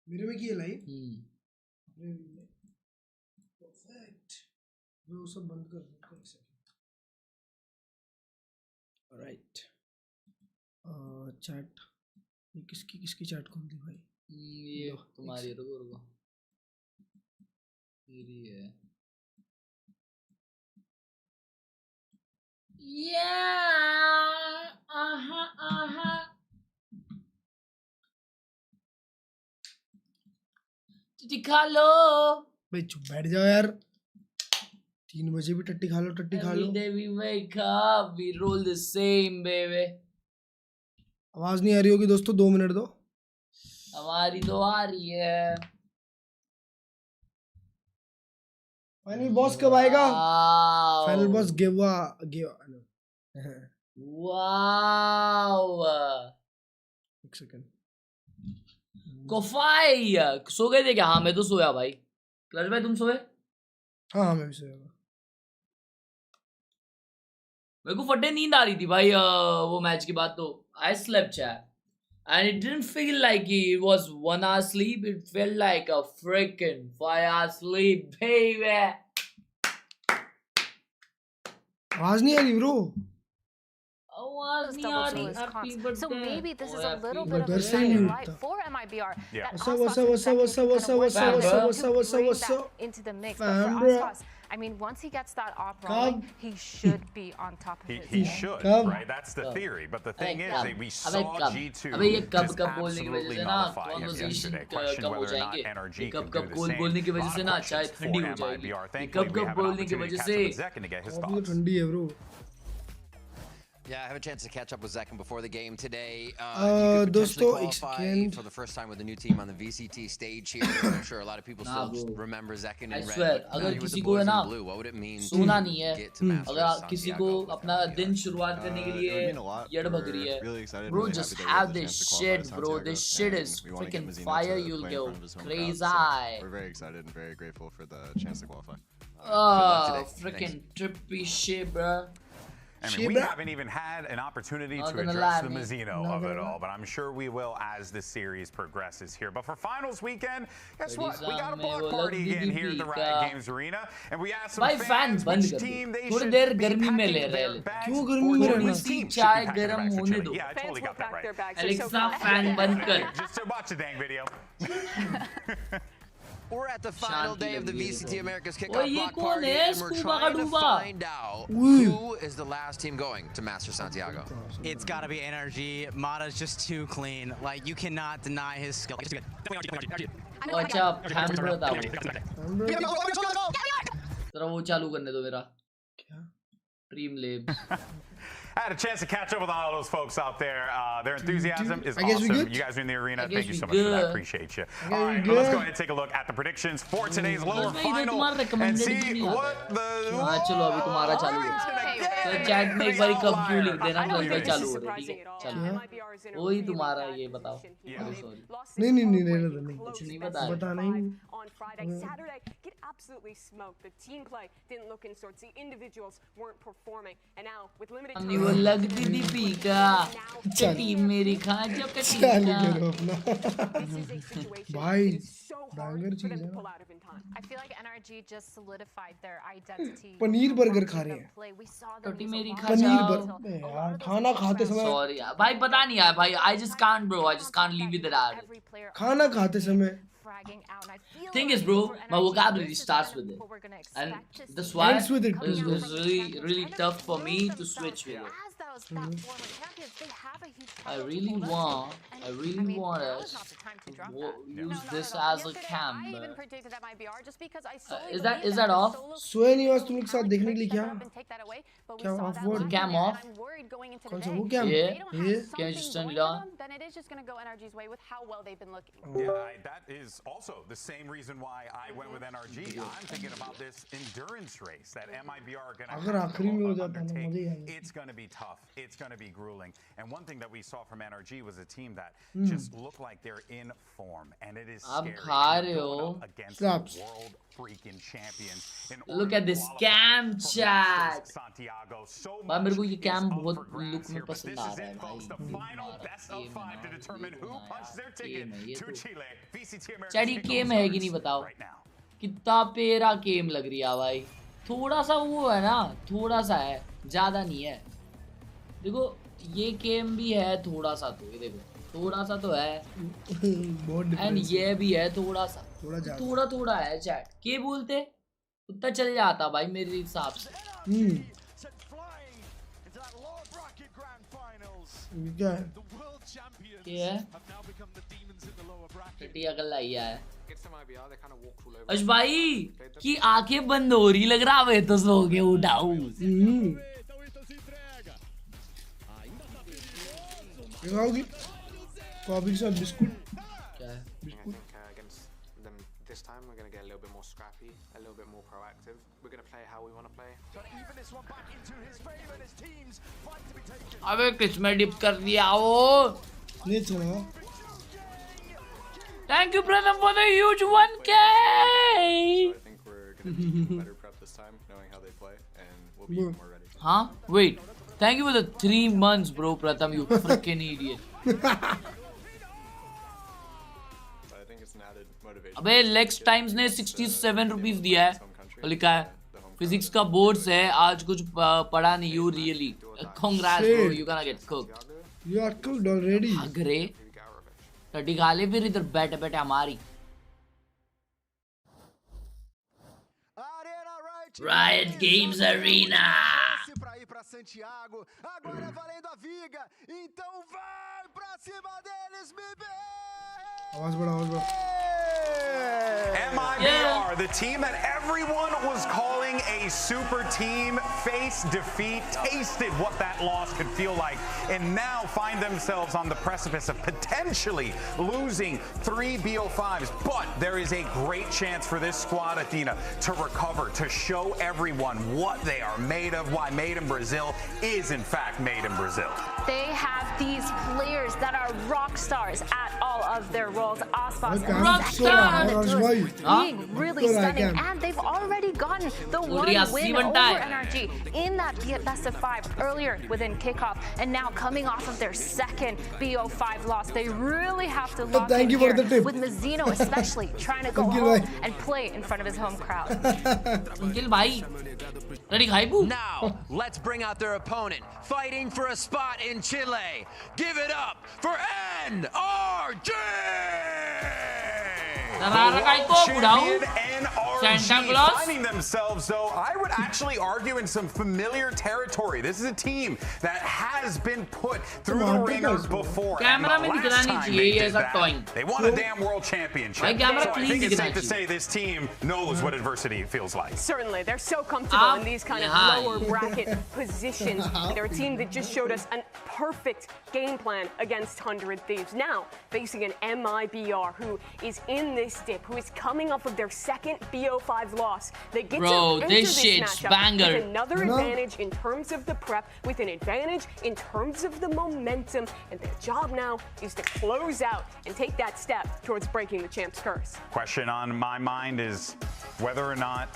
मेरे में किया लाइव परफेक्ट मैं वो सब बंद कर दूंगा एक सेकंड राइट चैट ये किसकी चैट खोल दी भाई ये तुम्हारी रुको मेरी है आहा खा लो भाई चुप बैठ जाओ यार 3 बजे भी टट्टी खा लो Every day we wake up, we roll the same, baby. आवाज नहीं आ रही होगी दोस्तों 2 मिनट दो हमारी तो आ रही है फाइनल बॉस कब आएगा फाइनल बॉस गिवा वाओ एक सेकंड कोफाई सो गए थे क्या हाँ मैं तो सोया भाई क्लच भाई तुम सोए हाँ मैं भी सोया मेरे को फटे नींद आ रही थी भाई वो मैच के बाद तो I slept chat and it didn't feel like it was 1 hour sleep, it felt like a freaking 5 hour sleep, baby. आवाज नहीं आ रही ब्रो आवाज नहीं आ रही happy birthday So maybe this is a little bit of But a they're saying sign, you- right, for MIBR. Yeah. That What's Ostas up? into the mix. Fam, But bro. for Ostas, I mean, once he gets that op rolling, he should be on top of his He game. should, right? That's the theory. But the thing is, that we saw G2 अबे ये कब just कब बोलने की वजह absolutely से ना nullify him conversation yesterday. Question कम हो whether or not जाएंगे NRG कब can do कब the गोल same. बोलने की वजह से ना चाय Questions ठंडी for हो जाएगी MIBR. कब Thankfully, we कब have an बोलने की opportunity वजह to से catch up with Zek and to get his अभी तो thoughts. ठंडी है bro Yeah, I have a chance to catch up with Zek before the game today. You could दोस्तों potentially एक qualify second. for the first time with a new team on the VCT stage here. I'm sure a lot of people still remember Zek in I red. swear, But अगर he was किसी the को boys है in ना blue. What would it mean सोना to नहीं है get to Masters अगर किसी को Santiago with अपना MIBR? दिन शुरुआत करने के लिए यड़ भग रही है bro just have this shit bro this shit is freaking fire you'll go crazy we're very excited and very grateful for the chance to qualify. freaking trippy shit bro I mean, we haven't even had an opportunity to address the Mazzino of it all, but I'm sure we will as the series progresses here. But for finals weekend, guess what? We got a block party again here at the Riot Games Arena, and we asked some fans which team they should be packing their bags for this team. चाय गरम होने दो Yeah, I totally got that right. Alexa fan बंद कर Just to watch the dang video. We're at the final day of the VCT America's kickoff ये block कौन party, है? and we're Scuba trying to Gaduba. find out who is the last team going to Master Santiago. It's got to be NRG. Mata's just too clean. Like, you cannot deny his skill. अच्छा fan बताओ जरा वो चालू करने दो मेरा क्या dream lab I had a chance to catch up with all those folks out there. Their enthusiasm is I guess we awesome. good? You guys are in the arena. I Thank guess you so we much for that. good. Appreciate you. we All right, well, let's good? go ahead and take a look at the predictions for today's lower भाई, इधर final तुम्हारा and recommended see नहीं आता what the. हाँ चलो अभी तुम्हारा चालू है तो चैट में एक बार कब क्यों लिख देना कल भाई चालू हो रही है चलो वही तुम्हारा ये बताओ सॉरी नहीं कुछ नहीं बताया बताना ही on Friday. Saturday, get absolutely smoked. The team play didn't look in sorts. The individuals weren't performing. And now, with limited हमने वो लगती थी पीका टीम मेरी खा जो चालू कटी करो अपना this is a situation भाई that is so hard banger for चीज them है to ना pull out of in time. I feel like NRG just solidified their identity. Paneer burger खा रहे हैं Play. We saw them टोटी use a मेरी lot खा of पनीर जाओ बर्गर यार खाना खाते समय सॉरी भाई पता नहीं यार भाई I just can't bro I just can't leave it at every player खाना खाते समय fragging out. And I feel Thing like is, bro, for my NRG, vocabulary this is starts kind of with it. what we're gonna And expect to that's see. why Ends with it it too. was really tough for me to switch with it. As those former champions, they have a huge I title to really hold want, on to. I And, really mean, want now is us not the time to drop to that. use No, not this at all. as a Yesterday, cam. I even predicted MIBR just because I solely Is that- believe is that the off? solo सोए नहीं queue आज तुम लोग के साथ talent देखने के लिए could क्या step up and take that away, but we क्या saw off that word? last Cam minute, off? and I'm worried going into कौन the सा day. वो क्या Yeah. If they don't have ये Can you just something turn it going on? for them, then it is just going to go NRG's way with how well they've been looking. Yeah, that is also the same reason why I went with NRG. I'm thinking about this endurance race that MIBR are going to अगर आखिरी में हो have to जाता ना मजे ही आ undertake. जाते It's going to be tough. It's going to be grueling. And one thing that we saw from NRG was a team that just look like they're in form, and it is आप scary. खा रहे They're हो. going up against Slaps. world freaking champions. In Look order at to this qualify cam for chat. Masters Santiago, so भाई मेरे को much ये is cam up बहुत for grabs look में here, but पसंद this आ is रहा है it, folks, the भाई. final best of 5 to determine who punches their ticket to Chile. VCT America chat ये गेम है कि नहीं बताओ. right now. कितना पेरा गेम लग रही है भाई. थोड़ा सा वो है ना, थोड़ा सा है, ज्यादा नहीं है. देखो ये गेम भी है थोड़ा सा, तो ये देखो थोड़ा सा तो है, बहुत एंड difference ये भी है थोड़ा सा, थोड़ा ज्यादा। थोड़ा थोड़ा है. चैट के बोलते उतना चल जाता भाई मेरे हिसाब से. क्या है? क्या है चटिया कल आई है अश भाई की आंखें बंद हो रही, लग रहा है तो सो के उठाऊं. लगाओगी कॉफी के साथ बिस्कुट. क्या है biscuit. This time we're going to get a little bit more scrappy, a little bit more proactive. We're going to play how we want to play. अबे किसमें डिप कर दिया वो. नहीं चलेगा. Thank you Pratham for the huge 1K. I think we're going to be better prep this time, knowing how they play, and we'll be even more ready. Huh? Wait. Thank you for the 3 months, bro, Pratham. You freaking idiot. I think it's an added motivation. अबे Lex Times ने 67 rupees दिया है और लिखा है physics का boards है आज कुछ पढ़ा नहीं. You really congrats bro, you gonna get cooked. You are cooked already. अगरे टटी खा ले फिर इधर बैठे बैठे हमारी. Riot Games Arena. Para ir para Santiago, agora valendo a viga, então vai para cima deles, MIBR! आवाज बढ़ा. MIBR, the team that everyone was calling a super team, faced defeat, tasted what that loss could feel like, and now find themselves on the precipice of potentially losing 3 BO5s. But there is a great chance for this squad, Athena, to recover, to show everyone what they are made of, why Made in Brazil is in fact made in Brazil. They have these players that are rock stars at all of their roles. Aspas and being really stunning, and they've already gotten the one win over NRG in that best of 5 earlier within kickoff, and now coming off of their second BO5 loss, they really have to lock in here with Mizzino especially trying to go home and play in front of his home crowd. Now, let's bring out their opponent, fighting for a spot in Chile. Give it up for NRG! Champion NRG finding themselves, though, I would actually argue in some familiar territory. This is a team that has been put through the ringer before. And the last time they did that, they won a damn world championship. So I think it's safe to say this team knows what adversity feels like. Certainly, they're so comfortable in these kind of lower bracket positions. They're a team that just showed us a perfect game plan against 100 Thieves. Now, facing an MIBR who is in this dip, who is coming off of their second BO5 loss. They get to enter this matchup with another advantage in terms of the prep, with an advantage in terms of the momentum, and their job now is to close out and take that step towards breaking the champ's curse. Question on my mind is whether or not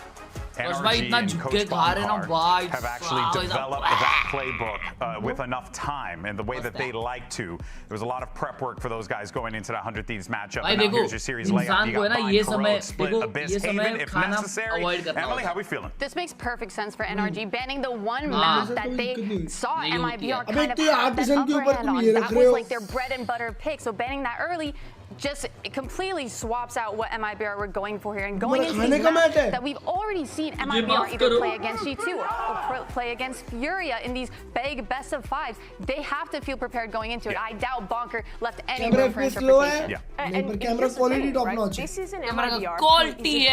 NRG and Coach Baumgart have actually developed that playbook with enough time and the way that they like to. There was a lot of prep work for those guys going into that 100 Thieves matchup. And now here's your series layout. You got Bind, Khelraay, Split, Abyss, Haven if necessary. Emily, how are we feeling? This makes perfect sense for NRG, banning the one map that they saw MIBR kind of have that upper hand on. That was like their bread and butter pick. So banning that early just completely swaps out what MIBR were going for here, and going into these maps that we've already seen MIBR either play against G2 or play against Furia in these big best of 5s. They have to feel prepared going into it. I doubt Bonker left any room for interpretation. And camera quality top notch. This is an MIBR quality,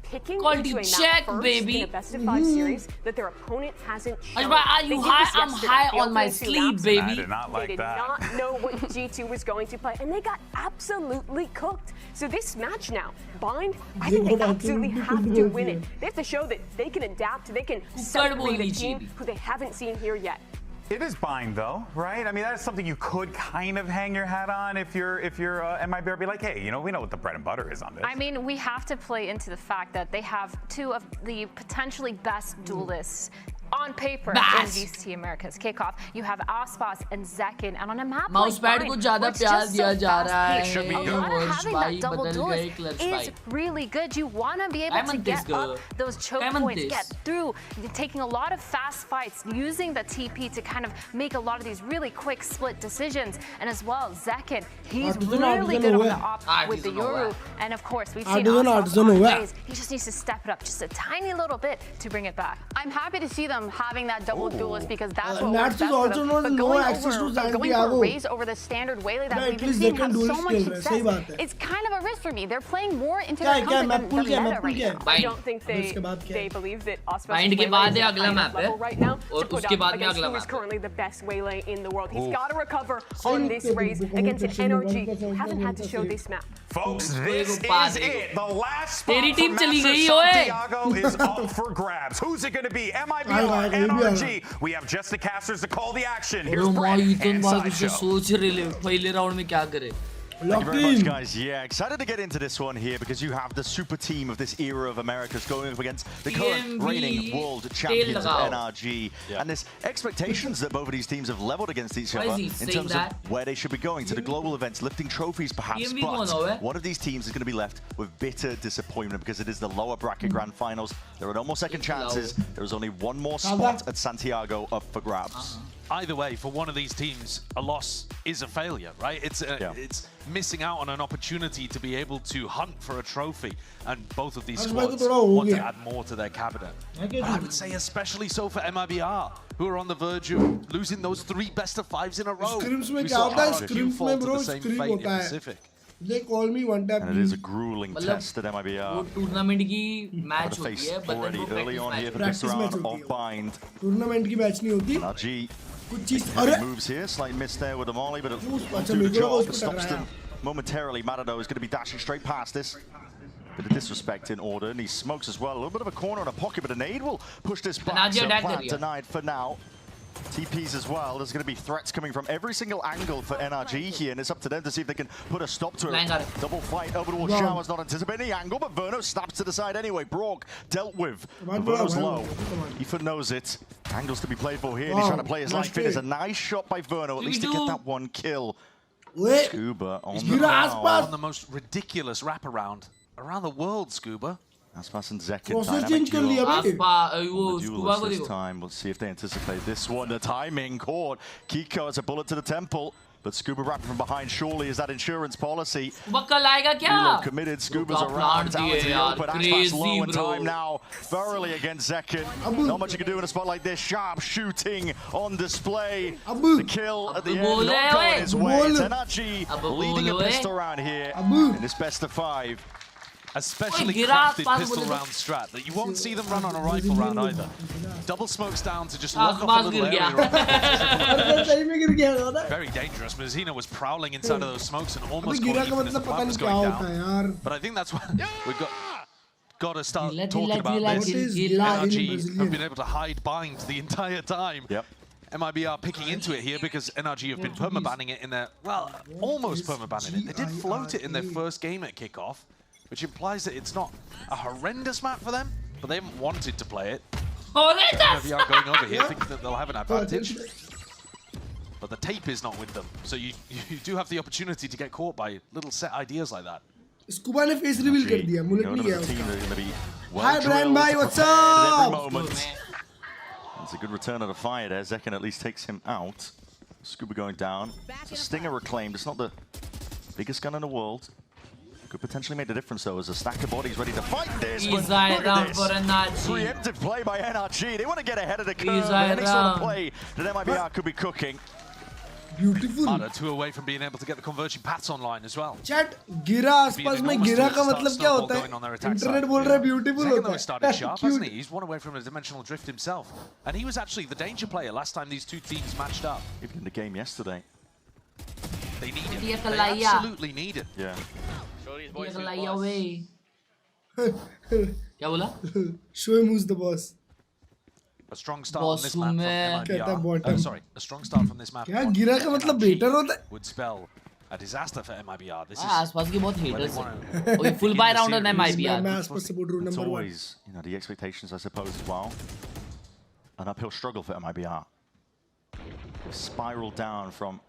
picking into a map first in a best of 5 series that their opponent hasn't shown. Are you high? I'm high on my sleep, baby. I did not like that. They did not know what G2 was going to play, and they got absolutely cooked. So this match now, Bind, I think they absolutely have to win it. They have to show that they can adapt, they can celebrate a team who they haven't seen here yet. It is bind though, right? I mean, that's something you could kind of hang your hat on if you're MIBR. Be like, hey, you know, we know what the bread and butter is on this. I mean, we have to play into the fact that they have two of the potentially best duelists on paper in VCT America's kickoff. You have Aspas and Zekin, and on a map like Bind, को ज़्यादा which प्यार just दिया so जा रहा है. fast-paced, a lot of having that double duelist is really good. You want to be able to get up those choke points, get through, taking a lot of fast fights, using the TP to kind of make a lot of these really quick split decisions. And as well, Zekin, he's really good on the op with the Yoru. And of course, we've seen Aspas on plays. He just needs to step it up just a tiny little bit to bring it back. I'm happy to see them having that double duelist because that's what Nats is also known as no access to Santiago. Going for a raise over the standard Waylay that we've been seeing have so much success. It's kind of a risk for me. They're playing more into their comfort than the meta right now. I don't think they believe that Aspas Bind is के बाद है playing अगला at map है. level right now और to put उसके up बाद में against अगला who is map है. currently the best Waylay in the world. He's got to recover on this race against an NRG. Hasn't had to show this map. Folks, this is it. The last spot तेरी team for चली Master गई ओए. Santiago is up for grabs. Who's it going to be? MIBR, NRG. We have just the casters to call the action. Here's Brett and Sideshow. सोच रहे पहले round में क्या करे. Thank you very much, guys. Yeah, excited to get into this one here because you have the super team of this era of Americas going up against the current reigning world champions of NRG. Yeah. And there's expectations that both of these teams have leveled against each other in terms of where they should be going to the global events, lifting trophies perhaps. But one of these teams is going to be left with bitter disappointment because it is the lower bracket grand finals. There are no more second chances. There is only one more spot at Santiago up for grabs. Either way, for one of these teams, a loss is a failure, right? It's missing out on an opportunity to be able to hunt for a trophy, and both of these squads want to add more to their cabinet. But I would say especially so for MIBR, who are on the verge of losing those 3 best-of-5s in a row. We saw RRQ fall to the same fate in Pacific. They call me one tap. And it is a grueling test at MIBR. Tournament की match होती है already early on here for this round of bind. Tournament की match नहीं होती. NRG कुछ चीज अरे moves here, slight miss there with the molly, but it'll do the job. It stops them momentarily. Matador is going to be dashing straight past this. Bit of disrespect in order, and he smokes as well. A little bit of a corner and a pocket, but a nade will push this back. So plan denied for now. TPs as well. There's going to be threats coming from every single angle for NRG here, and it's up to them to see if they can put a stop to it. Double fight over towards Showers, not anticipating the angle, but Verno snaps to the side anyway. Brock dealt with. Verno's low. Ethan knows it. Angles to be played for here, and he's trying to play his life in. It's a nice shot by Verno, at least to get that one kill. Scuba on the most ridiculous wraparound around the world, Scuba. Aspas and Zekin dynamic duel this time. We'll see if they anticipate this one. The timing caught. Kiko has a bullet to the temple, but Scuba wrapping from behind. Surely is that insurance policy. Reload committed. Scuba's around. Out into the open. Aspas low in time now. Thoroughly against Zekin. Not much you can do in a spot like this. Sharp shooting on display. The kill at the end not going his way. It's NRG leading a pistol round here in this best of 5. Especially crafted pistol round strat that you won't see them run on a rifle round either. Double smokes down to just lock off a little area. Very dangerous. Mazina was prowling inside of those smokes and almost caught him as the plant was going down. But I think that's what we've got to start talking about this. NRG have been able to hide bind the entire time. Yep. MIBR picking into it here because NRG have been permabanning it in their, well, almost permabanning it. They did float it in their first game at kickoff, which implies that it's not a horrendous map for them, but they haven't wanted to play it. MIBR going over here thinking that they'll have an advantage. But the tape is not with them, so you do have the opportunity to get caught by little set ideas like that. Scuba ने face reveal कर दिया, मुल्क नहीं गया उसका. Hi Brian bhai, what's up? It's a good return of the fire there. Zekin at least takes him out. Scuba going down. It's a stinger reclaimed. It's not the biggest gun in the world. Could potentially make the difference though, as a stack of bodies ready to fight this. But look at this. Preemptive play by NRG. They want to get ahead of the curve. Any sort of play that MIBR could be cooking. Beautiful. Mada 2 away from being able to get the converging paths online as well. Chat, gira आसपास में gira का मतलब क्या होता है? Internet बोल रहा है beautiful होता है. Started sharp, hasn't he? He's 1 away from a dimensional drift himself, and he was actually the danger player last time these two teams matched up. Even in the game yesterday. They need it. They absolutely need it. Yeah. क्या बोला? Show him who's the boss. A strong start on this map from MIBR. MIBR. Sorry, a strong start from this map. क्या गिरा का मतलब better होता है? Would spell a disaster for MIBR. This is आसपास के बहुत haters हैं. Okay, full buy round on MIBR. मैं आसपास से बोल रहा हूँ It's number 1. always, you know, the expectations, I suppose, as well. An uphill struggle for MIBR. They've spiraled down from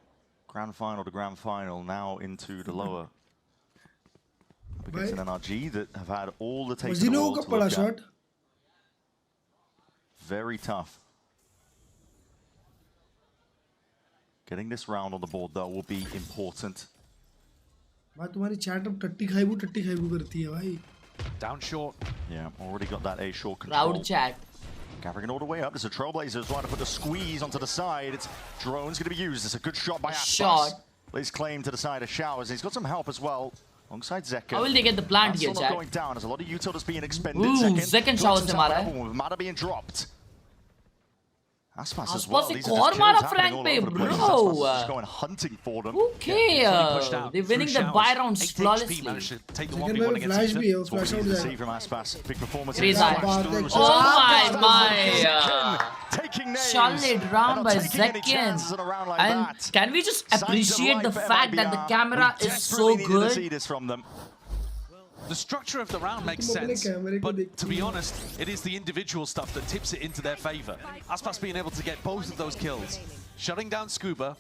grand final to grand final, now into the lower. Against an NRG that have had all the takes in the world to look at. Very tough. Getting this round on the board though will be important. भाई तुम्हारी chat अब टट्टी खाइबू करती है भाई. Down short. Yeah, already got that A short control. Proud chat. Gathering all the way up. There's a Trailblazer trying to put the squeeze onto the side. It's drone's going to be used. It's a good shot by Aspas. Lays claim to the side of Showers. He's got some help as well. Alongside Zeka. How will they get the plant here, That's chat? going down. There's a lot of util that's being expended. Ooh, second Showers se mara hai. With Mada being dropped. Aspas as Aspas well. ek These are aur just mara kills flank happening all pe, over the place. bro. Aspas is just going hunting for them. Okay, they're winning the buy rounds flawlessly. Take the Second में flash भी है, flash out see जाएगा. from Aspas. Big performance. Oh my. Solid round by Zekin. And can we just appreciate the fact that the camera is so good? The structure of the round makes sense, but to be honest, it is the individual stuff that tips it into their favor. Aspas being able to get both of those kills, shutting down Scuba,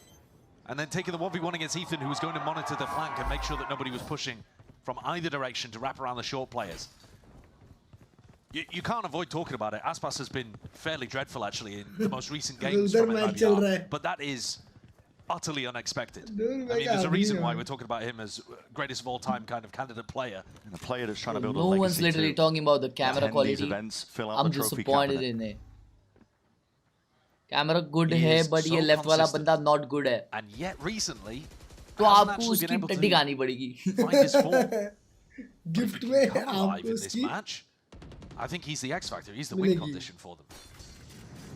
and then taking the 1v1 against Ethan, who was going to monitor the flank and make sure that nobody was pushing from either direction to wrap around the short players. You can't avoid talking about it. Aspas has been fairly dreadful, actually, in the most recent games from MIBR, but that is utterly unexpected. I mean, there's a reason why we're talking about him as greatest of all time kind of candidate player. And a player that's trying to build a No legacy one's literally talking about the camera quality. Events, fill out I'm the trophy disappointed cabinet. in it. Camera good hai, but ये left वाला बंदा not good है. And yet recently, तो आपको उसकी टट्टी खानी पड़ेगी. Gift में आपको उसकी. I think he's the X factor. He's the win condition for them.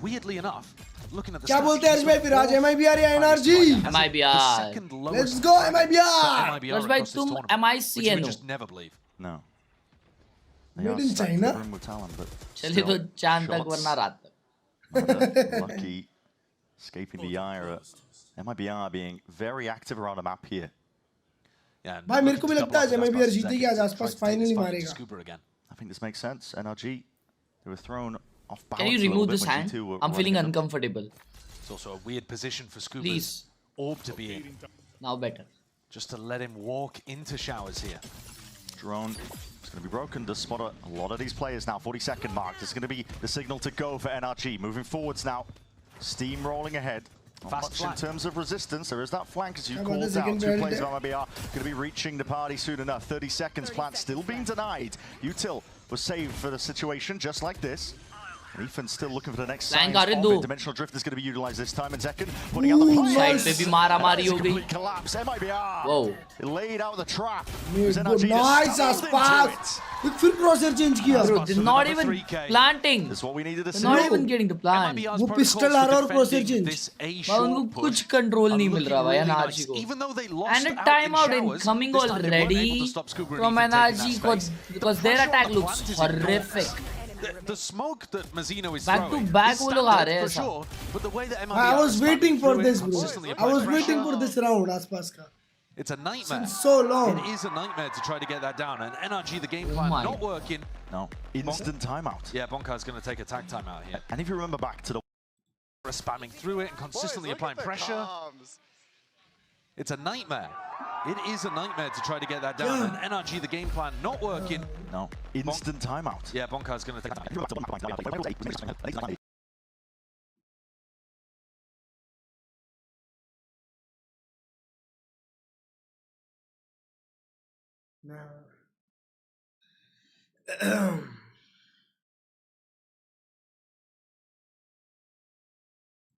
Weirdly enough, looking at the क्या बोलते हैं भाई विराज MIBR या NRG? MIBR. Let's go MIBR. विराज भाई तुम MICN हो. Just never believe. No. Made in China. चलिए तो चांद तक वरना रात तक. Lucky escaping the ire. MIBR being very active around the map here. Yeah. भाई मेरे को भी लगता है MIBR जीतेगी आज आसपास फाइनली मारेगा. I think this makes sense. NRG, they were thrown off balance. Can you remove this hand? I'm feeling uncomfortable. It's also a weird position for Scuba's Please. orb to be in. Now better. Just to let him walk into Showers here. Drone is going to be broken to spot a lot of these players now. 40-second mark. This is going to be the signal to go for NRG. Moving forwards now. Steam rolling ahead. Not much in terms of resistance. There is that flank as you called out. Two players of MIBR going to be reaching the party soon enough. 30 seconds. Plant still being denied. Util was saved for the situation just like this. And Ethan's still looking for the next sign of it. Dimensional drift is going to be utilized this time. And Zekin putting out the play. Side पे भी मारा-मारी हो गई. Collapse. MIBR. Whoa. It laid out the trap. Nice Aspas. फिर crosshair change किया. Bro, they're not even planting. That's what we needed to see. They're not even getting the plant. वो pistol आ रहा और crosshair change. भाई उनको कुछ control नहीं मिल रहा भाई NRG को. And a timeout incoming already from NRG because their attack looks horrific. The smoke that Mazzino is back throwing to back is वो लोग आ रहे हैं for sure, but the way that MIBR I was waiting for this, bro. consistently I was applying waiting pressure, for this round, Aspas ka. It's a nightmare. Since so long. It is a nightmare to try to get that down. And NRG, the game plan not working. No, instant timeout. Yeah, Bonkar's going to take a tag timeout here. And if you remember back to the spamming through it and consistently applying pressure. It's a nightmare. It is a nightmare to try to get that down. And NRG, the game plan not working. No, instant timeout. Yeah, Bonkar's going to take a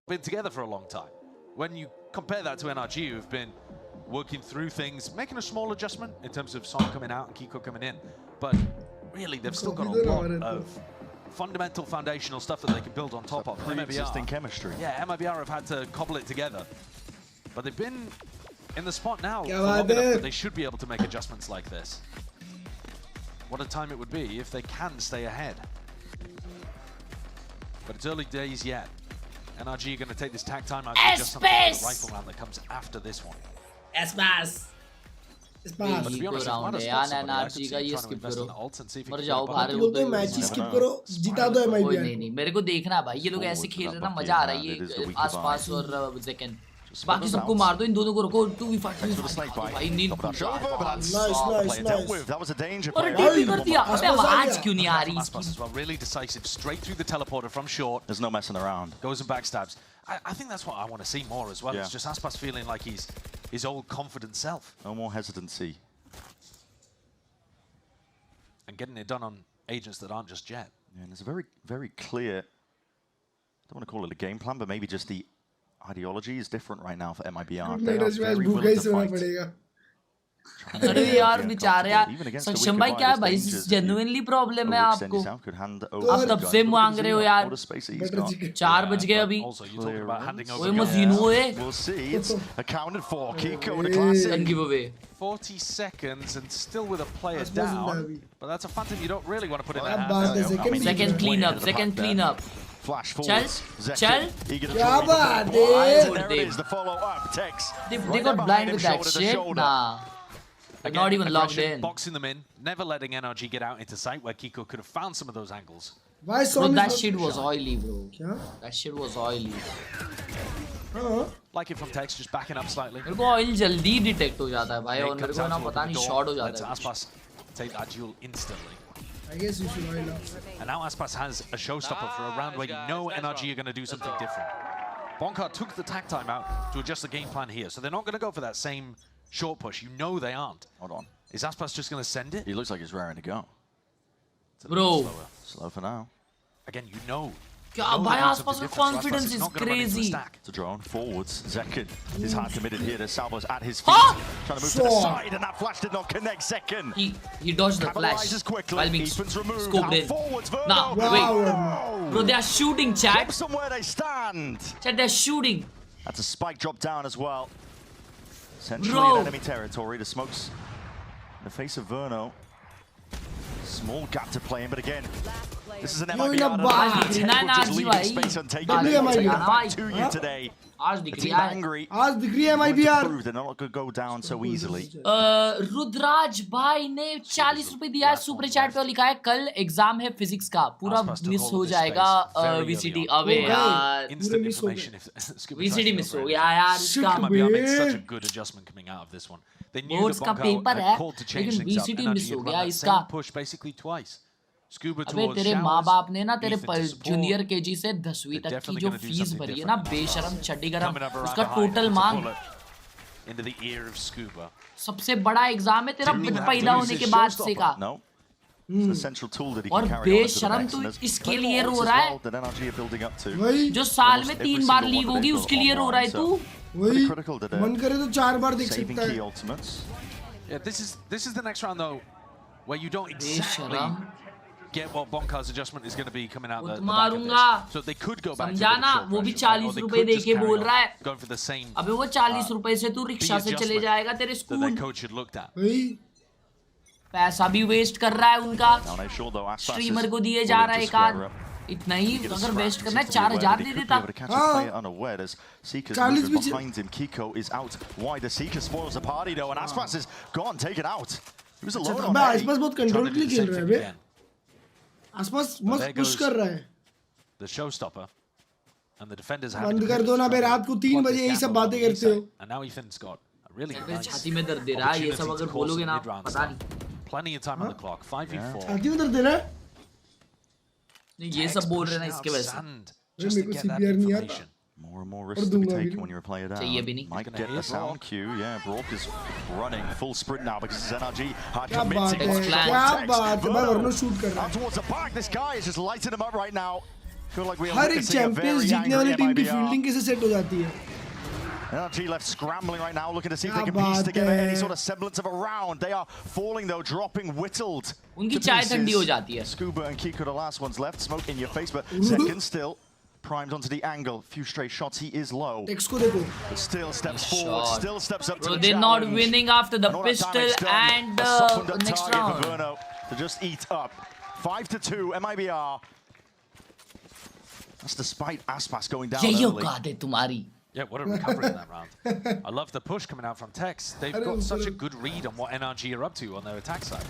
been together for a long time. When you compare that to NRG, who've been working through things, making a small adjustment in terms of Song coming out and Kiko coming in, but really they've still got a lot of fundamental foundational stuff that they can build on top of. Pre-existing chemistry. Yeah, MIBR have had to cobble it together, but they've been in the spot now for long enough that they should be able to make adjustments like this. What a time it would be if they can stay ahead. but it's early days yet. NRG are going to take this tag time out to just something like the rifle round that comes after this one. Espace. But to be honest, if Mada's got somebody, I could see का him ये trying to skip invest in करो the ults and see if he मर can जाओ get a बाहर bubble. बोलते हैं match skip करो जिता दो MIBR नहीं मेरे को देखना है भाई ये लोग ऐसे खेल रहे हैं ना मजा आ रहा है ये आसपास और सेकंड बाकी सबको मार दो इन दोनों को रखो 2v5 भाई नींद और टीपी कर दिया अबे आवाज क्यों नहीं आ रही इसकी Really decisive, straight through the teleporter from short. There's no messing around. Goes and backstabs. I think that's what I want to see more as well. It's just Aspas feeling like he's his old confident self. No more hesitancy. And getting it done on agents that aren't just Jet. Yeah, and there's a very, very clear, I don't want to call it a game plan, but maybe just the ideology is different right now for MIBR. They are very willing to fight. अरे यार बेचारे यार सक्षम भाई क्या है भाई genuinely problem है आपको आप तब से मांग रहे हो यार 4 बज गए अभी ओए मजीनो है giveaway 40 seconds and still with a player down, but that's a phantom you don't really want to put in that hand. Second cleanup Flash forwards. Chal. क्या बात है? They got blind with that shit. Nah. Again, not even locked in. Boxing them in, never letting NRG get out into sight where Kiko could have found some of those angles. Why bro, that shit was oily, bro. क्या? That shit was oily. Like it from text, just backing up slightly. मेरे को oil जल्दी detect हो जाता है भाई और मेरे को ना पता नहीं short हो जाता है. Aspas take that duel instantly. I guess you should oil up. And now Aspas has a showstopper for a round where you know NRG are going to do something different. Bonkar took the tag time out to adjust the game plan here, so they're not going to go for that same short push. You know they aren't. Hold on. Is Aspas just going to send it? He looks like he's raring to go. Bro. Slow for now. Again, you know. क्या भाई आसपास का confidence is crazy. It's a drone forwards. Zekin is hard committed here. There's Salvos at his feet, trying to move to the side, and that flash did not connect. Zekin. He dodged the flash while being scoped in. Nah, wait, bro, they are shooting, chat. Somewhere they stand. Chat, they're shooting. That's a spike drop down as well. Essentially in enemy territory. The smokes in the face of Verno. Small gap to play in, but again, this is an MIBR. Space untaken. To you today. The team angry. आज दिख रही है MIBR. They're not going to go down so easily. Rudras भाई ने 40 रुपए दिया है super chat पे लिखा है कल एग्जाम है फिजिक्स का पूरा मिस हो जाएगा VCT अबे यार VCT मिस हो गया यार इसका such a good adjustment coming out of this one. They knew boards का पेपर है लेकिन VCT मिस हो गया इसका push basically twice. अबे तेरे माँ बाप ने ना तेरे जूनियर केजी से 10वीं तक की जो फीस भरी है ना बेशरम चड्डी गरम उसका टोटल मांग सबसे बड़ा एग्जाम है तेरा पैदा होने के बाद से का और बेशरम तू इसके लिए रो रहा है जो साल में 3 बार लीव होगी उसके लिए रो रहा है तू वही मन करे तो 4 बार देख सकता है. Yeah, this is the next round though where you don't exactly get what Bonkar's adjustment is going to be coming out the back of this. So they could go back to समझाना वो भी 40 रुपए देके बोल रहा है going for the same. अबे वो 40 रुपए से तू रिक्शा से चले जाएगा तेरे school. Their coach had looked at. पैसा भी वेस्ट कर रहा है उनका स्ट्रीमर को दिए जा रहा है एक आध इतना ही अगर वेस्ट करना है 4000 दे देता. 40 behind him. Kiko is out wider. Seeker spoils the party though, and Aspas is gone, taken out. He was alone on A. Aspas बहुत कंट्रोल खेल रहा है बे. आसपास मस्त पुश कर रहा है. The showstopper and the defenders have बंद कर दो ना बे रात को 3 बजे यही सब बातें करते हो. And now Ethan's got a really nice छाती में दर्द दे रहा है ये सब अगर बोलोगे ना पता नहीं. Plenty of time on the clock. 5v4. छाती में दर्द दे रहा है. नहीं ये सब बोल रहे हैं ना इसके वजह से. मेरे को CPR नहीं आता. More and more risks to be taken when you're a player down. Might get the sound cue. Yeah, Brock is running full sprint now because this is NRG. Hard committing. क्या बात है मैं वरनो shoot कर रहा हूं. Towards the back, this guy is just lighting him up right now. Feel like we are हर एक champions जीतने वाली टीम की फील्डिंग कैसे सेट हो जाती है. NRG left scrambling right now, looking to see if they can piece together any sort of semblance of a round. They are falling though, dropping whittled. उनकी चाय ठंडी हो जाती है. Scuba and Kiko the last ones left, smoke in your face, but second still. Primed onto the angle, few stray shots, he is low. But still steps forward, still steps up to the challenge. They're not winning after the pistol and next round. To just eat up. 5-2, MIBR. That's despite Aspas going down ये early. औकात है तुम्हारी. Yeah, what a recovery in that round. I love the push coming out from Tex. They've got such a good read on what NRG are up to on their attack side.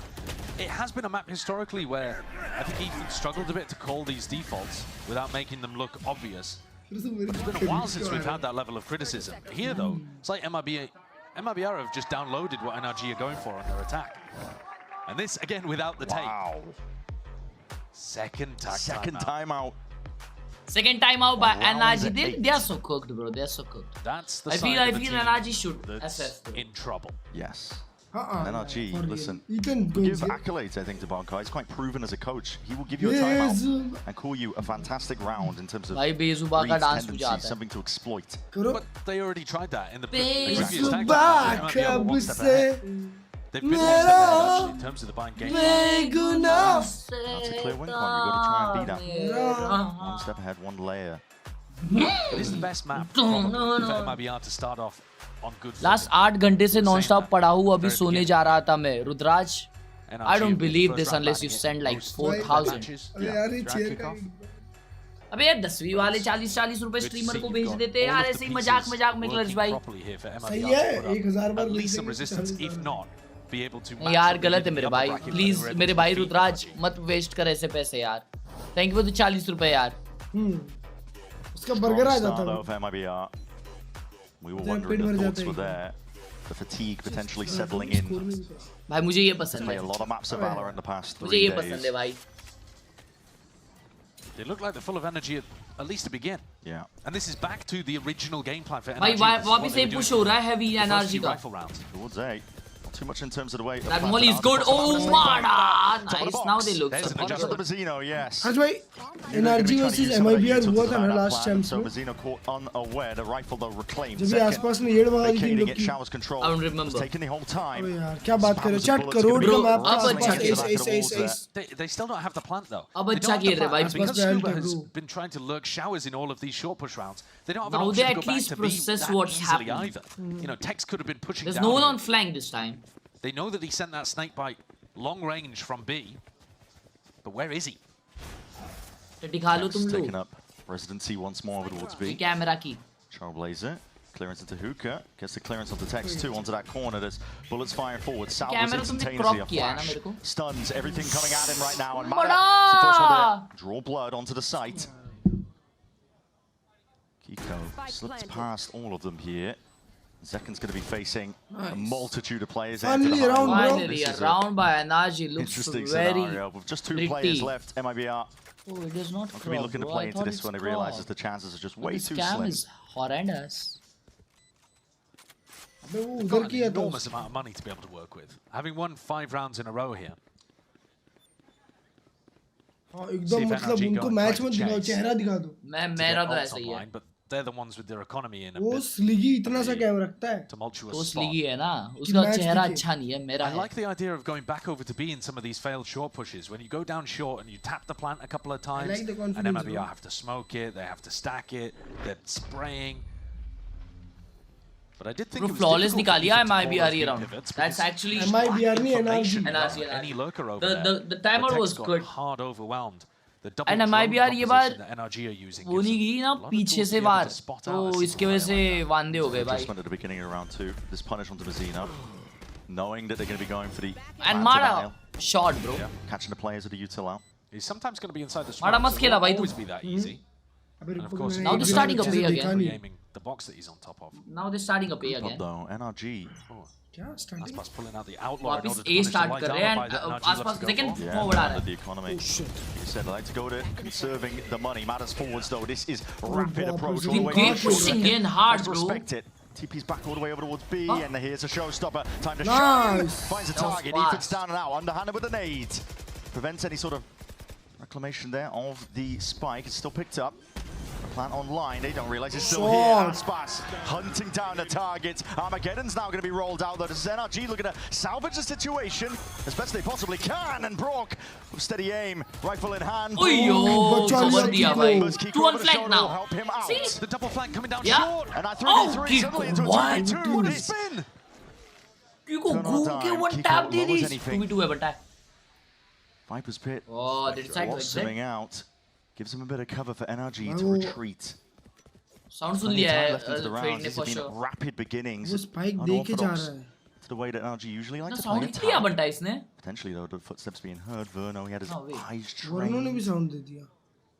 It has been a map historically where I think Ethan struggled a bit to call these defaults without making them look obvious. But it's been a while since we've had that level of criticism. Here, though, it's like MIBR have just downloaded what NRG are going for on their attack. And this, again, without the take. Wow. Second timeout. Second timeout by NRG. They are so cooked, bro. They are so cooked. That's the I feel NRG should that's assess in trouble. Yes. NRG, listen, give accolades, I think, to Bonkai. He's quite proven as a coach. He will give you a timeout and call you a fantastic round in terms of Reed's tendencies, something to exploit. But they already tried that in the previous tag. They've been one step ahead, actually, in terms of the buying game. That's a clear win con. You've got to try and beat that. One step ahead, one layer. It is the best map for MIBR to start off on good. Last 8 घंटे से non-stop पढ़ा हूँ. अभी सोने जा रहा था मैं. Rudras, I don't believe this unless you send like 4,000. अबे यार 10वीं वाले 40-40 रुपए स्ट्रीमर को भेज देते हैं यार, ऐसे ही मजाक में क्लर्ज भाई. सही है, 1000 बार यार गलत है मेरे भाई. प्लीज मेरे भाई रुद्राज मत वेस्ट कर ऐसे पैसे यार. थैंक यू फॉर द 40 रुपए यार. उसका बर्गर आ जाता है. We were wondering if the thoughts were there. The fatigue potentially settling in. भाई मुझे ये पसंद है. A lot of maps of Valor in the past 3 days. मुझे ये पसंद है भाई. They look like they're full of energy at least to begin. Yeah. And this is back to the original game plan for NRG. भाई वापस से push हो रहा है heavy NRG का. Towards 8. Not too much in terms of the way. That molly is good. Oh, Mada! Nice. Now they look so good. The Mazzino, yes. How's भाई? NRG versus MIBR हुआ था ना last champs So Mazzino caught unaware. The rifle though reclaimed. जब ये आसपास में येड़ वहाँ की लोग की. Showers control. I don't remember. Taking the whole time. अबे यार क्या बात कर रहे हो? 4 करोड़ का मैप था. Ace. They still don't have the plant though. अब अच्छा खेल रहे भाई. Because Scuba has been trying to lurk showers in all of these short push rounds. They don't have an option to go back to B that easily either. You know, Tex could have been pushing down. There's no one on flank this time. They know that he sent that snake bite long range from B, but where is he? Taking up residency once more towards B. Camera key. Trailblazer, clearance into Hookah, gets the clearance onto Tex too, onto that corner. There's bullets firing forward. Salvas instantaneously a flash. Stuns everything coming at him right now, and Mada is the first one to draw blood onto the site. Kiko slips past all of them here. Zekan's going to be facing a multitude of players. Finally a round by NRG looks interesting very scenario. With just 2 players left, MIBR oh, it is not going to be looking to play into this when it realizes the chances are just way too slim. Scam is horrendous. They've got an enormous amount of money to be able to work with. Having won 5 rounds in a row here. एकदम मतलब उनको match में दिखाओ, चेहरा दिखा दो. मेरा तो ऐसा ही है. But they're the ones with their economy in a वो स्लिगी इतना सा कैम रखता है. tumultuous वो spot. स्लिगी है ना, उसका चेहरा अच्छा नहीं है, मेरा I है. like the idea of going back over to B in some of these failed short pushes. When you go down short and you tap the plant a couple of times, like the and confidence, MIBR have to smoke it, they have to stack it, they're spraying. But I did think it was flawless difficult निकालिया to call MIBR those round. pivots That's because actually MIBR नहीं information NRG. about any lurker over there. The timer was got good. hard overwhelmed. And MIBR ये बार NRG are using वो नहीं गई ना पीछे से बार, तो इसके वजह से वांदे हो गए भाई. Just went at the beginning of round 2. This punish onto Mazzino, knowing that they're going to be going for the and Mada shot, bro. Yeah, catching the players with the util out. He's sometimes going to be inside the Mada smoke. मत खेला भाई तू. Always be that easy. And of course, now they're starting a B again. Aiming the box that he's on top of. Now they're starting a B again. Though NRG. क्या starting? Aspas pulling out the outlaw. वापिस A start कर रहे हैं. आसपास second forward आ रहा है. The economy. Oh shit. You said I like to go to conserving the money. Matters forwards though. This is rapid approach all the way. They're pushing in hard, bro. Respect it. TP's back all the way over towards B, and here's a showstopper. Time to shine. Finds a target. Ethan's down and out. Underhanded with a nade. Prevents any sort of reclamation there of the spike. It's still picked up. Plant online, they don't realize it's still here. Aspas hunting down the target. Armageddon's now going to be rolled out though. This is NRG looking to salvage the situation as best they possibly can. And Brock with steady aim, rifle in hand. Oh, two on flank now. Help him out. See? The double flank coming down short. And that 3v3 suddenly into a 2v2. What a spin! Kiko घूम के one tap दे दी. 2v2 है बटा. Viper's Pit. Oh, they decided to coming out. Gives him a bit of cover for NRG to retreat. Sound सुन लिया है trade ने for sure. Rapid beginnings. वो spike देके जा रहा है. To the way that NRG usually likes to play sound किया बनता है इसने. Potentially though, the footsteps being heard. Verno, he had his eyes trained. Verno ने भी sound दे दिया.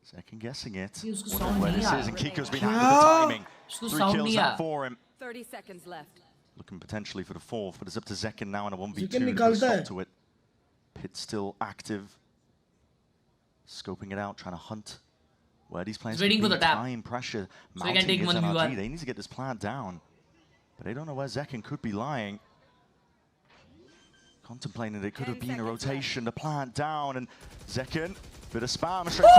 Second guessing it. Sound where this नहीं is, and Kiko's been happy with the timing. 3 kills up for him. 30 seconds left. Looking potentially for the fourth, but it's up to Zekin now in a 1v2. Zekin निकालता है. To it. Pit still active. Scoping it out, trying to hunt where these players waiting for the tap. Time pressure so he can take one NRG. They need to get this plant down. But they don't know where Zekin could be lying. Contemplating that it could have been a rotation, the plant down, and Zekin, bit of spam straight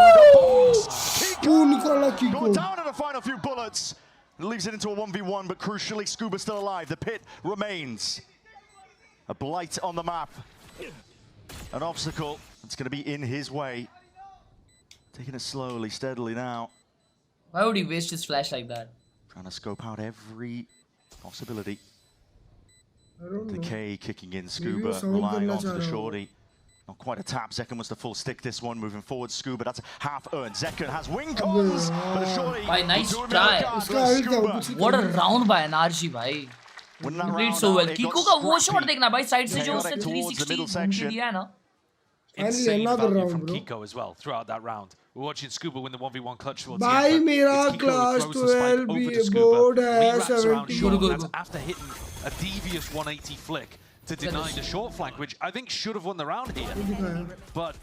through the Kiko going down in the final few bullets. It leaves it into a 1v1, but crucially, Scuba still alive. The pit remains. A blight on the map. An obstacle that's going to be in his way. Taking it slowly, steadily now. Why would he waste his flash like that? Trying to scope out every possibility. I don't know. The K kicking in, Scuba relying onto the shorty. Not quite a tap. Zekin was the full stick this one. Moving forward, Scuba. That's half earned. Zekin has wing cons, but a shorty. Bhai, nice try. What a round by NRG, bhai. Played so well. Kiko का वो shot देखना भाई side से जो उसने 360 दिया है ना. Insane value from Kiko as well throughout that round. We're watching Scuba win the 1v1 clutch towards the Bhai, end. मेरा class 12 board है 70. That's after hitting a devious 180 flick to deny the short flank, which I think should have won the round here. But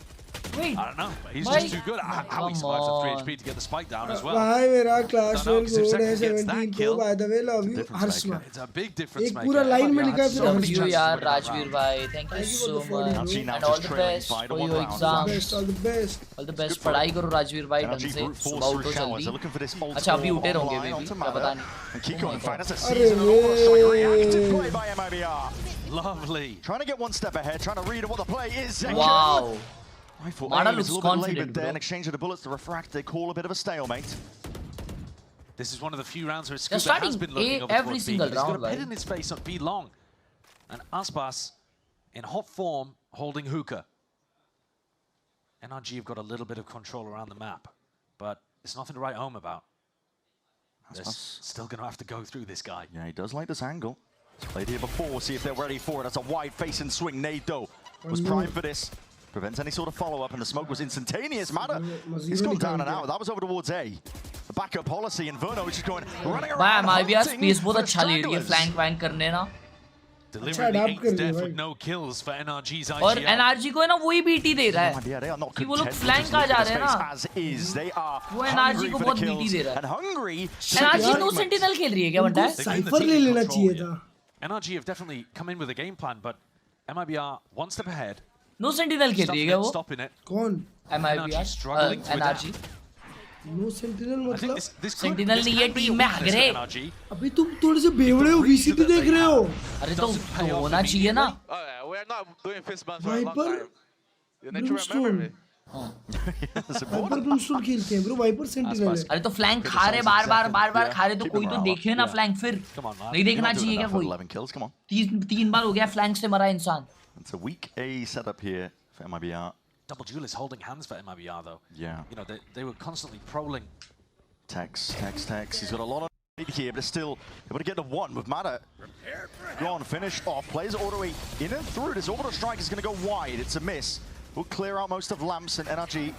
wait, I don't know. He's just too good. How he survives at 3 HP to get the spike down as well. Bhai, मेरा class 12 board है 17. By the way, love you, Harshma. It's a big difference maker. एक पूरा line में लिखा है फिर Love you यार Rajveer bhai. Thank you so much. And all the best for your exams. All the best. All the best. पढ़ाई करो Rajveer भाई ढंग से. सुबह उठो जल्दी. अच्छा अभी उठे रहोगे maybe. क्या पता नहीं. Kiko, in fact, that's a seasonal reactive play by MIBR. Lovely. Trying to get one step ahead, trying to read what the play is. Wow. Mada looks confident there in exchange of the bullets to refract. They call a bit of a stalemate. This is one of the few rounds where Scuba has been looking over every single round. He's got a pit in his face on B long. And Aspas in hot form holding hookah. NRG have got a little bit of control around the map, but it's nothing to write home about. They're still going to have to go through this guy. Yeah, he does like this angle. He's played here before. See if they're ready for it. That's a wide face and swing. Nade though was primed for this. Prevents any sort of follow-up, and the smoke was instantaneous. Mada, he's gone down and out. That was over towards A. The backup policy, and Verno is just going running around. MIBR space बहुत अच्छा ले रही है flank wank करने ना. Delivering the 8th death with no kills for NRG's IGL. और NRG को है ना वही BT दे रहा है. कि वो लोग flank आ जा रहे हैं ना. वो NRG को बहुत BT दे रहा है. NRG no sentinel खेल रही है क्या बनता है? Cypher ले लेना चाहिए था. NRG have definitely come in with a game plan, but MIBR one step ahead. No sentinel खेल रही है क्या वो? Stopping it. कौन? MIBR. NRG. No sentinel मतलब? Sentinel नहीं है टीम में हगरे. अभी तुम थोड़े से बेवड़े हो VCT देख रहे हो. अरे तो होना चाहिए ना. We are not doing fist bumps for a long time. You need to remember me. Viper Brimstone खेलते हैं bro. Viper sentinel है. अरे तो flank खा रहे बार-बार खा रहे तो कोई तो देखे ना flank फिर. नहीं देखना चाहिए क्या कोई? 3 बार हो गया flank से मरा इंसान. It's a weak A setup here for MIBR. Double Duel is holding hands for MIBR though. Yeah. You know, they were constantly prowling. Tex. He's got a lot of here, but still able to get the one with Mada. Gone, finished off. Plays all the way in and through. This orbital strike is going to go wide. It's a miss. We'll clear out most of Lamps and NRG.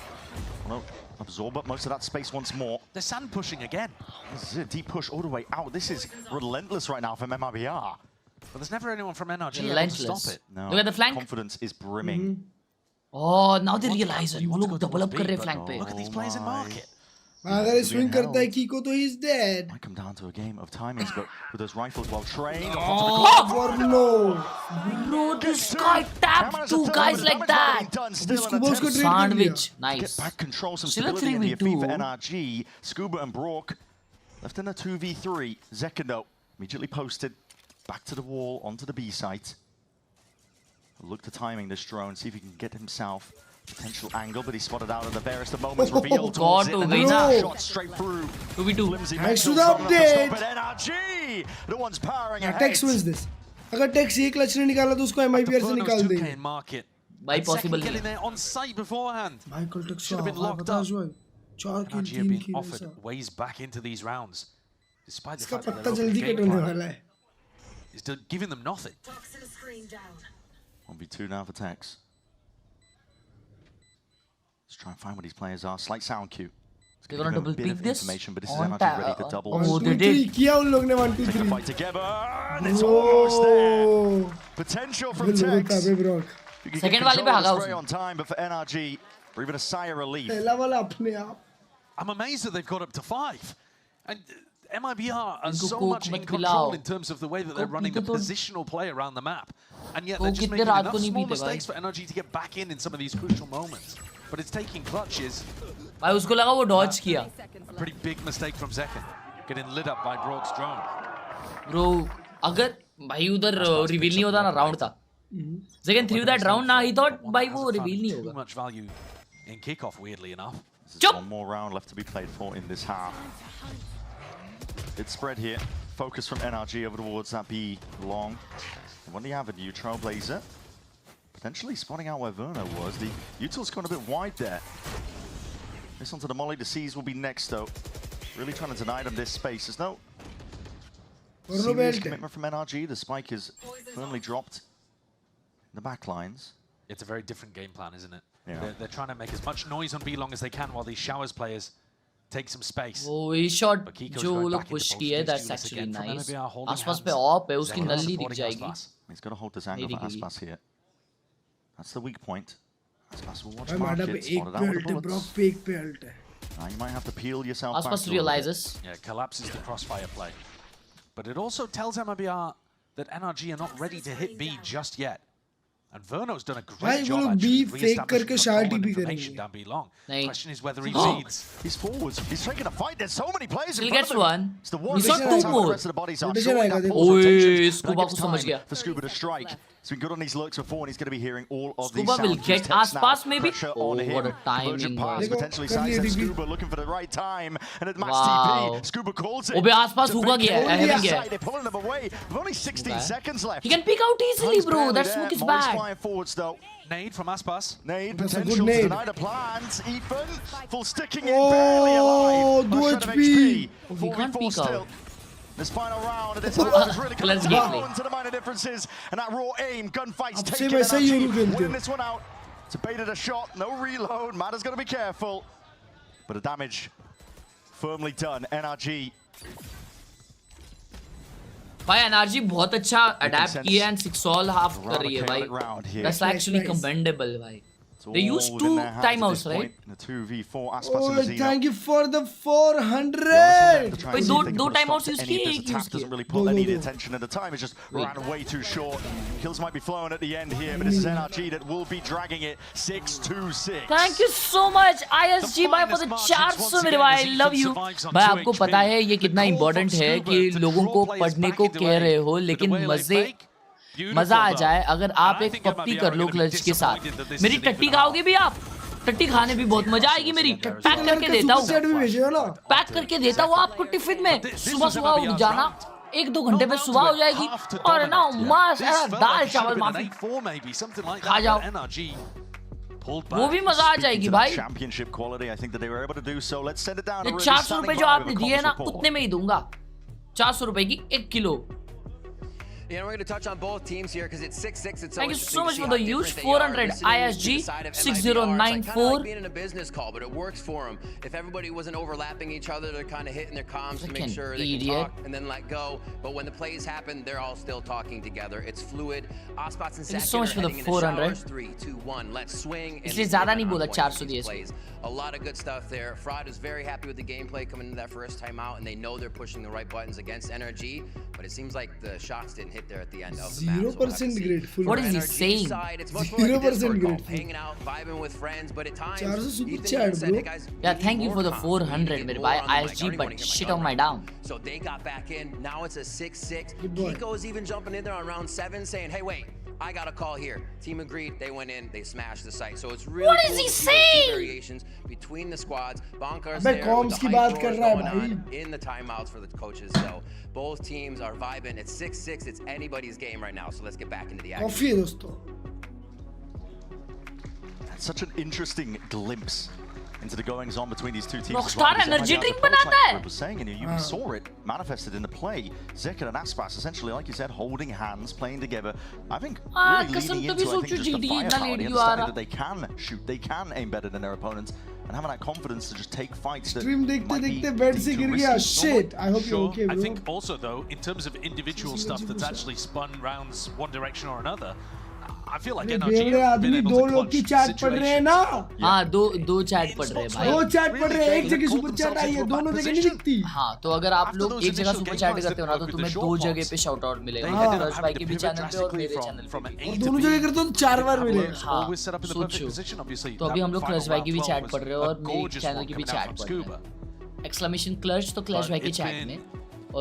Well, absorb up most of that space once more. They're sand pushing again. This is a deep push all the way out. This is relentless right now from MIBR. But there's never anyone from NRG able to stop it. No. Look at the flank. Confidence is brimming. Oh, now they realize it. वो लोग double up कर रहे flank पे. Look at these players in market. अगर swing करता है Kiko तो he's dead. Might come down to a game of timings, but with those rifles well trained. Oh, no. Bro, this guy tapped 2 guys like that. Sandwich. Nice. Get back control, some stability in the defeat for NRG. Scuba and Brock left in a 2v3. Zekin though immediately posted back to the wall onto the B site. Look to timing this drone, see if he can get himself potential angle, but he's spotted out at the barest of moments. Reveal towards it, and then shot straight through. 2v2. Thanks to the update. But NRG, the one's powering ahead. Tex wins this. अगर Tex ये clutch ने निकाला तो उसको MIBR से निकाल देंगे. By possible. Getting there on site beforehand. Michael Tex should have been locked up. NRG have been offered ways back into these rounds, despite the fact that पत्ता जल्दी कट होने वाला है. It's giving them nothing. 1v2 now for Tex. Let's try and find what these players are. Slight sound cue. They're gonna double pick this. But this is NRG ready to double. Oh, they did. किया उन लोग ने 1 2 Take 3. a fight together, and it's almost there. Potential from Tex. Second वाले पे भागा उसने. On time, but for NRG, or even a sigh of relief. पहला वाला अपने आप. I'm amazed that they've got up to 5. And MIBR are so much in control in terms of the way that they're running the positional play around the map. And yet they're just making enough small mistakes for NRG to get back in some of these crucial moments. But it's taking clutches. भाई उसको लगा वो dodge किया. A pretty big mistake from Zekken, getting lit up by Brock's drone. Bro, अगर भाई उधर reveal नहीं होता ना round था. Zekken threw that round ना, he thought भाई वो reveal नहीं होगा. Too much value in kickoff, weirdly enough. This is one more round left to be played for in this half. It's spread here. Focus from NRG over towards that B long. And when they have a new Trailblazer, potentially spotting out where Verno was. The util's gone a bit wide there. This onto the molly. The C's will be next though. Really trying to deny them this space. There's no serious commitment from NRG. The spike is firmly dropped in the back lines. It's a very different game plan, isn't it? Yeah. They're trying to make as much noise on B long as they can while these Showers players take some space. वो ये shot जो लोग push किए है, that's actually nice. आसपास पे op है, उसकी नल्ली दिख जाएगी. He's got to hold this angle for Aspas here. That's the weak point. Aspas will watch market, spotted out with the bullets. Now you might have to peel yourself back. Aspas realizes. Yeah, collapses the crossfire play. But it also tells MIBR that NRG are not ready to hit B just yet. And Verno's done a great job actually re-establishing information down B long. The question is whether he leads. He's forwards. He's taking a fight. There's so many players in He front gets of him. one. It's the one He's got two more. Scuba को समझ गया. For Scuba to strike. He's been good on these lurks before, and he's going to be hearing all of these sounds. Scuba will get Aspas maybe. Oh, what a timing! Potentially sidestep Scuba looking for the right time, and at max TP, Scuba calls it. ओबे आसपास होगा क्या? Heaven क्या? They're pulling them away. With only 16 seconds left. He can pick out easily, bro. That smoke is bad. Flying forwards though. Nade from Aspas. Nade potential to deny the plans. Ethan full sticking in, barely alive. 2 HP. He can't peek out. This final round of this half is really coming down to the minor differences, and that raw aim, gunfights taking NRG, winning this one out. It's a baited a shot, no reload. Matter's got to be careful, but the damage firmly done. NRG. भाई NRG बहुत अच्छा adapt किया and 6 all half कर रही है भाई. That's actually commendable भाई. They used 2 timeouts, right? Oh, thank you for the 400. Wait, दो timeouts use किए, एक use doesn't really pull any attention at the time. It's just ran way too short. Kills might be flowing at the end here, but this is NRG that will be dragging it 6-2-6. Thank you so much ISG भाई for the 400 मेरे भाई. I love you. भाई आपको पता है ये कितना important है कि लोगों को पढ़ने को कह रहे हो, लेकिन मजा आ जाए अगर आप एक पप्पी कर लो क्लच के साथ. मेरी टट्टी खाओगे भी आप? टट्टी खाने भी बहुत मजा आएगी मेरी. पैक करके देता हूँ. पैक करके देता हूँ आपको टिफिन में. सुबह सुबह उठ जाना. 1-2 घंटे में सुबह हो जाएगी और ना मस्त दाल चावल माफी खा जाओ. वो भी मजा आ जाएगी भाई. 400 रुपए जो आपने दिए ना उतने में ही दूंगा. 400 रुपए की 1 kilo. Yeah, we're going to touch on both teams here because it's 6-6. It's Thank you so much for the huge 400 ISG 6094. Being in a business call, but it works for them. If everybody wasn't overlapping each other, they're kind of hitting their comms to make sure they can talk and then let go. But when the plays happen, they're all still talking together. It's fluid. Aspas and Sakin so much for the 400. 3, 2, 1. Let's swing. इसलिए ज़्यादा नहीं बोला 400 दिए इसको. A lot of good stuff there. Fraud is very happy with the gameplay coming into that first time out, and they know they're pushing the right buttons against NRG. But it seems like the shots didn't hit there at the end of the map. 0% grateful. What is he saying? 0% grateful. Hanging out, vibing with friends, but at times, 400 super chat, bro. Yeah, thank you for the 400, मेरे भाई ISG, but shit on my down. So they got back in. Now it's a 6-6. Kiko's even jumping in there on round 7, saying, "Hey, wait. I got a call here." Team agreed. They went in. They smashed the site. So it's really what cool is he to see saying? Variations between the squads. Bonkar's there. With the hype going on in the timeouts for the coaches. So both teams are vibing. It's 6-6. It's anybody's game right now. So let's get back into the action. That's such an interesting glimpse into the goings on between these two teams. Rockstar energy drink banata hai. Was saying, and you saw it manifested in the play. Zeker and Aspas essentially, like you said, holding hands, playing together. I think really leaning into just the firepower, understanding that they can shoot, they can aim better than their opponents, and having that confidence to just take fights. Stream dekhte bed se gir gaya. Shit. I hope you're okay, bro. I think also though, in terms of individual stuff that's actually spun rounds one direction or another, I feel like NRG have been able to clutch situations. हाँ दो chat पढ़ रहे हैं भाई. दो chat पढ़ रहे हैं, एक जगह सुपर चैट आई है, दोनों जगह नहीं दिखती. हाँ तो अगर आप लोग एक जगह सुपर चैट करते हो ना तो तुम्हें दो जगह पे शाउट आउट मिलेगा. क्लच भाई के भी चैनल पे और मेरे चैनल पे. दोनों जगह करते हो तो 4 बार मिलेगा. हाँ सोचो. तो अभी हम लोग क्लच भाई की भी चैट पढ़ रहे हैं और मेरे चैनल की भी चैट पढ़ रहे हैं. एक्सक्लेमेशन क्लच तो क्लच भाई की चैट में.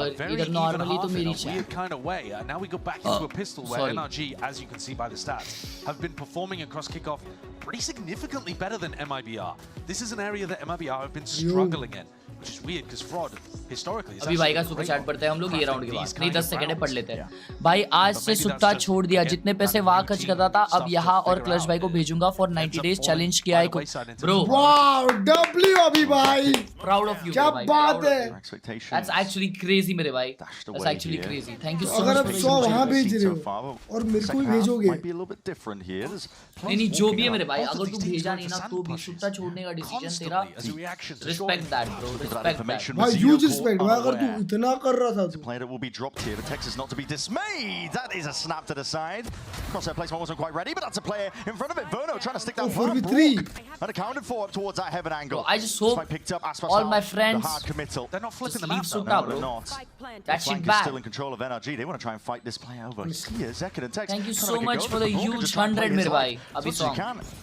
Or either normally to मेरी chat. Weird kind of way. Now we go back into a pistol where NRG, as you can see by the stats, have been performing across kickoff pretty significantly better than MIBR. This is an area that MIBR have been struggling in, which is weird because fraud historically. अभी भाई का super chat पढ़ते हैं हम लोग ये round के बाद. नहीं 10 सेकंड पढ़ लेते हैं. भाई आज से सुट्टा छोड़ दिया. जितने पैसे वहाँ खर्च करता था अब यहाँ और क्लच भाई को भेजूंगा for 90 days चैलेंज किया है bro. Wow, W अभी भाई. Proud of you. क्या बात है. That's actually crazy मेरे भाई. That's actually crazy. Thank you so much. अगर आप 100 वहाँ भेज रहे हो और मेरे को भी भेजोगे. नहीं जो भी है मेरे भाई, अगर तू भेजा नहीं ना तो भी सुट्टा छोड़ने का डिसीजन तेरा. Respect that bro. Respect that. भाई huge respect. भाई अगर तू इतना कर रहा था तो. Player that will be dropped here. The text is not to be dismayed. That is a snap to the side. Crosshair placement wasn't quite ready, but that's a player in front of it. Verno trying to stick that 4v3 and accounted for towards that heaven angle. Bro, I just hope picked up all my friends. The hard committal. They're not flipping them out. Sutta, bro. Not. That shit is bad. still in control of NRG. They want to try and fight this play over here. Zeker and Tex. Thank you so much for the huge 100 मेरे भाई. अभी song.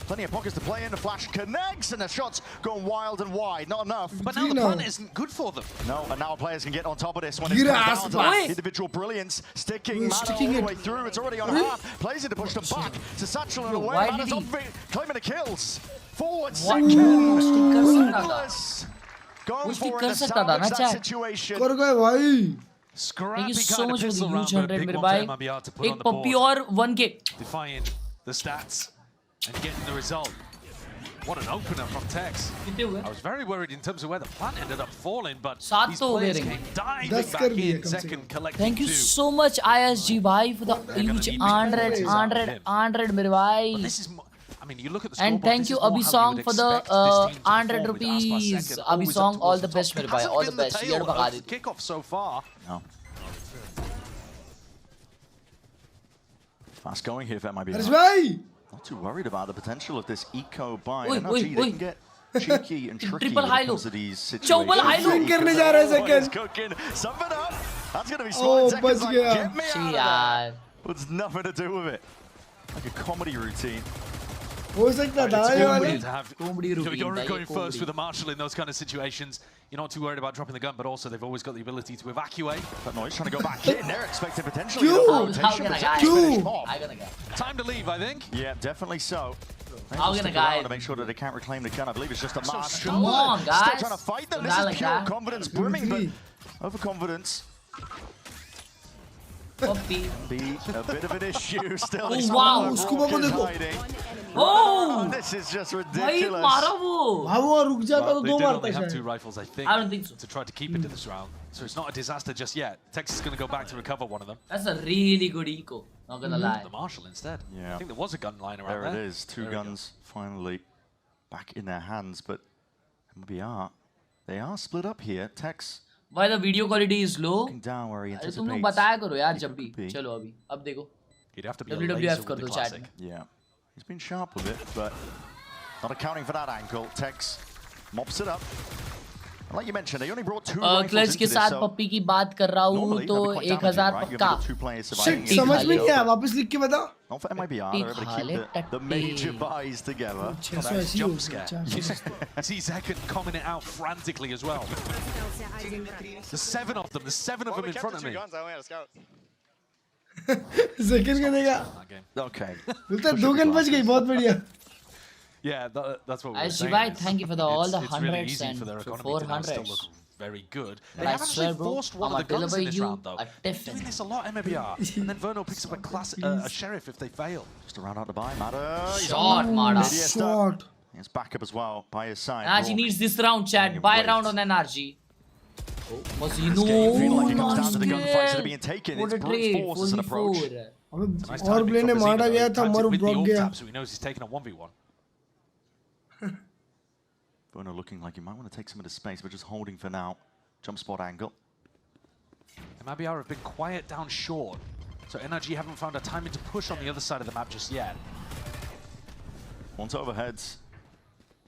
Plenty of pockets to play in. The flash connects and the shots going wild and wide. Not enough. But now the plant isn't good for them. No, and now players can get on top of this one. It's down to individual brilliance. Sticking all the way through. It's already on half. Plays it to push them back. To Satchel and away. Mada's on claiming the kills. Forward second. Relentless. Going for the salvage that situation. कर गए भाई. Thank you so much for the huge 100 मेरे भाई. एक पप्पी और 1K. Defying the stats and getting the result. What an opener from Tex. I was very worried in terms of where the plant ended up falling, but these players came diving back in second, collecting Thank you so much ISG bhai for the huge 100 मेरे भाई. This is I mean, you look at the and thank you Abhi Song for the 100 rupees. Abhi Song, all the best मेरे भाई. All the best. Year भगा दी. Kickoff so far. No. Fast going here for MIBR. भाई. Not too worried about the potential of this eco buy. NRG, they can get cheeky and tricky when it comes to these situations. Triple high low. करने जा रहे हैं second. Cooking. Sum it up. That's going to be smart. Oh, बच गया. Get me out of there. It's nothing to do with it. Like a comedy routine. हो सकता था ये वाली. You're going first with a marshal in those kind of situations. You're not too worried about dropping the gun, but also they've always got the ability to evacuate. But no, he's trying to go back in. They're expecting potentially time to leave, I think. Yeah, definitely so. How gonna guide to make sure that they can't reclaim the gun. I believe it's just a mark. Come on, guys. Still trying to fight them. This is pure confidence brimming, but overconfidence. Be a bit of an issue still. Oh wow! Oh! This is just ridiculous. मारा वो. हाँ वो रुक जाता तो दो मारता है. They have 2 rifles, I think. I don't think so. To try to keep it to this round, so it's not a disaster just yet. Texas is going to go back to recover one of them. That's a really good eco. Not gonna lie. The marshal instead. Yeah. I think there was a gun lying around there. There it is. 2 guns finally back in their hands, but MIBR, they are split up here. Tex. Why the video quality is low? Down where he anticipates. तुम लोग बताया करो यार जब भी. चलो अभी अब देखो. You'd have to be WWF कर दो chat में. Yeah, he's been sharp with it, but not accounting for that angle. Tex mops it up. And like you mentioned, they only brought 2 rifles clutch के साथ पप्पी की बात कर रहा हूँ तो 1000 पक्का. Shit, समझ में नहीं आया. वापस लिख के बता. Not for MIBR, they're able to keep the major buys together. Jump scare. See Zekan coming it out frantically as well. The 7 of them in front of me. Zekan का देखा. Okay. बोलता 2 गन बच गई बहुत बढ़िया. Yeah, that's what we're saying. Shibai, thank you for all the 100s really easy and for their economy 400s. to still look very good. But They have actually forced one of the guns in this round, though. They're Tiffin. doing this a lot, MIBR. And then Verno picks up a sheriff if they fail. Just to round out the buy, Mada. Shot, Mada. Shot. His backup as well by his side. NRG needs this round, chat. Buy round on NRG. Oh, Mazino. Like it comes down to the gunfights that are being taken. It's brute force as an approach. और play ने मारा गया था मर block गया. So he knows he's taking a 1v1. Bruno looking like he might want to take some of the space, but just holding for now. Jump spot angle. MIBR have been quiet down short, so NRG haven't found a timing to push on the other side of the map just yet. Once overheads.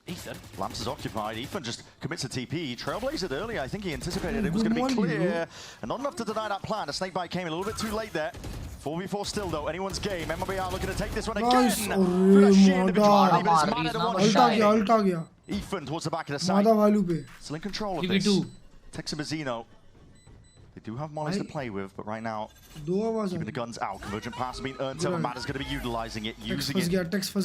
Ethan. Lamps is occupied. Ethan just commits a TP. He trailblazed early. I think he anticipated it was going to be clear. And not enough to deny that plan. A snakebite came a little bit too late there. 4v4 still though. Anyone's game. MIBR looking to take this one again. Ethan towards the back of the side. Still in control of this. Takes a Mazino. They do have mollies to play with, but right now, keeping the guns out. Convergent pass has been earned up, and Matter's going to be utilizing it, using it. Tex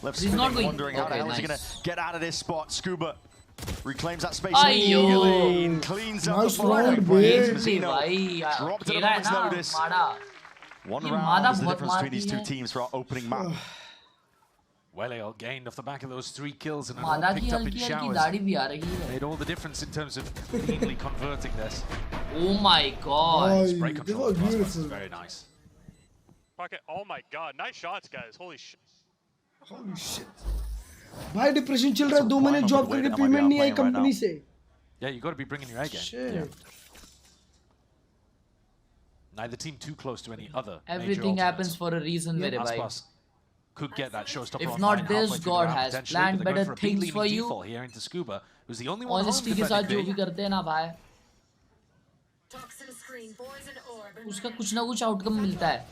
left spinning, wondering how the hell is he going to get out of this spot. Scuba reclaims that space immediately, cleans up the fire. Dropped at a moment's notice. 1 round is the difference between these two teams for our opening map. Well, gained off the back of those 3 kills and it all picked up in showers. Made all the difference in terms of cleanly converting this. Oh my god. Spray control is very nice. Pocket, oh my god, nice shots, guys. Holy shit. Holy shit. भाई depression चल रहा है 2 महीने job करके payment नहीं आई company से. Yeah, you got to be bringing your A game. Shit. Neither team too close to any other. Everything happens for a reason, mere bhai. Could get that showstopper. If not this, God has planned better things for you. Here into Scuba, who's the only one Honesty के साथ जो भी करते हैं ना भाई, उसका कुछ ना कुछ आउटकम मिलता है.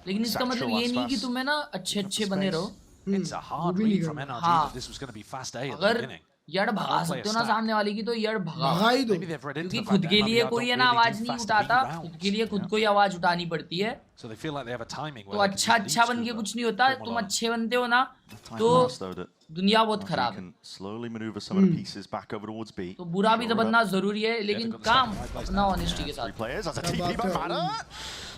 लेकिन इसका मतलब ये नहीं कि तुम्हें ना अच्छे बने रहो. It's a hard read from NRG that this was going to be fast A at the beginning. यड़ भगा सकते हो ना सामने वाले की, तो यड़ भगा ही दो, क्योंकि खुद के लिए कोई है ना आवाज नहीं उठाता, खुद के लिए खुद को ही आवाज उठानी पड़ती है. So they feel like they have a timing. तो अच्छा बन के कुछ नहीं होता. तुम अच्छे बनते हो ना तो दुनिया बहुत खराब है. तो बुरा भी तो बनना जरूरी है, लेकिन काम अपना ऑनेस्टी के साथ.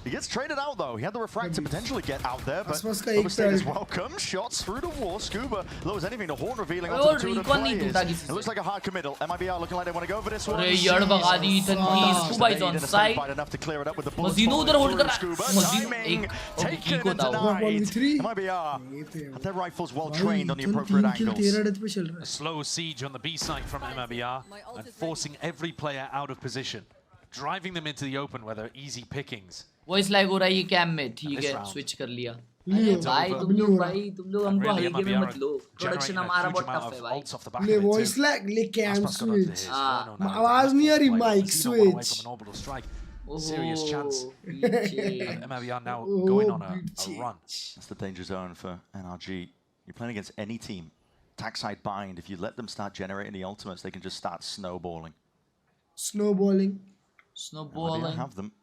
He gets traded out though. He had the refract to potentially get out there, but overstayed is welcome. Shots through the wall. Scuba lowers anything to Horn revealing onto the 2 of the players. It looks like a hard committal. MIBR looking like they want to go for this one. Scuba is on side. Enough to clear it up with the Mazino उधर hold कर रहा है. Timing taken and denied. MIBR have their rifles well trained on the appropriate angles. A slow siege on the B side from MIBR and forcing every player out of position, driving them into the open where they're easy pickings. Voice lag हो रहा है ये cam में. ठीक है, switch कर लिया. भाई तुम लोग हमको हल्के में मत लो. प्रोडक्शन हमारा बहुत टफ है भाई. ले वॉइस लैग, ले कैम स्विच. आवाज नहीं आ रही, mic switch. Serious chance. MIBR now going on a run. That's the danger zone for NRG. You're playing against any team. Tackside bind. If you let them start generating the ultimates, they can just start snowballing. Snowballing. MIBR have them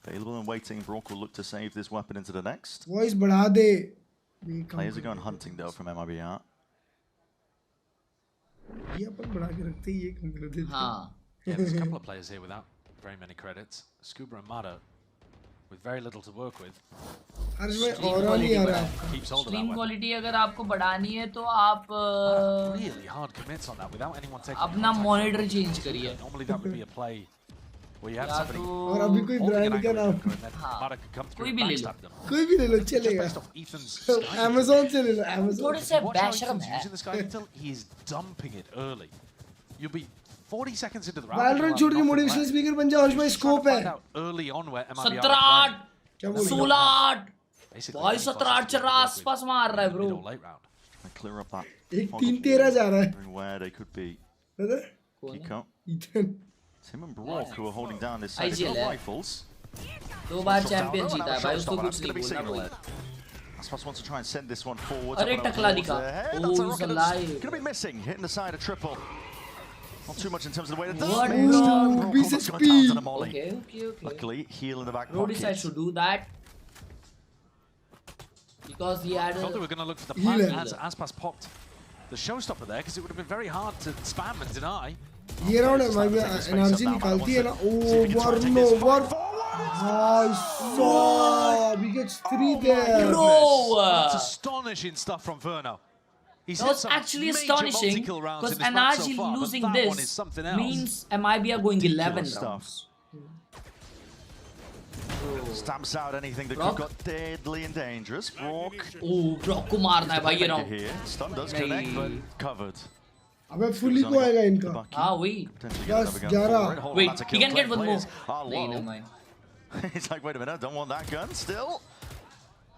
available and waiting. Brock will look to save this weapon into the next. Voice बढ़ा दे. Players are going hunting though from MIBR. ये अपन बढ़ा के रखते ही ये कम कर देते. हाँ. Yeah, there's a couple of players here without very many credits. Scuba and Mata with very little to work with. Stream quality अगर आपको बढ़ानी है तो आप really hard commits on that without anyone taking अपना monitor change करिए. Normally that would be a play where you have somebody और अभी कोई brand का नाम कोई भी ले लो, चलेगा. Amazon से ले लो, Amazon. थोड़े से बेशर्म है. He is dumping it early. You'll be 40 seconds into the round. Valorant छोड़ के motivational speaker बन जाओ, उसमें scope है. Early on where MIBR 17 16 भाई 17 चल रहा, आसपास मार रहा है bro. Clear up that. एक 3-13 जा रहा है. Where they could be. Ethan. Tim and Brock who are holding down this side of rifles. 2 bar champion जीता है भाई, उसको कुछ नहीं बोलना कोई. Aspas wants to try and send this one forward. अरे टकला दिखा. Oh, he's alive. Gonna be missing, hitting the side of triple. Not too much in terms of the way that What wrong? VCT. Okay. Luckily, heal in the back Bro decided to do that because he had I thought they were going to look for the plant as Aspas popped the showstopper there, because it would have been very hard to spam and deny. ये round है भाई, energy निकालती है ना. ओ Warno. He gets 3 there. Bro, that's astonishing stuff from Verno. That was actually astonishing because NRG losing this means MIBR going 11 rounds. Stamps out anything that could got deadly and dangerous. Brock. Oh, Brock को मारना है भाई ये round. Stun does connect, but covered. अबे fully को आएगा इनका. हाँ वही. Plus 11. Wait, he can get one more. नहीं, never mind. He's like, wait a minute, I don't want that gun still.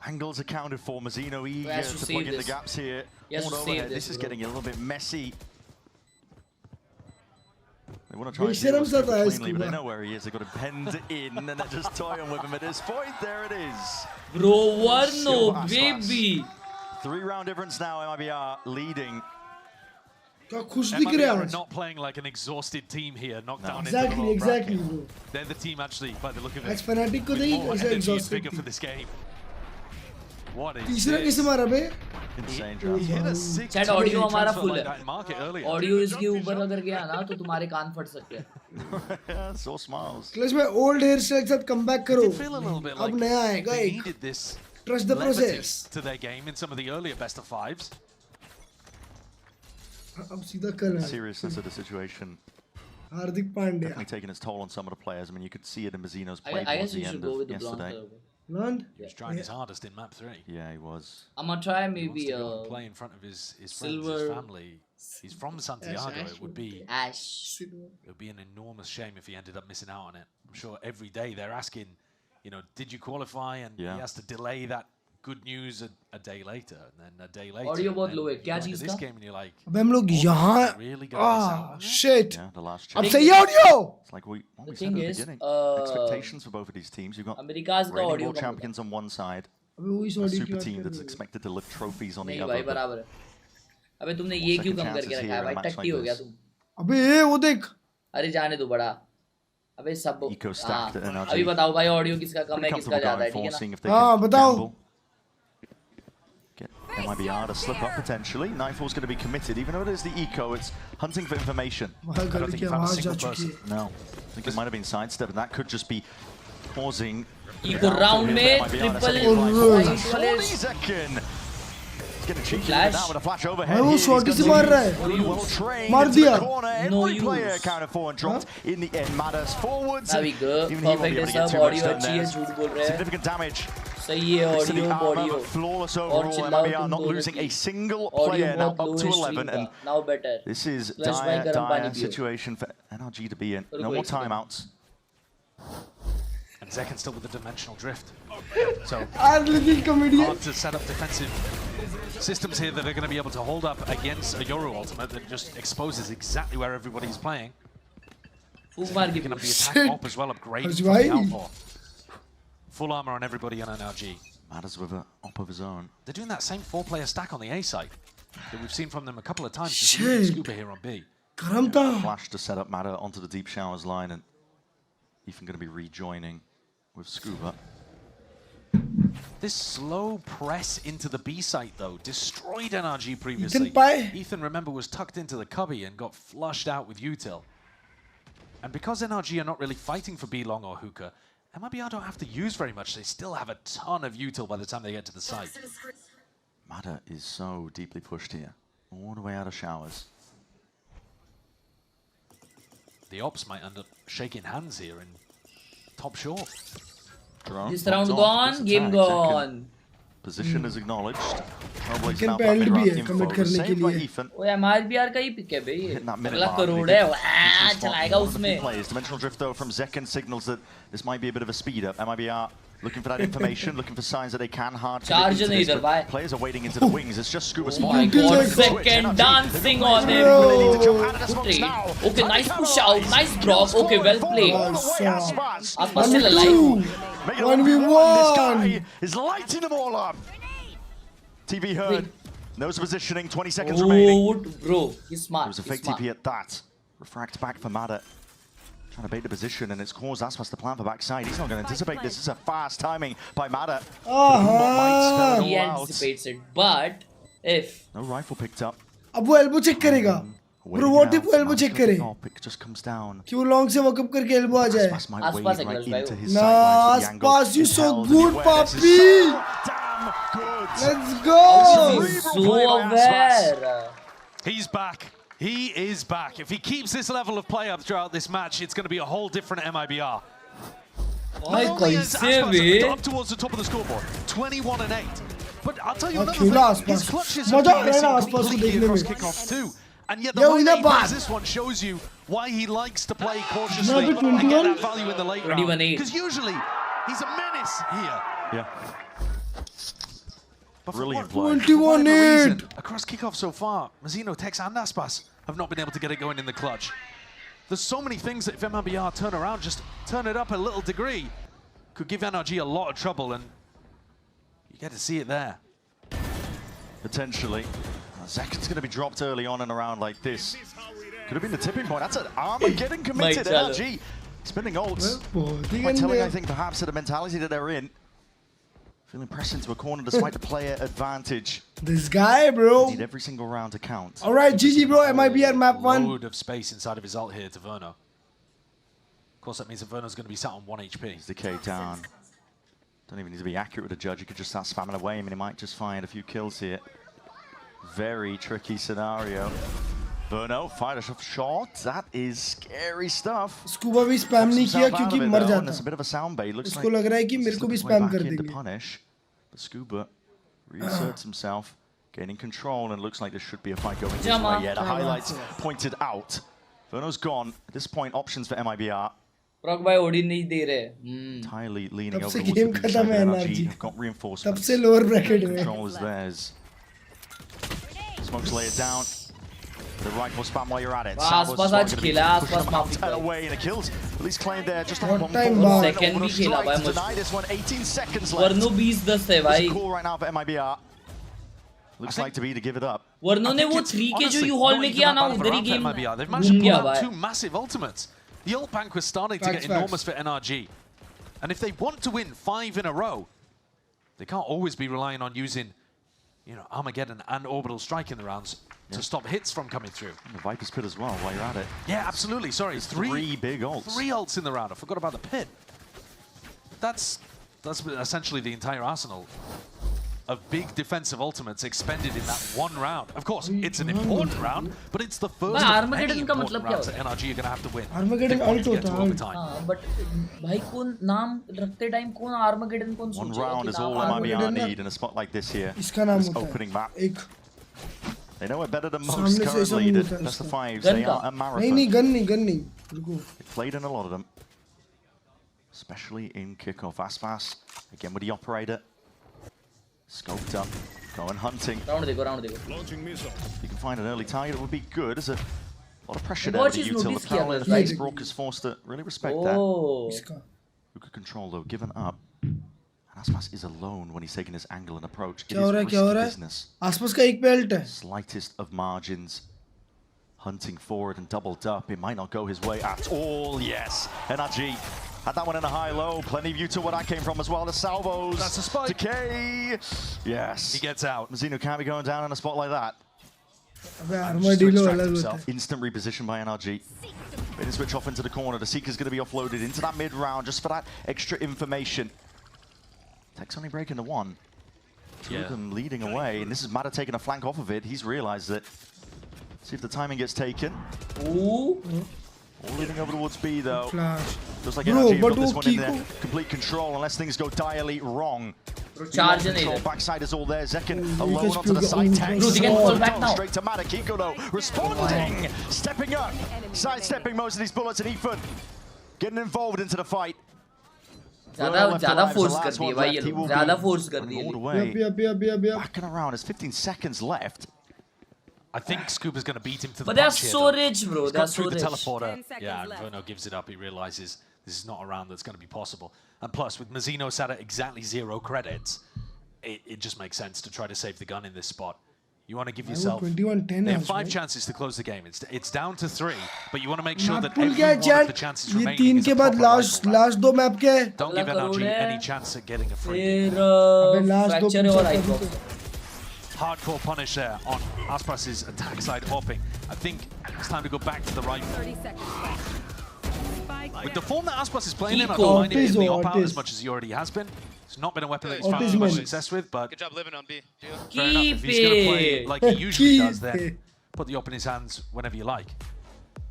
Angles accounted for. Mazino eager to plug in the gaps here. All overhead. This is getting a little bit messy. They want to try and deal with it cleanly, but they know where he is. They've got to bend in, and they're just toying with him at this point. There it is. Bro, Warno, baby. 3-round difference now, MIBR leading. MIBR are not playing like an exhausted team here, knocked down into the lower bracket. Bro. They're the team actually, by the look of it. As Fnatic को नहीं ऐसे exhausted. Bigger for this game. What is तीसरा किसे मारा बे? Chat audio हमारा full है. Audio इसके ऊपर अगर गया ना तो तुम्हारे कान फट सकते हैं. So smiles. Clash में old hairstyle के साथ comeback करो. अब नया आएगा एक. Trust the process. To their game in some of the earlier best of fives. अब सीधा कर रहा है. Seriousness of the situation. Hardik Pandya. Definitely taking its toll on some of the players. I mean, you could see it in Mazino's play towards the end of yesterday. Blonde? He was trying his hardest in map 3. Yeah, he was. I'm gonna try maybe play in front of his friends, his family. He's from Santiago. It would be an enormous shame if he ended up missing out on it. I'm sure every day they're asking, you know, did you qualify? And he has to delay that good news a day later, and then a day later. Audio बहुत low है. क्या चीज़ this game and you're like, अब हम लोग यहाँ shit. Yeah, the last अब सही audio. It's like we said at the beginning. Expectations for both of these teams. You've got reigning world champions on one side, a super team that's expected to lift trophies on the other. भाई बराबर है. अबे तुमने ये क्यों कम करके रखा है भाई? टट्टी हो गया तुम. अबे वो देख. अरे जाने दो बड़ा. अबे सब. Eco-stacked NRG. अभी बताओ भाई audio किसका कम है किसका ज़्यादा है ठीक है ना? हाँ बताओ. MIBR to slip up potentially. Nightfall's going to be committed, even though it is the eco. It's hunting for information. I don't think he found a single person. No, I think it might have been sidestep, and that could just be pausing. Eco round में triple second. He's getting cheeky with that with a flash overhead. वो shot किसे मार रहा है? Well trained मार दिया. No every player accounted for and dropped in the end. Matters forwards. There we go. Perfect है सब audio अच्छी है झूठ बोल रहे हैं. Significant damage. सही है audio. Flawless overall. MIBR not losing a single player now up to 11, and now better. This is dire situation for NRG to be in. No more timeouts. And Zekken still with the dimensional drift. So hard to set up defensive systems here that are going to be able to hold up against a Yoru ultimate that just exposes exactly where everybody's playing. Picking up the attack op as well, upgrade. Full armor on everybody on NRG. Matters with an op of his own. They're doing that same 4-player stack on the A side that we've seen from them a couple of times. Scuba here on B. Flash to set up Matter onto the deep showers line, and Ethan going to be rejoining with Scuba. This slow press into the B site though destroyed NRG previously. Ethan, remember, was tucked into the cubby and got flushed out with util. And because NRG are not really fighting for B long or hookah, MIBR don't have to use very much. They still have a ton of util by the time they get to the site. Matter is so deeply pushed here, all the way out of showers. The ops might end up shaking hands here in top short. This round gone, game gone. Position is acknowledged. Can pelt भी है commit करने के लिए. वो MIBR का ही pick है बे ये. अगला करोड़ है. वाह चलाएगा उसमें. Dimensional drift though from Zekken signals that this might be a bit of a speed up. MIBR looking for that information, looking for signs that they can hard. Charge नहीं इधर भाई. Players are waiting into the wings. It's just Scuba Small. Oh my God, Zekken dancing on him. Okay, nice push out, nice drop. Okay, well played. Aspas still alive. 1v1. This guy is lighting them all up. TV heard. Knows the positioning. 20 seconds remaining. Bro, he's smart. It was a fake TP at that. Refract back for Matter. Trying to bait the position, and it's caused Aspas to plan for backside. He's not going to anticipate this. This is a fast timing by Matter. He anticipates it, but if no rifle picked up. अब वो elbow check करेगा. Bro, what if वो elbow check करे? It just comes down. क्यों long से walk up करके elbow आ जाए? Aspas right into his Aspas, you so good, papi. Damn good. Let's go! So aware. He's back. He is back. If he keeps this level of play up throughout this match, it's going to be a whole different MIBR. Not only is Aspas up towards the top of the scoreboard, 21-8. But I'll tell you another thing, his clutches have been missing completely across kickoff too. And yet the way he plays this one shows you why he likes to play cautiously and get that value in the late round. Because usually, he's a menace here. Yeah. Brilliant play. 21-8. Across kickoff so far, Mazino, Tex and Aspas have not been able to get it going in the clutch. There's so many things that if MIBR turn around, just turn it up a little degree, could give NRG a lot of trouble, and you get to see it there. Potentially. Zekin's going to be dropped early on in a round like this. Could have been the tipping point. That's an Armageddon committed. NRG spinning ults. Quite telling, I think, perhaps, at the mentality that they're in. Feeling pressed into a corner despite the player advantage. This guy, bro. Need every single round to count. All right, GG, bro. MIBR map 1. Load of space inside of his ult here to Verno. Of course, that means that Verno's going to be sat on 1 HP. He's the K down. Don't even need to be accurate with the judge. You could just start spamming away. I mean, he might just find a few kills here. Very tricky scenario. Verno fired a shot. That is scary stuff. Scuba भी spam नहीं किया क्योंकि मर जाता. It's a bit of a sound bait. Looks उसको लग रहा है कि मेरे को भी spam कर देंगे. Punish. But Scuba reasserts himself, gaining control, and looks like there should be a fight going this way. Yeah, the highlights pointed out. Verno's gone. At this point, options for MIBR. Rock by OD नहीं दे रहे. Entirely leaning over towards the B side. NRG have got reinforcements. तब से lower bracket में. Control is theirs. Smokes lay it down. The rifle spam while you're at it. Aspas आज खेला, Aspas माफी कर. Away and the kills. At least claimed there. Just on one second भी खेला भाई मुझे. Deny this one. 18 seconds left. वर्नो 20-10 है भाई. Call right now for MIBR. Looks like to be to give it up. वर्नो ने वो 3 के जो U-Haul में किया ना उधर ही game they've managed to pull out 2 massive ultimates. The ult bank was starting to get enormous for NRG. And if they want to win 5 in a row, they can't always be relying on using, you know, Armageddon and Orbital Strike in the rounds to stop hits from coming through. And the Viper's Pit as well while you're at it. Yeah, absolutely. Sorry, three big ults. 3 ults in the round. I forgot about the pit. That's essentially the entire arsenal of big defensive ultimates expended in that one round. Of course, it's an important round, but it's the first of many important rounds that NRG are going to have to win. Armageddon ult होता है. But भाई कौन नाम रखते time कौन Armageddon कौन सोचेगा? One round is all MIBR need in a spot like this here. इसका नाम this होता है. opening map. They know it better than most सामने से ऐसा currently. नहीं होता है. Best of 5s. They are a marathon. नहीं gun नहीं. रुको. They played in a lot of them, especially in kickoff. Aspas again with the operator. Scoped up, going hunting. Round देखो. You can find an early target, it would be good. There's a lot of pressure there with the util. The power of the face, Brock is forced to really respect that. Who could control though, given up. And Aspas is alone when he's taking this angle and approach. It is risky business. Aspas का एक belt है. Slightest of margins. Hunting forward and doubled up. It might not go his way at all. Yes, NRG. Had that one in a high-low. Plenty of view to where that came from as well. The salvos. That's a spike. Decay. Yes. He gets out. Mazino can't be going down in a spot like that. Instant reposition by NRG. They didn't switch off into the corner. The Seeker's going to be offloaded into that mid-round just for that extra information. Tech's only breaking the 1. Two of them leading away. And this is Mata taking a flank off of it. He's realized it. See if the timing gets taken. Ooh. All leading over towards B though. Flash. Looks like NRG got this one in there. Complete control unless things go direly wrong. Charge control backside is all there. Zekin alone onto the side tank. Straight to Mata. Kiko though responding. Stepping up. Sidestepping most of these bullets, and Ethan getting involved into the fight. ज़्यादा force कर दिए भाई ये लोग. ज़्यादा force कर दिए. Backing around. There's 15 seconds left. I think Scuba's going to beat him to the But they're punch so here, rich, bro. He's they're gone so through rich. the teleporter. Yeah, and Verno gives it up. He realizes this is not a round that's going to be possible. And plus, with Mazino sat at exactly 0 credits, it just makes sense to try to save the gun in this spot. You want to give yourself... They have 5 chances to close the game. It's down to 3, but you want to make sure that every one of the chances remaining is a proper last दो map के. Don't give NRG any chance at getting a free. Hardcore punish there on Aspas's attack side hopping. I think it's time to go back to the rifle. 30 seconds left. Spike With the form that Aspas is playing in, I don't mind him getting the op-out as much as he already has been. It's not been a weapon that he's found too much success with, but Good job living on B. fair enough. If he's going to play like he usually does, then put the op in his hands whenever you like.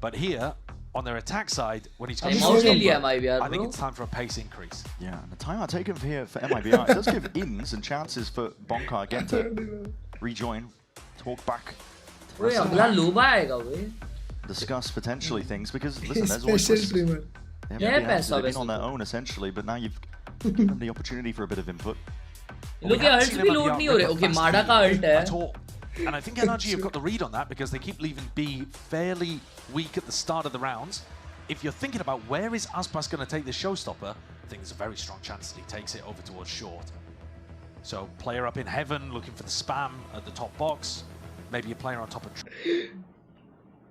But here, on their attack side, when he's got I think it's time for a pace increase. Yeah, and the timeout taken here for MIBR, it does give ins and chances for Bonka again to rejoin, talk back, discuss potentially things, because listen, there's always they've been on their own essentially, but now you've given them the opportunity for a bit of input. Look at ults bhi load nahi ho rahe. Okay, Mada ka ult hai. And I think NRG have got the read on that because they keep leaving B fairly weak at the start of the rounds. If you're thinking about where is Aspas going to take this showstopper, I think there's a very strong chance that he takes it over towards short. So player up in heaven looking for the spam at the top box. Maybe a player on top of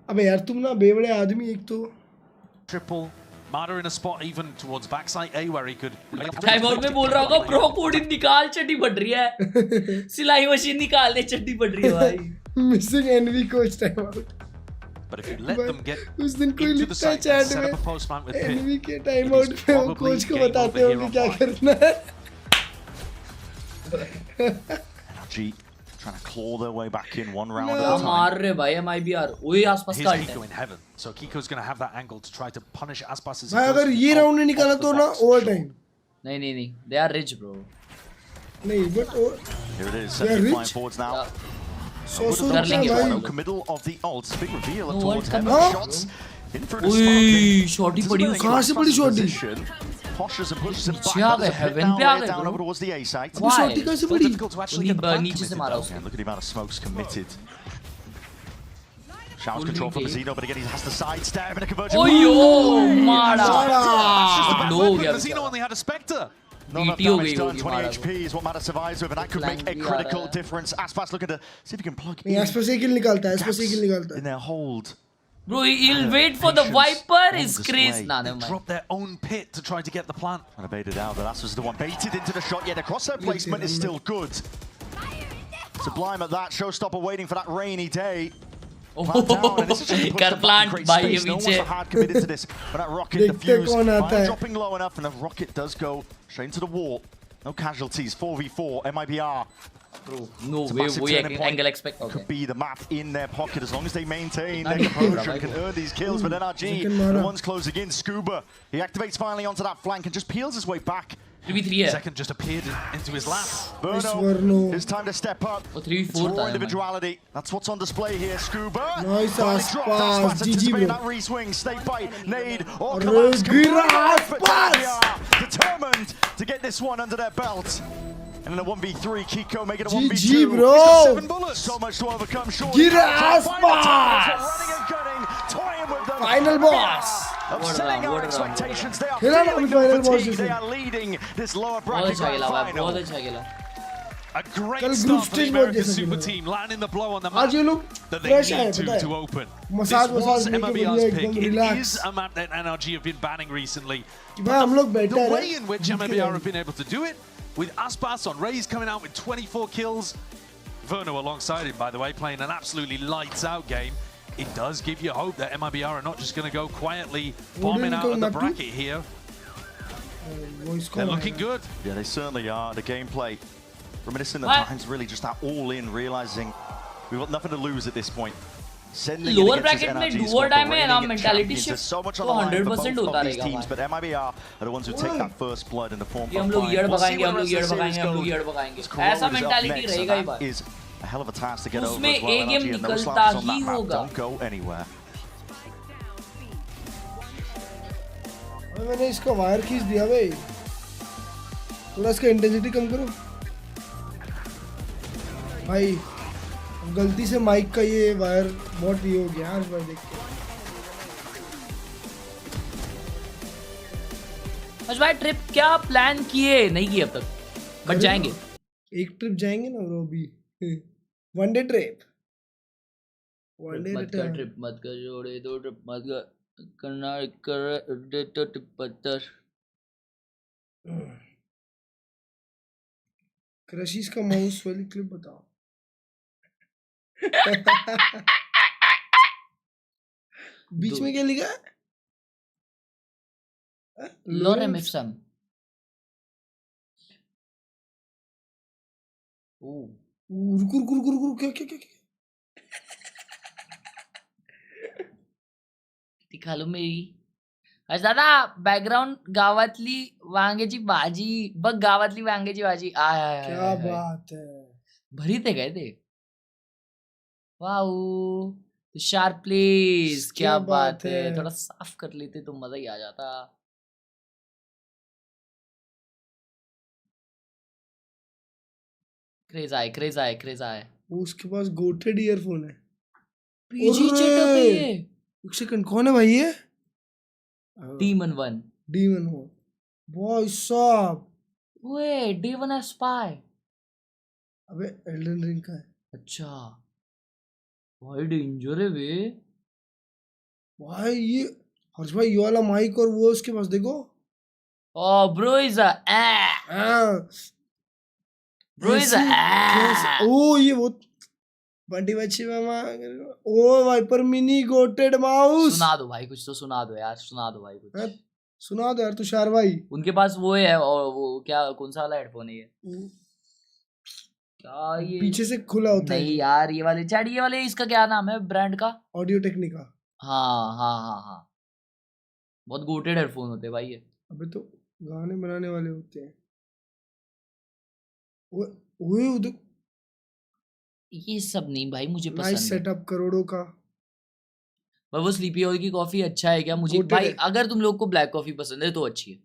अबे यार तुम ना बेवड़े आदमी एक तो triple. Mada in a spot even towards backside A where he could. Time out में बोल रहा होगा प्रो कोडिंग निकाल चड्डी बढ़ रही है सिलाई मशीन निकाल दे चड्डी बढ़ रही है भाई missing NV coach time out. But if you let them get उस दिन कोई into the लिखता site चैट and set में up a post plant with NV Pit, के टाइम आउट पे वो कोच को बताते हो कि क्या करना है. NRG trying to claw their way back in one round at a time. मार रहे भाई MIBR ओए आसपास Here's का ult Kiko in heaven, so Kiko's going to have that angle to try to punish Aspas as he भाई goes अगर ये round नहीं निकाला तो ना ओवर टाइम. नहीं they are rich bro. नहीं but here it is, flying forwards now. Middle of the ult, big reveal towards heaven. Shots in for the spark. Shorty पड़ी कहाँ से पड़ी shorty? Pushes and pushes him back. Heaven पे आ गए down over towards the A site. Shorty कैसे पड़ी? Difficult to actually get the plant committed. And look at the amount of smokes committed. Showers control from Mazino, but again he has to sidestep and a conversion. Oh yo, Mada! Mazino only had a Spectre. Not enough damage done. 20 HP is what Mada survives with, and that could make a critical difference. Aspas looking to see if he can plug in. Aspas एक kill निकालता है. Aspas एक kill निकालता है. In their hold. Bro, he'll wait for the Viper. Is crazy. Nah, they drop their own pit to try to get the plant. Trying to bait it out, but Aspas is the one baited into the shot. Yet the crosshair placement is still good. Sublime at that. Showstopper waiting for that rainy day. Plant by ये No one's hard committed to this, but that rocket defused. Finally dropping low enough, and the rocket does go straight into the wall. No casualties. 4v4. MIBR. No way, angle expect. Could be the map in their pocket as long as they maintain their composure and can earn these kills. But NRG, the one's closing in. Scuba, he activates finally onto that flank and just peels his way back. 3v3 Second just appeared into his lap. Verno, it's time to step up. It's raw individuality. That's what's on display here. Scuba. Nice Aspas. GG that re-swing. Snake bite. Nade. Or determined to get this one under their belt. And in a 1v3, Kiko making a 1v2. GG, bro. 7 bullets. So much to overcome. Get Aspas. Running and gunning. Toying with them. Final boss. Upsetting our expectations. They are feeling no fatigue. They are leading this lower bracket final. A great start for the American Super Team, landing the blow on the map that they need to open. This was MIBR's pick. It is a map that NRG have been banning recently. The way in which MIBR have been able to do it, with Aspas on Raze coming out with 24 kills, Verno alongside him, by the way, playing an absolutely lights-out game, it does give you hope that MIBR are not just going to go quietly bombing out of the bracket here. They're looking good. Yeah, they certainly are. The gameplay reminiscent at times, really just that all-in, realizing we've got nothing to lose at this point. Lower bracket में do or die में ना mentality shift so much तो 100% होता रहेगा teams, but MIBR are the ones who take that first blood in the form of हम लोग year भगाएंगे हम लोग year भगाएंगे हम लोग year भगाएंगे ऐसा mentality रहेगा ही बात is a hell of a task to get over उसमें as well. एक गेम निकलता ही होगा don't go anywhere. मैंने इसका वायर खींच दिया भाई थोड़ा इसका इंटेंसिटी कम करो भाई गलती से माइक का ये वायर बहुत ये हो गया इस बार देख के आज भाई ट्रिप क्या प्लान किए नहीं किए अब तक बट जाएंगे एक ट्रिप जाएंगे ना ब्रो अभी वन डे ट्रिप मत कर ट्रिप मत कर जोड़े दो ट्रिप मत कर करना कर दे तो ट्रिप पत्थर क्रशिस का माउस वाली क्लिप बताओ बीच में क्या लिखा है Lorem ipsum. रुक क्या दिखा लो मेरी. अरे दादा बॅकग्राऊंड गावातली वांग्याची भाजी बघ, गावातली वांग्याची भाजी. क्या बात है. भरीत आहे काय ते? Wow sharp please. क्या बात है. थोड़ा साफ कर लेते तो मजा ही आ जाता. क्रेज आए. उसके पास गोटेड ईयरफोन है. पीजी चेटअप है ये. एक सेकंड, कौन है भाई ये? Demon 1. भाई साहब. ओए Demon है स्पाई. अबे एल्डन रिंग का है. अच्छा भाई डेंजर है बे. भाई ये हर्ष भाई, ये वाला माइक और वो उसके पास देखो. ब्रो इज ओ ये वो बंटी बच्ची मामा. ओ वाइपर मिनी गोटेड माउस. सुना दो भाई कुछ तो, सुना दो यार, सुना दो भाई कुछ. सुना दो यार तुषार भाई. उनके पास वो है, और वो क्या, कौन सा वाला हेडफोन है ये? क्या ये पीछे से खुला होता है? नहीं यार ये वाले चैट, ये वाले इसका क्या नाम है ब्रांड का? Audio Technica. हाँ बहुत गोटेड हेडफोन होते हैं भाई ये. अबे तो गाने बनाने वाले होते हैं. वो ये सब नहीं भाई मुझे पसंद. नाइस सेटअप करोड़ों का. भाई वो स्लीपी ऑयल की कॉफी अच्छा है क्या? मुझे भाई अगर तुम लोग को ब्लैक कॉफी पसंद है तो अच्छी है.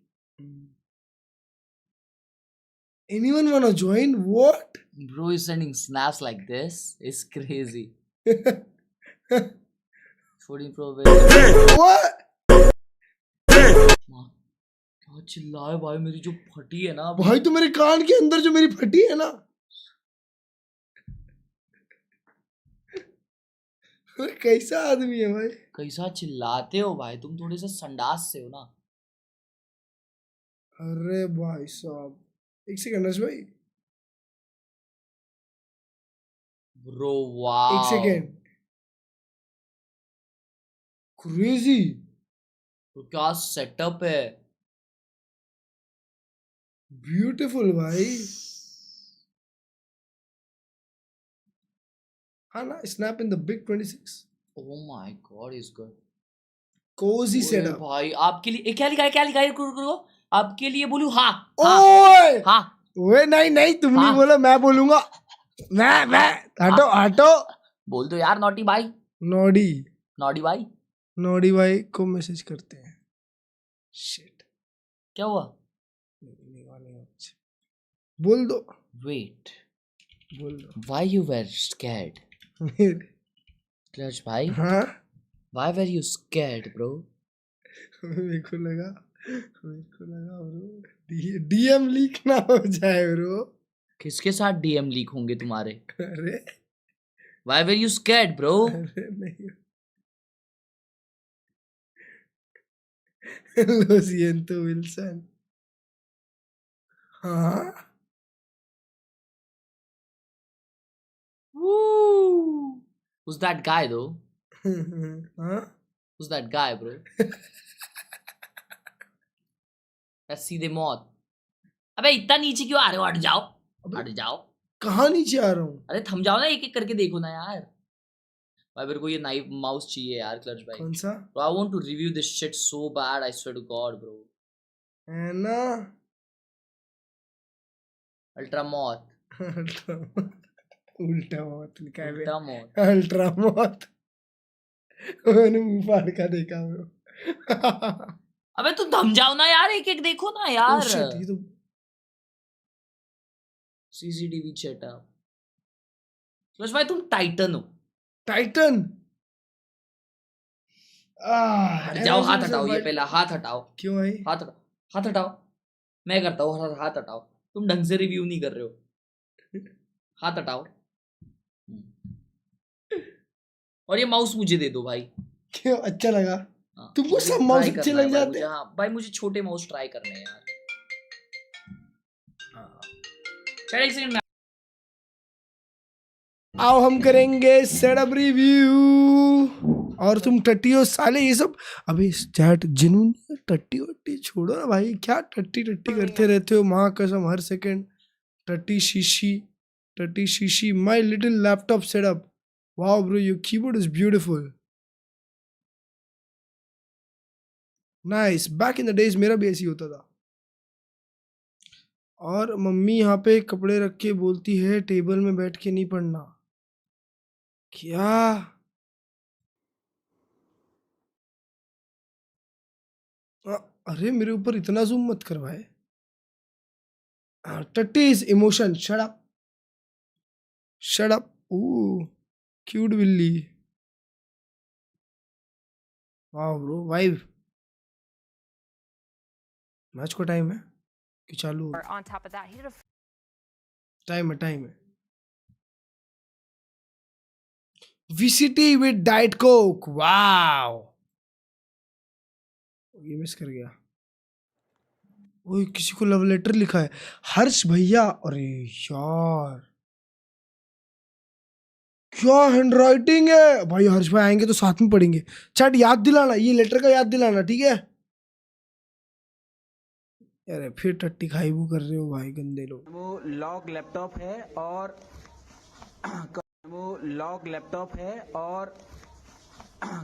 Anyone wanna join? What? Bro is sending snaps like this. It's crazy. 14 Pro. What? क्या चिल्लाए भाई, मेरी जो फटी है ना भाई, तो मेरे कान के अंदर जो मेरी फटी है ना. कैसा आदमी है भाई. कैसा चिल्लाते हो भाई तुम, थोड़े से संडास से हो ना. अरे भाई साहब एक सेकंड हर्ष भाई. Bro wow. एक सेकंड. क्रेजी. तो क्या सेटअप है. ब्यूटीफुल भाई. हाँ ना, snap in the big 26. Oh my God, is good. Cosy setup भाई आपके लिए. क्या लिखा है रुको आपके लिए बोलूं. हाँ ओए नहीं तुम नहीं बोलो, मैं बोलूंगा. मैं हटो बोल दो यार. नॉटी भाई. नॉडी भाई को मैसेज करते हैं. शिट क्या हुआ? बोल दो. वेट बोल दो. Why you were scared? क्लर्ज भाई. हाँ Why were you scared bro? मेरे को लगा ब्रो डीएम लीक ना हो जाए ब्रो. किसके साथ डीएम लीक होंगे तुम्हारे? अरे Why were you scared bro? अरे नहीं. Lo siento Wilson. हाँ Woo. Who's that guy though? हाँ Who's that guy bro? सीधे मौत. अबे इतना नीचे क्यों आ रहे हो? हट जाओ. कहाँ नीचे आ रहा हूँ? अरे थम जाओ ना, एक एक करके देखो ना यार. भाई मेरे को ये नाइफ माउस चाहिए यार क्लच भाई. कौन सा? I want to review this shit so bad, I swear to God bro. है ना अल्ट्रा मौत. उल्टा मौत लिखा है. उल्टा मौत. अल्ट्रा मौत. मैंने मुंह फाड़ का देखा ब्रो. अबे तुम थम जाओ ना यार, एक एक देखो ना यार. ये तो सीसीटीवी सेटअप. क्लच भाई तुम टाइटन हो. टाइटन. जाओ हाथ हटाओ. ये पहला हाथ हटाओ. क्यों भाई? हाथ हटाओ. मैं करता हूँ. हाथ हटाओ. तुम ढंग से रिव्यू नहीं कर रहे हो. हाथ हटाओ. और ये माउस मुझे दे दो भाई. क्यों? अच्छा लगा तुमको? सब माउस अच्छे लग जाते हैं. हाँ भाई मुझे छोटे माउस ट्राई करने हैं यार. एक सेकंड. आओ हम करेंगे सेटअप रिव्यू. और तुम टट्टी हो साले ये सब। अबे चैट जिनून टट्टी वट्टी छोड़ो ना भाई, क्या टट्टी टट्टी करते रहते हो माँ कसम हर सेकंड। टट्टी शीशी my little laptop setup, wow bro your keyboard is beautiful, nice. Back in the days मेरा भी ऐसी होता था। और मम्मी यहाँ पे कपड़े रख के बोलती है टेबल में बैठ के नहीं पढ़ना। क्या अरे मेरे ऊपर इतना जूम मत कर भाई। टट्टी is emotion, shut up shut up. Oh cute बिल्ली, वाह ब्रो वाइब। मैच को टाइम है कि चालू? On top of that, he did a time है। VCT with Diet Coke, wow. ये मिस कर गया। ओए किसी को लव लेटर लिखा है, हर्ष भैया। अरे यार क्या हैंडराइटिंग है भाई। हर्ष भाई आएंगे तो साथ में पढ़ेंगे। चैट याद दिलाना, ये लेटर का याद दिलाना, ठीक है? अरे फिर टट्टी खाई वो कर रहे हो भाई गंदे लोग। वो लॉग लैपटॉप है और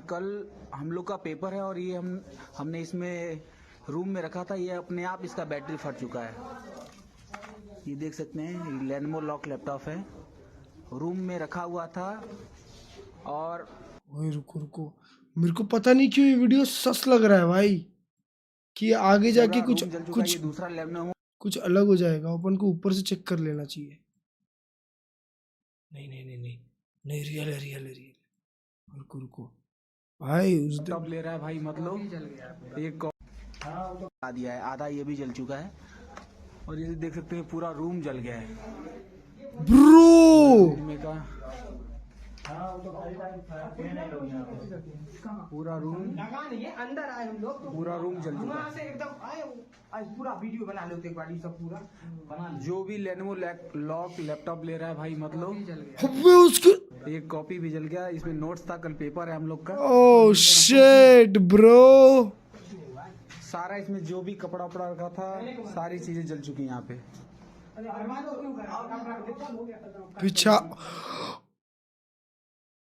कल हम लोग का पेपर है और ये हमने इसमें रूम में रखा था, ये अपने आप इसका बैटरी फट चुका है। ये देख सकते हैं लेनोवो लॉक लैपटॉप है, रूम में रखा हुआ था। और रुको मेरे को पता नहीं क्यों ये वीडियो सस लग रहा है भाई, कि आगे जाके कुछ दूसरा लेनोवो कुछ अलग हो जाएगा। अपन को ऊपर से चेक कर लेना चाहिए। नहीं रियल। रुको भाई उस लैपटॉप ले रहा है भाई, मतलब एक आ दिया है, आधा ये भी जल चुका है। और ये देख सकते हैं पूरा रूम जल गया है ब्रो। पूरा रूम जल चुका है। पूरा वीडियो बना लो एक बार, सब पूरा बना लो। जो भी लेनोवो लॉक लैपटॉप ले रहा है भाई, मतलब उसके एक कॉपी भी जल गया। इसमें नोट्स था, कल पेपर है हम लोग का। Oh shit bro. सारा इसमें जो भी कपड़ा वपड़ा रखा था, सारी चीजें जल चुकी हैं यहाँ पे। पीछा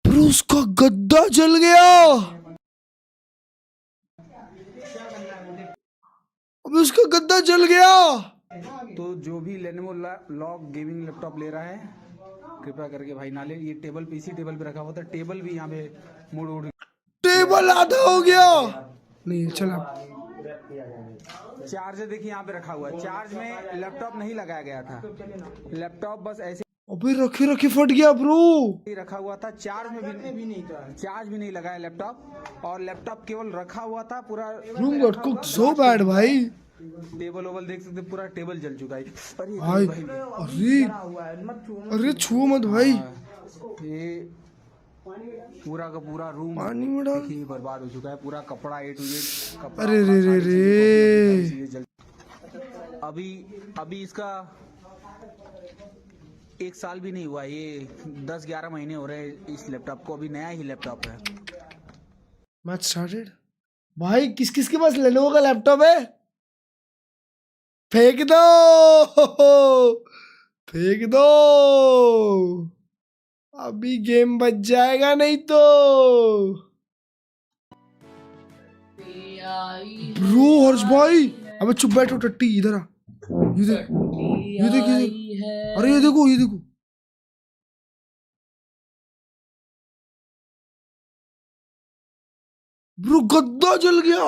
ब्रो उसका गद्दा जल गया। अब उसका गद्दा जल गया। तो जो भी लेनोवो लॉक गेमिंग लैपटॉप ले रहा है, कृपया करके भाई ना ले। ये टेबल पे, इसी टेबल पे रखा हुआ था, टेबल भी यहाँ पे मुड़ टेबल आधा हो गया। नहीं चला। चार्जर देखिए यहाँ पे रखा हुआ है, चार्ज में लैपटॉप नहीं लगाया गया था, लैपटॉप बस ऐसे अबे रखे फट गया ब्रो। रखा हुआ था, चार्ज में भी नहीं था, चार्ज भी नहीं लगाया लैपटॉप, और लैपटॉप केवल रखा हुआ था। पूरा room got cooked so bad भाई। टेबल ओबल देख सकते, पूरा टेबल जल चुका है भाई। अरे छुओ मत भाई। ये पूरा का पूरा रूम पानी में डाल बर्बाद हो चुका है, पूरा कपड़ा A to Z। अरे रे अभी इसका 1 साल भी नहीं हुआ, ये 10-11 महीने हो रहे हैं इस लैपटॉप को, अभी नया ही लैपटॉप है। मैच स्टार्टेड भाई। किस के पास लेनोवो का लैपटॉप है? फेंक दो अभी गेम बच जाएगा नहीं तो। ब्रो हर्ष भाई अबे चुप बैठो टट्टी, इधर आ। ये देख अरे ये देखो ब्रो गद्दा जल गया।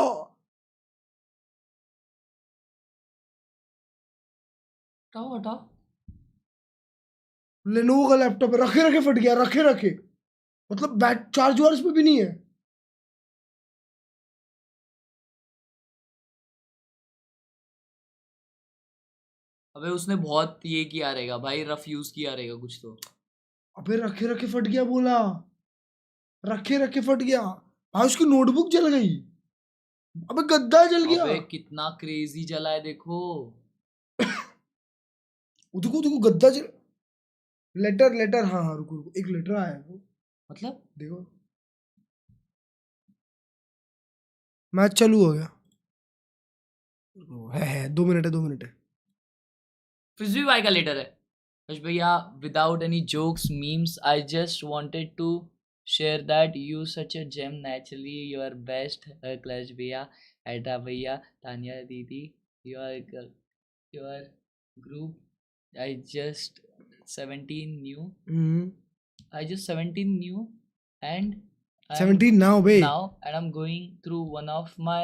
हटाओ लेनोवो का लैपटॉप है, रखे फट गया, रखे मतलब बैट चार्ज वार्ज पे भी नहीं है। अबे उसने बहुत ये किया रहेगा भाई, रफ यूज किया रहेगा कुछ तो। अबे रखे फट गया बोला, रखे फट गया भाई। उसकी नोटबुक जल गई। अबे गद्दा जल गया। अबे कितना क्रेजी जला है देखो। देखो गद्दा जल। लेटर हाँ रुको एक लेटर आया है वो, मतलब देखो मैच चालू हो गया है 2 मिनट है फ्रिस्बी भाई का लेटर है यश भैया without any jokes memes I just wanted to share that you such a gem naturally you are best clutch भैया एटा भैया तानिया दीदी your group I just 17 new and 17 now bhai and I'm going through one of my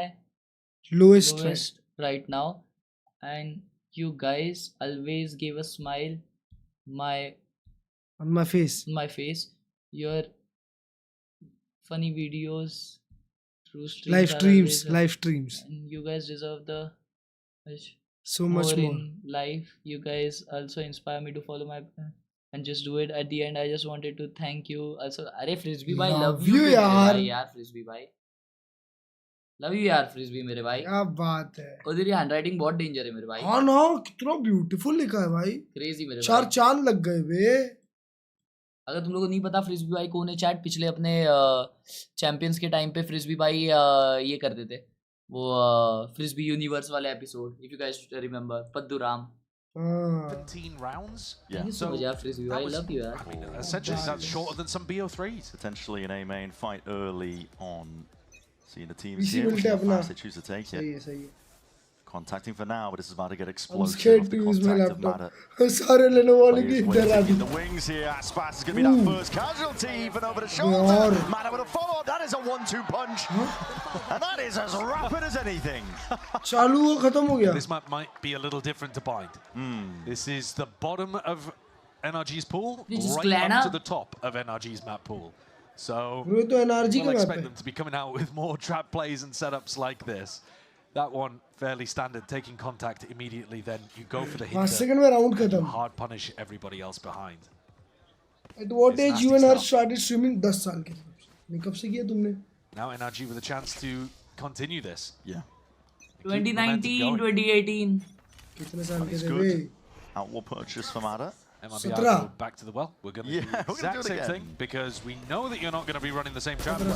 lowest right now and you guys always give a smile on my face your funny videos through live streams and you guys deserve the so much more in life. You guys also inspire me to follow my plan and just do it. At the end I just wanted to thank you also. Arey Frisbee bhai love you yaar Frisbee bhai love you यार frisbee मेरे भाई क्या बात है उधर ये handwriting बहुत danger है मेरे भाई हाँ ना कितना ब्यूटीफुल लिखा है भाई क्रेजी मेरे 4 चांद लग गए बे अगर तुम लोगों को नहीं पता फ्रिस्बी भाई कौन है चैट पिछले अपने चैंपियंस के टाइम पे फ्रिस्बी भाई ये करते थे वो फ्रिस्बी यूनिवर्स वाले episode if you guys remember Padduram 15 rounds yeah so much Frisbee I love you yaar. I mean essentially that's shorter than some BO3s potentially an A main fight early on. Seeing the teams VC here, fast they choose to take it. सही है Contacting for now, but this is about to get explosive. I'm scared to use my laptop. सारे लेने वाले की इधर आ the wings here. Aspas is going to be that first casualty, even over the shoulder. Mada with a follow up. That is a 1-2 punch, and that is as rapid as anything. चालू हो खत्म हो गया. This might be a little different to bind. This is the bottom of NRG's pool, right up to the top of NRG's map pool. So we'll expect them to be coming out with more trap plays and setups like this. That one fairly standard, taking contact immediately, then you go for the hit. Second में round खत्म. Hard punish everybody else behind. At what age you and her started streaming? 10 साल के. कब से किया तुमने? Now NRG with a chance to continue this. Yeah. 2019, 2018. कितने साल के थे वे? Outward purchase from Mada. MIBR go back to the well. We're going to do the exact same thing because we know that you're not going to be running the same trap. And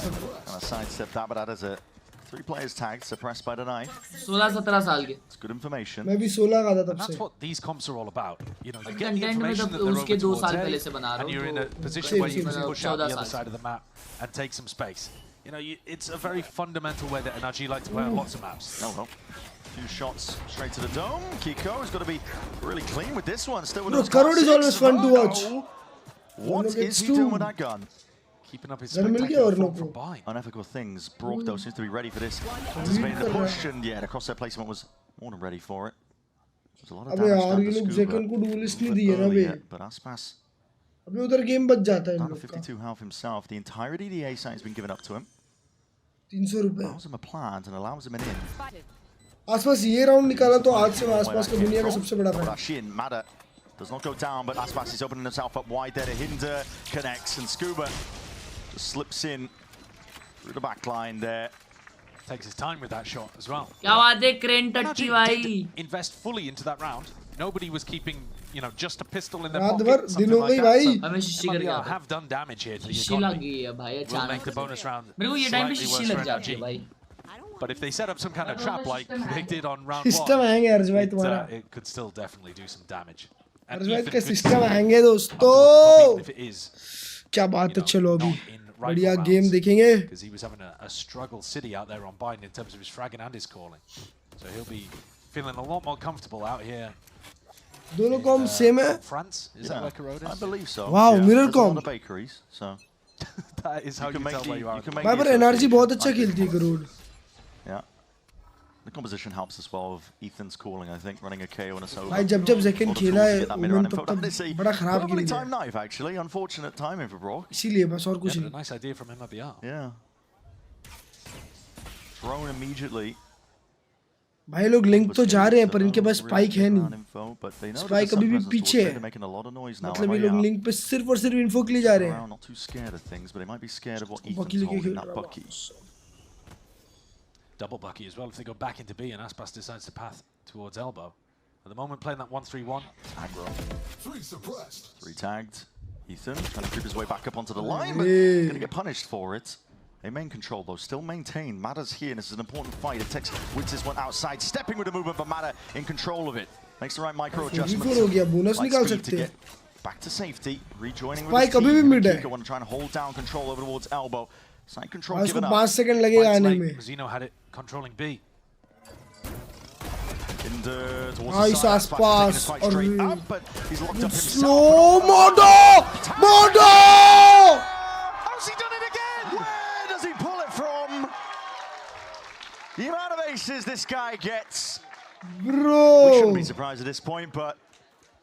a sidestep that, but that is it. 3 players tagged, suppressed by the knife. 16-17 साल के. It's good information. मैं भी 16 का था तब से. That's what these comps are all about. You know, you get the information that they're over towards A, and you're in a position where you can push out the other side of the map and take some space. You know, it's a very fundamental way that NRG like to play on lots of maps. Oh well. 2 shots straight to the dome. Kiko has got to be really clean with this one. Still with those Khelraay is always fun to watch. What is he doing with that gun? Keeping up his spectacular form from behind. Unethical things. Brock though seems to be ready for this. Anticipating the push, and yeah, the crosshair placement was more than ready for it. There's a lot of damage done to Scuba. But Aspas. अबे उधर game बच जाता है इन लोग का. 52 health himself. The entirety of the A site has been given up to him. 300 रुपए. Allows him a plant and allows him an in. आसपास ये राउंड निकाला तो आज से आसपास का दुनिया का सबसे बड़ा fan. Mada does not go down, but Aspas is opening himself up wide there to hinder. Connects and Scuba just slips in through the back line there. Takes his time with that shot as well. क्या बात है crane टट्टी भाई. Invest fully into that round. Nobody was keeping, you know, just a pistol in their pocket. Something like that. हमें शीशी कर गया. Have done damage here to the शीशी लग गई है भाई अचानक. Will make the bonus round. मेरे को ये टाइम पे शीशी लग जाती है भाई. But if they set up some kind of trap like they did on round 1, it could still definitely do some damage. अर्जवाइट का सिस्टम हैंगे दोस्तों. क्या बात है चलो अभी बढ़िया गेम देखेंगे. Because he was having a struggle city out there on bind in terms of his fragging and his calling. So he'll be feeling a lot more comfortable out here. दोनों कॉम सेम है. France is that where Khelraay is? I believe so. Wow, mirror com. comp. Bakeries, so that is how you tell where you are. भाई पर NRG बहुत अच्छा खेलती है crore. Yeah. The composition helps as well of Ethan's calling, I think, running a KO and a solo. भाई जब Zekken खेला है उन्होंने तब बड़ा खराब खेला. Time knife actually, unfortunate timing for Brock. इसीलिए बस और कुछ नहीं. Nice idea from MIBR. Yeah. Thrown immediately. भाई लोग लिंक तो जा रहे हैं पर इनके पास स्पाइक है नहीं. स्पाइक अभी भी पीछे है. मतलब ये लोग लिंक पे सिर्फ और सिर्फ इन्फो के लिए जा रहे हैं. Not too scared of things, but they might be scared of what Ethan's holding that Bucky. Double Bucky as well if they go back into B and Aspas decides to path towards elbow. At the moment playing that 1-3-1. Aggro. 3 suppressed. 3 tagged. Ethan trying to creep his way back up onto the line, but he's going to get punished for it. They main control though, still maintain. Mada's here, and this is an important fight. It takes wins this one outside, stepping with the movement, but Mada in control of it. Makes the right micro adjustments. Light speed to get back to safety, rejoining with his team. Kiko want to try and hold down control over towards elbow. Side control given up. 5 seconds लगेगा आने में. Mazino had it controlling B. Nice pass. But he's locked up himself. Slow Modo! Modo! How's he done it again? Where does he pull it from? The amount of aces this guy gets. Bro. We shouldn't be surprised at this point, but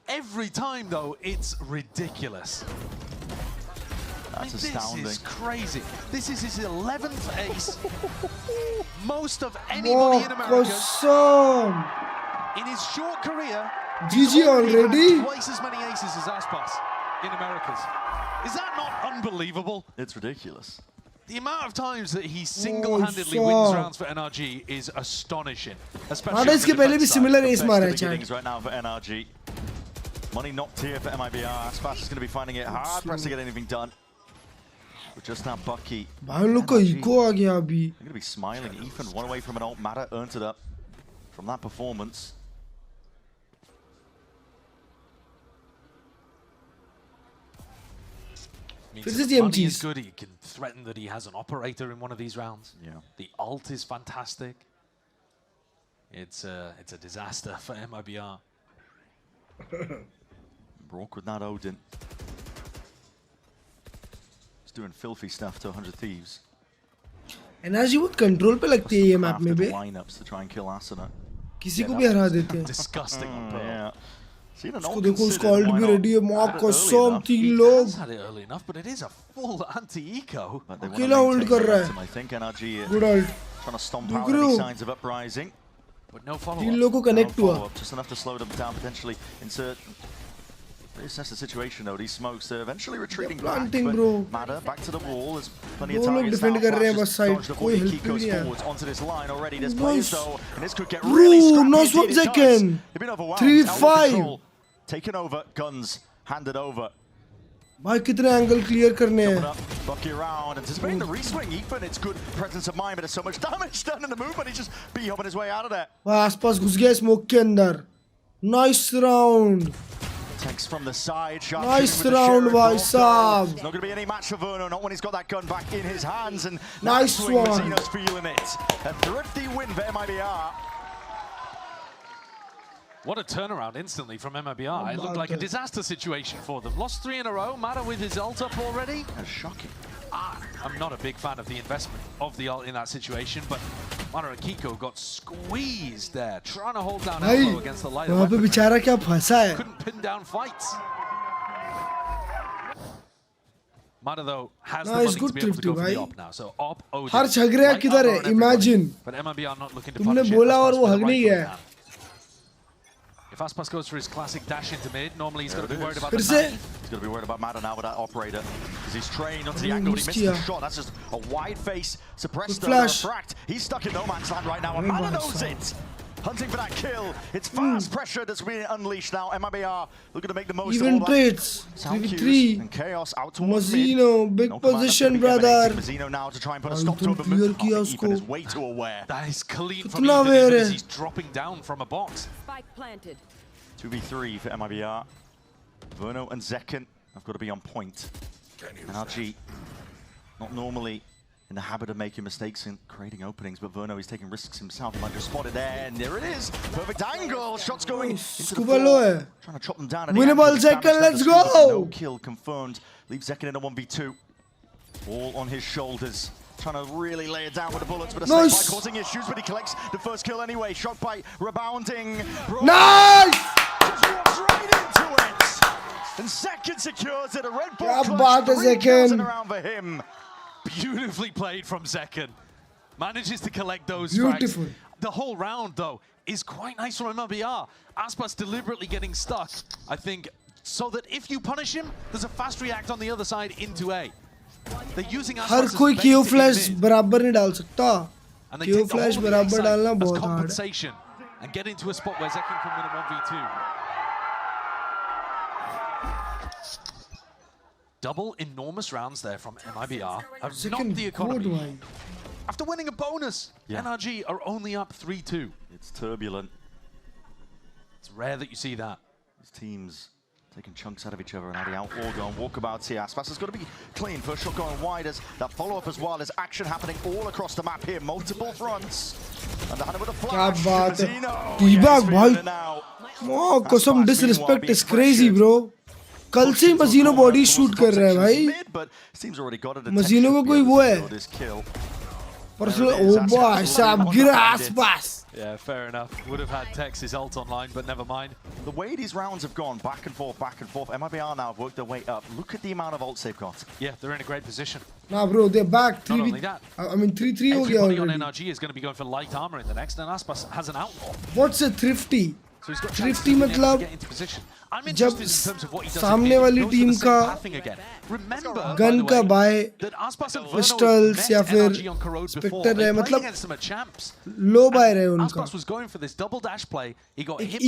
every time though, it's ridiculous. That's astounding. This is crazy. This is his 11th ace. Most of anybody in America. In his short career, GG already. Twice as many aces as Aspas in Americas. Is that not unbelievable? It's ridiculous. The amount of times that he single-handedly wins rounds for NRG is astonishing. Especially similar ace right now for NRG. Money knocked here for MIBR. Aspas is going to be finding it hard pressed to get anything done. But just now, Bucky. They're going to be smiling. Ethan, one away from an ult. Mada earned it up from that performance. Money is good. He can threaten that he has an operator in one of these rounds. Yeah. The ult is fantastic. It's a disaster for MIBR. Brock with that Odin. He's doing filthy stuff to 100 Thieves. NRG वो control पे लगती है ये map में भी. Lineups to try and kill Asuna. किसी को भी हरा देते हैं. Disgusting. Yeah. उसको देखो स्कॉल्ड भी रेडी है माँ कसम 3 लोग. Had it early enough, but it is a full anti-eco. अकेला होल्ड कर रहा है. I think NRG Good ult. trying to stomp out any signs of uprising. But no follow-up. 3 लोगों को connect हुआ. Just enough to slow them down, potentially insert. Assess the situation though. These smokes are eventually retreating back. But Mada back to the wall. There's plenty of targets now. कर रहे हैं बस side. कोई help Kiko's नहीं है. forwards onto this line already. There's players though, and this could get really scrappy. Nice 1 second. They've been overwhelmed. 3-5. Taken over, guns handed over. भाई कितने angle clear करने हैं. Bucky around, anticipating the reswing. Ethan, it's good presence of mind, but there's so much damage done in the movement. He's just B-hopping his way out of there. भाई आसपास घुस गया smoke के अंदर. Nice round. Takes from the side. Nice round, भाई साहब. It's not going to be any match for Verno, not when he's got that gun back in his hands. And nice one. Mazino's feeling it. A thrifty win for MIBR. What a turnaround instantly from MIBR. It looked like a disaster situation for them. Lost 3 in a row. Mada with his ult up already. That's shocking. I'm not a big fan of the investment of the ult in that situation, but Mada and Kiko got squeezed there, trying to hold down elbow against the lighter weapon. बेचारा क्या फंसा है. Couldn't pin down fights. Mada though has the money to be able to go for the op now. So op Odin. हर झगड़ा किधर है? Imagine. But MIBR not looking to तुमने punish बोला और वो हग नहीं गया. If Aspas goes for his classic dash into mid, normally he's got to be worried about the He's got to be worried about Mada now with that operator. Because he's trained onto the angle, but he missed the shot. That's just a wide face, suppressed the refract. He's stuck in no man's land right now, and Mada knows it. Hunting for that kill. It's fast pressure that's being unleashed now. MIBR looking to make the most even of all trades. 3v3. And chaos out towards Mazino, big position, brother. Mazino now to try and put a stop to it, but Ethan is way too aware. That is clean from Ethan because he's dropping down from a box. Spike planted. 2v3 for MIBR. Verno and Zekken have got to be on point. NRG, not normally in the habit of making mistakes and creating openings, but Verno is taking risks himself. He might just spot it there, and there it is. Perfect angle. Shots going into the floor. Trying to chop them down. Winnable Zekken, let's go! No kill confirmed. Leaves Zekken in a 1v2. All on his shoulders. Trying to really lay it down with the bullets, but a snake bite causing issues, but he collects the first kill anyway. Shot bite rebounding. Nice! Just walks right into it. And Zekken secures it. A red ball clutch. 3 kills in a round for him. Beautifully played from Zekken. Manages to collect those Beautiful. frags. The whole round, though, is quite nice from MIBR. Aspas deliberately getting stuck, I think, so that if you punish him, there's a fast react on the other side into A. They're using Aspas हर कोई Q flash बराबर नहीं डाल सकता. and they Q take the flash whole of the बराबर side डालना as बहुत hard है. compensation and get into a spot where Zekken can win a 1v2. double enormous rounds there from MIBR have knocked the economy. After winning a bonus, NRG are only up 3-2. It's turbulent. It's rare that you see that. These teams taking chunks out of each other, and now the outlaw going walkabouts here. Aspas has got to be clean. First shot going wide as that follow-up as well. There's action happening all across the map here. Multiple fronts. And the with a flash. T-Bag, bhai. Oh, कसम disrespect is crazy, bro. कल से मजीनो body shoot कर रहा है भाई. मजीनो को कोई वो है. Personal, oh boy, Sam, gira Aspas. Yeah, fair enough. Would have had Tex's ult online, but never mind. The way these rounds have gone, back and forth, MIBR now have worked their way up. Look at the amount of ults they've got. Yeah, they're in a great position. Nah, bro, they're back. Not only that, I mean, 3-3 ho gaya everybody already. on NRG is going to be going for light armor in the next, and Aspas has an outlaw. What's a thrifty? So he's got Thrifty मतलब जब सामने वाली team का gun का bye pistols या फिर Spectre है मतलब लो बाय रहे उनका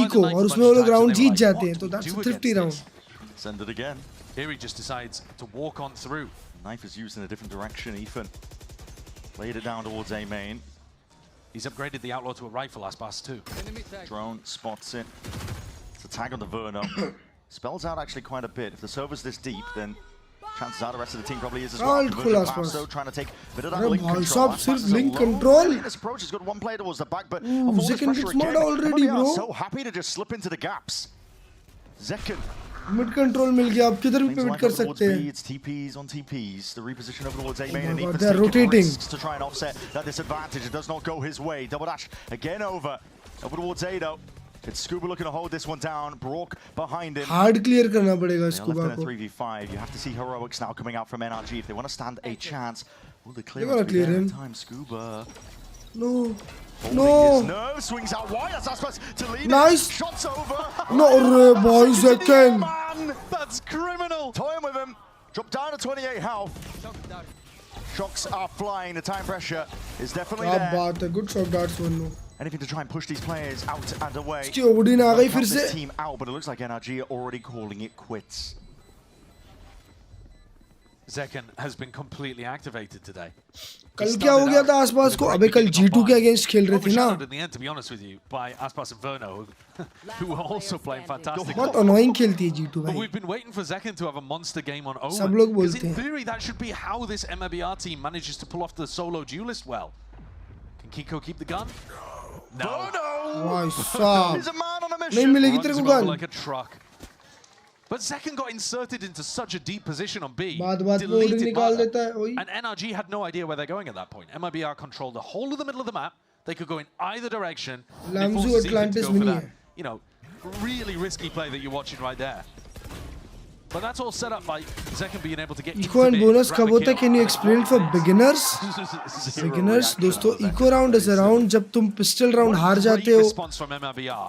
इको और उसमें वो लोग राउंड जीत जाते हैं तो that's a thrifty round. Send it again. Here he just decides to walk on through. Knife is used in a different direction. Ethan laid it down towards A main. He's upgraded the outlaw to a rifle, Aspas too. Drone spots it. It's a tag on the Verno. Spells out actually quite a bit. If the server's this deep, then chances are the rest of the team probably is as well. So trying to take a bit of that link control. Link control. This approach has got one player towards the back, but Zekken gets mad already, bro. So happy to just slip into the gaps. Zekken. Mid control मिल गया, आप किधर भी pivot कर सकते हैं. It's TPs on TPs. The reposition over towards A main and God, they're rotating to try and offset that disadvantage. It does not go his way. Double dash again over towards A though. It's Scuba looking to hold this one down. Brock behind him. Hard clear करना पड़ेगा Scuba को. 3v5. You have to see heroics now coming out from NRG if they want to stand a chance. Will the They're gonna clear him. Time Scuba. No. No. Nerve swings out wide. That's supposed to lead. Nice. Shots over. No, boy, Zekken. That's criminal. Toying with him. Drop down to 28 health. Shocks are flying. The time pressure is definitely there. बात है. Good shot darts one. Anything to try and push these players out and away. Odin आ गई फिर से. Team out, but it looks like NRG are already calling it quits. Zekken has been completely activated today. कल क्या हो गया था आसपास को? अबे कल G2 के अगेंस्ट खेल रहे थे ना. In the end, to be honest with you, by Aspas and Verno, who were also playing fantastic. बहुत annoying खेलती है G2 But भाई. we've been waiting for Zekken to have a monster game on Omen. सब लोग Because बोलते in हैं. theory, that should be how this MIBR team manages to pull off the solo duelist well. Can Kiko keep the gun? No. भाई साहब. He's a man on a mission. नहीं मिलेगी तेरे को Runs him over gun. like a truck. But Zekken got inserted into such a deep position on B, बात में Odin deleted निकाल Mata, देता है. वही. and NRG had no idea where they're going at that point. MIBR controlled the whole of the middle of the map. They could go in either direction. Lamzu Atlantis go for नहीं that, है. you know, really risky play that you're watching right there. But that's all set up by Zekken being able to get Eco and bonus कब होता है? Can you explain it for beginners? Beginners, दोस्तों, eco round is a round जब तुम pistol round हार जाते हो,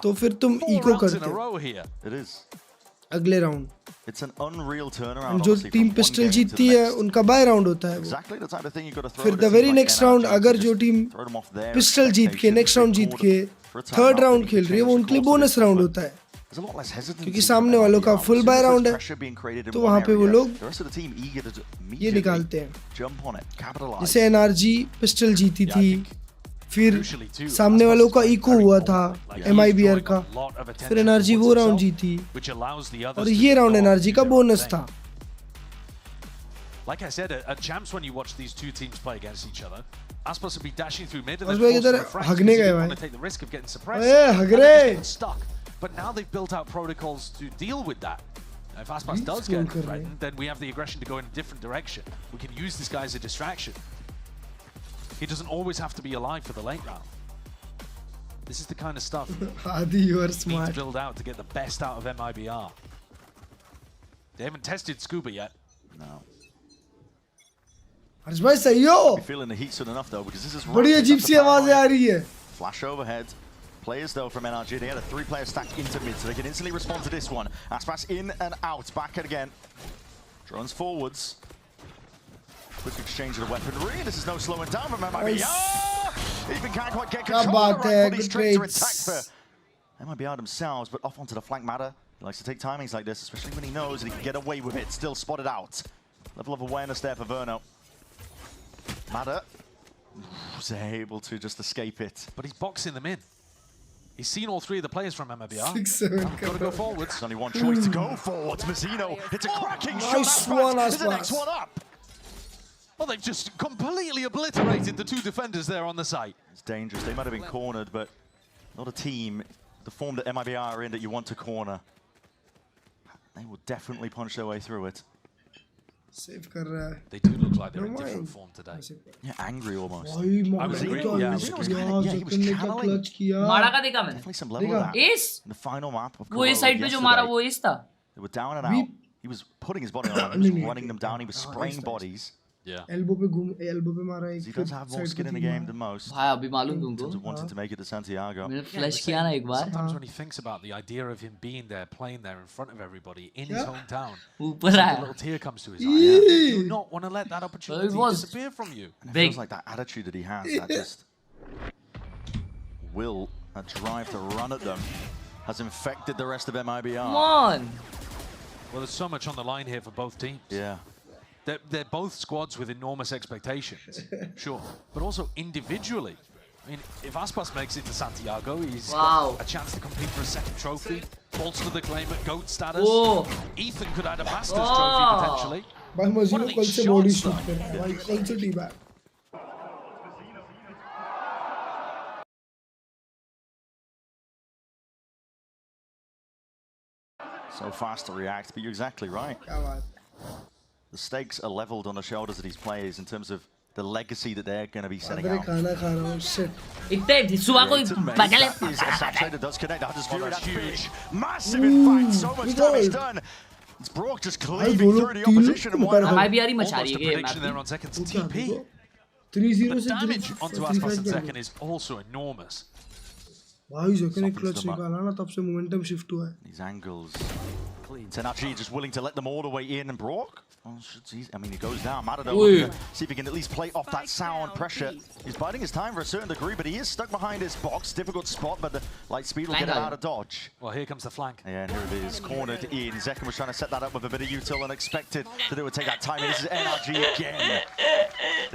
तो फिर तुम eco करते हो. It is. अगले round. It's an unreal turnaround. जो टीम पिस्टल जीतती है उनका बाय राउंड होता है वो. फिर द वेरी नेक्स्ट राउंड अगर जो टीम पिस्टल जीत के नेक्स्ट राउंड जीत के थर्ड राउंड खेल रही है वो उनके लिए बोनस राउंड होता है क्योंकि सामने वालों का फुल बाय राउंड है तो वहाँ पे वो लोग ये निकालते हैं. जैसे एनआरजी पिस्टल जीती थी फिर सामने वालों का इको हुआ था MIBR का फिर एनआरजी वो राउंड जीती और ये राउंड एनआरजी का बोनस था. Like I said, at champs when you watch these two teams play against each other, Aspas would be dashing through mid and then forced to refract because he didn't want to take the risk of getting suppressed and then just getting stuck. But now they've built out protocols to deal with that. If Aspas does get threatened, then we have the aggression to go in a different direction. We can use this guy as a distraction. He doesn't always have to be alive for the late round. This is the kind of stuff Adi, you are need smart. to build out to get the best out of MIBR. They haven't tested Scuba yet. No. हर्ष भाई सही हो. Feeling the heat soon enough though because this is बड़ी अजीब सी आवाजें आ रही है. Flash overhead. Players though from NRG, they had a 3-player stack into mid, so they can instantly respond to this one. Aspas in and out, back again. Drones forwards. Quick exchange of the weaponry. This is no slowing down from MIBR. Even can't quite get control of the right body straight to attack for MIBR themselves, but off onto the flank matter. He likes to take timings like this, especially when he knows that he can get away with it. Still spotted out. Level of awareness there for Verno. Mada was able to just escape it. But he's boxing them in. He's seen all three of the players from MIBR. 6-7. Got to go forwards. There's only one choice to go forwards. Mazzino hits a cracking nice shot. one, Is the next one up? Well, they've just completely obliterated the two defenders there on the site. It's dangerous. They might have been cornered, but not a team, the form that MIBR are in, that you want to corner. They will definitely punch their way through it. Save kar raha hai. They do look like they're in different form today. Yeah, angry almost. I was agree. Yeah, he was channeling. मारा का देखा मैंने. Definitely some level of that. Ace. In the final map of वो इस side पे जो मारा वो ace था. They were down and out. He was putting his body on them, he was running them down, he was spraying bodies. Yeah. Elbow पे मारा एक. He does have more skin in the game than most. भाई अभी मालूम तुमको. Wanted to make it to Santiago. मैंने flash किया ना एक बार. Sometimes when he thinks about the idea of him being there, playing there in front of everybody in his hometown, ऊपर a आया. little tear comes to his eye. You do not want to let that opportunity disappear from you. And it feels like that attitude that he has, that just will, that drive to run at them, has infected the rest of MIBR. Come on. Well, there's so much on the line here for both teams. Yeah. They're both squads with enormous expectations, sure, but also individually. I mean, if Aspas makes it to Santiago, he's got a chance to compete for a second trophy, bolster the claim at GOAT status. Ethan could add a Masters trophy potentially. भाई मजीनो कल से body shoot कर रहा है भाई कल से T back. So fast to react, but you're exactly right. The stakes are leveled on the shoulders of these players in terms of the legacy that they're going to be setting out. खाना खा रहा हूँ shit. इतने सुबह कोई बगल That is a saturator does connect. That is Fury. That's huge. Massive in fact. So much damage done. It's Brock just cleaving through the opposition and one. MIBR मचा रही Almost a है prediction there on Zekan's TP. 3-0 The damage onto Aspas and Zekan is also enormous. भाई Zekan ने clutch निकाला ना तब से momentum shift हुआ है. These angles. NRG just willing to let them all the way in, and Brock, well, I mean, he goes down. Matador looking to see if he can at least play off that sound pressure. He's biding his time for a certain degree, but he is stuck behind his box. Difficult spot, but the light speed will get him out of dodge. Well, here comes the flank. Yeah, and here it is, cornered in. Zekan was trying to set that up with a bit of util and expected that it would take that time. This is NRG again.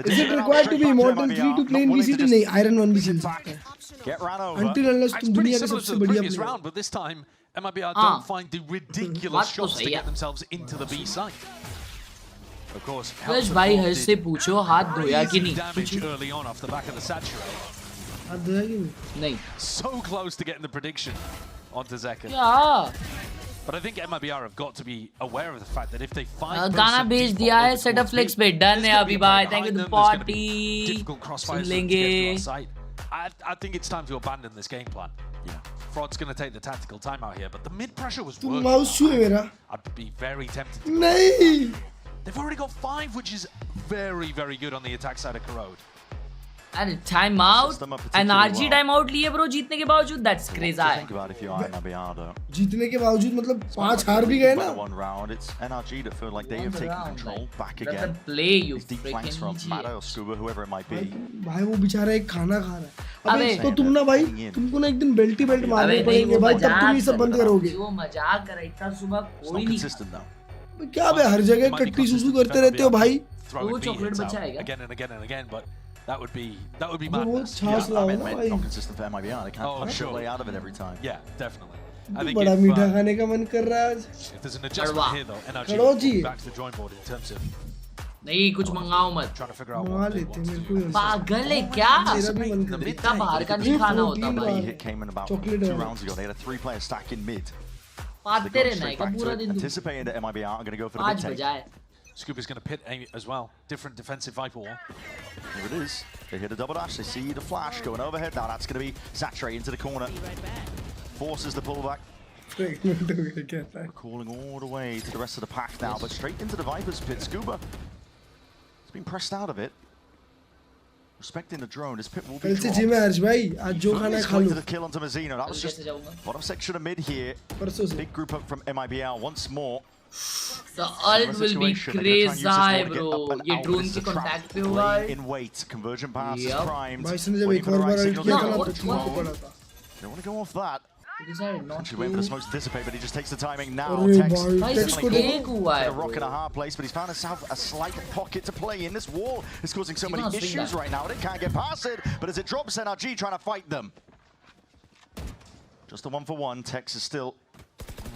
Is it required to be Immortal 3 to play in VCT? नहीं, Iron 1 भी चल सकता है. Get ran over. Until unless तुम दुनिया के सबसे बढ़िया player. Round, but this time MIBR don't find the ridiculous shots to get themselves into the B site. Of course, KLURGE भाई हर से पूछो हाथ धोया कि नहीं? Damage early on off the back of the saturate. हाथ धोया कि नहीं? So close to getting the prediction onto Zekan. Yeah. But I think MIBR have got to be aware of the fact that if they find गाना भेज दिया है setup flex पे done है अभी भाई. Thank you to the party. Difficult crossfires लेंगे. I think it's time to abandon this game plan. Yeah. Fraud's going to take the tactical timeout here, but the mid pressure was तुम working. mouse छुए मेरा. I'd be very tempted to नहीं. They've already got 5, which is very, very good on the attack side of Khelraay. And timeout. NRG timeout लिए bro जीतने के बावजूद. That's crazy. Think about if you are MIBR though. जीतने के बावजूद मतलब 5 हार भी गए ना. One round. It's NRG that feel like they have taken control back again. That's a play you deep flanks from Mada or Scuba, whoever it might be. भाई वो बेचारा एक खाना खा रहा है. अबे तो तुम ना भाई तुमको ना एक दिन बेल्टी बेल्ट मारने पड़ेंगे भाई तब तुम ये सब बंद करोगे. वो मजाक कर रहा इतना सुबह कोई नहीं. Consistent though. क्या बे हर जगह कट्टी सुसु करते रहते हो भाई. वो चॉकलेट बचा है क्या? Again and again and again, but that would be वो madness. छाछ लाओ ना भाई. Not consistent for MIBR. They can't punch their way out of it every time. Yeah, definitely. I think बड़ा मीठा खाने का मन कर रहा है आज. if there's an adjustment here though, NRG करो जी. back to the drawing board in terms of नहीं कुछ मंगाओ मत. trying to figure out मंगा what they लेते want मेरे to को. do. पागल है क्या? मेरा भी मन कर रहा है. इतना बाहर का नहीं खाना होता भाई. Hit came in about 2 rounds ago. They had a 3-player stack in mid. पाते रहना है क्या पूरा दिन? Anticipating that MIBR are going to go for the mid 5 take. बजाए. Scuba's going to pit Amy as well. Different defensive Viper wall. Here it is. They hit a double dash. They see the flash going overhead. Now that's going to be saturated into the corner. Forces the pullback. Calling all the way to the rest of the pack now, but straight into the Viper's pit. Scuba has been pressed out of it. Respecting the drone, his pit will be dropped. Going to the kill onto Mazzino. That was just bottom section of mid here. Big group up from MIBR once more. The ult will be crazy, bro. ये drone के contact पे हुआ है. In wait, conversion pass is primed. भाई इसने जब एक और बार ult किया था ना तो छूट पड़ा था. Don't want to go off that. Actually waiting for the smokes to dissipate, but he just takes the timing now. Tex a rock in a hard place, but he's found himself a slight pocket to play in. This wall is causing so many issues right now. They can't get past it, but as it drops, NRG trying to fight them. Just a 1-for-1. Tex is still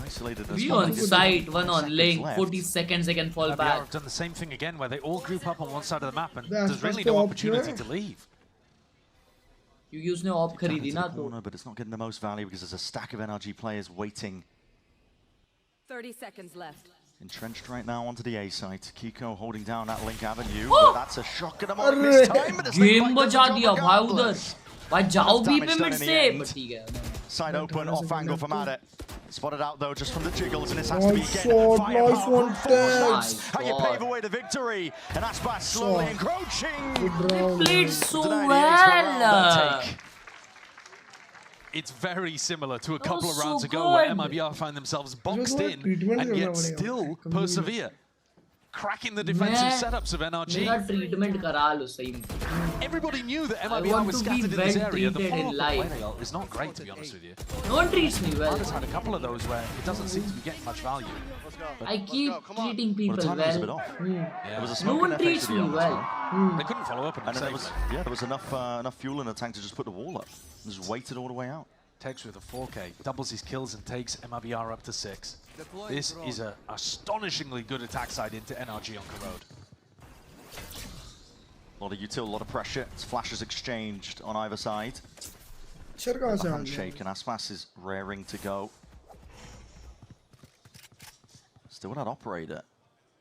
isolated. We on site, one on link, 40 seconds they can fall back. Have done the same thing again, where they all group up on one side of the map, and there's really no opportunity to leave. क्योंकि उसने op खरीदी ना तो. But it's not getting the most value because there's a stack of NRG players waiting. 30 seconds left. Entrenched right now onto the A site. Kiko holding down that Link Avenue. But that's a shock at the moment this time. Game बचा दिया भाई उधर. भाई जाओ भी पे mid से. but ठीक है. Side open, off angle for Mada. Spotted out though just from the jiggles, and this has to be again. Nice. How you pave away the victory, and Aspas slowly encroaching. They played so well. It's very similar to a couple of rounds ago where MIBR find themselves boxed in and yet still persevere. Cracking the defensive setups of NRG. Everybody knew that MIBR was scattered in this area. The follow-up is not great, to be honest with you. No one treats me well. Mada's had a couple of those where it doesn't seem to be getting much value. I keep treating people well. No one treats me well. They couldn't follow up, and there was enough fuel in the tank to just put the wall up. Just waited all the way out. Tex with a 4K, doubles his kills and takes MIBR up to 6. This is an astonishingly good attack side into NRG on Khelraay. A lot of util, a lot of pressure. Flashes exchanged on either side. Handshake, and Aspas is raring to go. Still not operator.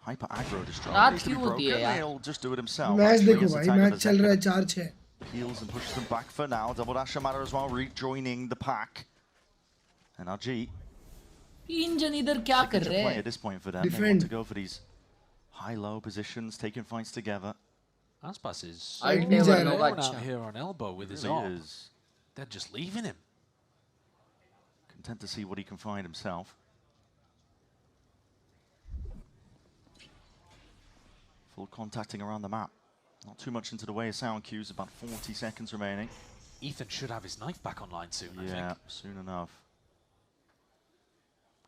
Hyper aggro destroy. He'll just do it himself. Heals and pushes them back for now. Double dash matter as well, rejoining the pack. NRG. Play at this point for them. They want to go for these high-low positions, taking fights together. Aspas is out here on elbow with his arm. They're just leaving him. Content to see what he can find himself. Full contacting around the map. Not too much into the way of sound cues, about 40 seconds remaining. Ethan should have his knife back online soon, I think. Yeah, soon enough.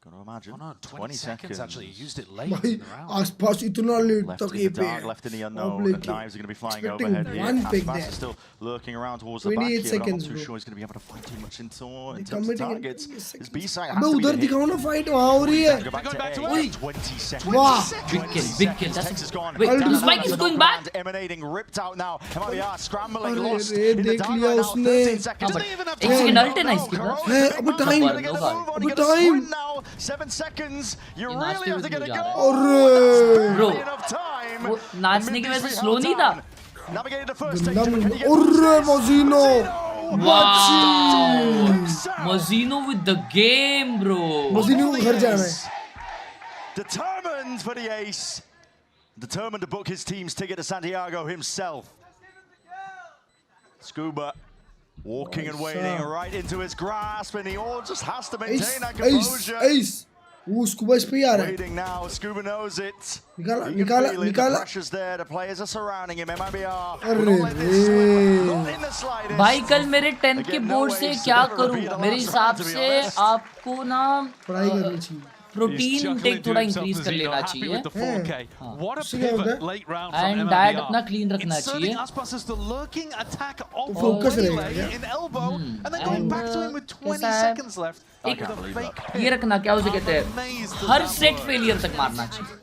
Gotta imagine. Oh no, 20 seconds actually. He used it late in the round. Left in the dark, left in the unknown. The knives are going to be flying overhead here. Aspas is still lurking around towards the back here, but I'm not too sure he's going to be able to find too much in terms of targets. His B side has to be hit. Go back to A. 20 seconds. Wow. Big kill. Tex is gone. Wait, the spike is going back. Emanating, ripped out now. MIBR scrambling, lost in the dark right now. 13 seconds. Now 7 seconds. You really have to get a goal. Bro, वो नाचने की वजह से slow नहीं था. Navigated the first stage. Wow, Mozino with the game, bro. Determined for the ace. Determined to book his team's ticket to Santiago himself. Scuba walking and waiting right into his grasp, and he all just has to maintain that composure. Ace. Scuba is पे आ रहा है. Waiting now, Scuba knows it. निकाला. The pressure's there, the players are surrounding him. MIBR. भाई कल मेरे 10 के board से क्या करूं? मेरे हिसाब से आपको ना पढ़ाई करनी चाहिए. प्रोटीन इंटेक थोड़ा इंक्रीज कर लेना चाहिए एंड डाइट अपना क्लीन रखना चाहिए. फोकस रहेगा. ये रखना क्या उसे कहते हैं, हर सेट फेलियर तक मारना चाहिए.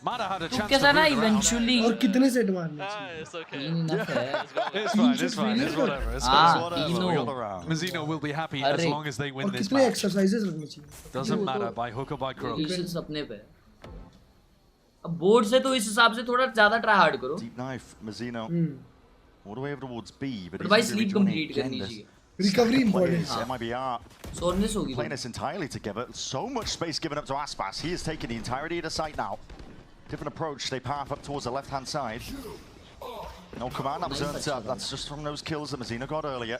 तो कैसा ना इवेंचुअली और कितने सेट मारना चाहिए? Mozino will be happy as long as they win this कितने एक्सरसाइजेस रखने चाहिए? Doesn't matter by hook or by crook. Decisions अपने पे. अब बोर्ड से तो इस हिसाब से थोड़ा ज्यादा ट्राई हार्ड करो. Deep knife, Mozino. All the way over towards B, but भाई स्लीप कंप्लीट करनी चाहिए. Recovery important. MIBR सोरनेस होगी. Playing this entirely together. So much space given up to Aspas. He has taken the entirety of the site now. Different approach. They path up towards the left-hand side. No command. That's just from those kills that Mozino got earlier.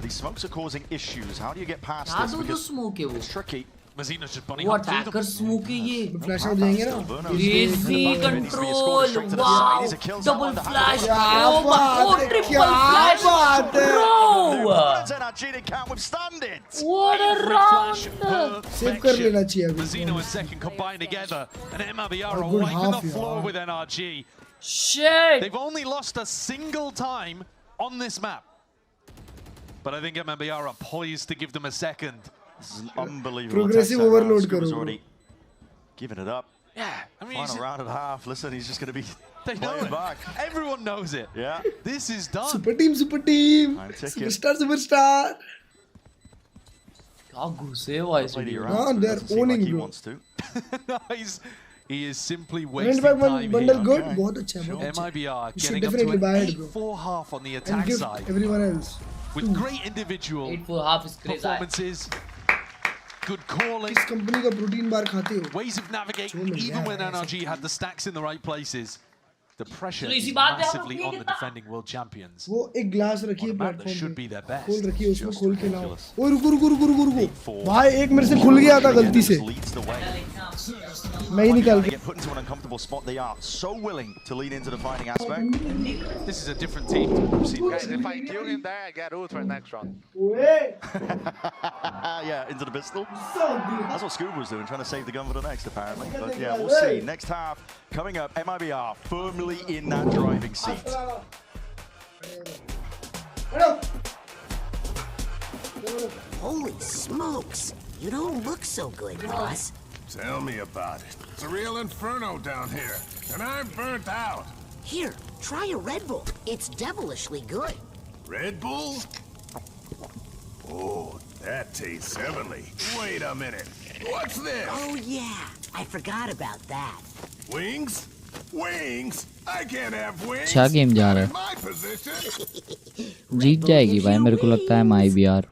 These smokes are causing issues. How do you get past this? Because it's tricky. Mazino's just bunning वो up through them. attacker smoke है ये. Flash out जाएंगे ना. Crazy control. Wow. Double flash. Oh triple flash. Bro. NRG can't withstand it. What a round. Save कर लेना चाहिए अभी. Mazino and second combined together, and MIBR are good wiping half, the floor yeah. with NRG. Shit. They've only lost a single time on this map. But I think MIBR are poised to give them a second. This is an unbelievable Progressive overload karo. already giving it up. Yeah, I mean, Final round at half. Listen, he's just going to be they know playing it. back. Everyone knows it. Yeah. This is done. Super team. Superstar. क्या घुसे हुआ है इसमें. हाँ, they're owning he bro. wants to. No, he is simply Rent wasting back time bundle here. good. बहुत अच्छा है. MIBR You should getting up to definitely buy an it, bro. 8-4 half on the And attack give side everyone else. with great individual 8-4 half is crazy. performances, good calling, किस company का protein bar खाते हो? ways of navigating. Even when NRG had the stacks in the right places, the pressure So is इसी बात पे आप massively लोग on the ये defending world champions. वो एक ग्लास रखी है On a map that platform should पे. be their best. खोल रखी है उसमें Just खोल के लाओ. ridiculous. ओए रुको. भाई एक मेरे से खुल गया था गलती से. Leads the way. मैं ही निकाल They के. get put into an uncomfortable spot. They are so willing to lean into the fighting aspect. This is a different team to what we've seen. Guys, if I kill him there, I get ult for next round. Yeah, into the pistol. That's what Scuba was doing, trying to save the gun for the next, apparently. But yeah, we'll see. Next half coming up. MIBR firmly in that driving seat. Holy smokes! You don't look so good, boss. Tell me about it. It's a real inferno down here, and I'm burnt out. Here, try a Red Bull. It's devilishly good. Red Bull? Oh, that tastes heavenly. Wait a minute. What's this? Oh yeah, I forgot about that. Wings? Wings? I can't have wings. अच्छा game जा रहा है. My position. जीत जाएगी भाई मेरे को लगता है MIBR.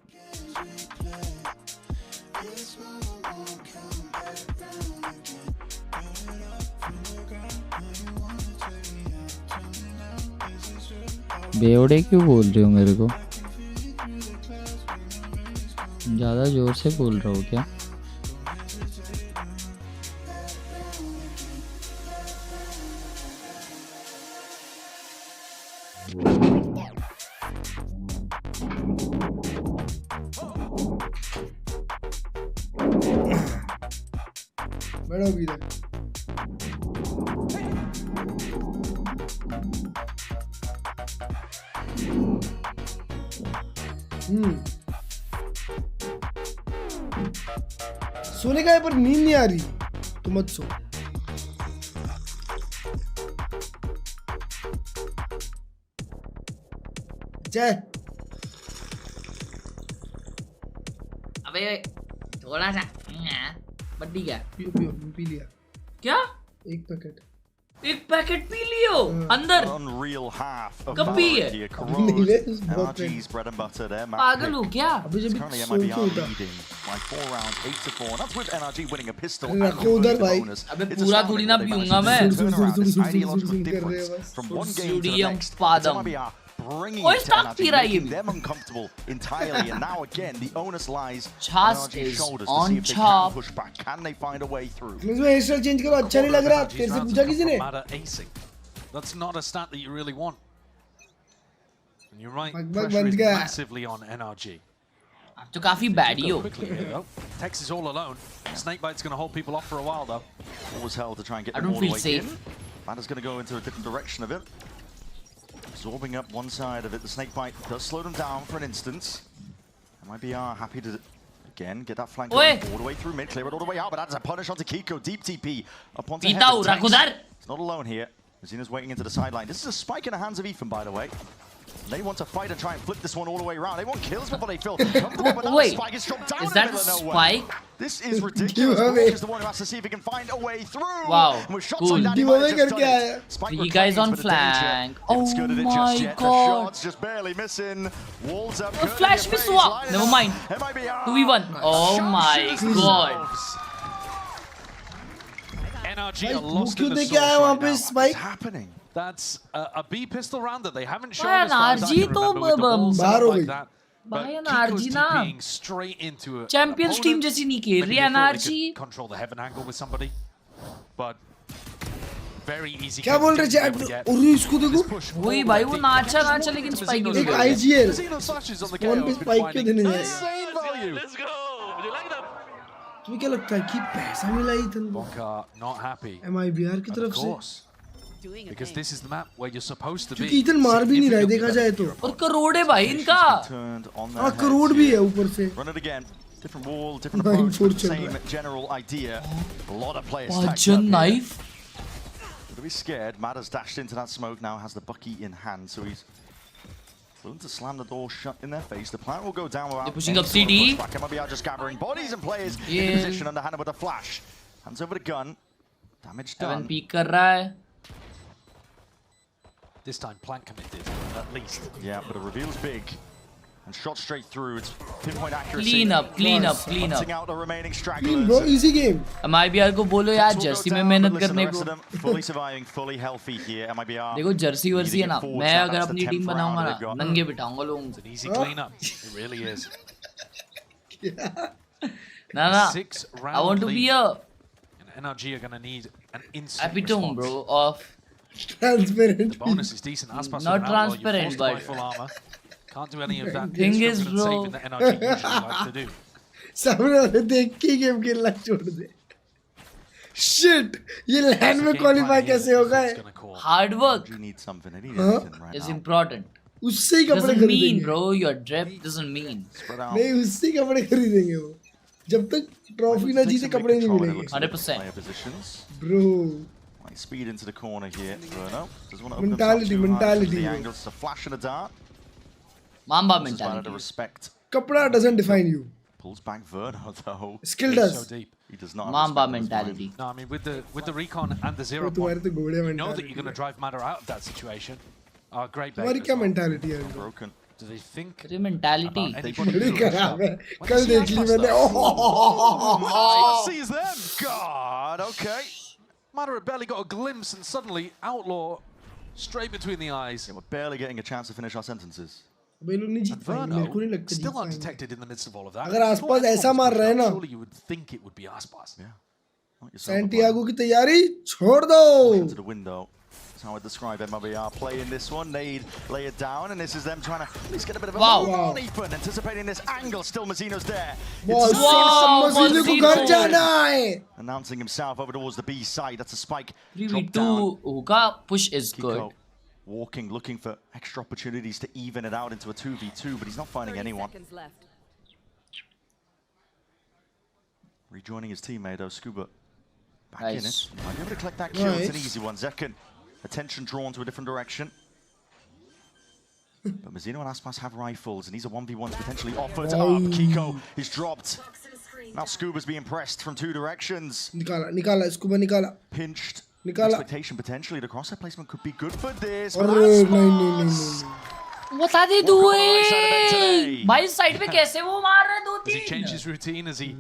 बेवड़े क्यों बोल रहे हो मेरे को? ज़्यादा जोर से बोल रहा हो क्या? बैठो भी इधर. सोने का है पर नींद नहीं आ रही तो मत सो. जय. अबे थोड़ा सा बड्डी क्या पी लिया. क्या? एक पैकेट. एक पैकेट पी लियो अंदर. Unreal half of कब पी है? NRG's bread and butter there. पागल हो क्या? Currently MIBR leading by 4 rounds, 8-4. And that's with NRG winning a pistol. रखो उधर भाई. अबे पूरा थोड़ी ना पीऊंगा मैं. From one game to the next. MIBR bringing it to NRG, making them uncomfortable entirely. And now again, the onus lies on NRG's shoulders to see if they can push back. Can they find a way through? इसमें hair style change करो. अच्छा नहीं लग रहा. तेरे से पूछा किसी ने? That's not a stat that you really want. And you're right, bug pressure बंद is गया. massively on NRG. अब तो काफी बैड ही हो. Tex is all alone. Snakebite's going to hold people off for a while though. Always held to try and get I them don't all the feel way safe. in. Banner's going to go into a different direction of it. Absorbing up one side of it. The Snakebite does slow them down for an instance. MIBR happy to, again, get that flank all the way through mid, clear it all the way out, but that's a punish onto Kiko. Deep TP up onto Heaven. It's not alone here. Mazino's waiting into the sideline. This is a spike in the hands of Ethan, by the way. They want to fight and try and flip this one all the way around. They want kills before they feel comfortable, but that spike is dropped down in the middle of nowhere. This is ridiculous. Borg is the one who has to see if he can find a way through. Wow, And with shots cool. like that, he might have just done it. Spike You guys on flank. Oh my god. The shots just barely missing. Walls up. Flash miss हुआ. Never mind. 2v1. Oh my god. NRG are lost in the sauce right now. What's happening? That's a B pistol round that they haven't shown as far as I can remember with the balls set up like that. भाई NRG ना Champions team जैसी नहीं खेल रही NRG. Control the heaven angle with somebody, but very easy. क्या बोल रहे chat? और इसको देखो. वही भाई वो नाचा लेकिन स्पाइक नहीं. एक IGL. कौन पे स्पाइक क्यों देने जाएगा? Let's go. Do you like that? तुम्हें क्या लगता है कि पैसा मिला ही तुम? Not happy. MIBR की तरफ से. Because this is the map where you're supposed to be. क्योंकि इतन मार भी नहीं रहा है देखा जाए तो. और करोड़ है भाई इनका. हाँ करोड़ भी है ऊपर से. Run it again. Different wall, different approach, but the same general idea. A lot of players stacked up knife. To be scared, Mada's dashed into that smoke now, has the bucky in hand, so he's willing to slam the door shut in their face. The plant will go down without. They're pushing up CD. MIBR just gathering bodies and players in position underhanded with a flash. Hands over the gun. Damage done. peek कर रहा है. This time plant committed, at least. Yeah, but the reveal's big. And shot straight through. It's pinpoint accuracy. Clean up. Hunting out the remaining stragglers. Clean bro, easy game. MIBR को बोलो यार Jersey में मेहनत करने को. Fully surviving, fully healthy here. MIBR. देखो Jersey वर्सी है ना. मैं अगर अपनी टीम बनाऊंगा ना नंगे बिठाऊंगा लोगों को. Easy cleanup. It really is. ना. 6 round I want to be a. NRG are gonna need an instant epitome, bro, of. Transparent. The bonus is decent. Aspas Not transparent, but full armor. Can't do any of that. Thing is, bro, saving that NRG usually like to do. सामने वाले देख के game खेलना छोड़ दे. Shit, ये land में qualify कैसे होगा? Hard work is important. उससे ही कपड़े खरीदेंगे. Doesn't mean, bro, your drip doesn't mean. नहीं उससे ही कपड़े खरीदेंगे वो. जब तक ट्रॉफी ना जीते कपड़े नहीं मिलेंगे. 100%. Bro. Speed into the corner here. Mentality. The angles, a flash and a dart. Mamba mentality. Respect. Kapda doesn't define you. Pulls back Verno though. Skill does. So deep. He does not. Mamba mentality. No, I mean with the recon and the 0 point, you know that you're going to drive Matter out of that situation. Great. तुम्हारी क्या mentality है? Broken. Do they think? The mentality. बड़ी खराब है. कल देख ली मैंने. Sees them. God. Okay. Matter had barely got a glimpse and suddenly Outlaw straight between the eyes. Yeah, we're barely getting a chance to finish our sentences. Verno still undetected in the midst of all of that. अगर आसपास ऐसा मार रहे हैं ना, surely you would think it would be Aspas. Yeah. Santiago की तैयारी छोड़ दो. Into the window. That's how I describe MIBR play in this one. They'd lay it down, and this is them trying to at least get a bit of a move on Ethan, anticipating this angle. Still Mazzino's there. Mazzino को घर जाना है. Announcing himself over towards the B side. That's a spike. 3v2 होगा. Push is good. Walking, looking for extra opportunities to even it out into a 2v2, but he's not finding anyone. Rejoining his teammate, though, Scuba back in it. Might be able to collect that kill. It's an easy one. Zekken, attention drawn to a different direction. But Mazzino and Aspas have rifles, and these are 1v1s potentially offered up. Kiko is dropped. Now Scuba's being pressed from 2 directions. Nikala, Scuba Nikala. Pinched. Nikala. Expectation potentially. The crosshair placement could be good for this. No. What are they doing? भाई side पे कैसे वो मार रहे 2-3? Does he change his routine? Has he?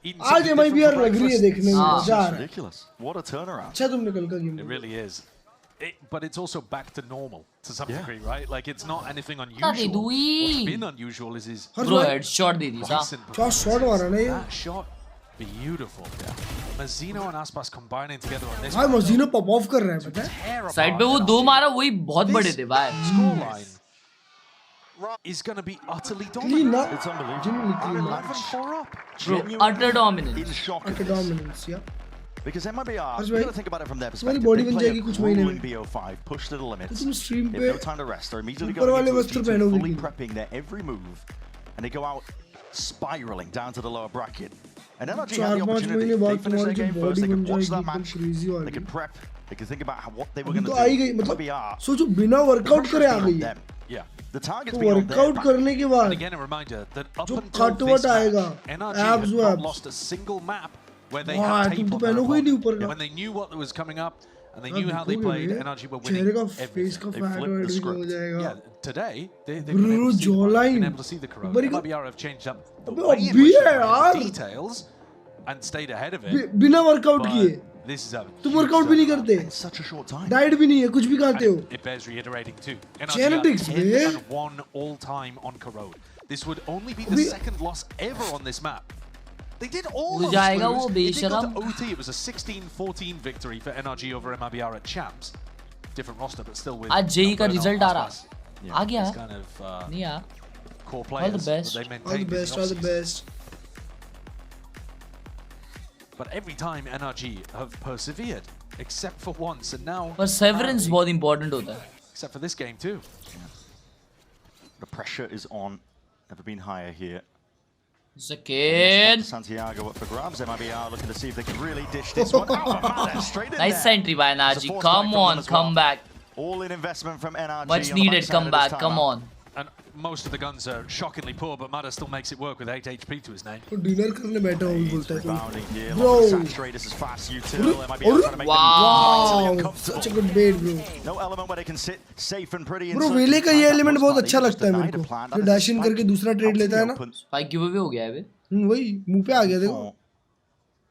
आज MIBR लग रही है देखने में. Ridiculous. What a turnaround. अच्छा तुमने कल का game. It really is. But it's also back to normal to some degree, right? Like it's not anything unusual. What's been unusual is his bro headshot दे दी था. Shot मारा ना ये. That shot, beautiful. Mazzino and Aspas combining together on this. भाई Mazzino pop off कर रहा है पता है? साइड पे वो 2 मारा वही बहुत बड़े थे भाई. Scoreline is going to be utterly dominant. It's unbelievable. 11-4 up. Bro, utter dominance. In shock. Utter dominance, yeah. Because MIBR, you got to think about it from their perspective. Body They बन play जाएगी a कुछ महीने में. grueling BO5, push to the limits. तुम stream They पे have no time to rest. They're immediately ऊपर वाले going वस्त्र into पहनोगे. fully prepping their every move, and they go out spiraling down to the lower bracket. And NRG had the opportunity. They finished their game first. They could watch that match. They could prep. They could think about what they were going to do. MIBR. सोचो बिना workout करे आ गई. Yeah. The target's तो been on workout करने के बाद And again, a reminder that up जो until this खटवट match, आएगा. NRG Abs had वो not abs. lost a single map where they वाह, had तुम tape तो on their पहनोगे ही नहीं ऊपर opponent. का. And when they knew what was coming up and they knew how they played, NRG were winning चेहरे का face everything. का They fat flipped the हो script. जाएगा. Yeah, today they've Bro, been able to see jawline. the corona. Bari का- MIBR have changed up the अबे way in अभी which है they play यार. the details and stayed ahead of it. बिना workout But किए. This is a तुम workout भी नहीं करते, डाइट भी नहीं है, कुछ भी खाते हो. It bears reiterating too. Genetics, man. 10-1 all time on Khelraay. This would only be the second loss ever on this map. They did almost lose. It did go to OT. It was a 16-14 victory for NRG over MIBR at Champs. Different roster, but still with. आज JE का result आ रहा. आ गया. Kind of नहीं आ. core players. All the best. They All the best. All the best. But every time NRG have persevered, except for once, and now. Perseverance बहुत important होता है. Except for this game too. The pressure is on. Never been higher here. Second. Santiago up for grabs. MIBR looking to see if they can really dish this one. Straight in Nice there. entry by NRG. Come on, come back. All in investment from NRG. Much needed comeback. Come on. And most of the guns are shockingly poor, but Mada still makes it work with 8 HP to his name. तो dinner करने बैठा हूँ बोलता है तो. Bro. This is fast util. Wow. Such a good bait, bro. No element where they can sit safe and pretty. Bro, वेले का ये element बहुत अच्छा लगता है मेरे को. जो dash in करके दूसरा trade लेता है ना. Spike giveaway हो गया है बे. वही मुंह पे आ गया देखो.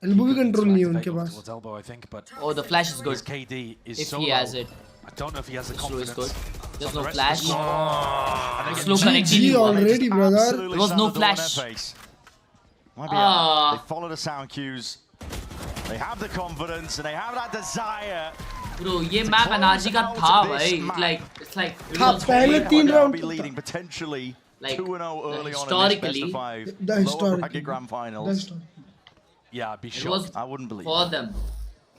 Elbow भी control नहीं है उनके पास. Oh, the flash is good. KD is if so he has it. I don't know if he has the Slow is confidence. good. There's no flash. Slow GG already, brother. There was no flash. They follow the sound cues. They have the confidence and they have that desire. Bro, ये map NRG का था भाई. It's like. था पहले 3 round be leading potentially like 2-0 early on historically, in this best of 5 the lower bracket grand finals. Yeah, I'd be shocked. I wouldn't believe for it. them.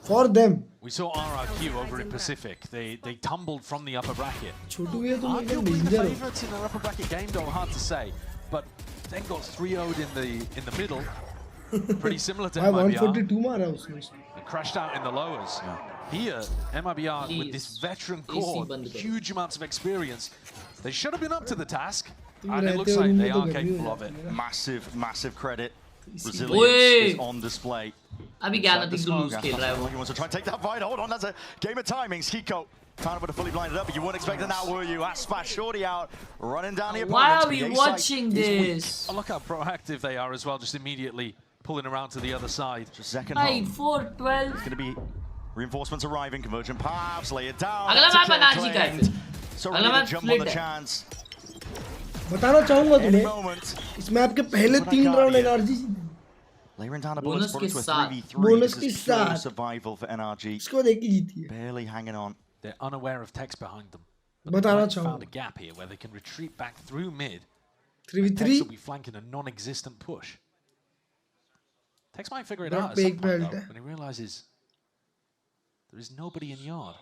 For them. We saw RRQ over in Pacific. They tumbled from the upper bracket. छोटू भैया तुम एकदम Arguably the danger हो. favourites in their upper bracket game, though, hard to say. But then got 3-0'd in the middle. Pretty similar to MIBR. 142 मारा उसने. They crashed out in the lowers. Here, MIBR with this veteran core, huge amounts of experience. They should have been up to the task. And it looks like they are capable of it. Massive, massive credit. Resilience is on display. अभी क्या nothing to lose खेल रहा है वो. He wants to try and take that fight. Hold on, that's a game of timings. Hiko kind of would have fully blinded up, but you weren't expecting that, were you? Aspas shorty out, running down the opponent. Why are we watching this? Oh, look how proactive they are as well, just immediately pulling around to the other side. Just second home. 4-12. It's going to be reinforcements arriving, convergent paths, lay it down. अगला match NRG का है. So ready to jump on the chance. बताना चाहूँगा तुम्हें इस map के पहले 3 round NRG layering down a bonus to a 3v3. Bonus this is pure survival for NRG. इसको देख के जीती है. Barely hanging on. They're unaware of Tex behind them. बताना They found a चाहूँगा. gap here where they can retreat back through mid. 3v3. Tex will be flanking a non-existent push. Tex might figure it out at some point though, when he realizes there is nobody in yard.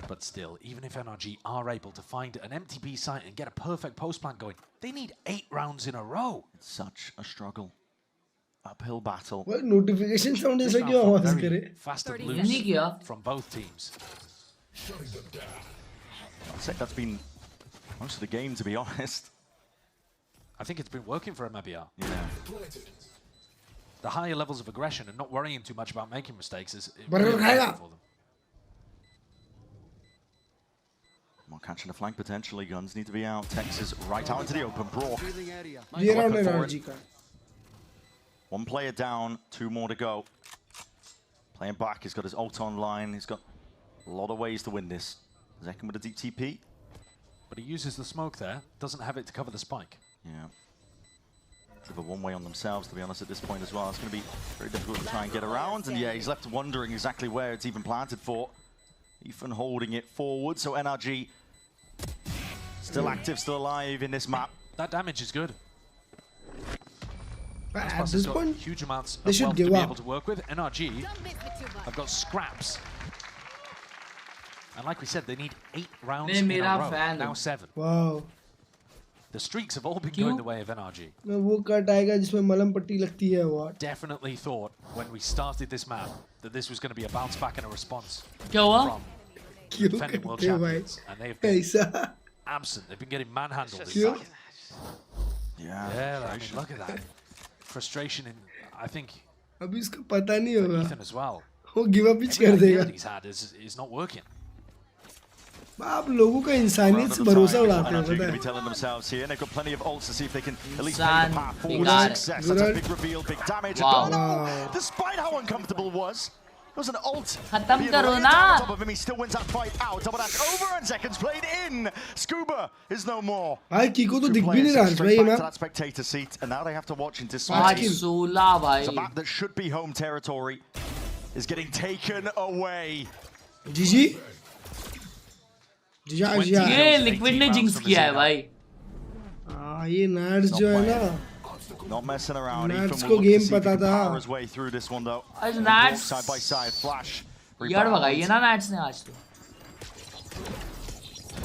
But still, even if NRG are able to find an MTP site and get a perfect post plant going, they need 8 rounds in a row. It's such a struggle. Uphill battle. Well, notification sound ऐसा क्यों आवाज करे? Fast and loose from both teams. I'd say that's been most of the game, to be honest. I think it's been working for MIBR. Yeah. The higher levels of aggression and not worrying too much about making mistakes is really working for them. Well, catching a flank potentially. Guns need to be out. Texas right out into the open. Brock. One player down, 2 more to go. Playing back, he's got his ult online. He's got a lot of ways to win this. Zekken with a deep TP. But he uses the smoke there. Doesn't have it to cover the spike. Yeah. Bit of a one-way on themselves, to be honest, at this point as well. It's going to be very difficult to try and get around. And yeah, he's left wondering exactly where it's even planted for. Ethan holding it forward, so NRG still active, still alive in this map. That damage is good. At this point, huge amounts they of should wealth give to be up. able to work with. NRG have got scraps. And like we said, they need 8 rounds in a row. Now 7. Wow. The streaks have all been going the way of NRG. वो cut आएगा जिसमें मलम पट्टी लगती है what? Definitely thought when we started this map that this was going to be a bounce back and a response from defending world champions, and they have been absent. They've been getting manhandled this time. Yeah, look at that frustration in. I think अभी इसका पता नहीं होगा. Ethan as well. वो give up ही कर देगा. He's had is not working. आप लोगों का इंसानियत से भरोसा उड़ाते हैं, पता है? telling themselves here, and they've got plenty of ults to see if they can at least make the path forward to success. That's a big reveal, big damage. Wow. No, despite how uncomfortable it was an ult. खत्म Being करो laid ना. on top of him, he still wins that fight out. Double dash over and seconds played in. Scuba is no more. भाई कीको तो Two दिख भी players नहीं रहा है straight भाई back मैं. to that spectator seat, and now they have to watch into आज 16 भाई. It's a map that should be home territory is getting taken away. जीजी ये लिक्विड ने जिंक्स किया है भाई. ये नैट्स जो है ना, Not messing around. Nats Ethan को will look to game see if he पता can था. power his way through this one though. आज Walk Nats side by side, flash. यार भगाई है ना नैट्स ने आज तो.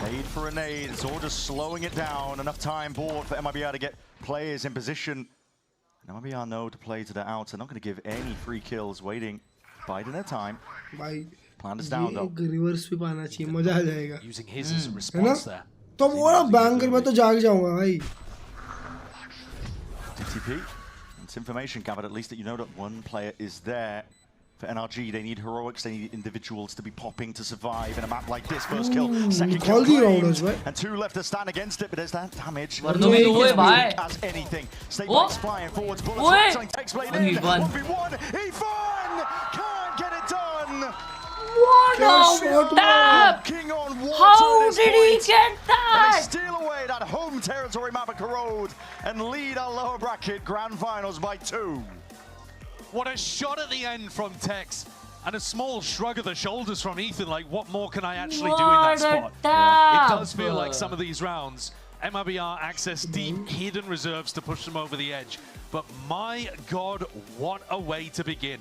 Nade for a nade. It's all just slowing it down. Enough time bought for MIBR to get players in position. And MIBR know to play to the out. They're not going to give any free kills. Waiting, biding their time. भाई Plan is down though. Reverse भी पाना चाहिए, मजा आ जाएगा. Using his as a response there. तो वो ना banger में तो जाग जाऊंगा भाई. TTP. It's information gathered at least that you know that one player is there. For NRG, they need heroics, they need individuals to be popping to survive in a map like this. First kill, second kill claimed, and two left to stand against it, but there's that damage. As anything. Stay flying forwards, bullets, takes blade in, 1v1, Ethan! Can't get it done! What a tap! How did he get that? They steal away that home territory map at Khelraay and lead our lower bracket grand finals by 2. What a shot at the end from Tex. And a small shrug of the shoulders from Ethan, like, what more can I actually do in that spot? It does feel like some of these rounds, MIBR access deep, hidden reserves to push them over the edge. But my God, what a way to begin.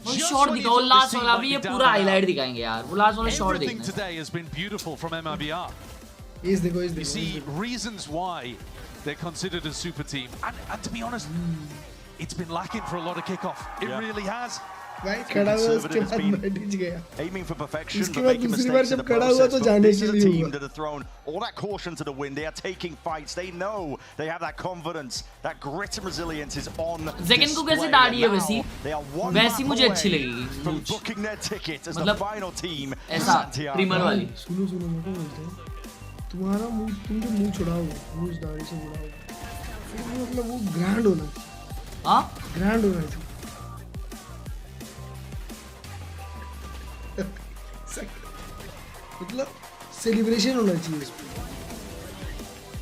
Shot दिखाओ last वाला भी, ये पूरा highlight दिखाएंगे यार. वो last वाला shot Everything देखना. today has been beautiful from MIBR. You see reasons why they're considered a super team. And to be honest, it's been lacking for a lot of kickoff. It really has. भाई खड़ा हुआ उसके बाद बैठ गया. Aiming for perfection, इसके but बाद making दूसरी बार mistakes in जब the खड़ा हुआ process. तो But जाने this के is a लिए team हुआ. that have thrown all that caution to the wind. They are taking fights. They know they have that confidence, that grit and resilience is on Zekin को कैसे दाढ़ी है वैसी? वैसी मुझे अच्छी लगेगी. From booking their ticket as the final team. ऐसा प्रीमर वाली. सुनो सुनो मैं क्या बोलता हूँ, तुम्हारा मुंह, तुम जो मुंह छुड़ाओ, मुंह दाढ़ी से छुड़ाओ, फिर मतलब वो ग्रैंड होना चाहिए. हाँ? ग्रैंड होना चाहिए. मतलब सेलिब्रेशन होना चाहिए इस पे.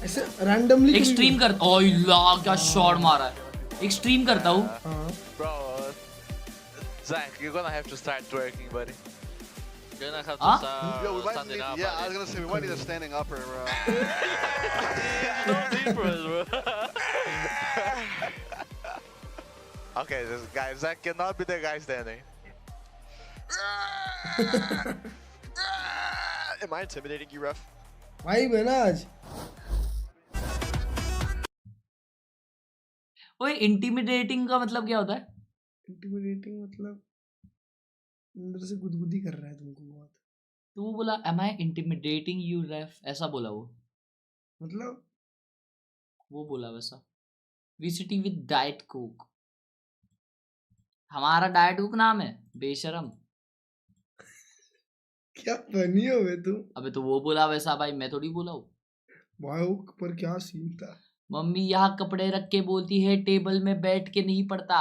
ऐसे रैंडमली एक्सट्रीम करता. ओह ला क्या शॉट मारा है. एक्सट्रीम करता हूँ. Bro, Zach, you're gonna have to start twerking, buddy. You're gonna have to start Yo, we might standing need, up. yeah, I was gonna say we might need a standing upper, bro. No difference, bro. Okay, this guy, Zach cannot be the guy standing. Am I intimidating you, ref? भाई बना आज. ओए intimidating का मतलब क्या होता है? Intimidating मतलब अंदर से गुदगुदी कर रहा है तुमको बहुत. तो वो बोला am I intimidating you ref, ऐसा बोला वो. मतलब वो बोला वैसा. VCT with Diet Coke. हमारा डाइट कुक नाम है बेशरम. क्या फनी हो बे तू. अबे तो वो बोला वैसा भाई, मैं थोड़ी बोला हूँ. भाई पर क्या सीन था. मम्मी यहाँ कपड़े रख के बोलती है टेबल में बैठ के नहीं पड़ता.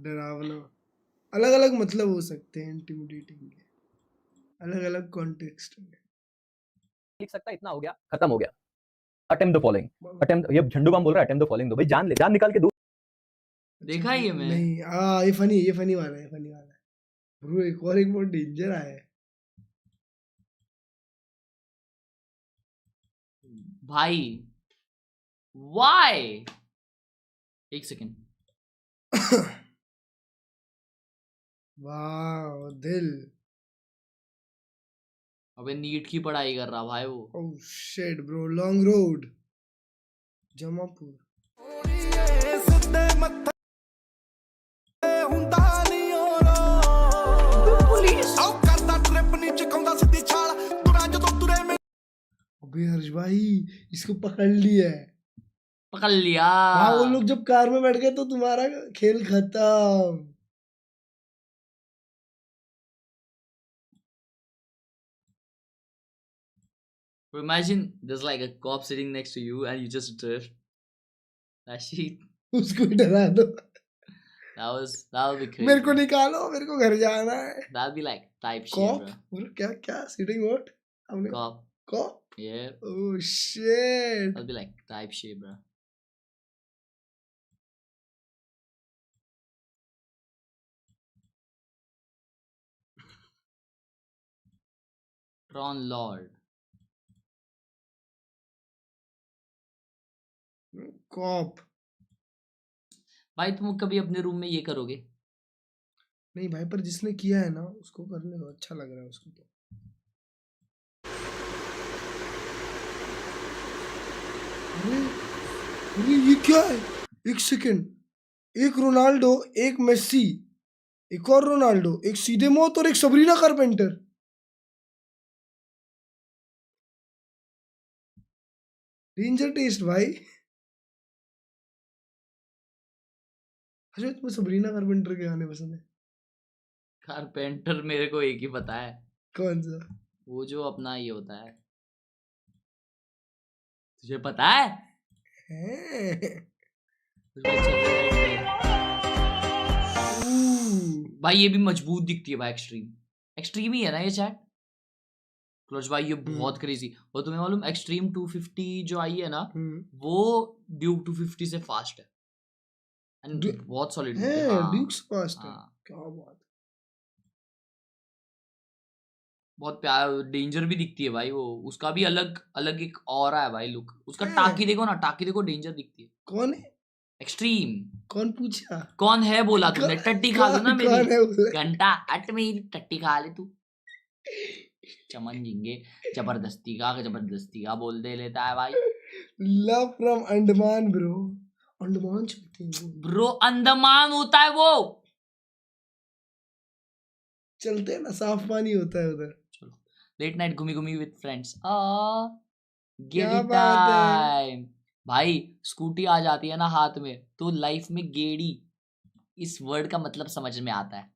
डरावना. अलग अलग मतलब हो सकते हैं इंटिमिडेटिंग के, अलग अलग कॉन्टेक्स्ट में. लिख सकता इतना हो गया, खत्म हो गया. Attempt the following. अटेम्प्ट, ये झंडू बम बोल रहा है अटेम्प्ट द फॉलोइंग दो भाई. जान ले, जान निकाल के दो. देखा ये मैं नहीं. ये फनी वाला है, फनी वाला है ब्रो. एक और एक बहुत डेंजर आया है भाई. व्हाई? एक सेकंड. वाह दिल. अबे नीट की पढ़ाई कर रहा भाई वो. Oh shit bro. Long road Jamapur. अबे हर्ष भाई इसको पकड़ लिया है. पकड़ लिया. हाँ वो लोग जब कार में बैठ गए तो तुम्हारा खेल खत्म. Imagine there's like a cop sitting next to you and you just drift. That shit. उसको ही डरा दो. That would be crazy. मेरे को निकालो, मेरे को घर जाना है. That'd be like type shit, Cop? bro. क्या sitting what? Cop. Cop? Yeah. Oh shit. That'd be like type shit, bro. Tron Lord. Cop. भाई तुम कभी अपने रूम में ये करोगे? नहीं भाई, पर जिसने किया है ना उसको करने को अच्छा लग रहा है उसको तो. अरे ये क्या है? एक सेकंड. एक रोनाल्डो, एक मेसी, एक और रोनाल्डो, एक सीधे मौत और एक सबरीना कारपेंटर. डेंजर टेस्ट भाई. अच्छा तुम्हें सबरीना कारपेंटर के गाने पसंद है? कारपेंटर मेरे को एक ही पता है. कौन सा? वो जो अपना ये होता है. तुझे पता है? भाई ये भी मजबूत दिखती है भाई. एक्सट्रीम ही है ना ये चैट. क्लच भाई ये बहुत क्रेजी. और तुम्हें मालूम एक्सट्रीम 250 जो आई है ना वो ड्यूक 250 से फास्ट है. एंड बहुत सॉलिड है. ड्यूक से फास्ट है. क्या बात. बहुत प्यार. डेंजर भी दिखती है भाई वो. उसका भी अलग एक ऑरा है भाई लुक. उसका टाकी देखो ना. टाकी देखो डेंजर दिखती है. कौन है? एक्सट्रीम. कौन पूछा? कौन है बोला तुमने? टट्टी खा दो ना मेरी. घंटा हट मेरी टट्टी खा ले तू. चमन जिंगे जबरदस्ती का बोल दे लेता है भाई. Love from Andaman bro. Andaman चलते हैं ब्रो. अंडमान होता है वो. चलते हैं ना. साफ पानी होता है उधर. चलो लेट नाइट घूमी विद फ्रेंड्स. Gedi time. भाई स्कूटी आ जाती है ना हाथ में तो लाइफ में गेड़ी इस वर्ड का मतलब समझ में आता है.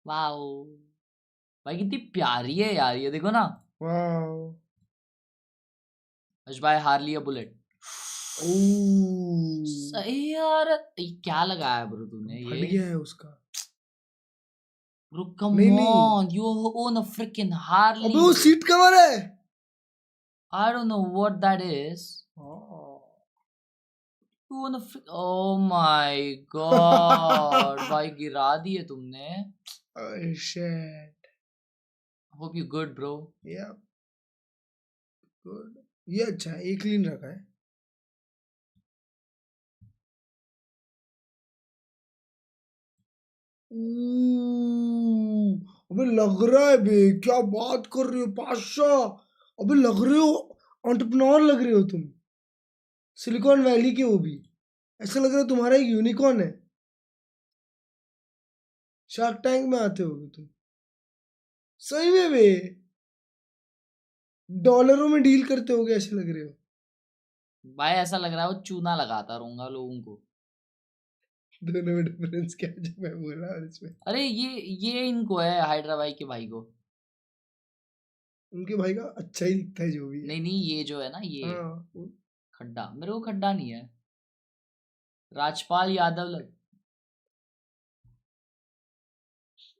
वाओ भाई कितनी प्यारी है यार ये. देखो ना. वाओ. भाई हार लिया बुलेट. सही यार. क्या लगाया है ब्रो तूने? ये फट गया है उसका. Bro come on. You own a fricking Harley. अबे वो सीट कवर है. I don't know what that is. You own a oh my god. भाई गिरा दिए तुमने. Oh shit. Hope you good bro. Yeah. Good. ये अच्छा है. एक क्लीन रखा है. अबे लग रहा है बे. क्या बात कर रहे हो पाशा. अबे लग रहे हो एंटरप्रेन्योर लग रहे हो तुम. सिलिकॉन वैली के. वो भी ऐसा लग रहा है तुम्हारा एक यूनिकॉर्न है. शार्क टैंक में आते होगे तुम. सही में बे. डॉलरों में डील करते होगे ऐसे लग रहे हो. भाई ऐसा लग रहा है वो चूना लगाता रहूंगा लोगों को. दोनों में डिफरेंस क्या है जो मैं बोल रहा हूँ इसमें? अरे ये इनको है हाइड्रा भाई के भाई को. उनके भाई का अच्छा ही दिखता है जो भी है. नहीं ये जो है ना ये खड्डा. मेरे को खड्डा नहीं है. राजपाल यादव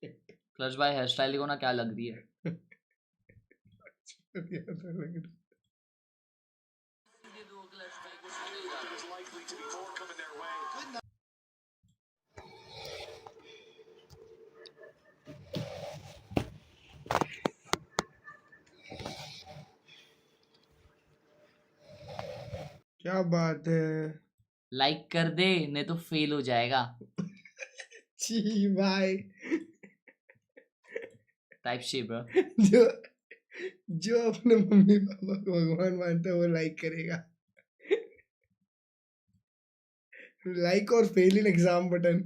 क्लच भाई हेयर स्टाइल देखो ना क्या लग रही है. क्या बात है. लाइक कर दे नहीं तो फेल हो जाएगा. जी भाई. Type she bro. जो अपने मम्मी पापा को भगवान मानता है वो लाइक करेगा. लाइक और fail in exam button.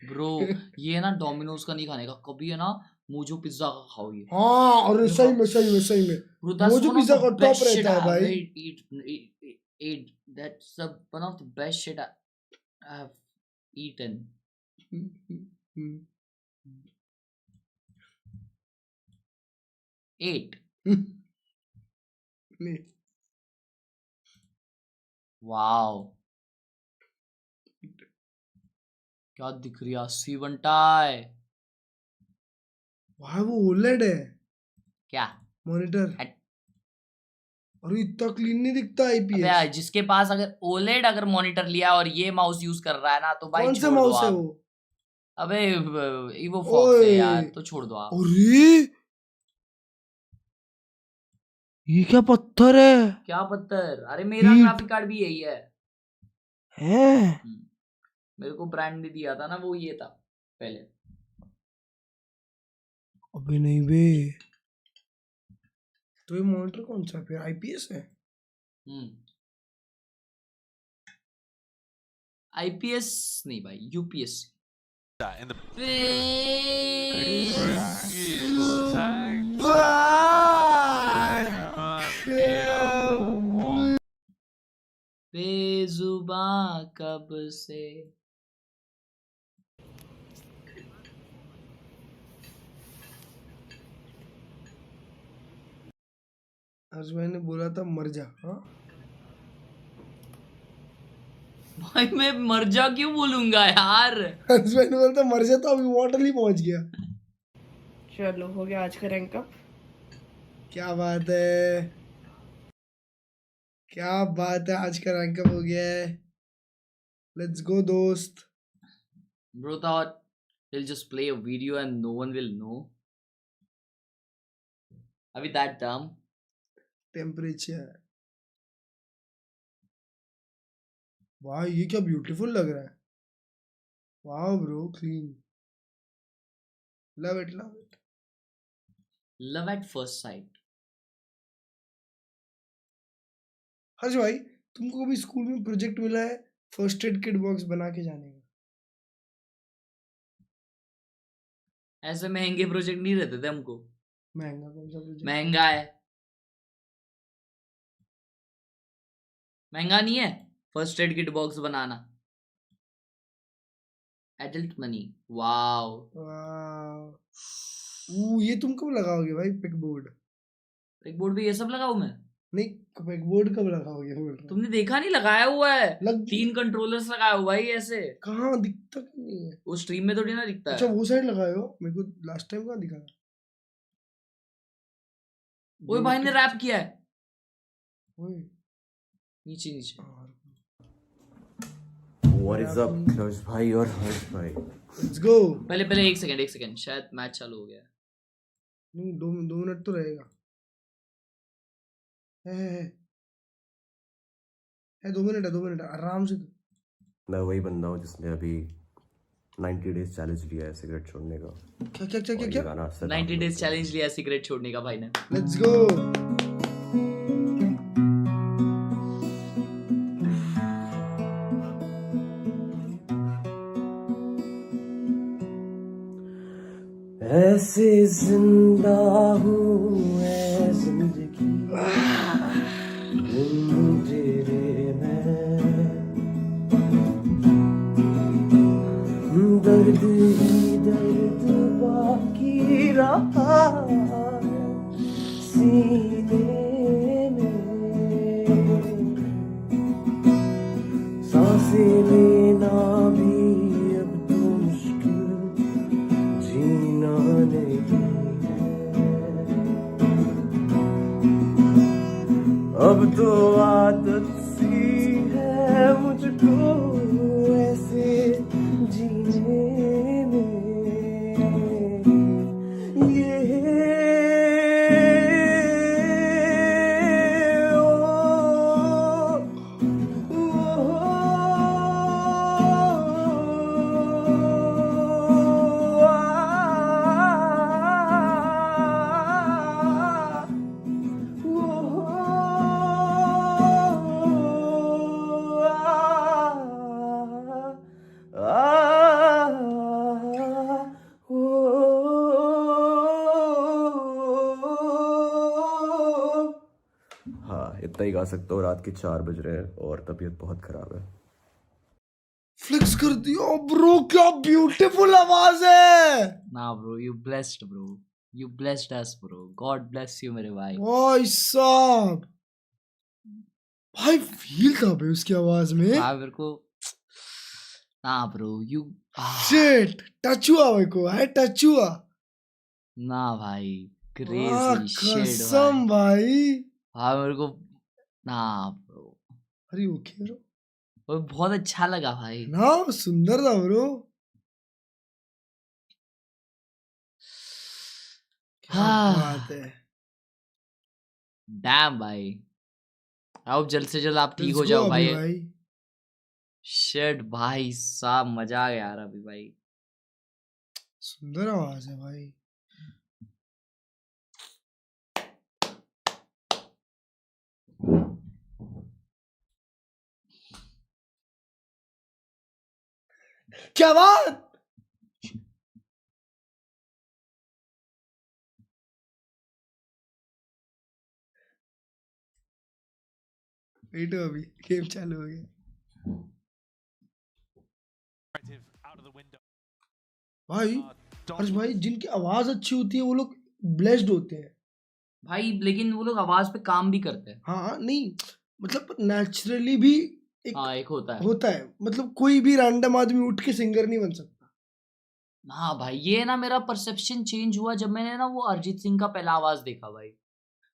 Bro ये ना डोमिनोज का नहीं खाने का कभी है ना. मोजो पिज्जा का खाओ ये. हाँ और सही में मोजो पिज्जा का टॉप रहता है भाई. That's one of the best shit I have eaten. 8 नहीं वाओ क्या दिख रही है 80 बंटाई वाह वो ओलेड है क्या मॉनिटर और इतना क्लीन नहीं दिखता आईपीएस। अबे जिसके पास अगर ओलेड अगर मॉनिटर लिया और ये माउस यूज कर रहा है ना तो भाई कौन सा छोड़ दो माउस है आप। वो? अबे इवो फॉक्स है यार तो छोड़ दो आप। अरे ये क्या पत्थर है? क्या पत्थर? अरे मेरा ग्राफिक कार्ड भी यही है। मेरे को ब्रांड ने दिया था ना वो ये था पहले। अबे नहीं बे तो ये मॉनिटर कौन सा फिर आईपीएस है? आईपीएस नहीं भाई यूपीएस। बेजुबां कब से आज मैंने बोला था मर जा। हाँ भाई मैं मर जा क्यों बोलूंगा यार? आज मैंने बोला था मर जा तो अभी वाटर ही पहुंच गया। चलो हो गया आज का रैंक अप। क्या बात है क्या बात है आज का रैंक अप हो गया है। लेट्स गो दोस्त। Bro thought he'll just play a video and no one will know. Are we that dumb? Temperature वाह ये क्या ब्यूटीफुल लग रहा है। वाह bro clean love it love it Love at first sight. हर्ष भाई तुमको अभी स्कूल में प्रोजेक्ट मिला है फर्स्ट एड किट बॉक्स बना के जाने का। ऐसे महंगे प्रोजेक्ट नहीं रहते थे हमको। महंगा कौन सा प्रोजेक्ट? महंगा है। महंगा नहीं है फर्स्ट एड किट बॉक्स बनाना। Adult money. वाओ ये तुम कब लगाओगे भाई पिक बोर्ड? पिक बोर्ड पे ये सब लगाऊं मैं? नहीं पिक बोर्ड कब लगाओगे बोल रहा? तुमने देखा नहीं लगाया हुआ है। 3 कंट्रोलर्स लगाया हुआ है ऐसे। कहाँ दिखता क्यों नहीं है? वो स्ट्रीम में थोड़ी ना दिखता है। अच्छा वो साइड लगाए हो मेरे को लास्ट टाइम कहाँ दिखा? ओए भाई ने रैप किया है। ओए नीचे नीचे। What is up, KLURGE भाई और हर्ष भाई? Let's go. पहले एक सेकंड शायद मैच चालू हो गया। नहीं 2 मिनट तो रहेगा। है 2 मिनट आराम से। मैं वही बंदा हूँ जिसने अभी 90 डेज चैलेंज लिया है सिगरेट छोड़ने का। क्या 90 डेज चैलेंज लिया सिगरेट छोड़ने का भाई ने। Let's go. ऐसे जिंदा हूँ ऐ जिंदगी तेरे में दर्द ही दर्द बाकी रहा सीने में सांसें लेना भी अब तो मुश्किल जीना नहीं अब तो आदत सी है मुझको ऐसे जीने में ये इतना ही गा सकता हूँ। रात के 4 बज रहे हैं और तबीयत बहुत खराब है। फ्लेक्स कर दिया ब्रो क्या ब्यूटीफुल आवाज है। ना bro you blessed bro. You blessed us, bro. God bless you, मेरे भाई. भाई साहब, भाई फील था बे उसकी आवाज में. हाँ मेरे को. Nah, bro. You. Shit, touch हुआ मेरे को, है टच हुआ. ना भाई. Crazy shit कसम भाई. हाँ मेरे को. ना bro. अरे ओके ब्रो. वो बहुत अच्छा लगा भाई. ना सुंदर था ब्रो. बात है. डैम भाई. अब जल्द से जल्द आप ठीक हो जाओ भाई. शिट भाई साहब मजा आ गया यार अभी भाई. सुंदर आवाज है भाई. क्या बात. वेट अभी गेम चालू हो गया. भाई हर्ष भाई, जिनकी आवाज अच्छी होती है वो लोग ब्लेस्ड होते हैं भाई. लेकिन वो लोग आवाज पे काम भी करते हैं. हाँ नहीं मतलब नेचुरली भी एक होता है. मतलब कोई भी रैंडम आदमी उठ के सिंगर नहीं बन सकता. हाँ भाई, ये ना मेरा परसेप्शन चेंज हुआ जब मैंने ना वो अरिजीत सिंह का पहला आवाज देखा भाई.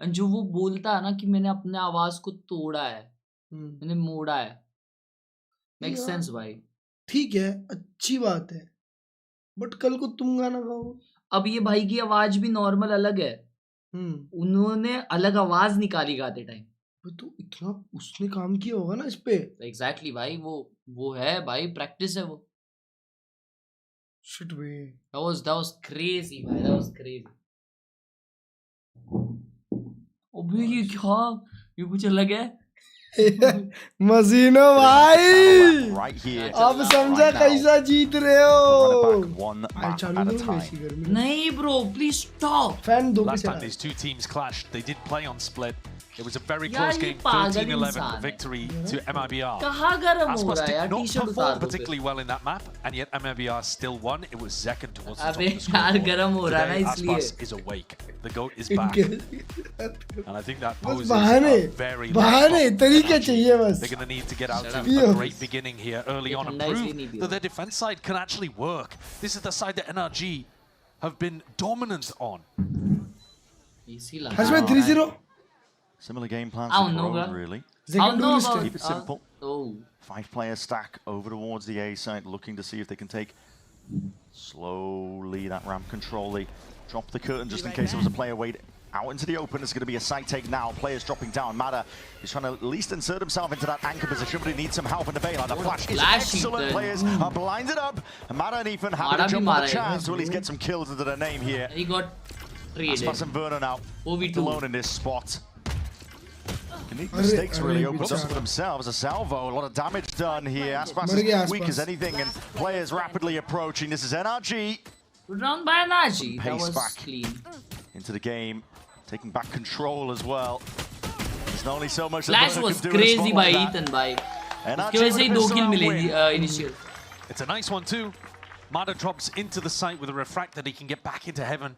जो वो बोलता है ना कि मैंने अपने आवाज को तोड़ा है, मैंने मोड़ा है. मेक सेंस भाई. ठीक है, अच्छी बात है, बट कल को तुम गाना गाओ. अब ये भाई की आवाज भी नॉर्मल अलग है. उन्होंने अलग आवाज निकाली गाते टाइम. तो इतना उसने काम किया होगा ना इस पे. एग्जैक्टली भाई. वो है भाई, प्रैक्टिस है वो. Shit way. That was crazy भाई. That was crazy. अबे ये क्या, ये कुछ अलग है. मजीनो भाई, अब समझा कैसा जीत रहे हो. नहीं ब्रो, प्लीज स्टॉप. फैन दो. Last time these two teams clashed, they did play on split. It was a very close game, 13-11 victory to MIBR. कहाँ गरम हो रहा है यार, not टी-शर्ट उतार performed दो. particularly well in that map, and yet MIBR still won. It was second towards the top अबे of the scoreboard. यार गरम हो रहा है ना इसलिए. Aspas is awake. The GOAT is back. And I think that poses बहाने, a very बहाने तरीके चाहिए बस. They're going to need to get out to a great beginning here early on and prove that their defense side can actually work. This is the side that NRG have been dominant on. Has been 3-0. Similar game plans I to don't know, Pro, bro. really. Keep it simple. 5-player stack over towards the A side, looking to see if they can take slowly that ramp control. They drop the curtain just in case there was a player wait out into the open. It's going to be a side take now. Players dropping down. Mada is trying to at least insert himself into that anchor position, but he needs some help in the bayline. The flash is excellent. Players are blinded up. And Mada and Ethan have to jump on the chance to at least get some kills into their name here. He got traded. Aspas and Verno now alone in this spot. Mistakes really opens up for themselves. A salvo, a lot of damage done here. Aspas is weak as anything, and players rapidly approaching. This is NRG. Good round by NRG. That was back clean. Into the game, taking back control as well. There's only so much. Flash was crazy by Ethan, by. उसकी वजह से ही 2 kill मिले initial. It's a nice one too. Mada drops into the site with a refract that he can get back into heaven.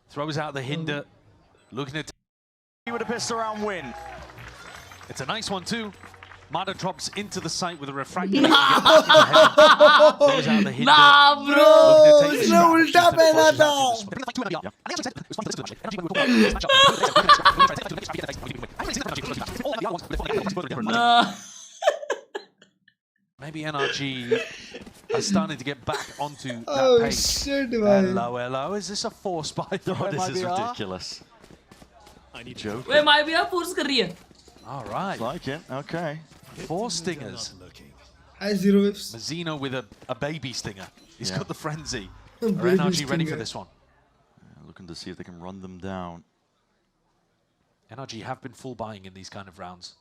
Throws out the hinder. Looking at. With a pistol round win. It's a nice one too. Mada drops into the site with a refract. Nah, bro. उसने उल्टा पहना था. Maybe NRG are starting to get back onto that pace. Shit, hello. Is this a force by the MIBR? This is ridiculous. Joke. Wait, MIBR force कर रही है. All right. Like it. Okay. 4 stingers. Hi, Zero Waves. Mazzino with a baby stinger. He's got the frenzy. Are NRG ready for this one? Looking to see if they can run them down. NRG have been full buying in these kind of rounds.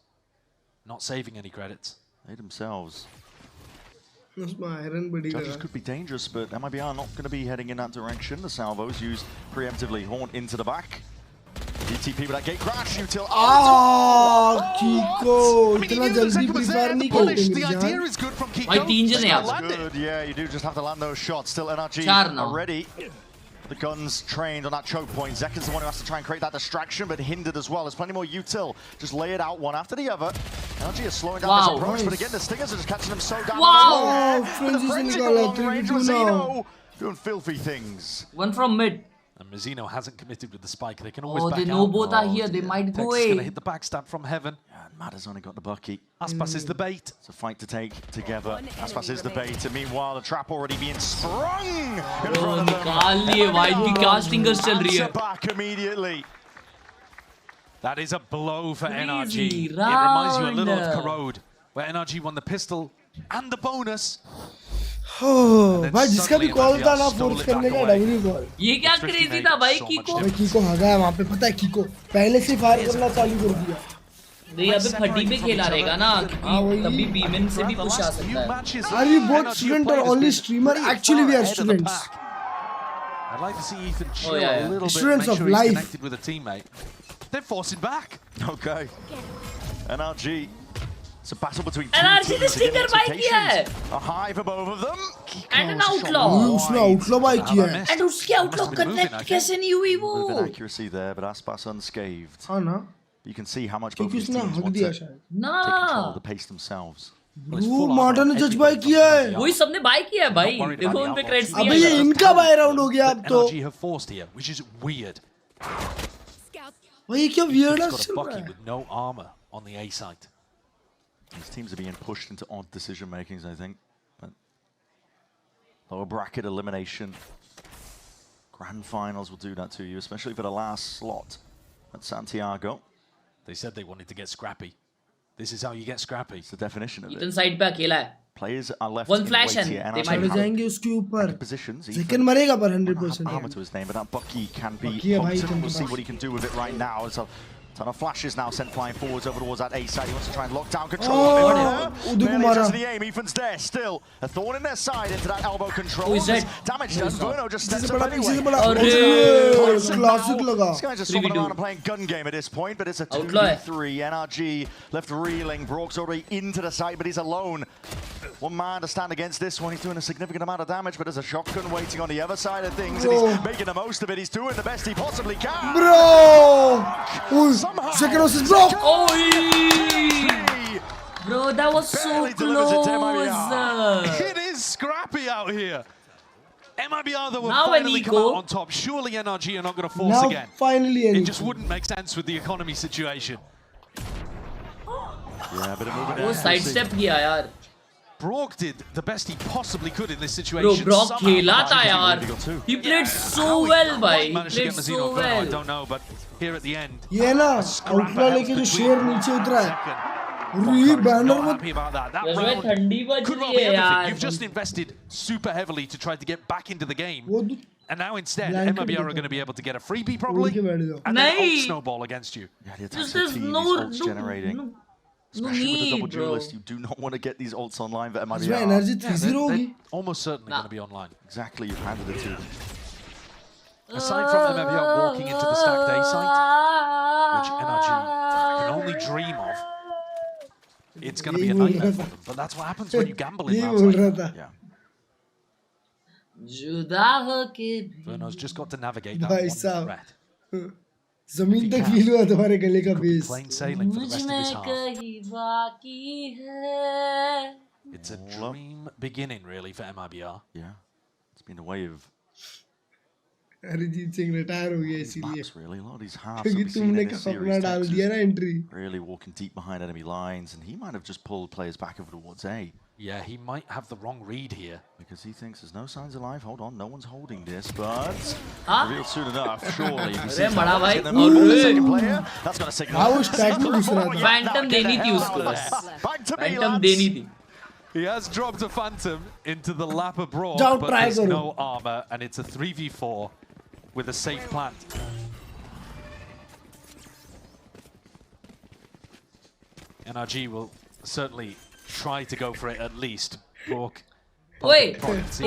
Not saving any credits. They themselves. Judges Judges could be dangerous, but MIBR not going to be heading in that direction. The salvos used preemptively. Horn into the back. DTP with that gate crash. Util. Kiko! इतना जल्दी prefer नहीं करते The idea is good from Kiko. भाई 3 जने यहाँ good. Yeah, you do just have to land those shots. Still NRG चार ना. are ready. the guns trained on that choke point. Zekin's the one who has to try and create that distraction, but hindered as well. There's plenty more util. Just lay it out one after the other. NRG is slowing down this approach, but again, the Stingers are just catching them so down. Wow! The Frenzy from long range, Mazzino doing filthy things. One from mid. And Mazzino hasn't committed with the spike. They can always back out. They know both are here. They might go Tex is going to hit the backstab from heaven. Yeah, and Mada's only got the Bucky. Aspas is the bait. It's a fight to take together. Aspas is the bait. And meanwhile, the trap already being sprung in front of them. Answer back immediately. That is a blow for NRG. Crazy It reminds you a little round. of Corrode, where NRG won the pistol and the bonus. भाई जिसका भी call था ना force करने का W call ये क्या crazy था भाई कीको आ गया वहां पे पता है कीको पहले से फायर करना चालू कर दिया नहीं अबे फटी पे खेला रहेगा ना तभी बीमेन से भी पुश आ सकता है Are we both student or only streamer? Actually we are students. I'd like to see Ethan chill yeah. a little Students bit, of make sure he's life. connected with a teammate. They're forcing back. Okay. NRG. It's a battle between two NRG teams. ने stinger buy किया है. A high for both of them. And an outlaw. उसने outlaw buy किया है. And उसकी outlaw connect कैसे नहीं हुई वो? Moving accuracy there, but Aspas unscathed. हाँ ना. You can see how much both क्योंकि these उसने teams हक want दिया to शायद. take control of the pace themselves. वो मार्डन ने जज बाय किया है. वही सबने बाय किया है भाई. देखो उन पे क्रेडिट्स दिया. अबे ये इनका बाय राउंड हो गया अब तो. NRG have forced here, which is weird. भाई ये क्या weird है He's got a चल रहा Bucky है. with no armor on the A site. These teams are being pushed into odd decision makings, I think. But lower bracket elimination. Grand finals will do that to you, especially for the last slot at Santiago. They said they wanted to get scrappy. This is how you get scrappy. It's the definition of Ethan it. side पे अकेला है. Players are left One in flash wait and here. they NRG might have जाएंगे उसके ऊपर. positions. Zekin मरेगा पर 100%. Armor to his name, but that Bucky can be Bucky है भाई potent. We'll see Tumke what he can do with it right now. It's a ton of flashes now sent flying forwards over towards that A side. He wants to try and lock down control of it. Barely just the aim. Ethan's there still. A thorn in their side into that elbow control. Who is that? Damage done. Verno just steps up पीछे से anyway. बड़ा. Classic लगा. This guy's just swimming around and playing gun game at this point, but it's a 2v3. NRG left reeling. Brock's already into the site, but he's alone. One man to stand against this one. He's doing a significant amount of damage, but there's a shotgun waiting on the other side of things, and he's making the most of it. He's doing the best he possibly can. Bro! Second versus Brock! Bro, that was so close. It is scrappy out here. MIBR though will Now finally come Nico. out on top. Surely NRG are not going to force Now again. finally It just wouldn't make sense with the economy situation. Yeah, but a moving वो side step किया यार. Brock did the best he possibly could in this Bro, situation. Brock Somehow खेला था managed यार. He played so well भाई. He managed to played get Mazzino so Verno, I well. don't know, but here at the end. ये ना आउटला लेके जो शेर नीचे उतरा है. ये बैनर Not में happy about that. That Yes, round ठंडी बज could well रही be है everything. यार. You've just invested super heavily to try to get back into the game. And now instead, Blanket MIBR are going to be able to get a freebie probably. And then ult नहीं. snowball against you. Yeah, the This attacks is team no, is ults generating. no Especially with the double need, bro. duelist, you do not want to get these ults online for इसमें MIBR. Energy 3-0 होगी. Almost certainly going to be online. Exactly, you've handed it to them. Aside from MIBR walking into the stacked A site, which NRG can only dream of, it's going to be a nightmare for them. But that's what happens when you gamble in rounds like that. Yeah. जुदा होके Verno's just got to navigate that भाई one साहब. threat. जमीन तक feel हुआ तुम्हारे गले का base. Plain sailing for the rest of this half. कहीं बाकी है. It's a dream beginning, really, for MIBR. Yeah. It's been a way of Arijit Singh retire हो गया इसीलिए. maps, really. A lot of these halves that क्योंकि we've seen तुमने in this अपना series. डाल Texas दिया ना entry. really walking deep behind enemy lines, and he might have just pulled players back over towards A. Yeah, he might have the wrong read here. Because he thinks there's no signs of life. Hold on, no one's holding this, but Huh? revealed soon enough, surely. If he अरे sees बड़ा भाई. the second player, that's going to signal. हाँ वो stack में घुस रहा था. Phantom देनी थी उसको बस. Back to me, Phantom lads. देनी थी. He has dropped a Phantom into the lap of Brock, जाओ but try there's करो. no armor, and it's a 3v4 with a safe plant. NRG will certainly try to go for it at least. Brock. ओए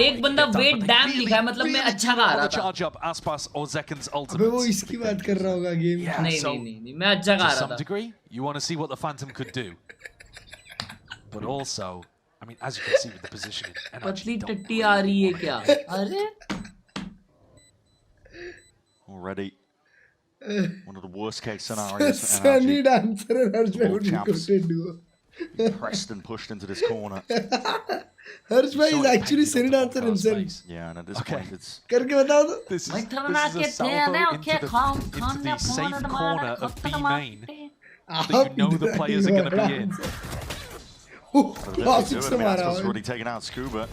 एक बंदा wait dam लिखा है मतलब मैं अच्छा गा रहा था. Charge up Aspas or Zekin's अबे वो ultimate. इसकी बात कर रहा होगा गेम. नहीं मैं अच्छा गा To रहा some था. degree, you want to see what the Phantom could do. But also, I mean, as you can see with the positioning, NRG पतली don't टट्टी आ रही है क्या? अरे Already one of the worst case scenarios for Sunny NRG. dancer and Harsh bhai Both would chaps be duo. pressed and pushed into this corner. Harsh bhai is actually Sunny dancer himself. Yeah, and at this point it's... करके बताओ तो. This is a salvo into the safe corner of B main that you know the players are going to be in. Classic That's already taken out Scuba.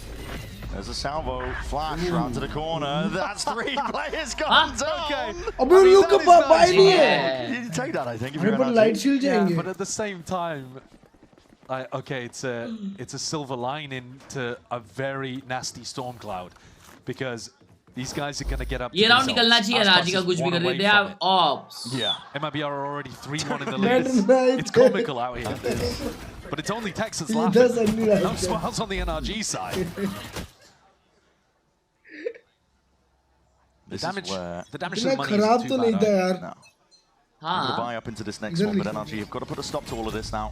There's a salvo flash round to the corner. That's 3 players gone down. Okay. अबे लोग का bye नहीं है. You take that, I think. If अरे you're पर light shield Yeah, जाएंगे. but at the same time, okay, it's a silver lining to a very nasty storm cloud, because these guys are going to get up. ये round निकलना चाहिए NRG का कुछ भी कर रहे. They have ops. Yeah, MIBR are already 3-1 in the lead. It's comical out here, but it's only Texans laughing. No smiles on the NRG side. The damage to the money isn't too bad. No. I'm going to buy up into this next one, but NRG have got to put a stop to all of this now.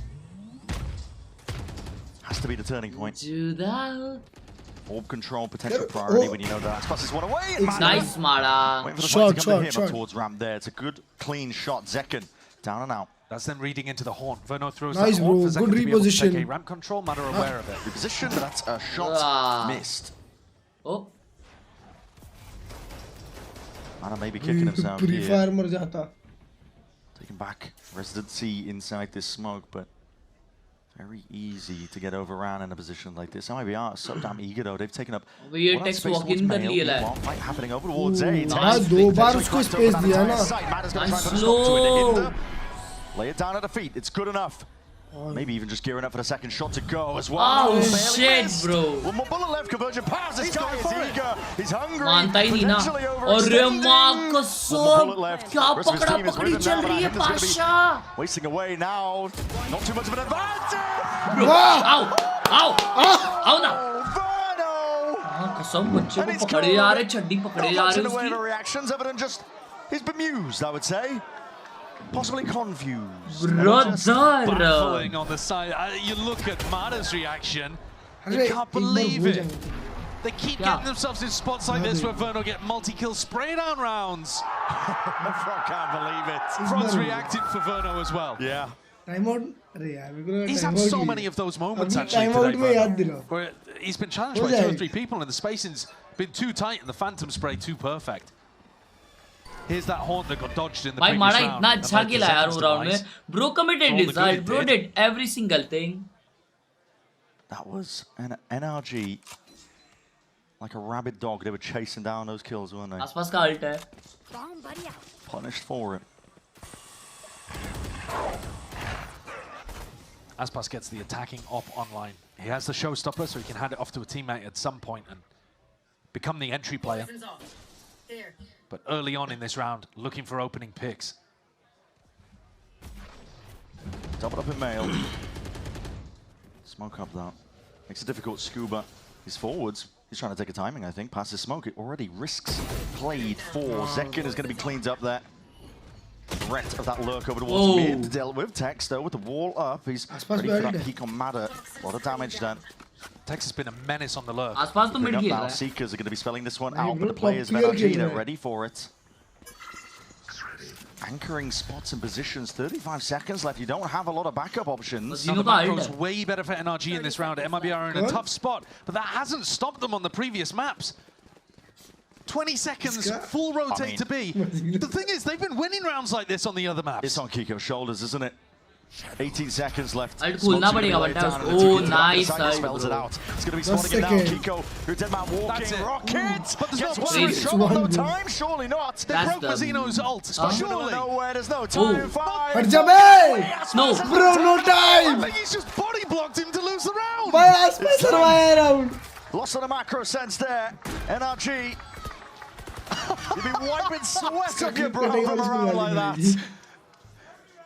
Has to be the turning point. Orb control, potential priority when you know that. Plus this one away. Nice, Mara. Waiting for the fight to come to him up towards ramp there. It's a good, clean shot. Zekken down and out. That's them reading into the horn. Verno throws Nice, that horn bro. for Zekken Good to be able to reposition. take a ramp control. Matter aware of it. Reposition. That's a shot missed. Oh. Mana maybe kicking himself Pre here. fire मर जाता. Taking back residency inside this smoke, but very easy to get overrun in a position like this. MIBR so damn eager though. They've taken up ये text walk in कर लिया है. Fight happening over towards A. हाँ 2 बार उसको space दिया ना. Slow. Lay it down at the feet. It's good enough. Maybe even just gearing up for the second shot to go as well. Oh shit, bro. One more bullet left. Conversion pass. This guy is eager. He's hungry. मानता ही नहीं ना. अरे माँ कसम. क्या पकड़ी चल रही है Pasha. Wasting away now. Not too much of an advantage. Ow! Ow! Ow ना. कसम बच्चे को पकड़े जा रहे, छड्डी पकड़े जा रहे उसकी. Reactions evident, just he's bemused, I would say. Possibly confused. Baffling on the side. You look at Mada's reaction. You can't believe it. They keep getting themselves in spots like this where Verno get multi-kill spray down rounds. I can't believe it. Front's reacting for Verno as well. Yeah. He's had so many of those moments actually today, where he's been challenged by 2 or 3 people and the spacing's been too tight and the phantom spray too perfect. Here's that horn that got dodged in the previous round. भाई मारा इतना अच्छा खेला यार वो round में. Bro committed result. Bro did every single thing. That was an NRG like a rabid dog. They were chasing down those kills, weren't they? आसपास का ult है. Punished for it. Aspas gets the attacking op online. He has the showstopper, so he can hand it off to a teammate at some point and become the entry player. But early on in this round, looking for opening picks. Double up in mail. Smoke up that. Makes it difficult. Scuba is forwards. He's trying to take a timing, I think. Passes smoke. It already risks played for. Zekken is going to be cleaned up there. Threat of that lurk over towards mid. Dealt with Tex though with the wall up. He's ready for that peek on Mada. A lot of damage done. Tex has been a menace on the lurk. Now Seekers are going to be spelling this one out, but the players of NRG, they're ready for it. Anchoring spots and positions, 35 seconds left. You don't have a lot of backup options. Now the macro's way better for NRG in this round. MIBR are in a tough spot, but that hasn't stopped them on the previous maps. 20 seconds, full rotate to B. The thing is, they've been winning rounds like this on the other maps. It's on Kiko's shoulders, isn't it? 18 seconds left. Oh, nice. Spells it out. It's going to be spawning it now. Kiko, who dead man walking. Rocket! But there's no time. Surely not. They broke Mazzino's ult. Surely. Nowhere. There's no time. 5. No, bro, no time. I think he's just body blocked him to lose the round. Lost on a macro sense there. NRG. You've been wiping sweat off your brow from a round like that.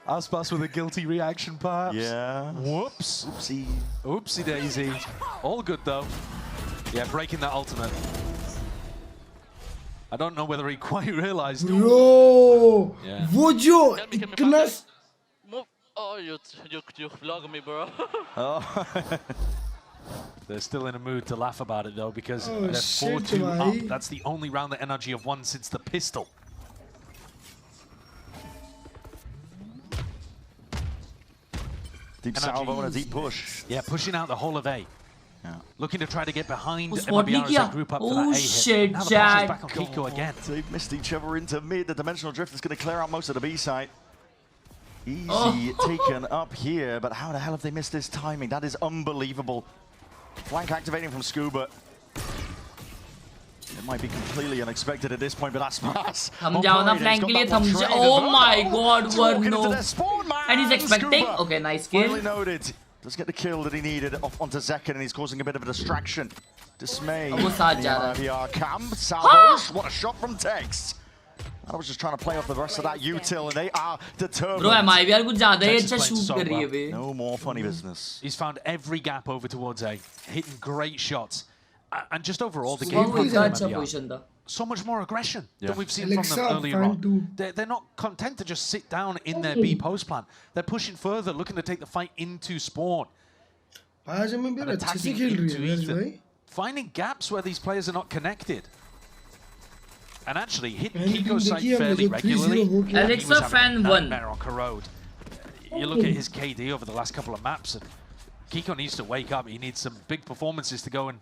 Aspas with a guilty reaction, perhaps. Yeah. Whoops. Oopsie. Oopsie daisy. All good, though. Yeah, breaking that ultimate. I don't know whether he quite realized. Yo! Yeah. वो जो इतना Oh, you vlog me, bro. Oh. They're still in a mood to laugh about it, though, because they're shit, 4-2 bhai. up. That's the only round that NRG have won since the pistol. Deep salvo and a deep push. Yeah, pushing out the whole of A. Yeah. Looking to try to get behind spot MIBR as kiya. they group up for Oh, that A shit, hit. Now the Jack. push is back on Kiko again. They've missed each other into mid. The dimensional drift is going to clear out most of the B site. Easy taken up here, but how the hell have they missed this timing? That is unbelievable. Flank activating from Scuba. It might be completely unexpected at this point, but that's pass. थम जाओ ना flank के लिए थम जाओ. Oh my God, Verno. And he's expecting. Okay, nice kill. Finally noted. Does get the kill that he needed off onto Zekken, and he's causing a bit of a distraction. Dismay. MIBR camp. Salvos. What a shot from Tex. I was just trying to play off the rest of that util, and they are determined. Bro, MIBR कुछ ज़्यादा ही अच्छा shoot कर रही है बे. No more funny business. He's found every gap over towards A, hitting great shots. And just overall, the game plan so much more aggression than we've seen from them earlier on. They're not content to just sit down in their B post plan. They're pushing further, looking to take the fight into spawn. And attacking into Ethan. Finding gaps where these players are not connected. And actually hitting Kiko's site fairly regularly. Alexa fan 1. On Khelraay. You look at his KD over the last couple of maps, and Kiko needs to wake up. He needs some big performances to go and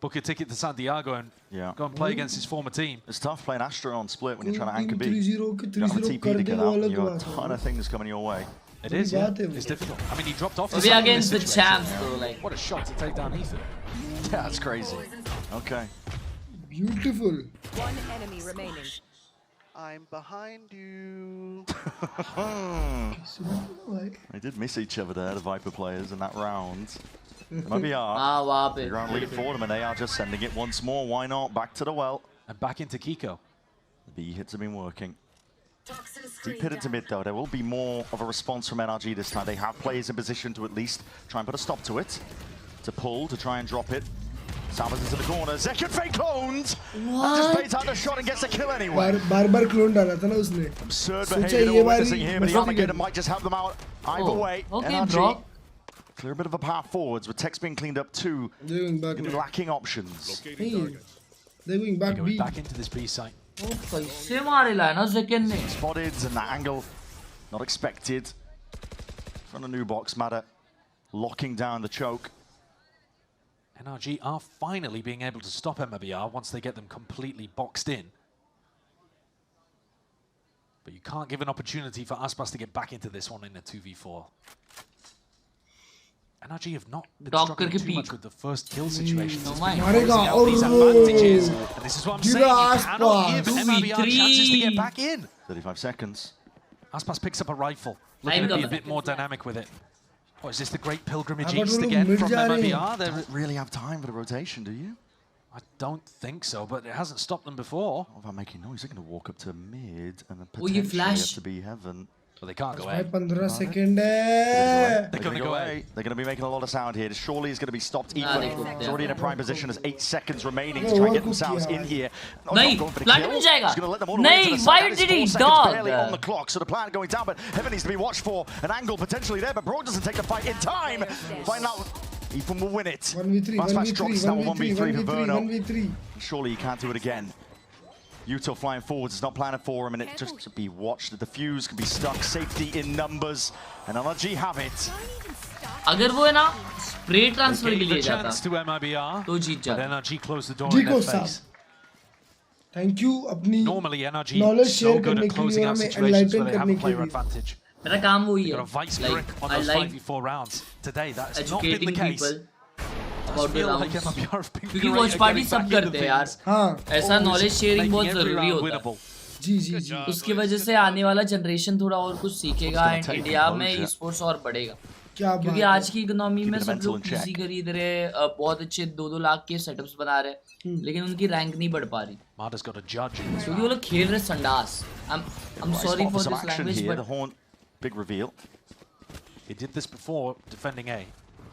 book a ticket to Santiago and go and play against his former team. It's tough playing Astra on split when you're trying to anchor B. You don't have a TP to get out, you have a ton of things coming your way. It is, yeah. It's difficult. I mean, he dropped off. Maybe against the champs, though. Like, what a shot to take down Ethan. Yeah, that's crazy. Okay. Beautiful. One enemy remaining. I'm behind you. They did miss each other there, the Viper players, in that round. MIBR. Ground lead for them, and they are just sending it once more. Why not? Back to the well. And back into Kiko. The B hits have been working. Deep hit into mid, though. There will be more of a response from NRG this time. They have players in position to at least try and put a stop to it. To pull, to try and drop it. Salvas into the corner. Zekken fake clones! And just baits out the shot and gets a kill anyway. Bar clone डाला था ना उसने. Absurd behavior that we're witnessing here, but the Armageddon might just help them out either way. NRG. Clear a bit of a path forwards with Tex being cleaned up too. Lacking options. They're going back B. Back into this B site. Spotted, and that angle not expected. From the new box, Matter locking down the choke. NRG are finally being able to stop MIBR once they get them completely boxed in. But you can't give an opportunity for Aspas to get back into this one in a 2v4. NRG have not been struggling too much with the first kill situation. These advantages, and this is what I'm saying, you cannot give MIBR chances to get back in. 35 seconds. Aspas picks up a rifle, looking to be a bit more dynamic with it. What, is this the great pilgrimage east again from MIBR? They don't really have time for the rotation, do you? I don't think so, but it hasn't stopped them before. What about making noise? They're going to walk up to mid and then potentially have to be heaven. But they can't go A. 15 seconds. They're going to go A. They're going to be making a lot of sound here. Surely is going to be stopped. Ethan is already in a prime position. There's 8 seconds remaining to try and get themselves in here. Nahi, plant mein jayega. Nahi, why did he dog? Barely on the clock, so the plan going down, but Heaven needs to be watched for. An angle potentially there, but Broad doesn't take the fight in time. Find out Ethan will win it. 1v3, Fast match drops now 1v3, 1v3 for Verno. 1v3. Surely he can't do it again. Util flying forwards, it's not planning for him, and it just to be watched. The defuse can be stuck, safety in numbers, and NRG have it. अगर वो है ना spray transfer के लिए जाता to MIBR, तो जीत जाता. NRG closed the door in their face. Thank you अपनी Normally NRG is so good at closing out situations where they have a player advantage. मेरा काम वही है. Got a vice grip on those 5v4 rounds. Today that has not been the case. क्योंकि watch party सब करते हैं यार. ऐसा नॉलेज शेयरिंग बहुत जरूरी होता है. जी. उसकी वजह से आने वाला जनरेशन थोड़ा और कुछ सीखेगा एंड इंडिया में ई स्पोर्ट्स और बढ़ेगा. क्योंकि आज की इकोनॉमी में सब लोग पीसी खरीद रहे, बहुत अच्छे 2-2 लाख के सेटअप्स बना रहे, लेकिन उनकी रैंक नहीं बढ़ पा रही क्योंकि वो लोग खेल रहे संडास. I'm sorry for this language, but big reveal. He did this before defending A.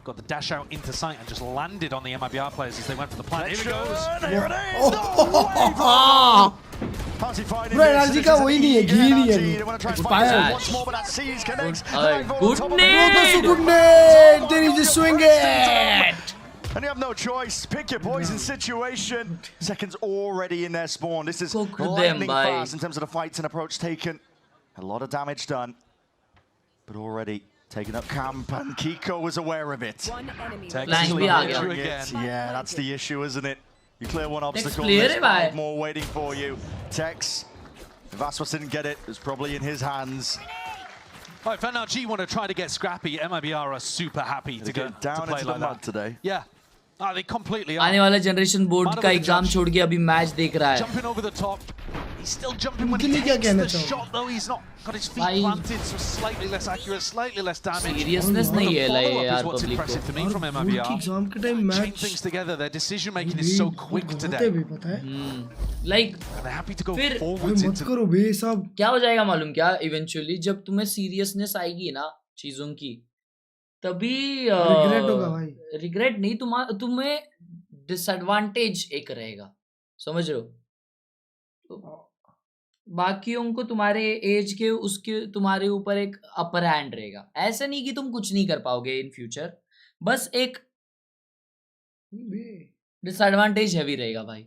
Got the dash out into sight and just landed on the MIBR players as they went for the plant. Here it goes. Here it is. Bro, NRG का वही नहीं है, घी नहीं है. Expired. Good nade. Good nade. Then he just swing it. And you have no choice. Pick your poison situation. Seconds already in their spawn. This is lightning fast in terms of the fights and approach taken. A lot of damage done. But already Taking up camp, and Kiko was aware of it. One enemy. Flank bhi aa gaya. Yeah, that's the issue, isn't it? You clear one obstacle, clear there's hai bhai. 5 more waiting for you. Tex, if Aspas didn't get it, it was probably in his hands. Right, if NRG want to try to get scrappy, MIBR are super happy to get down to play into like the mud that today. Yeah. They completely are. आने वाला generation board का exam छोड़ के अभी match देख रहा है. Jumping over the top. He's still jumping when he takes the shot, though. He's not got his feet planted, so slightly less accurate, slightly less damage. Seriousness नहीं है like Follow-up यार is what's public impressive to me from exam के MIBR. Time Chain match things together. Their decision making is so quick today. भी पता है. Like And they're happy to go फिर forwards मत into. करो बे साहब. क्या हो जाएगा मालूम क्या? Eventually जब तुम्हें seriousness आएगी ना चीजों की, तभी रिग्रेट होगा भाई. रिग्रेट नहीं, तुम्हें डिसएडवांटेज एक रहेगा, समझ रहे हो? बाकियों को तुम्हारे एज के उसके तुम्हारे ऊपर एक अपर हैंड रहेगा. ऐसा नहीं कि तुम कुछ नहीं कर पाओगे इन फ्यूचर, बस एक डिसएडवांटेज हैवी रहेगा भाई.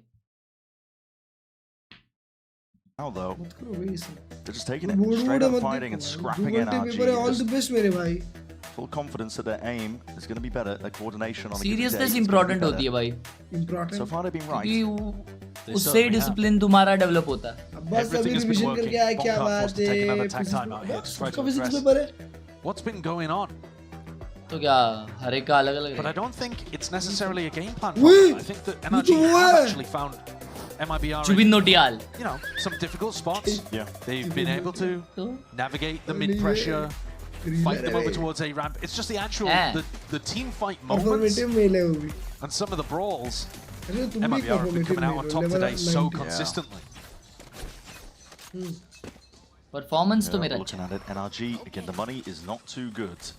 Now though, they're just taking it straight up fighting and scrapping NRG. All the best मेरे भाई. Full confidence that their aim is going to be better. Their coordination on a Seriousness important होती है भाई. Important. So far they've been right. क्योंकि उससे discipline तुम्हारा develop होता है. बस अभी रिवीजन करके आया, क्या बात है? उसका फिजिक्स पेपर है. What's been going on? तो क्या हर एक का अलग अलग But I है. don't think it's necessarily a game plan. Wait, I think that NRG have actually found MIBR Chubin Notial. You know, some difficult spots. Yeah. They've been able to navigate the mid-pressure, fight them over towards a ramp. It's just the actual, the team fight moments and some of the brawls. MIBR have been coming out on top today so consistently. Performance तो मेरा looking at it, NRG, again, the money is not too good.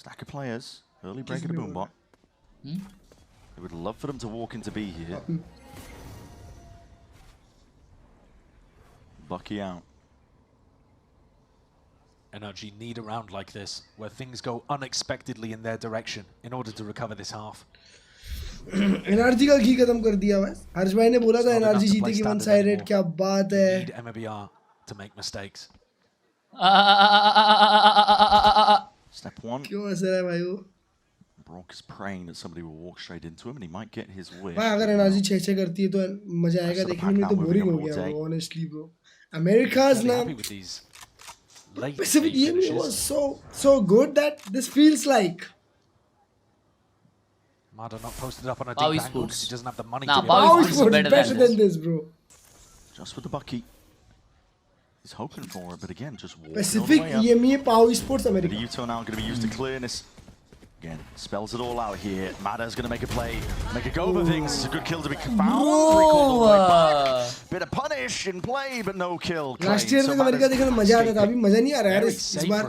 Stack of players, early break at a boombot. They would love for them to walk into B here. Bucky out. NRG need a round like this, where things go unexpectedly in their direction in order to recover this half. NRG का घी खत्म कर दिया बस. हर्ष भाई ने बोला था NRG जीतेगी one sided. क्या बात है? Need MIBR to make mistakes. Step one. क्यों ऐसा है भाई वो? Brock is praying that somebody will walk straight into him and he might get his wish. भाई अगर NRG 6-6 करती है तो मजा आएगा देखने में. तो बोरिंग हो गया वो honestly bro. America's now. Pacific EME was so good that this feels like. Mada not posted up on a deep angle because he doesn't have the money to Power Sports is better than this, bro. Just with the Bucky. He's hoping for it, but again, just walking Pacific all the way up. EME Power Sports America. The U-turn now going to be used to clearness. Again, spells it all out here. Mada's going to make a play, make a go of things. It's a good kill to be found. Recalled all the way back. Bit of punish in play, but no kill. Last year में America देखने में मजा आता था. अभी मजा नहीं आ रहा है इस बार.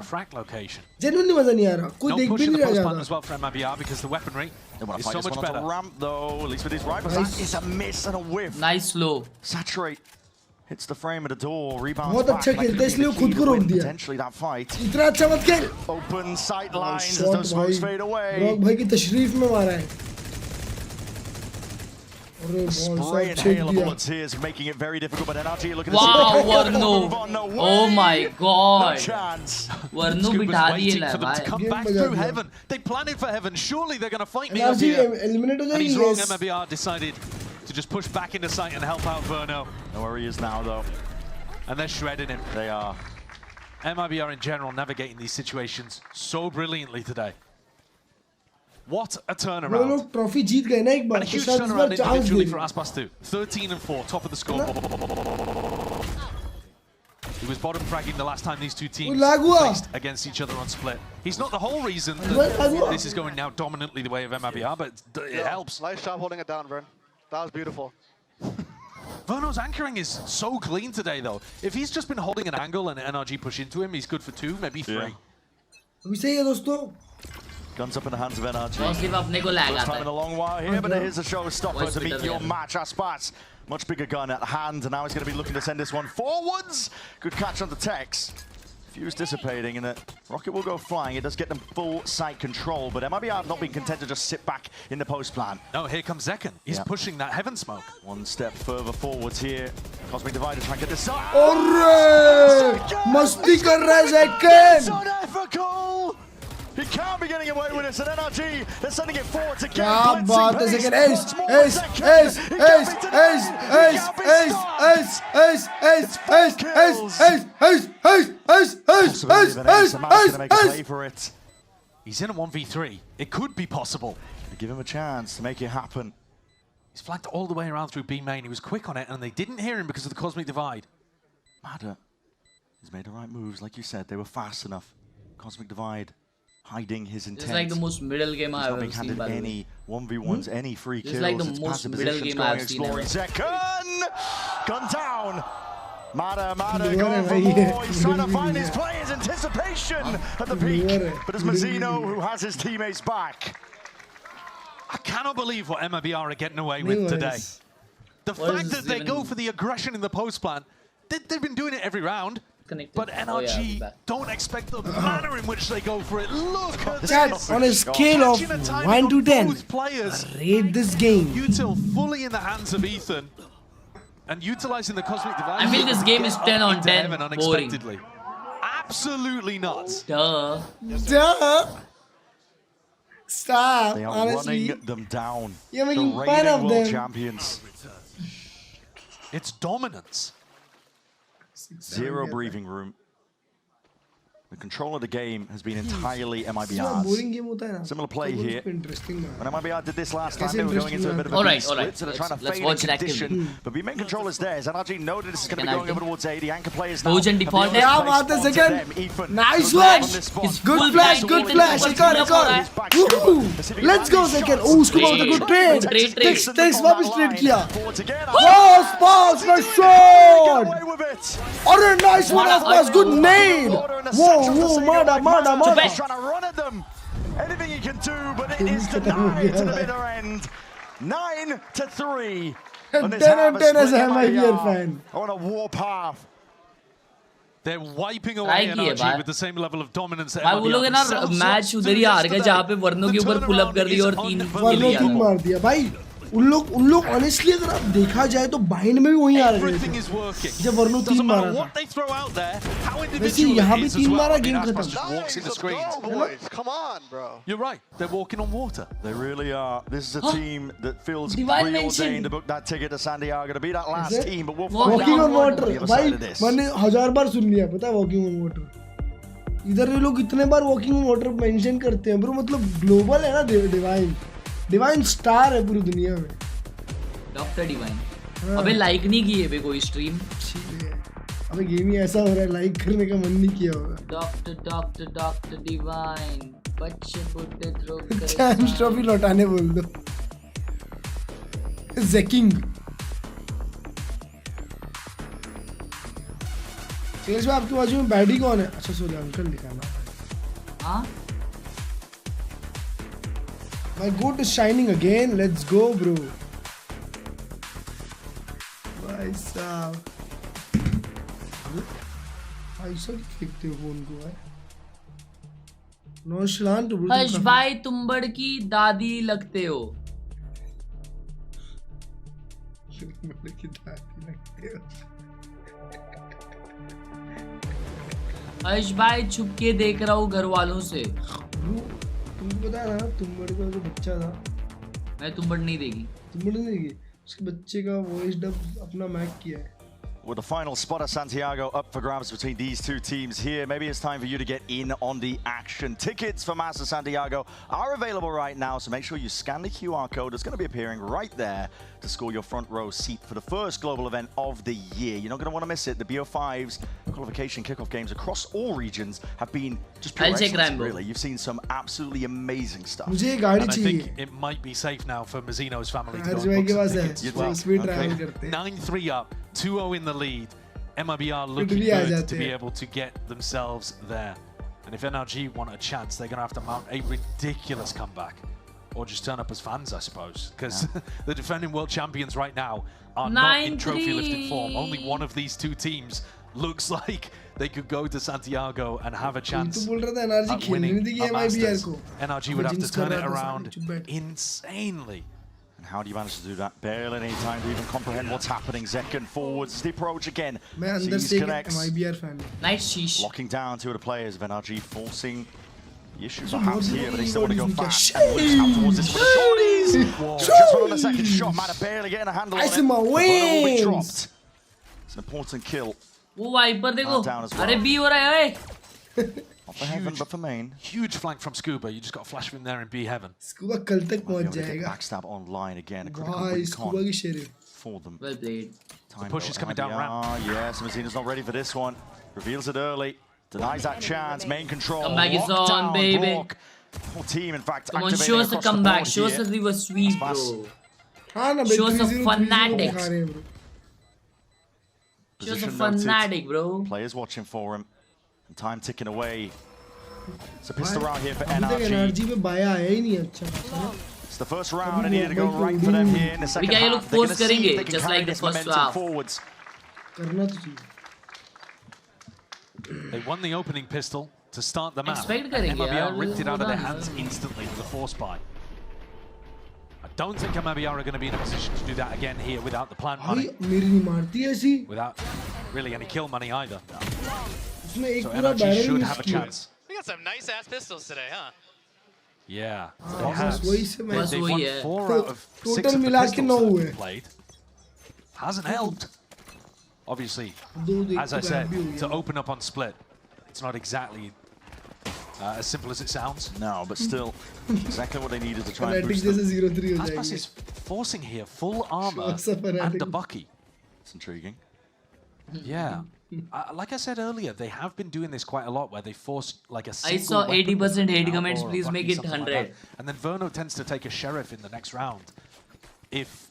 Genuinely मजा नहीं आ रहा. कोई देख भी नहीं रहा as well for MIBR because the weaponry is so much better. Ramp though, at least with his rifle. That is a miss and a whiff. Nice slow. Saturate. Hits the frame of the door, rebounds बहुत back. अच्छा खेलता है इसलिए खुद को रोक दिया. Potentially that fight. इतना अच्छा मत खेल. Open sight lines as those smokes fade away. Rock भाई की तशरीफ में मारा है. Spray and hail of bullets here is making it very difficult, but NRG looking to wow, Warno. Oh my god. No chance. Warno बिठा दिए ला भाई. Come back through heaven. They planned for heaven. Surely they're going to fight me up NRG here. eliminate हो And he's जाएगी. wrong. MIBR decided to just push back into sight and help out Verno. Know where he is now, though. And they're shredding him. They are. MIBR in general navigating these situations so brilliantly today. What a turnaround. वो लोग trophy जीत गए ना एक बार. And a huge turnaround individually for Aspas2. 13 and 4, top of the scoreboard. He was bottom fragging the last time these two teams faced against each other on split. He's not the whole reason that this is going now dominantly the way of MIBR, but it helps. Nice job holding it down, Vern. That was beautiful. Verno's anchoring is so clean today, though. If he's just been holding an angle and NRG push into him, he's good for 2, maybe 3. अभी सही है दोस्तों. Guns up in the hands of NRG. First time in a long while here, but here's a showstopper to meet your match. Aspas, much bigger gun at hand, and now he's going to be looking to send this one forwards. Good catch on the Tex. Fuse dissipating, and the rocket will go flying. It does get them full site control, but MIBR have not been content to just sit back in the post plan. No, here comes Zekken. He's pushing that heaven smoke. One step further forwards here. Cosmic Divider trying to get this side. Masti kar raha hai Zekken. So difficult. He can't be getting away with this, and NRG, they're sending it forward to get Kya baat hai Zekken. Ace. He's in a 1v3. It could be possible. Give him a chance to make it happen. He's flanked all the way around through B main. He was quick on it, and they didn't hear him because of the Cosmic Divide. Mada, he's made the right moves, like you said. They were fast enough. Cosmic Divide hiding his intent. It's like the most middle game I've ever seen. Any 1v1s, any free kills. It's like the most middle game I've seen ever. Zekken! Gone down! Mada going for more. He's trying to find his players. Anticipation at the peak. But it's Mazzino who has his teammates back. I cannot believe what MIBR are getting away with today. The fact that they go for the aggression in the post plan, they've been doing it every round. But NRG don't expect the manner in which they go for it. Look at this! On a scale of 1 to 10, rate this game. Util fully in the hands of Ethan. And utilizing the Cosmic Divide. I feel this game is 10 on 10. Unexpectedly. Absolutely nuts. Duh. Stop. They are honestly. running them down. You're the making fun reigning of world them. champions. It's dominance. Zero breathing room. The control of the game has been entirely MIBR's. Similar play here. When MIBR did this last time, they were going into a bit of a B split, so they're trying to fade in condition. But B main control is theirs. NRG know that this is going to be going over towards A. The anchor players now. Nice one! Good flash, good flash. Let's go, Zekken. Oh, उसको बहुत good trade. Thanks, वापस trade किया. Pass, nice shot. और nice one, pass, good nade. Whoa, Mada. He's trying to run at them. Anything he can do, but it is denied to the bitter end. 9-3. 10 on 10 as a MIBR fan. On a warpath. They're wiping away NRG with the same level of dominance that वो लोग है ना match उधर ही हार गए जहाँ पे वर्णों के ऊपर पुल अप कर दिया और 3 मार दिया भाई उन लोग ऑनेस्टली अगर आप देखा जाए तो बाइंड में भी वही आ रहे थे जब वर्नो 3 मारा था वैसे यहाँ भी 3 मारा गेम खत्म Come on, bro. You're right. They're walking on water. They really are. This is a team that feels preordained to book that ticket to Santiago to be that last team, but we'll find walking on water. भाई मैंने 1000 बार सुन लिया पता है walking on water. इधर ये लोग इतने बार walking on water mention करते हैं ब्रो मतलब ग्लोबल है ना डिवाइन स्टार है पूरी दुनिया में डॉक्टर डिवाइन अबे लाइक नहीं किए बे कोई स्ट्रीम अबे गेम ही ऐसा हो रहा है लाइक करने का मन नहीं किया होगा डॉक्टर डिवाइन बच्चे बुड्ढे थ्रो कर चैंपियंस ट्रॉफी लौटाने बोल दो जेकिंग चलिए आपके बाजू में बैडी कौन है अच्छा सॉरी अंकल लिखा ना हां My goat is shining again. Let's go, bro. भाई साहब ऐसा देखते हो फोन को भाई नॉनशलांट ब्रो हर्ष भाई तुम्बड़ की दादी लगते हो हर्ष भाई छुप के देख रहा हूँ घर वालों से तुमको पता है ना तुम्बड़ का जो बच्चा था मैं तुम्बड़ नहीं देगी उसके बच्चे का वॉइस डब अपना मैक किया है With the final spot of Santiago up for grabs between these two teams here, maybe it's time for you to get in on the action. Tickets for Master Santiago are available right now, so make sure you scan the QR code. It's going to be appearing right there to score your front row seat for the first global event of the year. You're not going to want to miss it. The BO5's qualification kickoff games across all regions have been just pure excellence, really. You've seen some absolutely amazing stuff. And I think it might be safe now for Mazzino's family to go and book some tickets as well. 9-3 up. 2-0 in the lead. MIBR looking good to be able to get themselves there. And if NRG want a chance, they're going to have to mount a ridiculous comeback. Or just turn up as fans, I suppose. Because the defending world champions right now are not in trophy lifting form. Only one of these two teams looks like they could go to Santiago and have a chance बोल रहा था NRG at खेलने winning नहीं देगी a MIBR Masters. को. NRG would have to Jinx turn कर it रहा था around साले, चुप बैठ. insanely. And how do you manage to do that? Barely any time to even comprehend what's happening. Zekken forwards the approach again. मैं अंदर Sees से एक connects. MIBR fan हूँ. Nice sheesh. Locking down two of the players of NRG, forcing the issue So perhaps what here, but do they still want to go you fast. want? And looks out towards this one of the shorties. Just went on the second shot. Mata barely getting a handle on I it. see my The ball will be wings. dropped. It's an important kill. वो wiper देखो. Down as well. अरे B हो रहा है. Not for heaven, but for main. Huge flank from Scuba. You just got a flash from there in B heaven. Scuba कल तक पहुँच जाएगा. Backstab online again. A critical भाई win Scuba की शेर. for them. Well played. Time The push is coming down ramp. Yes, Mazina's not ready for this one. Reveals it early. Denies that chance. Main control. Comeback is Locked on, down, baby. Brock. Whole team, in fact, Come on, activating show us the across comeback. board Show us here. the reverse sweep, bro. हाँ ना Show us the 3-0 fanatics. दिखा रहे हैं bro. Show us the Position noted. fanatic, bro. Players watching for him. And time ticking away. It's a pistol round here for अभी तक NRG. NRG पे बाया आया ही नहीं अच्छा खासा. It's the first round. They needed to go right for them here in the second क्या ये half. लोग They're force gonna see if करेंगे, they can just carry like the this first momentum half. forwards. करना तो चाहिए. They won the opening pistol to start the map. Expect And करेंगे MIBR यार, ripped it out of their hold on. hands instantly with a force buy. I don't think MIBR are going to be in a position to do that again here without the plant money, भाई मेरी नहीं मारती ऐसी. without really any kill money either. उसने एक So पूरा NRG barrel should miss have a किया. chance. We got some nice ass pistols today, huh? Yeah. हाँ, बस वही से मैं. They've won 4 out of 6 Total of the मिला के pistols 9 that हुए. they've played. Hasn't helped. Obviously, दो as I said, भी हो गया. to open up on split, it's not exactly as simple as it sounds. No, but still, exactly what they needed to try and Fanatics boost जैसे them. 0-3 हो Aspas जाएंगे. is forcing here full armor Shots of and Fanatics. the Bucky. It's intriguing. Yeah. Like I said earlier, they have been doing this quite a lot where they force like a I single saw weapon 80% hate outlaw comments. or a Please Bucky, make it something like 100. that. And then Verno tends to take a Sheriff in the next round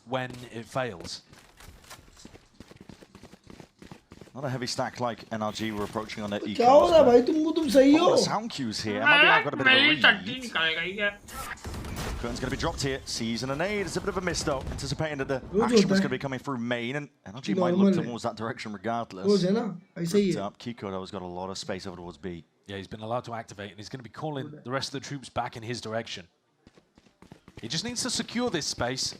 when it fails. Not a heavy stack like NRG were approaching on their ecos. क्या हो रहा है भाई तुम सही A lot हो. of sound cues here. Maybe I've got a bit of a read. Curtain's going to be dropped here. Sees and a nade. It's a bit of a miss though. Anticipating that the action was going to be coming through main, and NRG might look towards that direction regardless. रोज है ना ऐसा ही है. Kiko though has got a lot of space over towards B. Yeah, he's been allowed to activate, and he's going to be calling the rest of the troops back in his direction. He just needs to secure this space.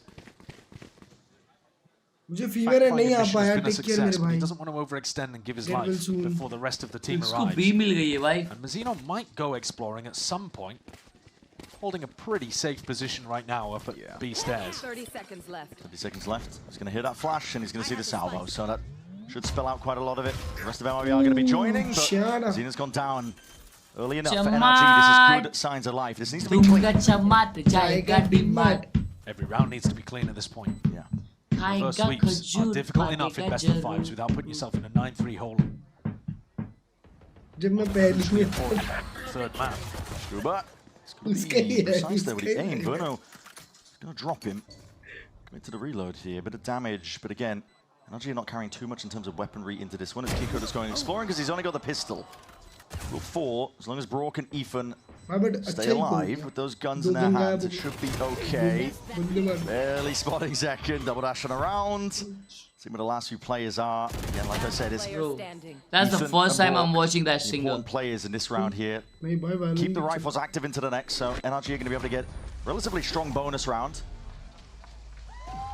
मुझे fever है नहीं आ पाया. Been a Take care मेरे success, but भाई. he doesn't want to overextend and give his Get well life soon. before the rest of the team इसको arrives. B मिल गई है भाई. And Mazzino might go exploring at some point, holding a pretty safe position right now up at B stairs. 30 seconds left. 30 seconds left. He's going to hear that flash and he's going to see the salvo. So that should spell out quite a lot of it. The rest of MIBR are going to be joining, but Xena's gone down early enough for NRG. This is good signs of life. This needs to be clean. Every round needs to be clean at this point. Yeah. Reverse sweeps are difficult enough in best of fives without putting yourself in a 9-3 hole. जब मैं पहली Third man. Scuba. उसका ही है. Precise there with the उसका ही aim. है. Verno is going to drop him. Commit to the reload here. Bit of damage, but again, NRG not carrying too much in terms of weaponry into this one. It's Kiko just going exploring because he's only got the pistol. Rule 4, as long as Brock and Ethan stay alive with those guns in their hands, it should be okay. Barely spotting Zekken, double dashing around. See where the last few players are. Again, like I said, it's That's the Ethan first and time I'm Brock, watching that the single. important players in this round here. नहीं भाई भाई. Keep the rifles active into the next, so NRG are going to be able to get relatively strong bonus round.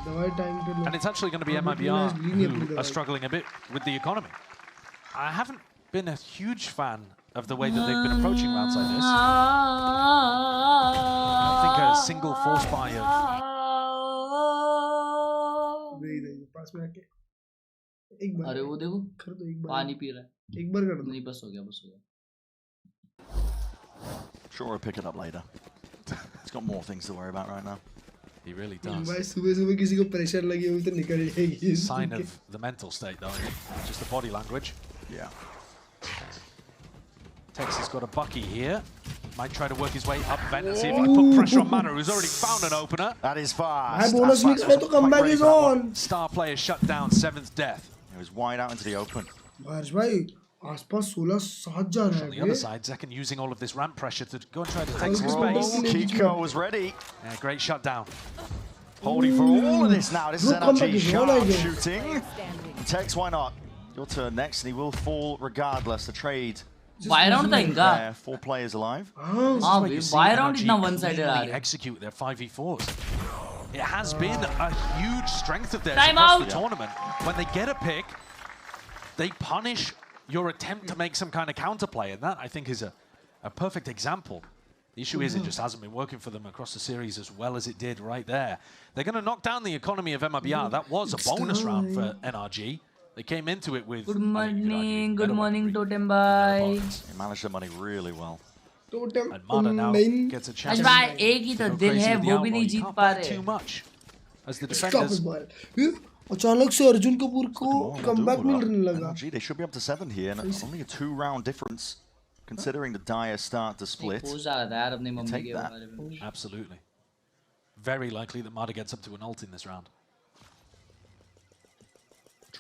दवाई time पे. And it's actually going to be MIBR who are struggling a bit with the economy. I haven't been a huge fan of the way that they've been approaching rounds like this. I think a single force buy of... नहीं पास में आके एक बार. अरे वो देखो कर दो एक बार. पानी पी रहा है. एक बार कर दो. नहीं बस हो गया. Sure, we'll pick it up later. He's got more things to worry about right now. He really does. भाई सुबह किसी को प्रेशर लगी हुई तो निकल जाएगी. Sign of the mental state though, just the body language. Yeah. Texas got a Bucky here. Might try to work his way up vent and see if he can put pressure on Manu, who's already found an opener. That is fast. भाई bonus नहीं करे तो comeback is on. Star player shut down, 7th death. He was wide out into the open. बारिश भाई आसपास 16-7 जा रहा है. On the other side, Zekken using all of this ramp pressure to go and try to take some Oh, space. Kiko was ready. Yeah, great shutdown. Holding for all of this now. This is NRG sharp shooting. Tex, why not? Your turn next, and he will fall regardless. The trade. Why round था इनका? 4 players alive. हाँ भाई, why round इतना one sided आ रहा है? Execute their 5v4s. It has been a huge strength of theirs Time across out. the tournament. When they get a pick, they punish your attempt to make some kind of counterplay, and that I think is a perfect example. The issue is it just hasn't been working for them across the series as well as it did right there. They're going to knock down the economy of MIBR. That was a bonus round for NRG. They came into it with... Good morning, Totem Bhai. They managed their money really well. Totem And Mada now gets a chance. भाई एक ही तो दिल है, वो भी नहीं जीत पा रहे. Too much. As the Stop defenders... it, ball. अचानक से अर्जुन कपूर को कमबैक मिलने लगा. NRG, they should be up to 7 here, and it's only a 2-round difference, considering the dire start to split. पूछ रहा था यार अपनी मम्मी Take के that. बारे में. Absolutely. Very likely that Mada gets up to an ult in this round.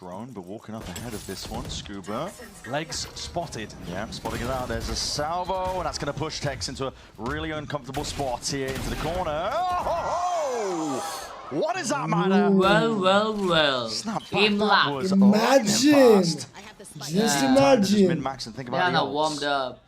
Drone, but walking up ahead of this one. Scuba. Legs spotted. Yeah, spotting it out. There's a salvo, and that's going to push Tex into a really uncomfortable spot here into the corner. Oh! What is that, man? Well. Snap back. Game That lap. was Imagine. lightning fast. Just Just imagine. min-max and think about Yeah, the now odds. warmed up.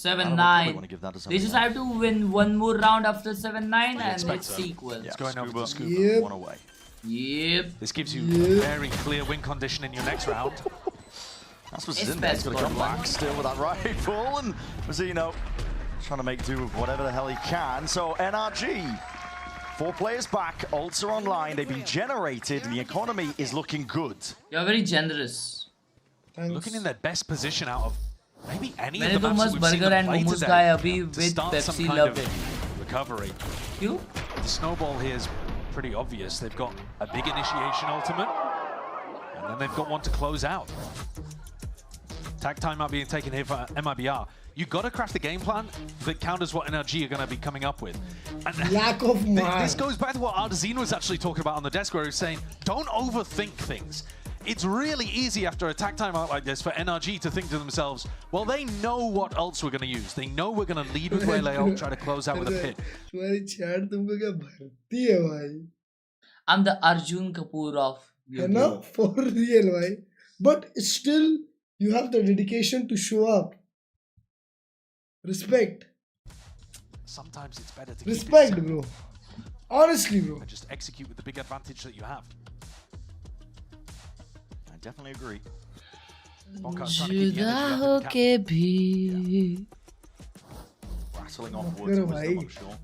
I don't know, 7-9. probably wanna give that to They just somebody have to win one more round after 7-9 and expect it's so. equal. Yeah, It's going over Scuba, to Scuba. Yep. one away. Yep. This gives you very clear win condition in your next round. That's what's It's in there. He's best going to come for back one. still with that rifle, and Mazzino trying to make do with whatever the hell he can. So NRG, 4 players back, ults are online, they've been generated, and the economy is looking good. You're very generous. Thanks. Looking in their best position out of maybe any मैंने of the तो maps मस्त that we've seen burger them and play hummus today खाए अभी to with start some Pepsi, kind love of it. recovery. क्यों? The snowball here is pretty obvious. They've got a big initiation ultimate, and then they've got one to close out. Tag time might be taken here for MIBR. You've got to craft a game plan that counters what NRG are going to be coming up with. And Lack of mind. this goes back to what Ardazine was actually talking about on the desk, where he was saying, don't overthink things. It's really easy after a tag time out like this for NRG to think to themselves, well, they know what ults we're going to use. They know we're going to lead with Waylay ult, try to close out with a pit. तुम्हारी chat तुमको क्या भरती है भाई? I'm the Arjun Kapoor of है ना? For real भाई. But still, you have the dedication to show up. Respect. Sometimes it's better to keep it Respect, simple bro. Honestly, bro. and just execute with the big advantage that you have. I definitely agree. Bonkar's trying to keep the जुदा energy up हो and cap. के भी Rattling off words of wisdom, I'm भाई. sure.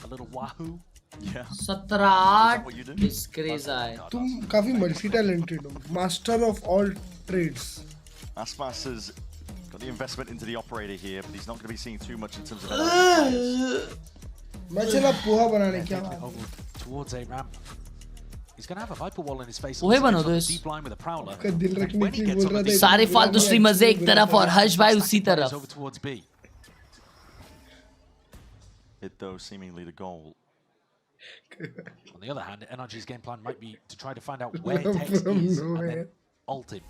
A little wahoo. Yeah. 17 what you do? किस craze आए. तुम काफी multi talented हो. Master of all trades. Aspas has got the investment into the operator here, but he's not going to be seeing too much in terms of NRG. मैं चला पोहा बनाने क्या बात? Over towards a ramp. He's going to have a Viper wall in his face. पोहे बनो On the दो इस. deep line with a Prowler. का दिल रखने When के he लिए gets बोल on रहा the था. deep सारे फालतू स्ट्रीमर्स एक तरफ और हर्ष भाई उसी line, तरफ. over towards B. It though seemingly the goal. On the other hand, NRG's game plan might be to try to find out where Tex From is and nowhere. then ult him.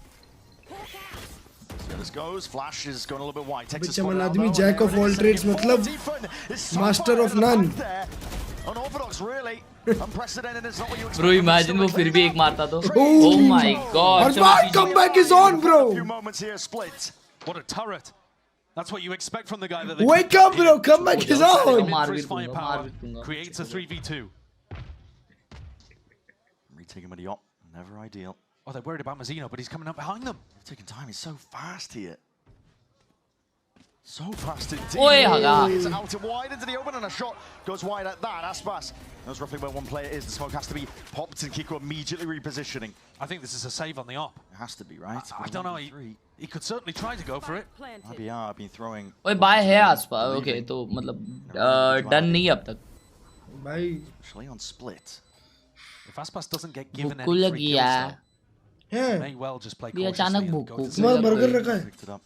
See how this goes. Flash is going a little bit wide. Texas बच्चा spotted मन out आदमी low, jack and of there all it is. trades मतलब Defend is so master far of in the none. back there. Unorthodox, really. Unprecedented. It's not what you expect. Bro, imagine वो फिर भी एक मारता तो. Oh my god. Arman, comeback is on, A bro. few moments here split. What a turret. That's what you expect from the guy that they Wake picked up, here. bro. Comeback is on. मार For भी his दूंगा, firepower, मार भी दूंगा. creates a 3v2. Retaking him at the op. Never ideal. Oh, they're worried about Mazzino, but he's coming up behind them. Taking time. He's so fast here. So fast indeed. Oi, haga. It's out and wide into the open, and a shot goes wide at that. Aspas knows roughly where one player is. The smoke has to be popped, and Kiko immediately repositioning. I think this is a save on the op. It has to be, right? I don't know. He could certainly try to go for it. IBR have been throwing. ओए bye है आसपास. Okay तो मतलब done नहीं अब तक. भाई Actually on split. If Aspas doesn't get given भूख any लगी free kills, यार. though, हैं may well just play भी cautiously अचानक and भूख go to तुम्हारा लग बर्गर गई. रखा है. Picked it up.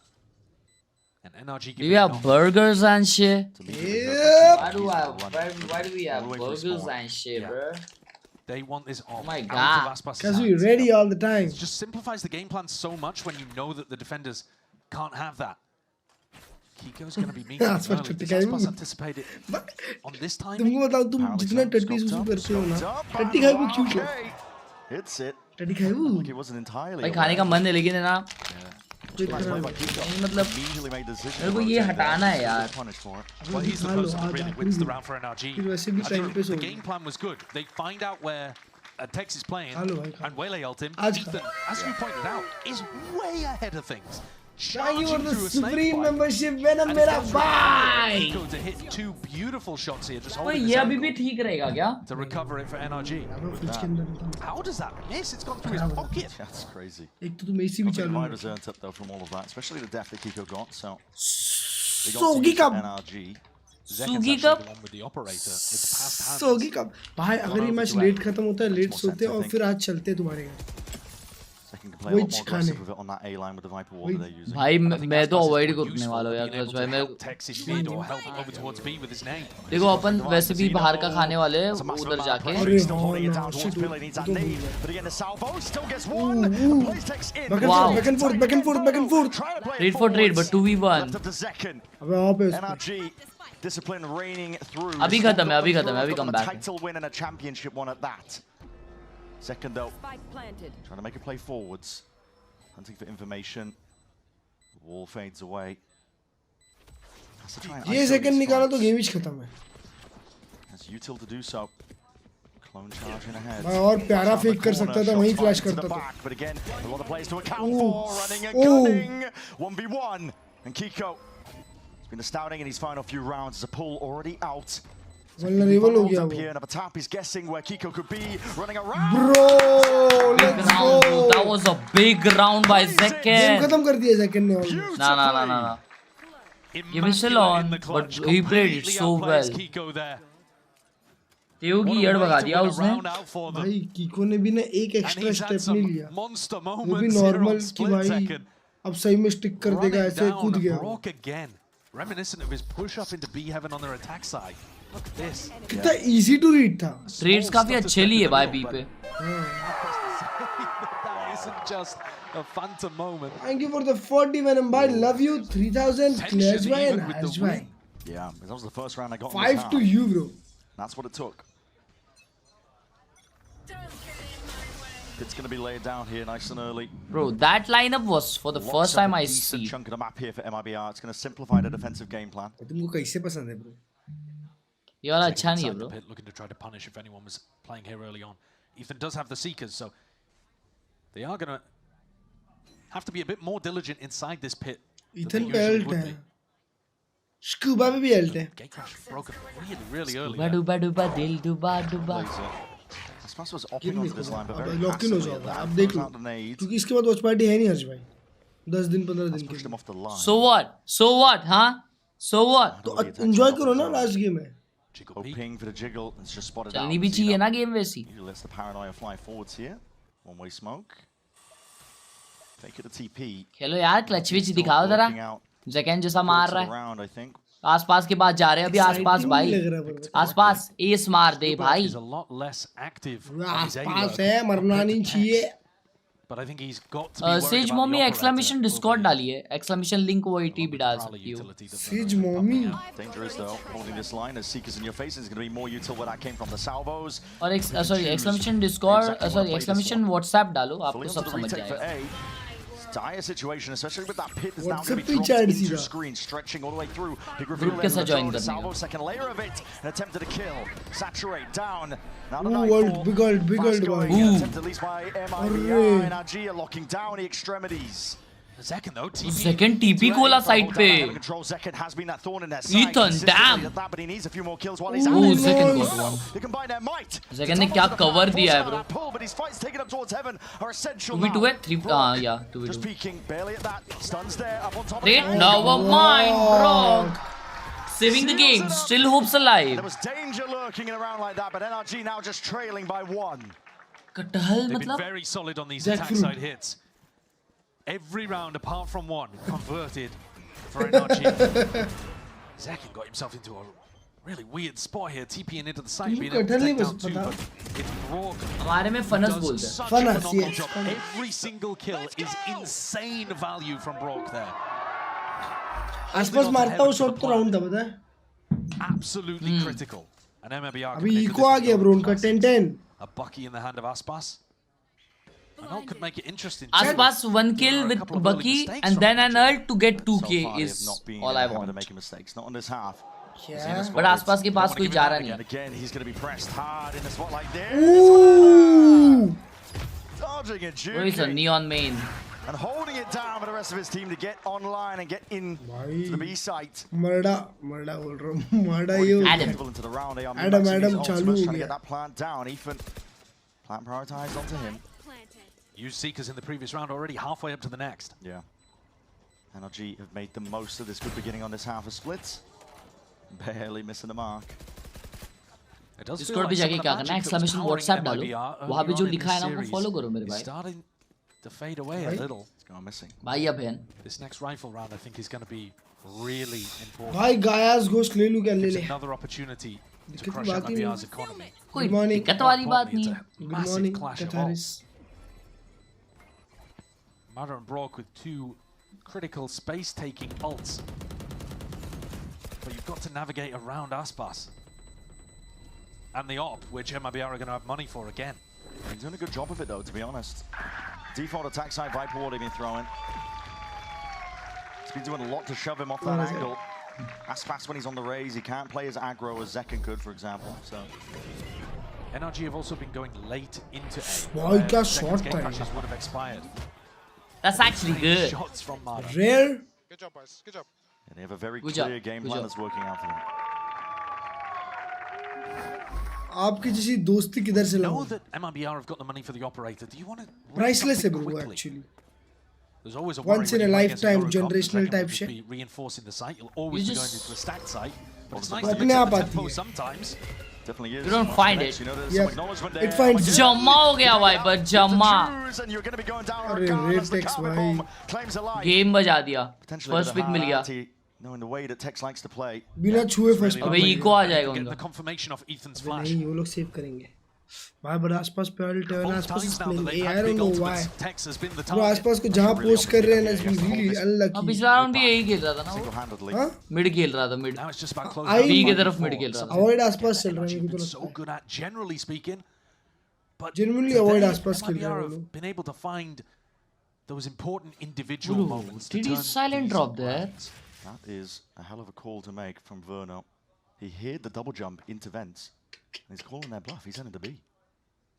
And NRG Do we have burgers and shit? Yep. Why do we have burgers and shit, bro? They want this op my out God. of Aspas's Because we hands. ready all the time. It just simplifies the game plan so much when you know that the defenders can't have that. Kiko's going to be meeting That's what early. took the Does game. Aspas anticipate it on this time? तुमको बताओ तुम जितना टट्टी सुसु करते हो ना टट्टी खाए वो क्यों हो? Hits it. टट्टी खाए वो? Like it wasn't entirely. भाई खाने का मन है लेकिन है ना नहीं मतलब मेरे को ये हटाना है यार. Well, he's the person that really wins the round for NRG. वैसे भी टाइम पे The game plan was good. They find out where Tex is playing, and Wele ult him. Ethan, as you pointed out, is way ahead of things. Thank you for the supreme membership, Venom मेरा भाई. To hit two beautiful shots here, just भाई holding ये his अभी भी ankle ठीक रहेगा क्या? to recover it for NRG. How does that miss? It's gone through his pocket. That's crazy. एक तो तुम AC भी चालू. Might have earned up though from all of that, especially the death that Kiko got. So सोगी का NRG. Sugi कब? सोगी कब? भाई अगर ये मैच लेट खत्म होता है, लेट सोते हैं और फिर आज चलते हैं तुम्हारे घर. वही खाने. भाई मैं तो अवॉइड करने वाला हूँ यार क्लच भाई. मैं देखो अपन वैसे भी बाहर का खाने वाले हैं उधर जाके. Back and fourth. Trade for trade, but 2v1. अबे वहाँ पे Discipline reigning through. अभी खत्म है, अभी come back. Title win and a championship one at that. Second though, trying to make a play forwards, hunting for information. The wall fades away. ये second निकाला तो गेम ही खत्म है. That's util to do so. Clone charging ahead. मैं और प्यारा fake कर सकता था, वहीं फ्लैश करता था. But again, a lot of players to account for. Running and gunning. 1v1. And Kiko has been astounding in his final few rounds. As a pull already out. Vulnerable हो गया वो. Another tap is guessing where Kiko could be running around. Bro, let's go. That was a big round by Zekken. Game खत्म कर दिया Zekken ने. ना. He was still on, but he played it so well. तेओ की add भगा दिया उसने. भाई कीको ने भी ना एक एक्स्ट्रा स्टेप नहीं लिया. वो भी नॉर्मल कि भाई अब सही में स्टिक कर देगा, ऐसे कूद गया. Reminiscent of his push up into B heaven on their attack side. Look at this. कितना easy to read था. Trades काफी अच्छे लिए भाई B पे. That isn't just a phantom moment. Thank you for the 40 Venom by love you 3000 KLURGE by and Ash by. Yeah, that was the first round I got. 5 to you, bro. That's what it took. It's going to be laid down here nice and early. Bro, that lineup was for the first time I see. Chunk of the map here for MIBR. It's going to simplify the defensive game plan. तुमको कैसे पसंद है bro? ये वाला अच्छा नहीं है bro. Looking to try to punish if anyone was playing here early on. Ethan does have the seekers, so they are going to have to be a bit more diligent inside this pit. Ethan पे ult है. Scuba पे भी ult है. Gate crash broken really early. Duba dil duba. Aspas was opting onto this line, but very lock in हो जाएगा. अब देख लो. क्योंकि इसके बाद वॉच पार्टी है नहीं हर्ष भाई. 10 दिन 15 दिन के. So what? हाँ? So what? तो enjoy करो ना लास्ट गेम में. Hoping for the jiggle. It's just spotted out. चलनी भी चाहिए ना गेम वैसी. Lets the paranoia fly forwards here. One way smoke. Fake it a TP. खेलो यार क्लच विच दिखाओ जरा. जैकन जैसा मार रहा है. आसपास के पास जा रहे हैं अभी. आसपास भाई. आसपास एस मार दे भाई. आसपास है, मरना नहीं चाहिए. But I think he's got to be worried Sage about Mommy the exclamation operator. Discord डाली है. Exclamation link वो IT भी डाल सकती हो. Sage Mommy. Dangerous though, holding this line as Seekers in your face is going to be more util where that came from the salvos. और exclamation Discord exclamation WhatsApp डालो, आपको सब समझ जाएगा. Dire situation, especially with that pit that's now going to be dropped into your screen, stretching all the way through. Big reveal there with the salvo, second layer of it, and attempted to kill. Saturate down. Now the nightfall. Big old attempt at least by MIBR. NRG are locking down the extremities. Second though, second TP खोला side पे. Ethan, damn. But he needs a few more kills while he's second got one. They combine their might. Second ने क्या cover दिया है bro. But his fights taken up towards heaven are essential. 2v2 है 3 yeah 2v2. Just peeking barely at that. Stuns there up on top. Never mind, bro. Saving the game, still hopes alive. There was danger lurking in a round like that, but NRG now just trailing by 1. कटहल They've मतलब. been very solid on these attack side hits. Every round apart from one converted for NRG. Zekken got himself into a really weird spot here, TPing into the site, being able to take down 2, but it's Brock. हमारे में फनस बोलते हैं. Such a phenomenal job. Every single kill is insane value from Brock there. आसपास मारता हूँ shot तो round था पता है. Absolutely critical. And MIBR अभी इको आ गया ब्रो उनका 10-10. A Bucky in the hand of Aspas. I know it could make it interesting. Aspas 1 kill with Bucky and then an ult to get 2k is all I want. Making mistakes, not on this half. But Aspas के पास कोई जा रहा नहीं. Again, he's going to be pressed hard in a spot like this. Ooh! Dodging and Where is a neon main? And holding it down for the rest of his team to get online and get in to the B site. Marda बोल रहा हूँ. Marda ये. Into the round. Adam चालू हो trying to गया. get that plant down. Ethan, plant prioritized onto him. Used Seekers in the previous round, already halfway up to the next. Yeah. NRG have made the most of this good beginning on this half of splits. Barely missing the mark. Discord पे जाके क्या करना है? Exclamation WhatsApp डालो. वहाँ पे जो लिखा है ना वो follow करो मेरे भाई. Starting to fade away a little. It's gone missing. भाई अब है. This next rifle round I think is going to be really important. भाई गायास घोष ले लूँ क्या ले ले. Another opportunity to crush MIBR's economy. कोई दिक्कत वाली बात नहीं है. Good morning, Khelraay. Mother and Brock with 2 critical space-taking ults. But you've got to navigate around Aspas. And the op, which MIBR are going to have money for again. He's doing a good job of it though, to be honest. Default attack side Viper wall they've been throwing. He's been doing a lot to shove him off that angle. Aspas when he's on the raise, he can't play as aggro as Zekken could, for example. So NRG have also been going late into A. Wow, he got short game time. crashes would have expired. That's actually good. Shots from Mara. Rare. Good job, boys. Good job. And they have a very clear game plan that's working out for them. आपकी जैसी दोस्ती किधर से लाऊं? Know that MIBR have got the money for the operator. Do you want to Priceless है bro actually. There's always a once in a lifetime generational type shit. Be reinforcing the site. You'll always be going into a stacked site. But it's nice to mix up the tempo sometimes. Definitely is. You don't find it. Yeah. It finds Jamma हो गया भाई, but Jamma. अरे Tex भाई. Game बजा दिया. First pick मिल गया. Knowing the way that Tex likes to play. बिना छुए first pick. अबे इको आ जाएगा उनका. The confirmation of Ethan's flash. नहीं वो लोग सेव करेंगे. भाई बड़ा आसपास पे अल्ट है आसपास is playing A. I don't know why. वो आसपास को जहाँ पोस्ट कर रहे हैं ना इसमें really unlucky. अब पिछला राउंड भी यही खेल रहा था ना वो. हाँ? Mid खेल रहा था mid. B की तरफ mid खेल रहा था. Avoid आसपास चल रहा है मेरे को तो so good at generally speaking. But genuinely avoid आसपास खेल रहा है वो. Been able to find those important individual moments. Did he silent drop there? That is a hell of a call to make from Verno. He hit the double jump into vents. And he's calling their bluff. He's heading to B.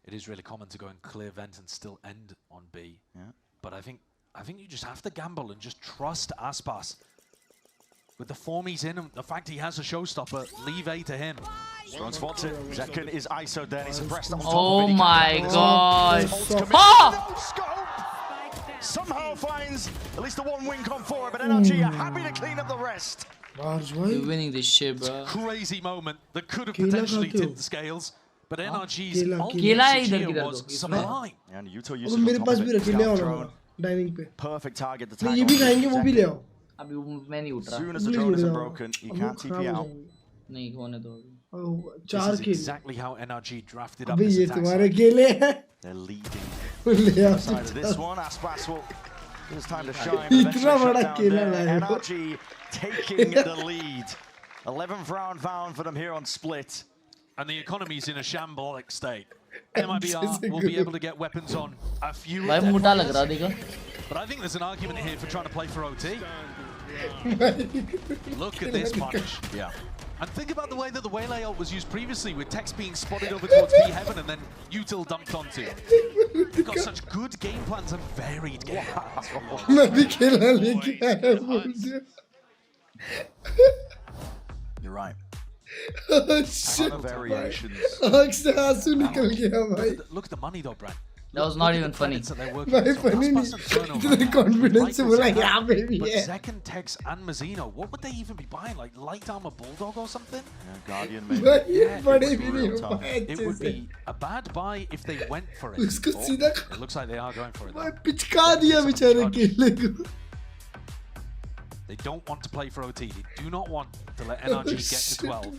It is really common to go and clear vent and still end on B. Yeah. But I think you just have to gamble and just trust Aspas. With the form he's in and the fact he has a showstopper, leave A to him. Strong spots it. Zekken is ISO'd there. He's suppressed on top oh of it. My god. Somehow finds at least the one win con for it, but NRG are happy to clean up the rest. You're winning this shit, bro. Crazy moment that could have potentially tipped the scales. But NRG's was sublime. And Yuto used मेरे पास भी रखे ले आओ ना dining पे. Perfect target. मैं ये भी खाएंगे वो भी ले आओ. अभी मैं नहीं उठ रहा. As soon as the drone is broken, you can't TP out. नहीं होने दो. This is exactly how NRG drafted up this attack. तुम्हारे केले हैं. They're leading. ले आओ. Side of this one, Aspas will. It's time to shine. इतना बड़ा केला लाया. NRG taking the lead. 11th round found for them here on split. And the economy's in a shambolic state. MIBR will be able to get weapons on a few. But I think there's an argument here for trying to play for OT. Look at this punish. Yeah. And think about the way that the Waylay ult was used previously, with Tex being spotted over towards B Heaven and then Util dumped onto. They've got such good game plans and varied game plans. You're right. Oh, shit. Variations. आँख से आंसू निकल गया भाई. Look at the money though, Brent. That was not even funny. भाई funny नहीं. इतने confidence से बोला yeah baby. But Zekken, Tex, and Mazino, what would they even be buying? Like light armor bulldog or something? Yeah, Guardian maybe. Yeah, it would be a bad buy if they went for it. उसको सीधा. It looks like they are going for it. भाई पिचका दिया बेचारे केले को. They don't want to play for OT. They do not want to let NRG get to 12.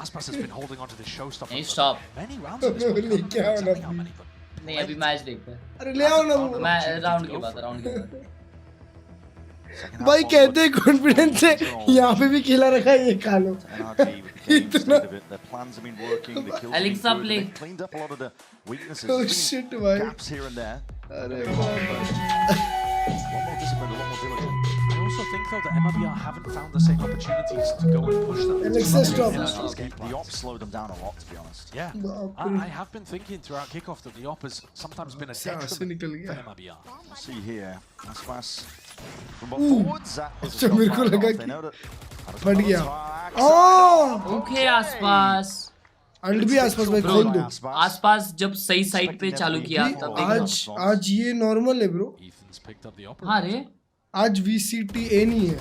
Aspas has been holding on to this showstopper for many rounds of this one. Exactly how many, but नहीं अभी match देखते हैं. अरे ले आओ ना वो. मैं राउंड के बाद. भाई कहते हैं कॉन्फिडेंस से यहाँ पे भी खिला रखा है ये खा लो इतना Alexa play. Oh shit भाई अरे I also think though that MIBR haven't found the same opportunities to go and push them. Alexa stop. The op slowed them down a lot, to be honest. Yeah, I have been thinking throughout kickoff that the op has sometimes been a detriment for MIBR. We'll see here. Aspas from forwards. अच्छा मेरे को लगा कि फट गया okay आसपास alt भी आसपास भाई खोल दो आसपास जब सही साइड पे चालू किया तब आज ये नॉर्मल है ब्रो हाँ रे आज VCT A नहीं है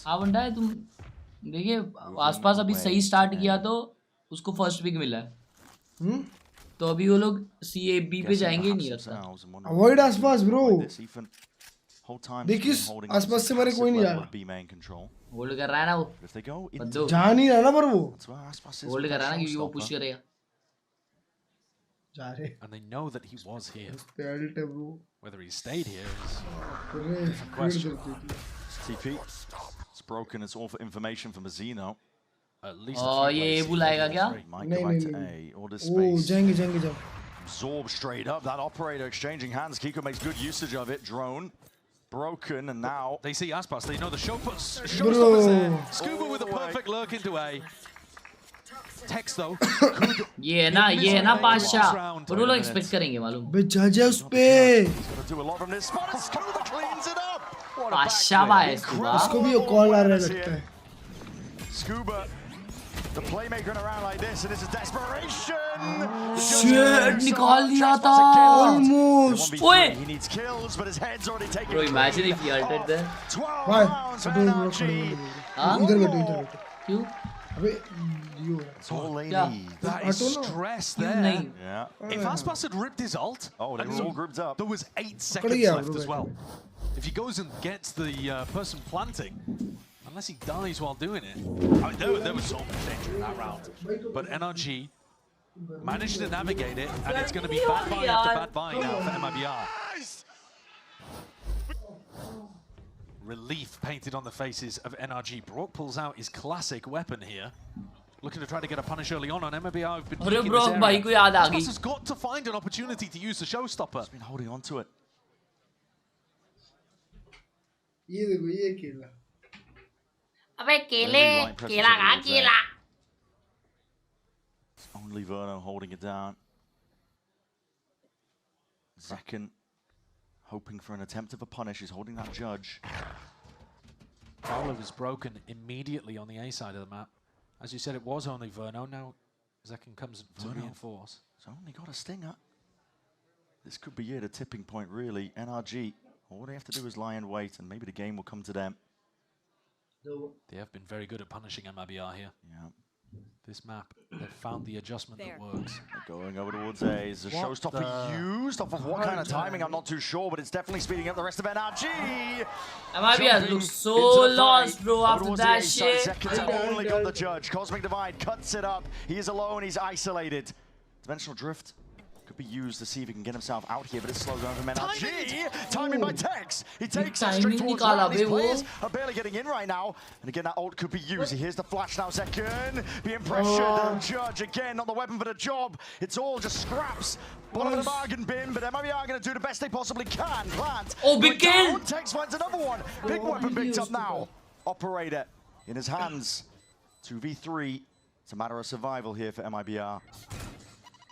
हाँ बंदा है तुम देखिए आसपास अभी सही स्टार्ट किया तो उसको फर्स्ट पिक मिला है तो अभी वो लोग CAB पे जाएंगे नहीं लगता अवॉइड आसपास ब्रो देखिए आसपास से मेरे कोई नहीं जा रहा होल्ड कर रहा है ना वो जा नहीं रहा ना पर वो होल्ड कर रहा है ना क्योंकि वो पुश करेगा जा रहे and they know that he was here. Whether he stayed here is a question. TP. It's broken. It's all for information from Zeno. At least. Oh, ये बुलाएगा क्या? नहीं. जाएंगे. Absorb straight up. That operator exchanging hands. Kiko makes good usage of it. Drone. Broken and now they see Aspas. They know the showstoppers there. Scuba with a perfect lurk into A. Text though. ये है ना पाशा और वो लोग expect करेंगे मालूम बे जा उस पे पाशा भाई उसको भी कॉल आ रहा लगता है Scuba the playmaker around like this and this is desperation shit निकाल दिया था almost ओए he needs kills but his head's already taken bro imagine if he ulted there भाई इधर बैठो क्यों अबे That's all they need. That is stress there. Yeah. If Aspas had ripped his ult, they were all grouped up. There was 8 seconds left as well. If he goes and gets the person planting, unless he dies while doing it, there was so much danger in that round. But NRG managed to navigate it, and it's going to be bad buy after bad buy now for MIBR. Relief painted on the faces of NRG. Brock pulls out his classic weapon here. Looking to try to get a punish early on MIBR. Have been picking this area. Aspas has got to find an opportunity to use the showstopper. He's been holding on to it. ये देखो ये केला अबे केला कहाँ केला Only Verno holding it down. Zekken hoping for an attempt of a punish. He's holding that judge. Fowler was broken immediately on the A side of the map. As you said, it was only Verno. Now Zekken comes to reinforce. He's only got a stinger. This could be it, a tipping point, really. NRG, all they have to do is lie in wait, and maybe the game will come to them. They have been very good at punishing MIBR here. Yeah. This map, they've found the adjustment that works. They're going over towards A. Is the showstopper used? Off of what kind of timing, I'm not too sure, but it's definitely speeding up the rest of NRG. MIBR looks so lost, bro, after that shit. Zekken's only got the judge. Cosmic Divide cuts it up. He is alone, he's isolated. Dimensional Drift could be used to see if he can get himself out here, but it slows down from NRG. Timing by Tex. He takes it straight towards one. These players are barely getting in right now. And again, that ult could be used. Here's the flash now, Zekken. Being pressured. Judge again, not the weapon for the job. It's all just scraps. Bottom of the bargain bin, but MIBR are going to do the best they possibly can. Plant. Oh, big kill. Tex finds another one. Big weapon picked up now. Operator in his hands. 2v3. It's a matter of survival here for MIBR.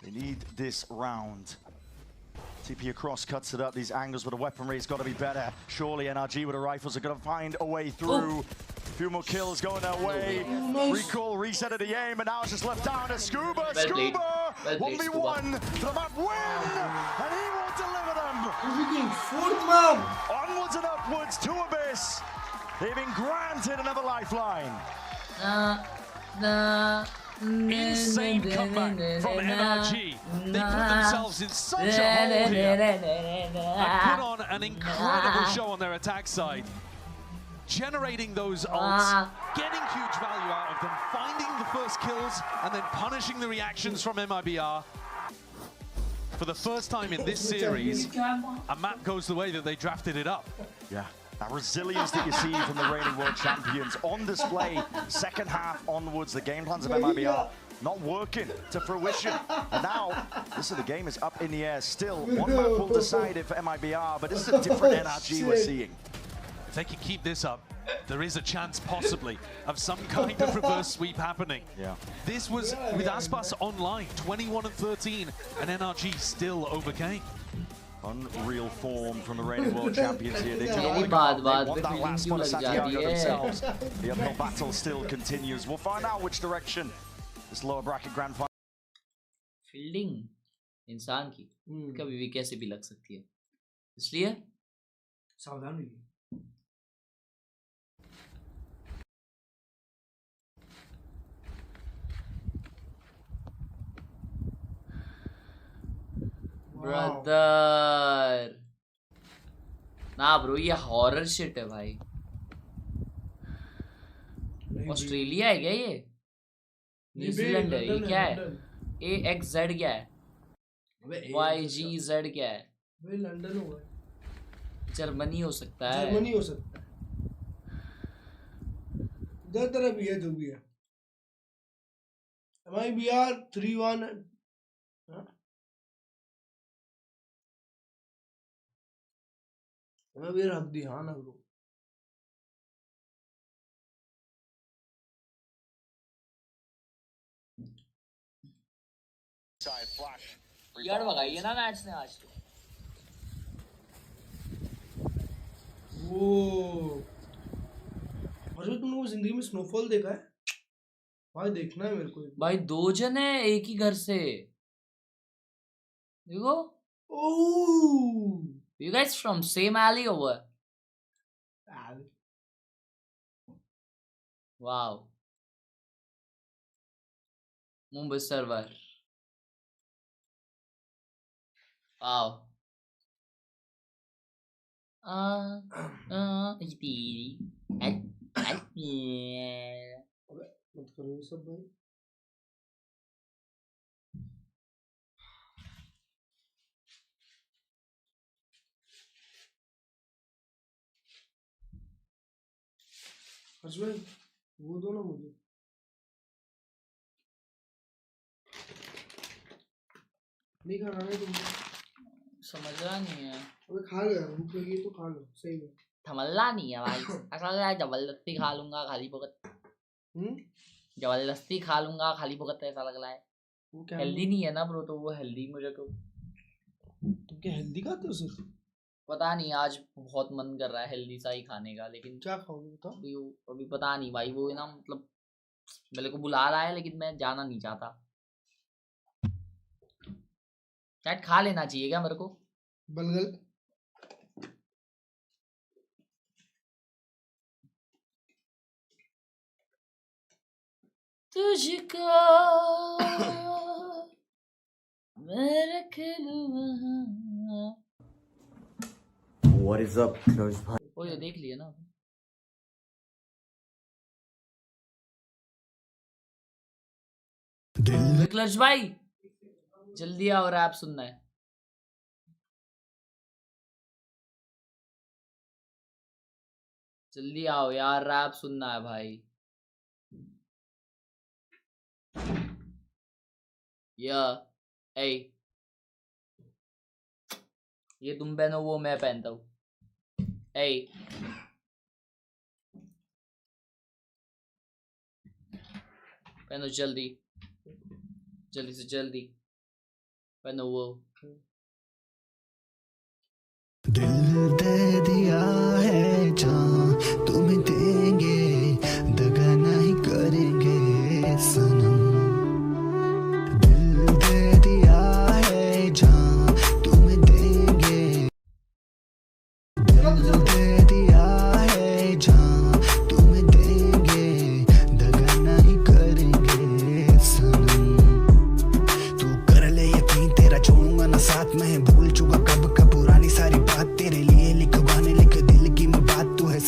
They need this round. TP across, cuts it up. These angles with the weaponry has got to be better. Surely NRG with the rifles are going to find a way through. A few more kills going their way. Recall, reset of the aim, and now it's just left down to Scuba. Scuba! 1v1 for the map win! And he will deliver them! Onwards and upwards to Abyss. They've been granted another lifeline. Insane comeback from NRG. They put themselves in such a hole here and put on an incredible show on their attack side. Generating those ults, getting huge value out of them, finding the first kills, and then punishing the reactions from MIBR. for the first time in this series, a map goes the way that they drafted it up. Yeah, that resilience that you see from the reigning world champions on display, second half onwards, the game plans of MIBR not working to fruition. And now, this is the game is up in the air still. One map will decide it for MIBR, but this is a different NRG we're seeing. If they can keep this up, there is a chance possibly of some kind of reverse sweep happening. Yeah. This was with Aspas online, 21-13, and NRG still overcame. Unreal form from the reigning world champions here. They do not want that last one of Santiago themselves. The uphill battle still continues. We'll find out which direction this lower bracket grand final. Fielding इंसान की कभी भी कैसे भी लग सकती है, इसलिए सावधान रहिए। ब्रदर ना ब्रो, ये हॉरर शिट है भाई। ऑस्ट्रेलिया है क्या ये? न्यूजीलैंड है ये? क्या है? AXZ क्या है? YGZ क्या है? भाई लंदन होगा, जर्मनी हो सकता है, जर्मनी हो सकता है, उधर तरफ भी है, जो भी है। MIBR 3-1 मैं भी रख दी। हाँ ना ब्रो, यार भगाइए ना मैच ने आज तो। वो और तुमने वो जिंदगी में स्नोफॉल देखा है भाई? देखना है मेरे को भाई। 2 जन है एक ही घर से, देखो। You guys from same alley or what? Wow. Mumbai server. Wow. मत करो ये सब भाई। भाई वो दो ना मुझे। नहीं खाना है तुमको? समझ रहा नहीं है। अबे खा लो, भूख लगी तो खा लो, सही है। थमल्ला नहीं है भाई, ऐसा लग रहा है जबरदस्ती खा लूंगा खाली भुगत। जबरदस्ती खा लूंगा खाली भुगत, ऐसा लग रहा है। हेल्दी नहीं है ना ब्रो, तो वो हेल्दी मुझे को। तुम क्या हेल्दी खाते हो सिर्फ? पता नहीं, आज बहुत मन कर रहा है हेल्दी सा ही खाने का, लेकिन क्या खाओगे बताओ? अभी पता नहीं भाई। वो ना मतलब मेरे को बुला रहा है, लेकिन मैं जाना नहीं चाहता। चैट खा लेना चाहिए क्या मेरे को? बलगल तुझको मैं रख लूं। What is up, KLURGE भाई? ओ ये देख लिया ना। KLURGE भाई जल्दी आओ, रैप सुनना है। जल्दी आओ यार, रैप सुनना है भाई। ये तुम पहनो, वो मैं पहनता हूँ। पहनो जल्दी, जल्दी से जल्दी पहनो वो। दिल दे दिया है जान तुम्हें देंगे, दगा नहीं करेंगे सनम। दिल दे दिया है जान तुम्हें देंगे, दिल दे दिया है जान तुम्हें देंगे, दगा नहीं करेंगे सनम। तू कर ले यकीन तेरा छोड़ूंगा ना साथ में, भूल चुका कब का पुरानी सारी बात, तेरे लिए लिखवाने लिख दिल की मैं बात। तू है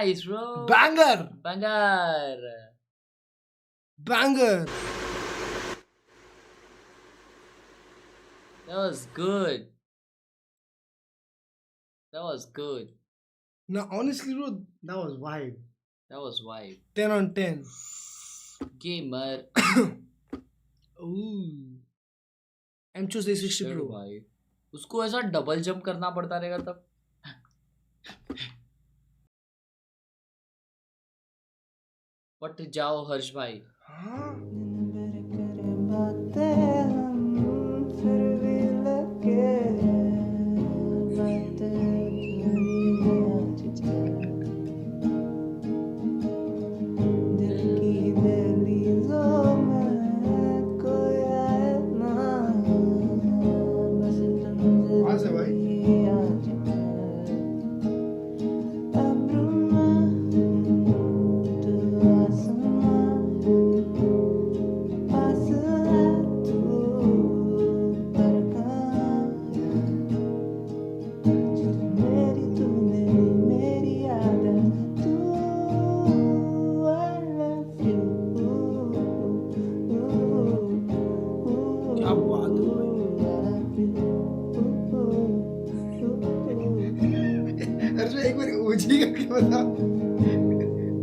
Nice, bro. Banger. Banger. Banger. That was good. That was good. Now, honestly, bro, that was vibe. That was vibe. 10 on 10. Gamer. Ooh. M-Choose 360 Sure, Pro. भाई. उसको ऐसा डबल जंप करना पड़ता रहेगा तब. पट जाओ हर्ष भाई.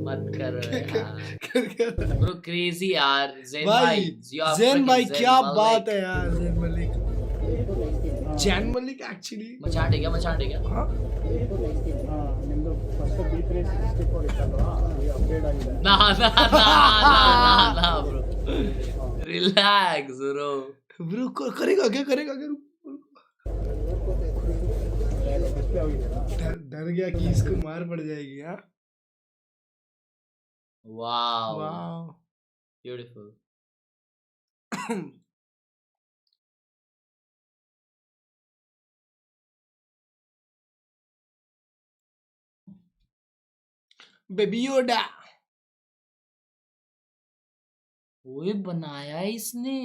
मत करो यार. Bro crazy यार. Zen भाई zen भाई क्या बात है यार. zen मलिक. जैन मलिक एक्चुअली मचान है क्या? हाँ. ना bro. Relax bro. Bro करेगा क्या? डर गया कि इसको मार पड़ जाएगी. हाँ. Wow. Beautiful. बेबी योडा. ओए बनाया इसने.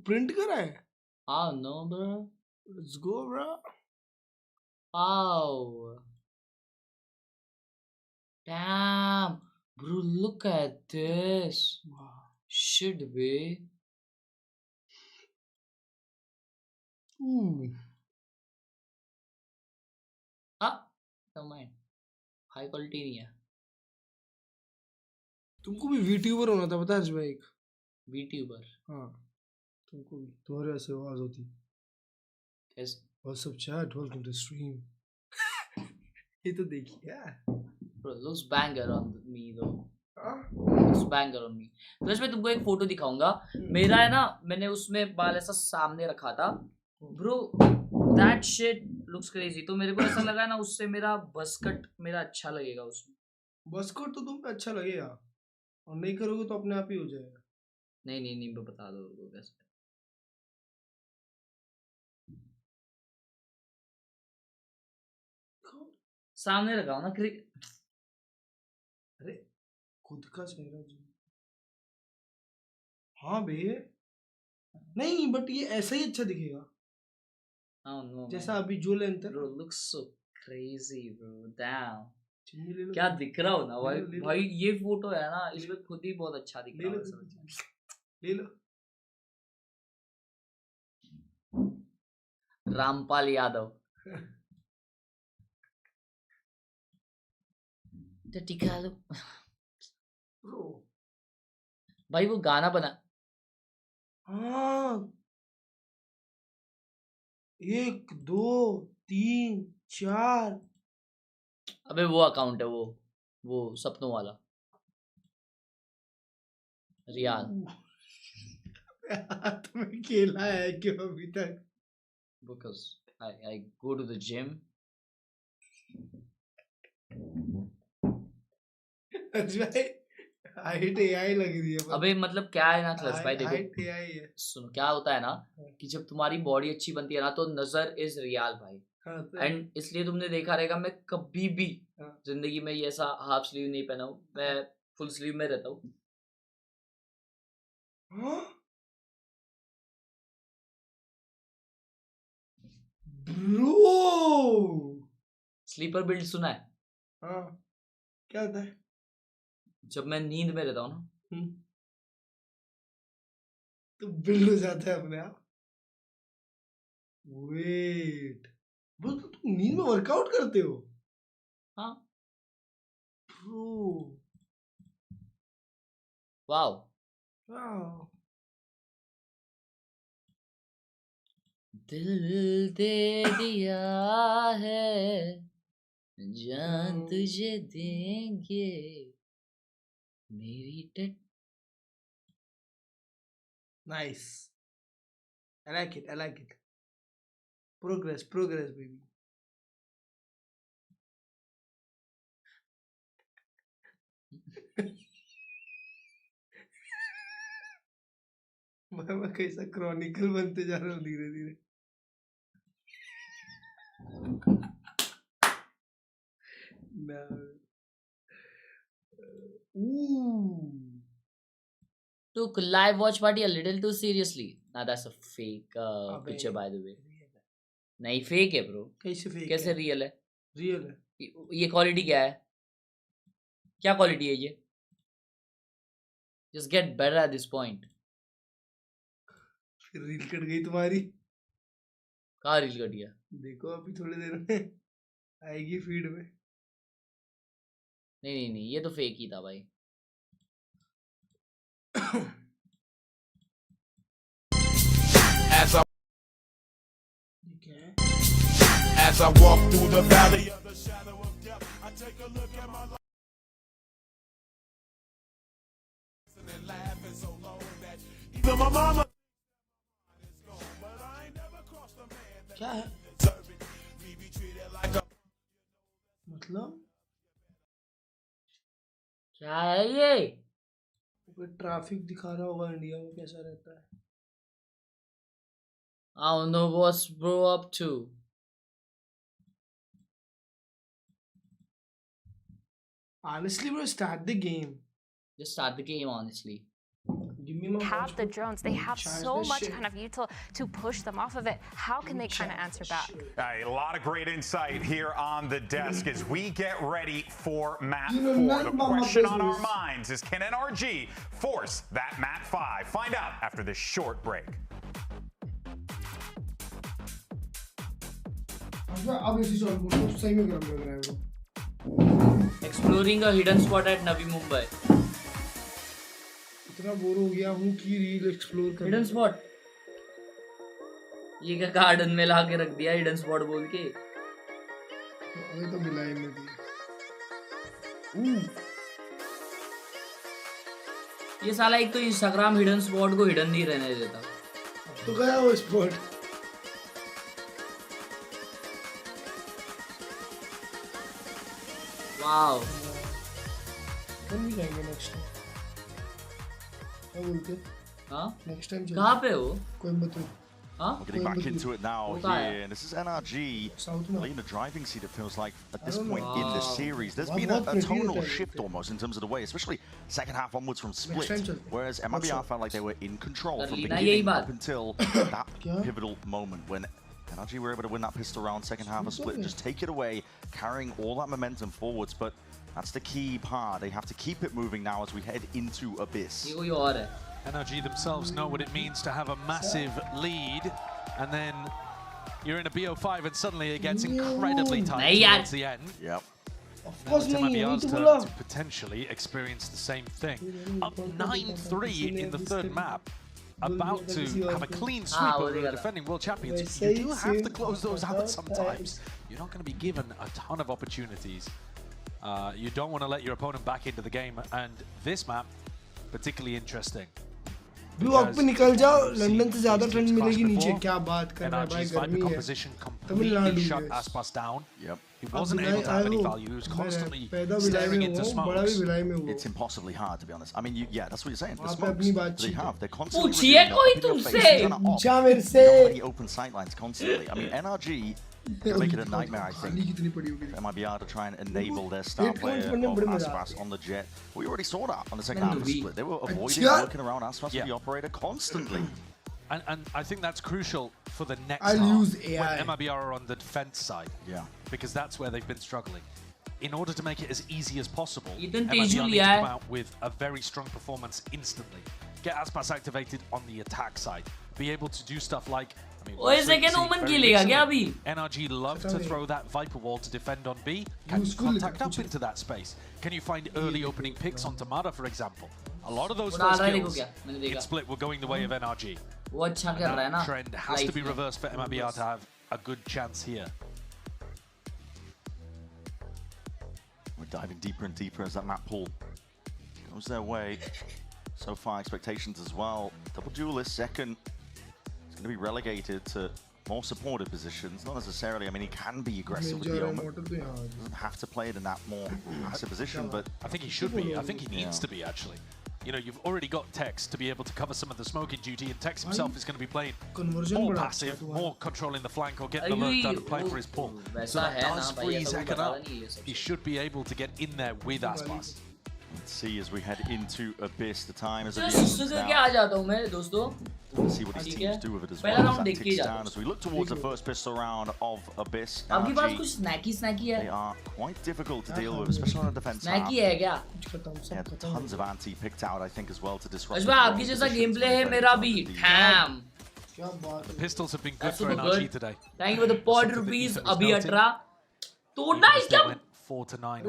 प्रिंट करा है. Oh no bro. Let's go bro. Wow. Damn. Bro, look at this. Wow. Should be. Never mind. High quality नहीं है. तुमको भी वीट्यूबर होना था, पता है भाई. एक VTuber. हाँ. तुमको भी तुम्हारे ऐसे आवाज होती. कैसे? What's up chat? Welcome to stream. ये तो देखिए यार. Bro, looks banger on me though. Looks banger on me. तो इसमें तुमको एक फोटो दिखाऊंगा. मेरा है ना, मैंने उसमें बाल ऐसा सामने रखा था. Bro, that shit looks crazy. तो मेरे को ऐसा लगा ना, उससे मेरा बसकट मेरा अच्छा लगेगा उसमें. बसकट तो तुम पे अच्छा लगेगा, और नहीं करोगे तो अपने आप ही हो जाएगा. नहीं बता दो कैसे. सामने लगाओ ना. अरे खुद का चेहरा जो. हाँ बे. नहीं बट ये ऐसा ही अच्छा दिखेगा. no, जैसा अभी जो लेंथ है. Bro, looks so crazy bro. Damn. क्या दिख रहा हो ना भाई. ये फोटो है ना, इसमें खुद ही बहुत अच्छा दिख रहा है. ले लो. रामपाल यादव. टिका लो भाई. वो गाना बना. हाँ. 1 2 3 4. अबे वो अकाउंट है वो सपनों वाला. रियाल. तुम्हें खेला है क्यों अभी तक? Because I go to the gym. Height AI लग रही है. अबे मतलब क्या है ना क्लच भाई, देखो हाइट AI है. सुनो क्या होता है ना, कि जब तुम्हारी बॉडी अच्छी बनती है ना, तो नजर इज रियल भाई. एंड इसलिए तुमने देखा रहेगा, मैं कभी भी जिंदगी में ये ऐसा हाफ स्लीव नहीं पहना हूँ. मैं फुल स्लीव में रहता हूँ. ब्रो स्लीपर बिल्ड सुना है? हाँ क्या होता है? जब मैं नींद में रहता हूँ ना तो बिल्ड हो जाता है अपने आप। वेट, बस तुम नींद में वर्कआउट करते हो? हाँ। Bro wow. वाओ। दिल दे दिया है, जान तुझे देंगे मेरी TET. Nice. I like it. I like it. Progress, progress, baby. मैं कैसा क्रॉनिकल बनते जा रहा हूँ धीरे धीरे। Took live watch party a little too seriously. Nah, that's a fake picture by the way. नहीं फेक है ब्रो। कैसे फेक? कैसे रियल है? रियल है। ये क्वालिटी क्या है? क्या क्वालिटी है ये? Just get better at this point. फिर रील कट गई तुम्हारी। कहाँ रील कट गया? देखो अभी थोड़ी देर में आएगी फीड में। नहीं ये तो फेक ही था भाई। As I walk through the valley of the shadow of death, I take a look at my life and laugh so long that even my mama is gone, but I ain't never crossed a man that क्या है? deserved me be treated like a मतलब क्या है ये? Traffic दिखा रहा होगा India में कैसा रहता है। I don't know what's bro up to. Honestly, bro, start the game. Just start the game, honestly. Give me my Have the drones. They have so much kind of util to push them off of it. How can they kind of answer back? A lot of great insight here on the desk as we get ready for Map 4. The question on our minds is, can NRG force that Map 5? Find out after this short break. अब इसी solve करो, सही में गरम लग रहा है वो। Exploring a hidden spot at Navi Mumbai. इतना बोर हो गया हूँ कि रील एक्सप्लोर कर। Hidden spot? ये क्या गार्डन में ला के रख दिया हिडन स्पॉट बोल के? अभी तो मिला ही नहीं थी। ये साला एक तो इंस्टाग्राम हिडन स्पॉट को हिडन नहीं रहने देता। तो गया वो स्पॉट। वाओ। हम भी जाएंगे नेक्स्ट टाइम। क्या बोलते? हाँ? नेक्स्ट टाइम कहाँ पे हो? Coimbatore. Huh? We're getting back into it now here, and this is NRG playing the driving seat, it feels like, at this point in the series. There's been a tonal shift almost in terms of the way, especially second half onwards from Split, whereas MIBR felt like they were in control from beginning up until that pivotal moment when NRG were able to win that pistol round, second half of Split, and just take it away, carrying all that momentum forwards. But that's the key part. They have to keep it moving now as we head into Abyss. NRG themselves know what it means to have a massive lead, and then you're in a BO5 and suddenly it gets incredibly tight towards the end. Yep. Of course, MIBR's turn to potentially experience the same thing. Up 9-3 in the third map. About to have a clean sweep over the defending world champions. You do have to close those out sometimes. You're not going to be given a ton of opportunities. You don't want to let your opponent back into the game, and this map, particularly interesting. Block पे निकल जाओ, London से ज्यादा ठंड मिलेगी नीचे। क्या बात कर रहा है भाई, गर्मी है। Tamil Nadu shut Aspas down. Yep. He wasn't able to have any value. He was constantly staring into smokes. It's impossibly hard, to be honest. I mean, yeah, that's what you're saying. The smokes they have, they're constantly open sightlines constantly. I mean, NRG can make it a nightmare, I think, for MIBR to try and enable their star player of Aspas on the jet. We already saw that on the second half of the Split. They were avoiding working around Aspas with the operator constantly. And I think that's crucial for the next I'll half use AI. when MIBR are on the defense side. Yeah. Because that's where they've been struggling. In order to make it as easy as possible, Ethan MIBR needs to Teju come out with a very strong performance instantly. Get Aspas activated on the attack side. Be able to do stuff like... ओए second omen खेलेगा क्या अभी? NRG love to throw that Viper wall to defend on B. Can you contact up into that space? Can you find early opening picks on Tamara, for example? A lot of those first kills in split were going the way of NRG. वो अच्छा कर रहा है ना. That trend has to be reversed for MIBR to have a good chance here. We're diving deeper and deeper as that map pool goes their way. So far, expectations as well. Double duelist second. It's going to be relegated to more supportive positions. Not necessarily, I mean, he can be aggressive with the Omen. Doesn't have to play it in that more passive position, but... I think he should be. I think he needs to be, actually. You know, you've already got Tex to be able to cover some of the smoking duty, and Tex himself is going to be playing more passive, more controlling the flank or getting the lurk done and playing for his pull. So that does free second up. He should be able to get in there with Aspas. Let's see as we head into Abyss. The time is Let's see what his teams do with it as well. As that ticks down, as we look towards the first pistol round of Abyss. They are quite difficult to deal with, especially on the defense half. Yeah, tons of anti picked out, I think, as well to disrupt. The pistols have been good for NRG today. Thank you for the pod rupees. Abhi 18. तोड़ना है क्या? 4 to 9.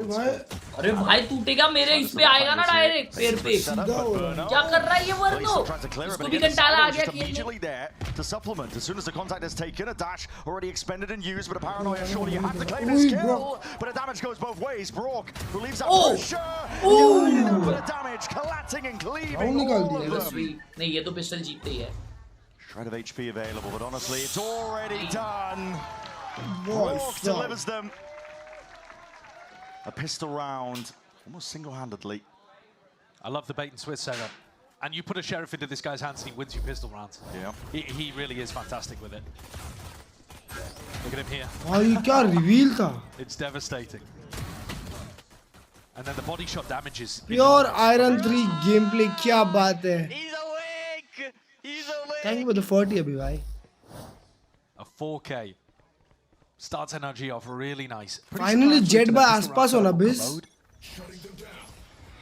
अरे भाई टूटेगा मेरे इस पे आएगा ना डायरेक्ट पैर पे. क्या कर रहा है ये वर्नो? इसको भी कंटाला आ गया immediately there to supplement as soon as the contact is taken. A dash already expended and used, but a paranoia surely you have to claim his kill. But the damage goes both ways. Brock relieves that pressure. A bit of damage collecting and cleaving all of them. नहीं ये तो pistol जीतते ही है. Shred of HP available, but honestly it's already done. Brock delivers them. A pistol round, almost single-handedly. I love the bait and switch setup. And you put a sheriff into this guy's hands and he wins you pistol rounds. Yeah. He really is fantastic with it. Look at him here. It's devastating. And then the body shot damages. Pure Iron 3 gameplay, kya baat hai. He's awake! He's awake! Thank you for the 40 abhi bhai. A 4K. Starts NRG off really nice. Finally, Jet by Aspas on Abyss.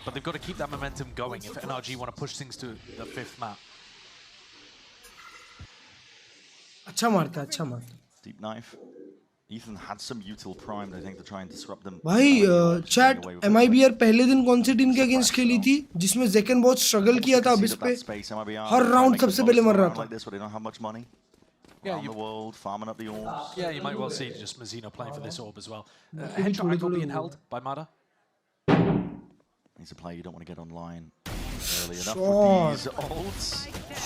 But they've got to keep that momentum going if NRG want to push things to the 5th map. अच्छा मारता, अच्छा मारता. Deep knife. Ethan had some util primed, I think, to try and disrupt them. भाई chat MIBR पहले दिन कौन से team के अगेंस्ट खेली थी जिसमें ज़ेकन बहुत स्ट्रगल किया था अबिस पे. हर राउंड सबसे पहले मर रहा था. Around the world, farming up the orbs. Yeah, you might well see just Mazzino playing for this orb as well. Headshot angle being held by Mada. He's a player you don't want to get online early enough with these ults.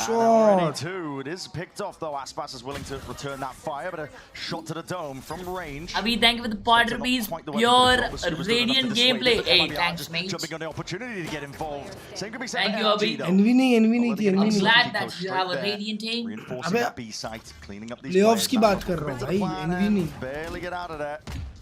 Already two. It is picked off though. Aspas is willing to return that fire, but a shot to the dome from range. Abhi, thank you for the pod rupees. Pure radiant gameplay. Hey, thanks mate. Jumping on the opportunity to get involved. Same could be said thank you Abhi. Envy नहीं I'm glad that you have a radiant team. Reinforcing that B site, cleaning up these playoffs की बात कर रहा हूँ भाई. Envy नहीं. Barely get out of there.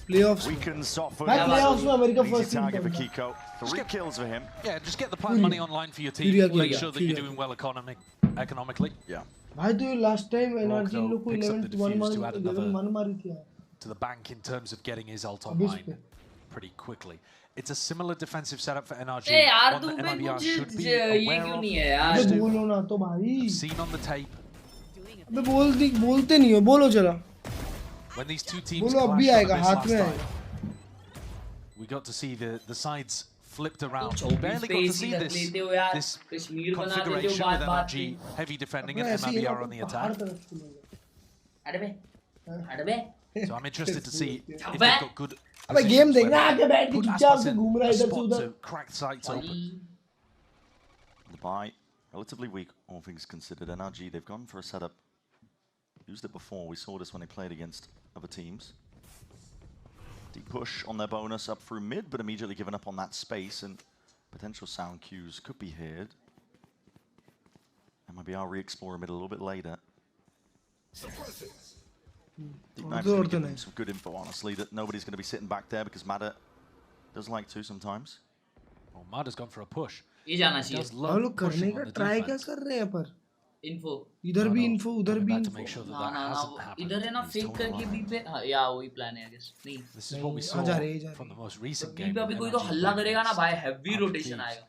Playoffs. We can soften. Playoffs में America first target for Kiko. 3 kills for him. Yeah, just get the prize money online for your team. Make sure that you're doing well economically. Yeah. भाई तो last time NRG लोग को 11 मारी थी. To the bank in terms of getting his ult online pretty quickly. It's a similar defensive setup for NRG. Hey, one that MIBR should be aware of. बोलो ना तो भाई. Seen on the tape. अबे बोलते नहीं हो. बोलो जरा. When these two teams clashed on this last time, we got to see the sides flipped around. We barely got to see this configuration with NRG heavy defending and MIBR on the attack. So I'm interested to see if they've got good game देखना आके बैठ के put चुपचाप Aspas से in घूम रहा a है इधर से spot उधर. to crack sights open. The buy, relatively weak, all things considered. NRG, they've gone for a setup. Used it before. We saw this when they played against other teams. Deep push on their bonus up through mid, but immediately given up on that space, and potential sound cues could be heard. MIBR re-explore mid a little bit later. Deep knife's going to give them some good info, honestly, that nobody's going to be sitting back there because Mada does like to sometimes. Well, Mada's gone for a push. ये जाना चाहिए. हम लोग करने का try क्या कर रहे हैं पर? इन्फो इधर भी इन्फो उधर भी इन्फो ना इधर है ना फेक करके बी पे हाँ या वही प्लान है आई गेस नहीं This is what we saw from the most recent B game. पे अभी कोई तो हल्ला करेगा ना भाई हेवी रोटेशन आएगा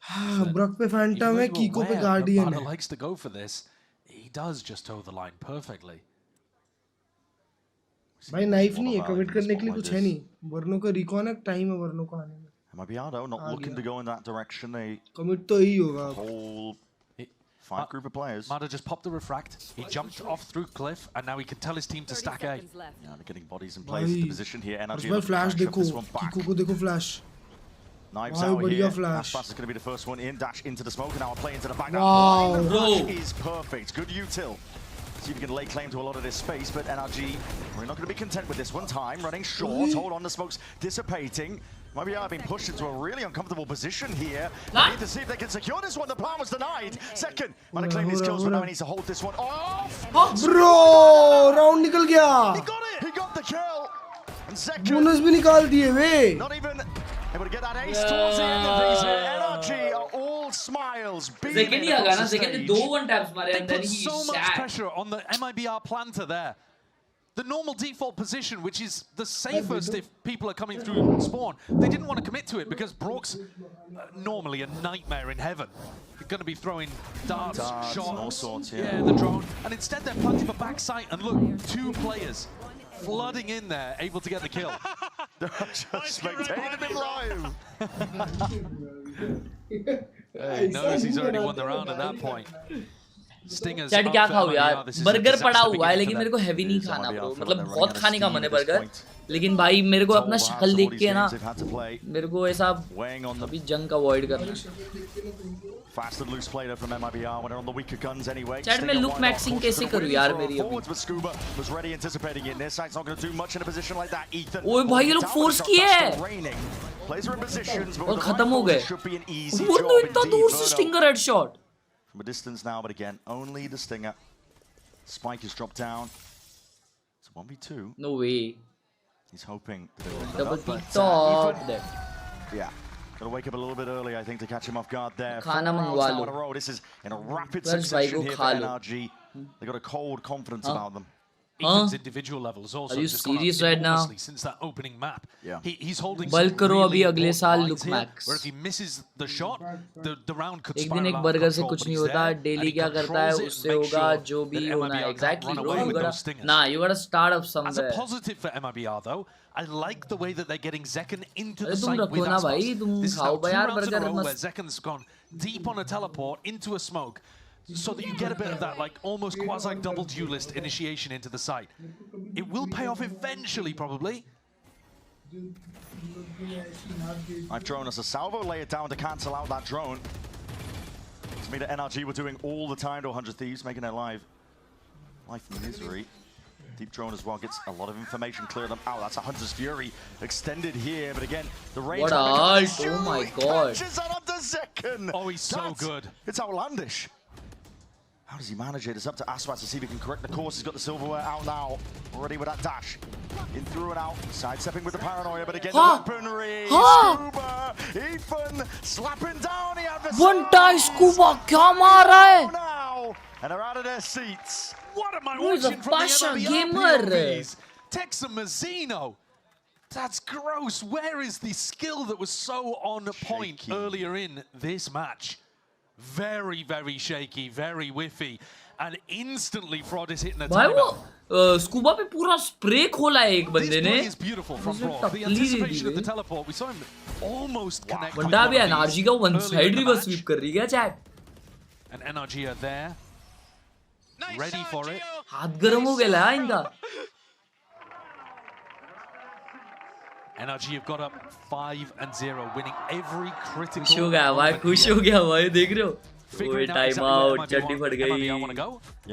हाँ ब्रॉक पे फैंटम है कीको पे गार्डियन है likes to go for this. He does just toe the line perfectly. भाई नाइफ नहीं है कमिट करने के लिए कुछ है नहीं वर्नो का रिकॉन है टाइम है वर्नो को आने में MIBR not looking to go in that direction. They commit तो ही होगा whole five group of players. Mada just popped the refract. He jumped off through cliff, and now he can tell his team to stack A. Yeah, they're getting bodies in place into position here. NRG उसमें flash देखो कीको को देखो flash Knives out बढ़िया here. Flash Aspas is going to be the first one in. Dash into the smoke and now a play into the back. Wow. Dash is perfect. Good util. See if you can lay claim to a lot of this space, but NRG, we're not going to be content with this one time. Running short, hold on, the smoke's dissipating. MIBR been pushed into a really uncomfortable position here. They need to see if they can secure this one. The plan was denied. Second, might have claimed his kills, but now he needs to hold this one off. Bro, round निकल गया. He got it. He got the kill. And second, bonus भी निकाल दिए वे. not even able to get that ace towards the end of these. NRG are all smiles. Second ही आ गया ना second दो one taps मारे They put so much pressure on the MIBR planter there. The normal default position, which is the safest if people are coming through spawn, they didn't want to commit to it because Brook's normally a nightmare in heaven. You're going to be throwing darts, shots, all sorts, yeah. the drone, and instead they're planting for backside. And look, 2 players flooding in there, able to get the kill. They're just spectating him live. He knows he's already won the round at that point. Chat क्या खाऊं यार burger पड़ा हुआ है लेकिन मेरे को heavy नहीं खाना ब्रो मतलब बहुत खाने का मन है बर्गर लेकिन भाई मेरे को अपना शक्ल देख के ना मेरे को ऐसा अभी जंक अवॉइड करना Fast and loose player from MIBR when they're on the weaker guns anyway. Chat में लुक मैक्सिंग कैसे करूं यार मेरी अभी But Scuba was ready anticipating it. Their side's not going to do much in a position like that. Ethan. ओए भाई ये लोग फोर्स किए हैं Players are in positions but और खत्म हो गए should be an easy वो job तो इतना दूर से stinger headshot from a distance now, but again, only the stinger. Spike has dropped down. It's 1v2. No way. He's hoping that it will double top. Yeah. Gotta wake up a little bit early, I think, to catch him off guard there. Khana mangwa lo. This is in a rapid succession here for NRG. They got a cold confidence about them. Ethan's individual levels also. Are you just serious right now? Since that opening map, he's holding. Bulk करो अभी अगले साल look max. Where if he misses the shot, the round could एक दिन एक burger से कुछ नहीं होता डेली क्या करता है उससे होगा जो भी होना है exactly bro you gotta start up somewhere. As a positive for MIBR though, I like the way that they're getting Zekken into the तुम site रखो with ना Aspas. भाई तुम This is खाओ now 2 यार rounds in a burger row where मस्त. Zekken's gone deep on a teleport into a smoke. So that you get a bit of that like almost quasi double duelist initiation into the site. It will pay off eventually probably. I've thrown us a salvo, lay it down to cancel out that drone. To me, the NRG were doing all the time to 100 Thieves, making their life misery. Deep drone as well gets a lot of information, clear them out. That's a Hunter's Fury extended here, but again, the range. What ult? Oh my god. Catches that onto Zekken. Oh, he's so good. It's outlandish. How does he manage it? It's up to Aspas to see if he can correct the course. He's got the silverware out now. Already with that dash. In through and out. Sidestepping with the paranoia, but again, the weaponry. Scuba. Ethan slapping down the adversary. One die Scuba. क्या मार रहा है? Now. And they're out of their seats. What am I Who's a watching from Pasha the gamer? POVs? Texan Mazzino. That's gross. Where is the skill that was so on point earlier in this match? Very, very shaky, very whiffy, and instantly Fraud is hitting a भाई timeout. वो scuba पे पूरा spray खोला है एक बंदे ने. This play is beautiful from Fraud. The anticipation of the teleport, we saw him almost connect. बंदा भी NRG का वन साइड रिवर्स स्वीप कर रही है chat. And NRG are there, ready for it. हाथ गरम हो गया है इनका. NRG have got up 5-0, winning every critical. खुश हो गया भाई, खुश हो गया भाई, देख रहे हो? ओए टाइम आउट, चड्डी फट गई.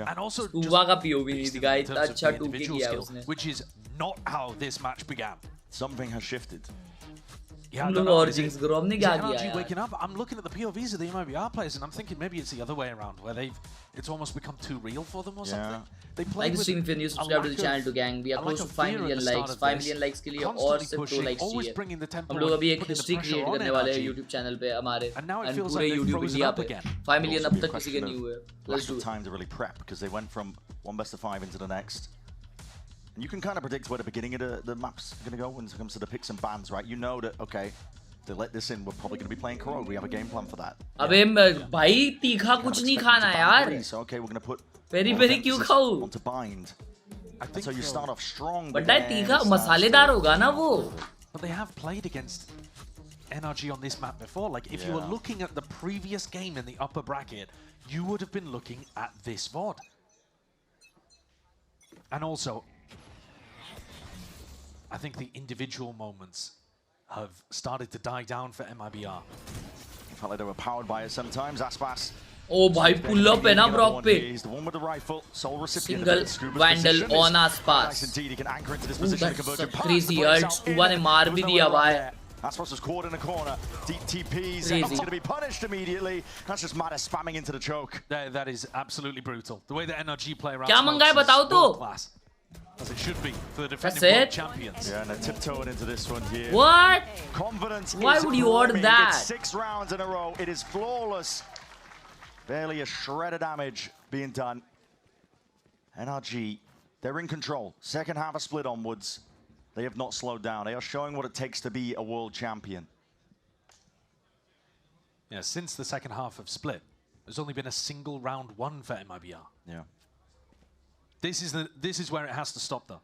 And also स्कूबा का POV नहीं दिखाया, इतना अच्छा 2K किया उसने. Which is not how this match began. Something has shifted. Yeah, I हम don't लोग know. और Is jinx it- करो, हमने is क्या it किया NRG यार? waking up? I'm looking at the POVs of the MIBR players, and I'm thinking maybe it's the other way around, where it's almost become too real for them or something. They play Like the with stream if you're new, a subscribe to the lack channel of- to gang. We are a close lack to of 5 fear at million the start likes. of 5 this. million likes के लिए और Constantly सिर्फ 2 pushing, likes always चाहिए. bringing the tempo हम लोग अभी and एक putting the history pressure create on करने वाले हैं NRG. YouTube चैनल पे हमारे And now it and feels पूरे like they've YouTube frozen India up पे again. 5 million Also अब be a तक किसी के question नहीं of हुए. lack Let's do of it. time to really prep because they went from one best of 5 into the next. And you can kind of predict where the beginning of the map's going to go when it comes to the picks and bans, right? You know that, okay, if they let this in, we're probably going to be playing Khelraay. We have a game plan for that. अबे भाई तीखा कुछ नहीं खाना यार. So, okay, we're going to put peri peri क्यों खाऊं? onto bind. So you start off strong. बड़ा तीखा मसालेदार होगा ना वो. But they have played against NRG on this map before. Like, if you were looking at the previous game in the upper bracket, you would have been looking at this VOD. And also, I think the individual moments have started to die down for MIBR. Felt like they were powered by it sometimes. Aspas. Oh भाई pull up है ना Brock पे. He's the one with the rifle. Sole recipient. Single Vandal on Aspas. Nice indeed. He can anchor into this position. That's crazy. Stuba ने मार भी दिया भाई. Aspas was caught in a corner. Deep TPs. Crazy. He's going to be punished immediately. That's just Mata spamming into the choke. That is absolutely brutal. The way that NRG play around क्या मंगा है बताओ तो? class, as it should be for the defending That's world it? champions. Yeah, and they're tiptoeing into this one here. What? Confidence. Why is would you order roaring. that? He gets 6 rounds in a row. It is flawless. Barely a shred of damage being done. NRG, they're in control. Second half a split onwards. They have not slowed down. They are showing what it takes to be a world champion. Yeah, since the second half of split, there's only been a single round won for MIBR. Yeah. This is where it has to stop though.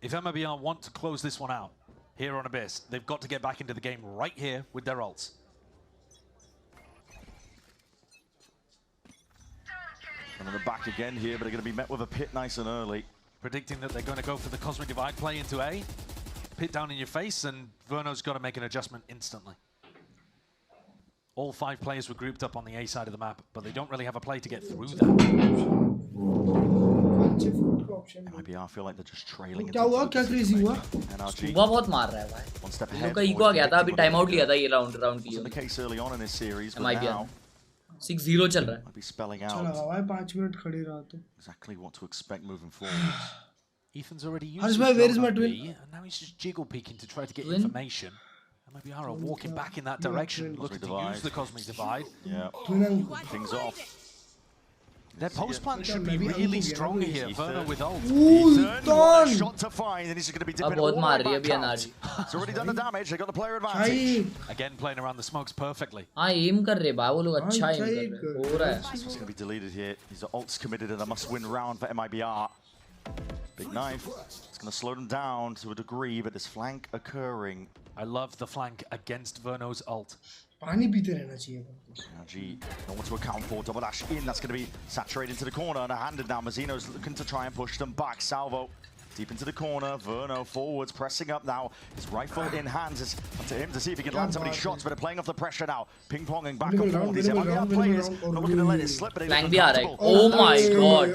If MIBR want to close this one out here on Abyss, they've got to get back into the game right here with their ults. And on the back again here, but they're going to be met with a pit nice and early. Predicting that they're going to go for the Cosmic Divide play into A. Pit down in your face, and Verno's got to make an adjustment instantly. All 5 players were grouped up on the A side of the map, but they don't really have a play to get through that. MIBR feel like they're just trailing. क्या हुआ? क्या crazy हुआ? NRG. बहुत मार रहा है भाई. One step इन ahead. लोग का ईगो आ गया था. अभी टाइम आउट लिया था ये राउंड के लिए. The case early on in this series, but MIBR now 6-0 चल रहा है. might be spelling चला out भाई 5 मिनट खड़े रहा तो. exactly what to expect moving forward. Ethan's already used Harsh his bhai, where is drone my on twin? B, and now he's just jiggle peeking to try to get Twin? information. MIBR are walking back in that direction, looking to use the Cosmic Divide. Yeah. Things off. Their post plan should be really strong here. Verno with ult. Ethan, shot to find, and he's going to be dipping अब बहुत all मार the रही है way अभी back NRG. out. It's already done the damage. They got the player advantage. Again playing around the smokes perfectly. हाँ M कर रहे भाई वो लोग अच्छा एम कर रहे. हो रहा है. This one's going to be deleted here. These are ults committed in a must-win round for MIBR. Big knife. It's going to slow them down to a degree, but this flank occurring. I love the flank against Verno's ult. पानी पीते रहना चाहिए. NRG, no one to account for. Double dash in. That's going to be saturated into the corner and handed now. Mazzino's looking to try and push them back. Salvo deep into the corner. Verno forwards, pressing up now. His rifle in hands. It's up to him to see if he can land some of these shots, but they're playing off the pressure now. Ping-ponging back and forth. These MIBR players not looking to let it slip, but they Flank look भी आ रहा है. comfortable. Oh my god.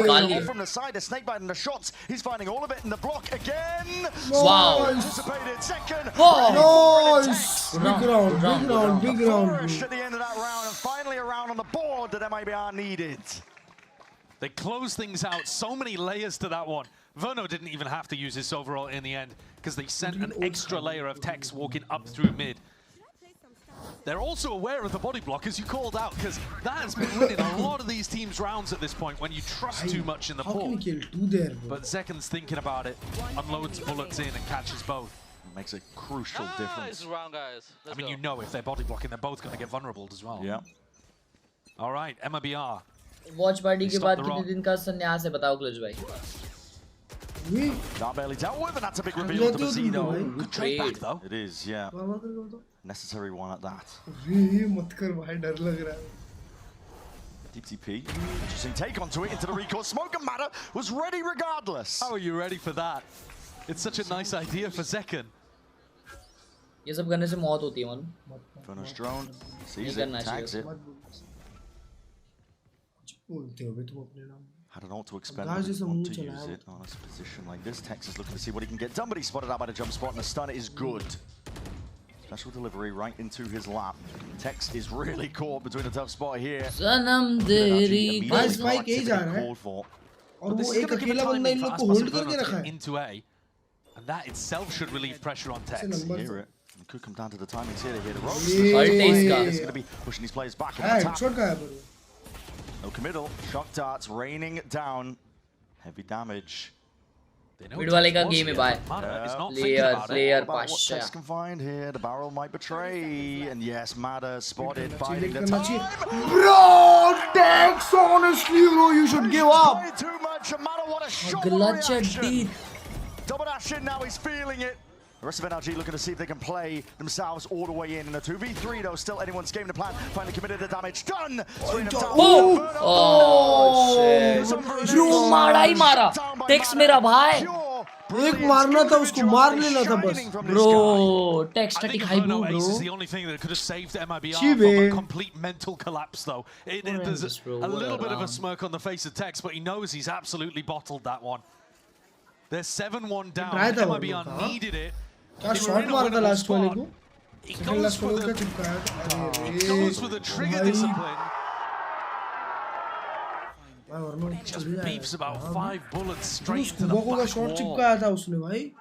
निकाल लिया. From the side, a snakebite and the shots. He's finding all of it in the block again. Wow. Anticipated second. Oh, nice. Big round. Flourish at the end of that round, and finally a round on the board that MIBR needed. They closed things out. So many layers to that one. Verno didn't even have to use his overall in the end because they sent an extra layer of text walking up through mid. They're also aware of the body block, as you called out, because that has been winning a lot of these teams' rounds at this point when you trust too much in the How can pool. he kill 2 there, bro? But Zekan's thinking about it, unloads bullets in and catches both. It makes a crucial difference. Round, guys. I mean, you know if they're body blocking, they're both going to get vulnerable as well. Yeah. All right, MIBR. Watch party के बाद कितने दिन का संन्यास है बताओ clutch भाई. Not barely dealt with, and that's a big reveal to Mazzino. Good trade back, though. It is, yeah. Necessary one at that. मत कर भाई डर लग रहा है. Deep TP. Interesting take onto it into the recall. Smoke and Matter was ready regardless. How are you ready for that? It's such a nice idea for Zekan. ये सब करने से मौत होती है मालूम. Verno's drone sees it, tags it. बोलते हो बे तुम अपने नाम. Had an ult to expend, but didn't want to use it on a position like this. Tex is looking to see what he can get done, but he's spotted out by the jump spot, and the stun is good. Special delivery right into his lap. Tex is really caught between a tough spot here. Sanam teri Spike A जा रहा है और वो एक अकेला बंदा इन लोग को होल्ड करके रखा है. Into A, and that itself should relieve pressure on Tex. Hear it. It could come down to the timings here. They hear the ropes. He's going to be pushing these players back. Shot का है पर. No committal. Shock darts raining down. Heavy damage. Mid wale ka game है भाई. Layer What Tex can find here. The barrel might betray. And yes, Mada spotted biding the time. Bro, Tex, honestly, bro, you should give up. Too much. And Mada, what a shot. Double dash in now. He's feeling it. The rest of NRG looking to see if they can play themselves all the way in a 2v3 though. Still anyone's game to plan. Finally committed the damage. Done. Oh shit. Bro, मारा ही मारा. Tex मेरा भाई. एक मारना था उसको मार लेना था बस. Bro, Tex static high bro. This is the only thing that could have saved MIBR from a complete mental collapse though. There's a little bit of a smirk on the face of Tex, but he knows he's absolutely bottled that one. They're 7-1 down. MIBR needed it. क्या shot मारा था last वाले को? He goes for the trigger discipline. He just beeps about 5 bullets straight into the back wall. Shot चिपकाया था उसने भाई.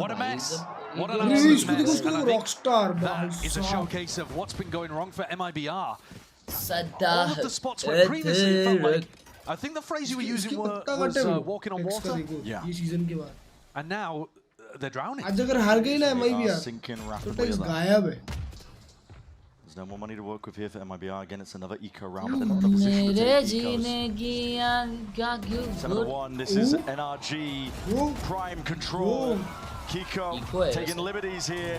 What a mess. What an absolute mess. And I think Rockstar, that is a showcase of what's been going wrong for MIBR. All of the spots where previously it felt like, I think the phrase you were using was walking on water. Yeah. ये season के बाद. And now they're drowning. आज अगर हार गई ना MIBR तो Tex गायब है. There's no more money to work with here for MIBR. Again, it's another eco round, but they're not in a position to take ecos. 7-1, this is NRG, prime control. Kiko taking liberties here.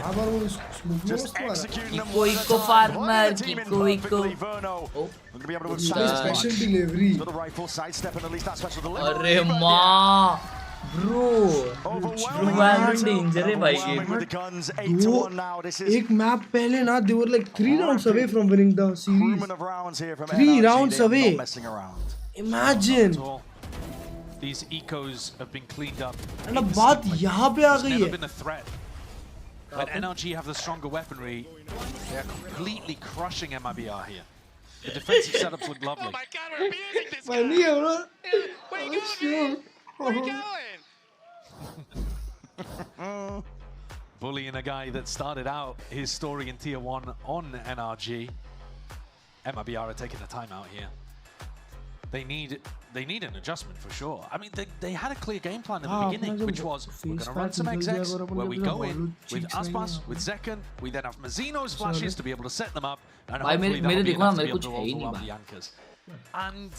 Just executing them. Eco farmer, Kiko. Verno. We're going to be able to withstand special delivery. For the rifle, sidestep and at least that special delivery. Arre ma. Bro, danger है भाई ये. एक map पहले ना they were like 3 rounds away from winning the series. 3 rounds away. Imagine. These ecos have been cleaned up. And अब बात यहाँ पे आ गई है. Never been a threat. When NRG have the stronger weaponry, they are completely crushing MIBR here. The defensive setups look lovely. Oh my God, we're abusing this guy. Funny, bro. Where you going? Where you going? Bullying a guy that started out his story in Tier 1 on NRG. MIBR are taking the timeout here. They need an adjustment for sure. I mean, they had a clear game plan at the beginning, which was we're going to run some XX where we go in with Aspas, with Zekan. We then have Mazino's flashes to be able to set them up, and hopefully that will be enough to be able to overwhelm the Yankers. And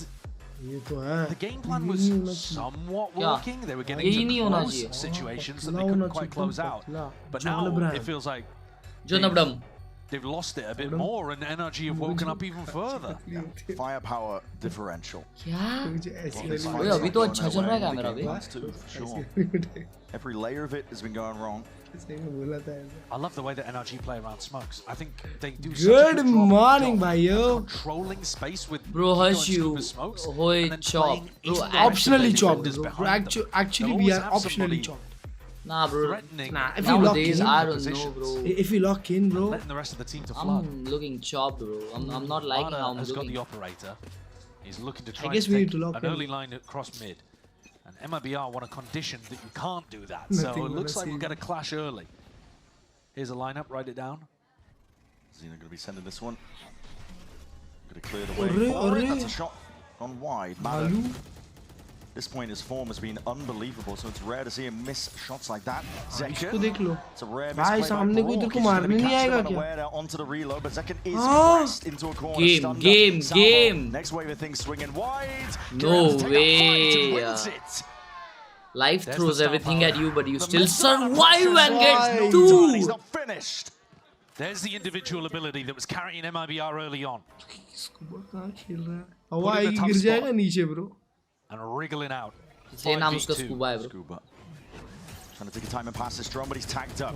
the game plan was somewhat working. They were getting into close situations that they couldn't quite close out. But now it feels like they've lost it a bit more, and NRG have woken up even further. Firepower differential. अभी तो अच्छा चल रहा है camera भी. Every layer of it has been going wrong. I love the way that NRG play around smokes. I think they do good morning, bhaiyo. Controlling space with bro, hush you. Smokes. Hoy chop. Bro, optionally chopped. Bro, actually we are optionally chopped. Nah, bro. Nah, if you lock in, I don't know, bro. If you lock in, bro. Letting the rest of the team to flood. I'm looking chopped, bro. I'm not liking how I'm has looking. Got the operator. He's looking to try to take an early line across mid. And MIBR want a condition that you can't do that. So it looks like we'll get a clash early. Here's a lineup, write it down. Zeno going to be sending this one. Going to clear the way forward. That's a shot on wide. Madu. This point, his form has been unbelievable, so it's rare to see him miss shots like that. Zekan, it's a rare misplay by Brock. He's going to be catching him unaware there onto the reload, but Zekan is pressed into a corner. Game. Next wave of things swinging wide. No way. Life throws everything at you, but you still survive and get 2. He's not finished. There's the individual ability that was carrying MIBR early on. And wriggling out. Say naam uska Scuba hai, bro. Trying to take a time and pass this drone, but he's tagged up.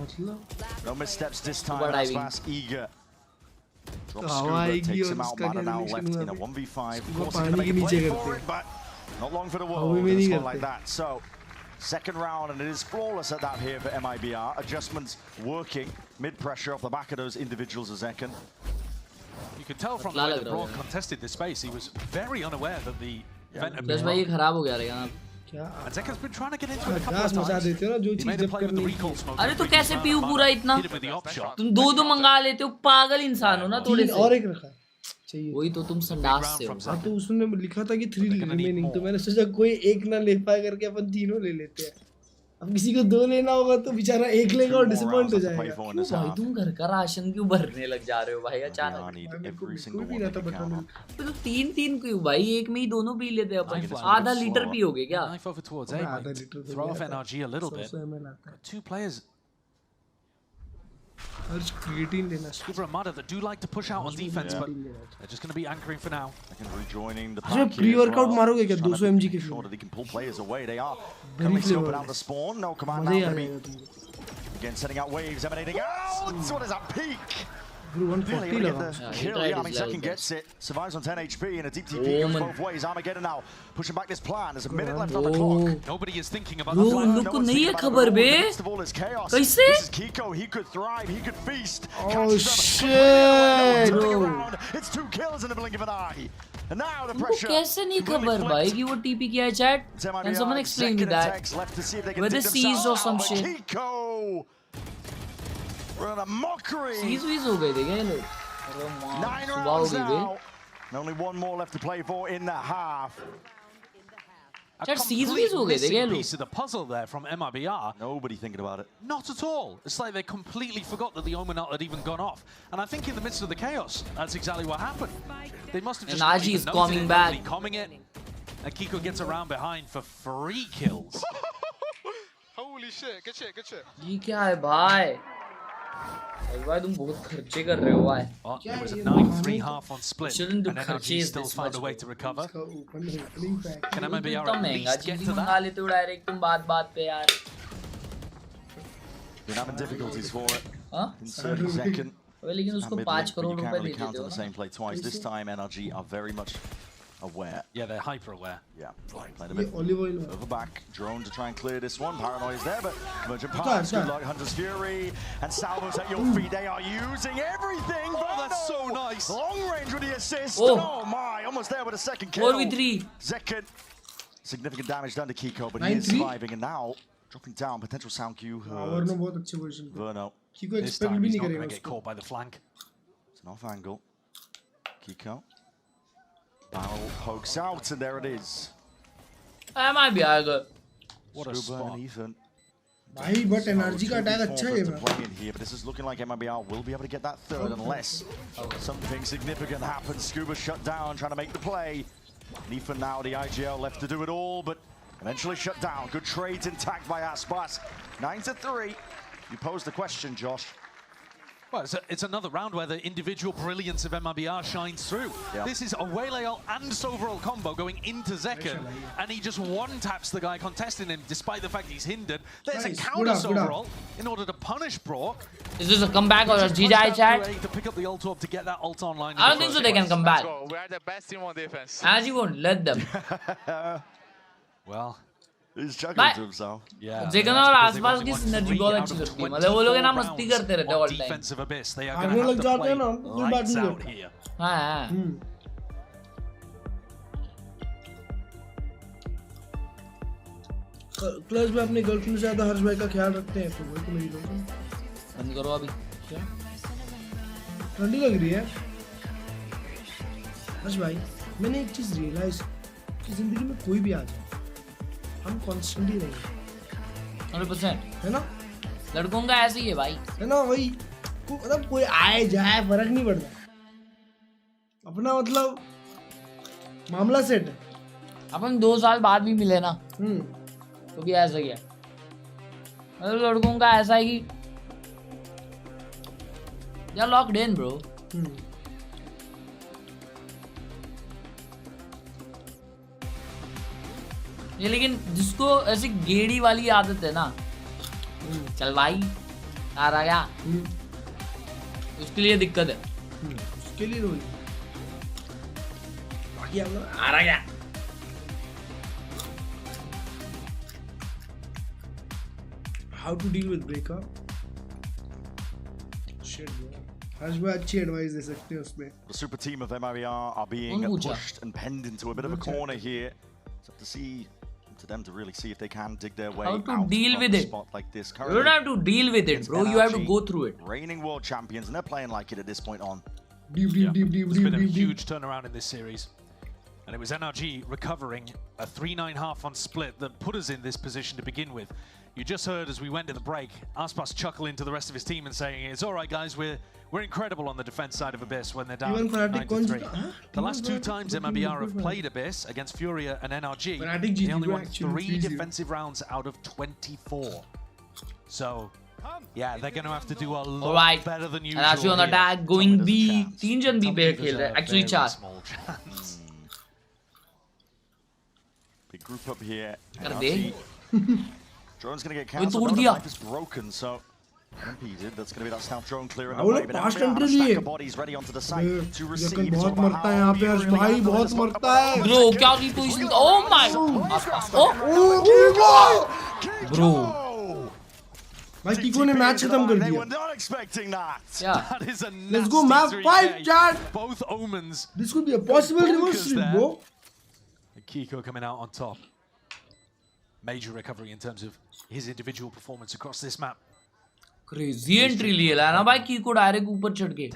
No missteps this time. Fast, eager. Drops Scuba, takes him out. Mada now left in a 1v5. Of course, he's going to make a play for it, but not long for the world. It's not like that. So Second round, and it is flawless at that here for MIBR. Adjustments working, mid-pressure off the back of those individuals a second. You could tell from the way that Braun contested this space, he was very unaware that the event had बस been भाई run. खराब हो गया रहेगा ना And Zeka's been trying to get into it a couple of मचा times. देते हो ना जो He चीज made a जब play with the करनी recall smoke. अरे तो कैसे पीऊ पूरा इतना Hit him with the op shot. तुम दो मंगा लेते हो पागल इंसान हो ना थोड़े से और एक रखा चाहिए वही तो तुम संडास से हो हाँ तो उसमें लिखा था कि 3 रिमेनिंग तो मैंने सोचा कोई एक ना ले पाए करके अपन तीनों ले लेते हैं अब किसी को 2 लेना होगा तो बेचारा एक लेगा और डिसअपॉइंट हो जाएगा क्यों भाई तुम घर का राशन क्यों भरने लग जा रहे हो भाई अचानक कोई भी ना था बटन तो 3 क्यों भाई एक में ही दोनों पी लेते अपन आधा लीटर पियोगे क्या Knife over towards A. Throw off NRG a little bit. 2 players. Harsh creatine लेना Scuba and Mada that do like to push out on defense, but they're just going to be anchoring for now. Rejoining the अच्छा pre-workout मारोगे क्या 200 mg के sure that he can pull players away. They are coming to open out the spawn. No command now going to be again setting out waves emanating out. What is that peak? Group 140 लगा Kill, yeah, I mean, second gets it. Survives on 10 HP and a deep TP goes both ways. Armageddon now pushing back this plan. There's a minute left on the clock. Nobody is thinking about the plan. उन लोग को नहीं है खबर बे कैसे This is Kiko. He could thrive. He could feast. Oh shit It's 2 kills in the blink of an eye. And now the उनको pressure. कैसे नहीं खबर भाई कि वो टीपी किया है chat can someone explain me that whether seized or some shit Kiko. We're on a mockery. Seize हो गए थे क्या ये लोग अरे मां 9 सुबह हो rounds गई बे now. And only 1 more left to play for in the half. Chat seize हो गए थे क्या ये लोग Piece of the puzzle there from MIBR. Nobody thinking about it. Not at all. It's like they completely forgot that the Omen ult had even gone off. And I think in the midst of the chaos, that's exactly what happened. They must have just NRG is coming back. Coming it. And Kiko gets around behind for 3 kills. Holy shit, good shit, good shit. ये क्या है भाई भाई तुम बहुत खर्चे कर रहे हो भाई Oh, it was a 9-3 half on split. Shouldn't do And NRG खर्चे still this found much, a way to recover. Can Can MIBR इतना at महंगा least get चीज to मंगा that? लेते हो डायरेक्ट तुम बात पे यार Been having difficulties for it. हाँ In 30 second. लेकिन उसको 5 करोड़ You रुपए can't दे really count देते on हो the same play twice. This time NRG are very much aware. Yeah, they're hyper aware. Yeah. Played a ये bit olive oil over back. Drone to try and clear this one. Paranoia is there, but Emergent Paths, good luck. Hunter's Fury and Salvo's at your feet. They are using everything. Oh, that's so nice. Long range with the assist. Oh. Oh my, almost there with a second kill. 4v3 Zekin. Significant damage done to Kiko, but he 9-3? is surviving. And now dropping down. Potential sound cue. वरना बहुत अच्छे position पे Verno. Kiko This expect time भी he's नहीं not करेगा going to get उसको caught by the flank. It's an off angle. Kiko. Barrel pokes out, and there it is. I might be आएगा What a Scuba spot. and Ethan. भाई but energy का attack अच्छा है To play in here, but this is looking like MIBR will be able to get that third unless something significant happens. Scuba shut down, trying to make the play. And Ethan now, the IGL left to do it all, but eventually shut down. Good trades intact by Aspas. 9-3. You posed the question, Josh. Well, it's another round where the individual brilliance of MIBR shines through. Yep. This is a Waylail and Sovereign combo going into Zekin, and he just one-taps the guy contesting him, despite the fact he's hindered. There's a Nice. counter Good up. Sovereign in order to punish Brock. Is this a comeback or a Just GI pushed out chat? through A to pick up the ult orb to get that ult online. in I don't the think so first they can place. come back. Go. We are the best team on defense. As you won't let them. Well, He's chuckling Bye. to himself. yeah. Zekan और आसपास की synergy बहुत अच्छी लगती है मतलब वो लोग है ना मस्ती करते रहते हैं all time Defensive abyss. They are आगे going to लग have to जाते हैं play ना, कोई बात lights नहीं out करता। here. हाँ क्लच में अपनी गर्लफ्रेंड से ज्यादा हर्ष भाई का ख्याल रखते हैं तो वही तो मेरी लोग बंद करो अभी क्या ठंडी लग रही है हर्ष भाई मैंने एक चीज रियलाइज कि जिंदगी में कोई भी आ जाए हम कॉन्स्टेंट ही रहेंगे 100% है ना लड़कों का ऐसे ही है भाई है ना वही मतलब कोई आए जाए फर्क नहीं पड़ता अपना मतलब मामला सेट है अपन 2 साल बाद भी मिले ना तो भी ऐसा ही है मतलब लड़कों का ऐसा है कि यार लॉक्ड इन ब्रो ये लेकिन जिसको ऐसी गेड़ी वाली आदत है ना चल भाई आ रहा क्या उसके लिए दिक्कत है उसके लिए रोई बाकी हम लोग आ रहा क्या How to deal with breakup? Shit, bro. आज मैं अच्छी एडवाइस दे सकते हैं उसमें. The super team of MIBR are being pushed and penned into a bit of a corner here. It's up to see to them to really see if they can dig their way out of a spot like this. You don't have to deal with it, bro. You have to go through it. Reigning world champions, and they're playing like it at this point on. Deep. It's been a huge turnaround in this series. And it was NRG recovering a 3-9 half on split that put us in this position to begin with. You just heard as we went to the break, Aspas chuckle into the rest of his team and saying, it's all right, guys, we're incredible on the defense side of Abyss when they're down 9-3. The last two times MIBR have played Abyss against Furia and NRG, they only won 3 defensive rounds out of 24. So, yeah, they're going to have to do a lot better than usual. And actually on attack, going B, 3 जन B पे खेल रहे हैं, actually 4. Big group up here. Drone's going to get cancelled. The pipe is broken, so impeded. That's going to be that stealth drone clearing the way. But now a stack of bodies ready onto the site to receive. बहुत मरता है यहाँ पे अर्श भाई, बहुत मरता है. Bro, क्या की पोजीशन? Oh my! Bro. भाई Kiko ने मैच खत्म कर They were not expecting that. Yeah. That is a Let's go map 5, chat. Both omens. This could be a possible reverse sweep, bro. Kiko coming out on top. Major recovery in terms of his individual performance across this map. Crazy entry लिए ला ना भाई Kiko direct ऊपर चढ़ के.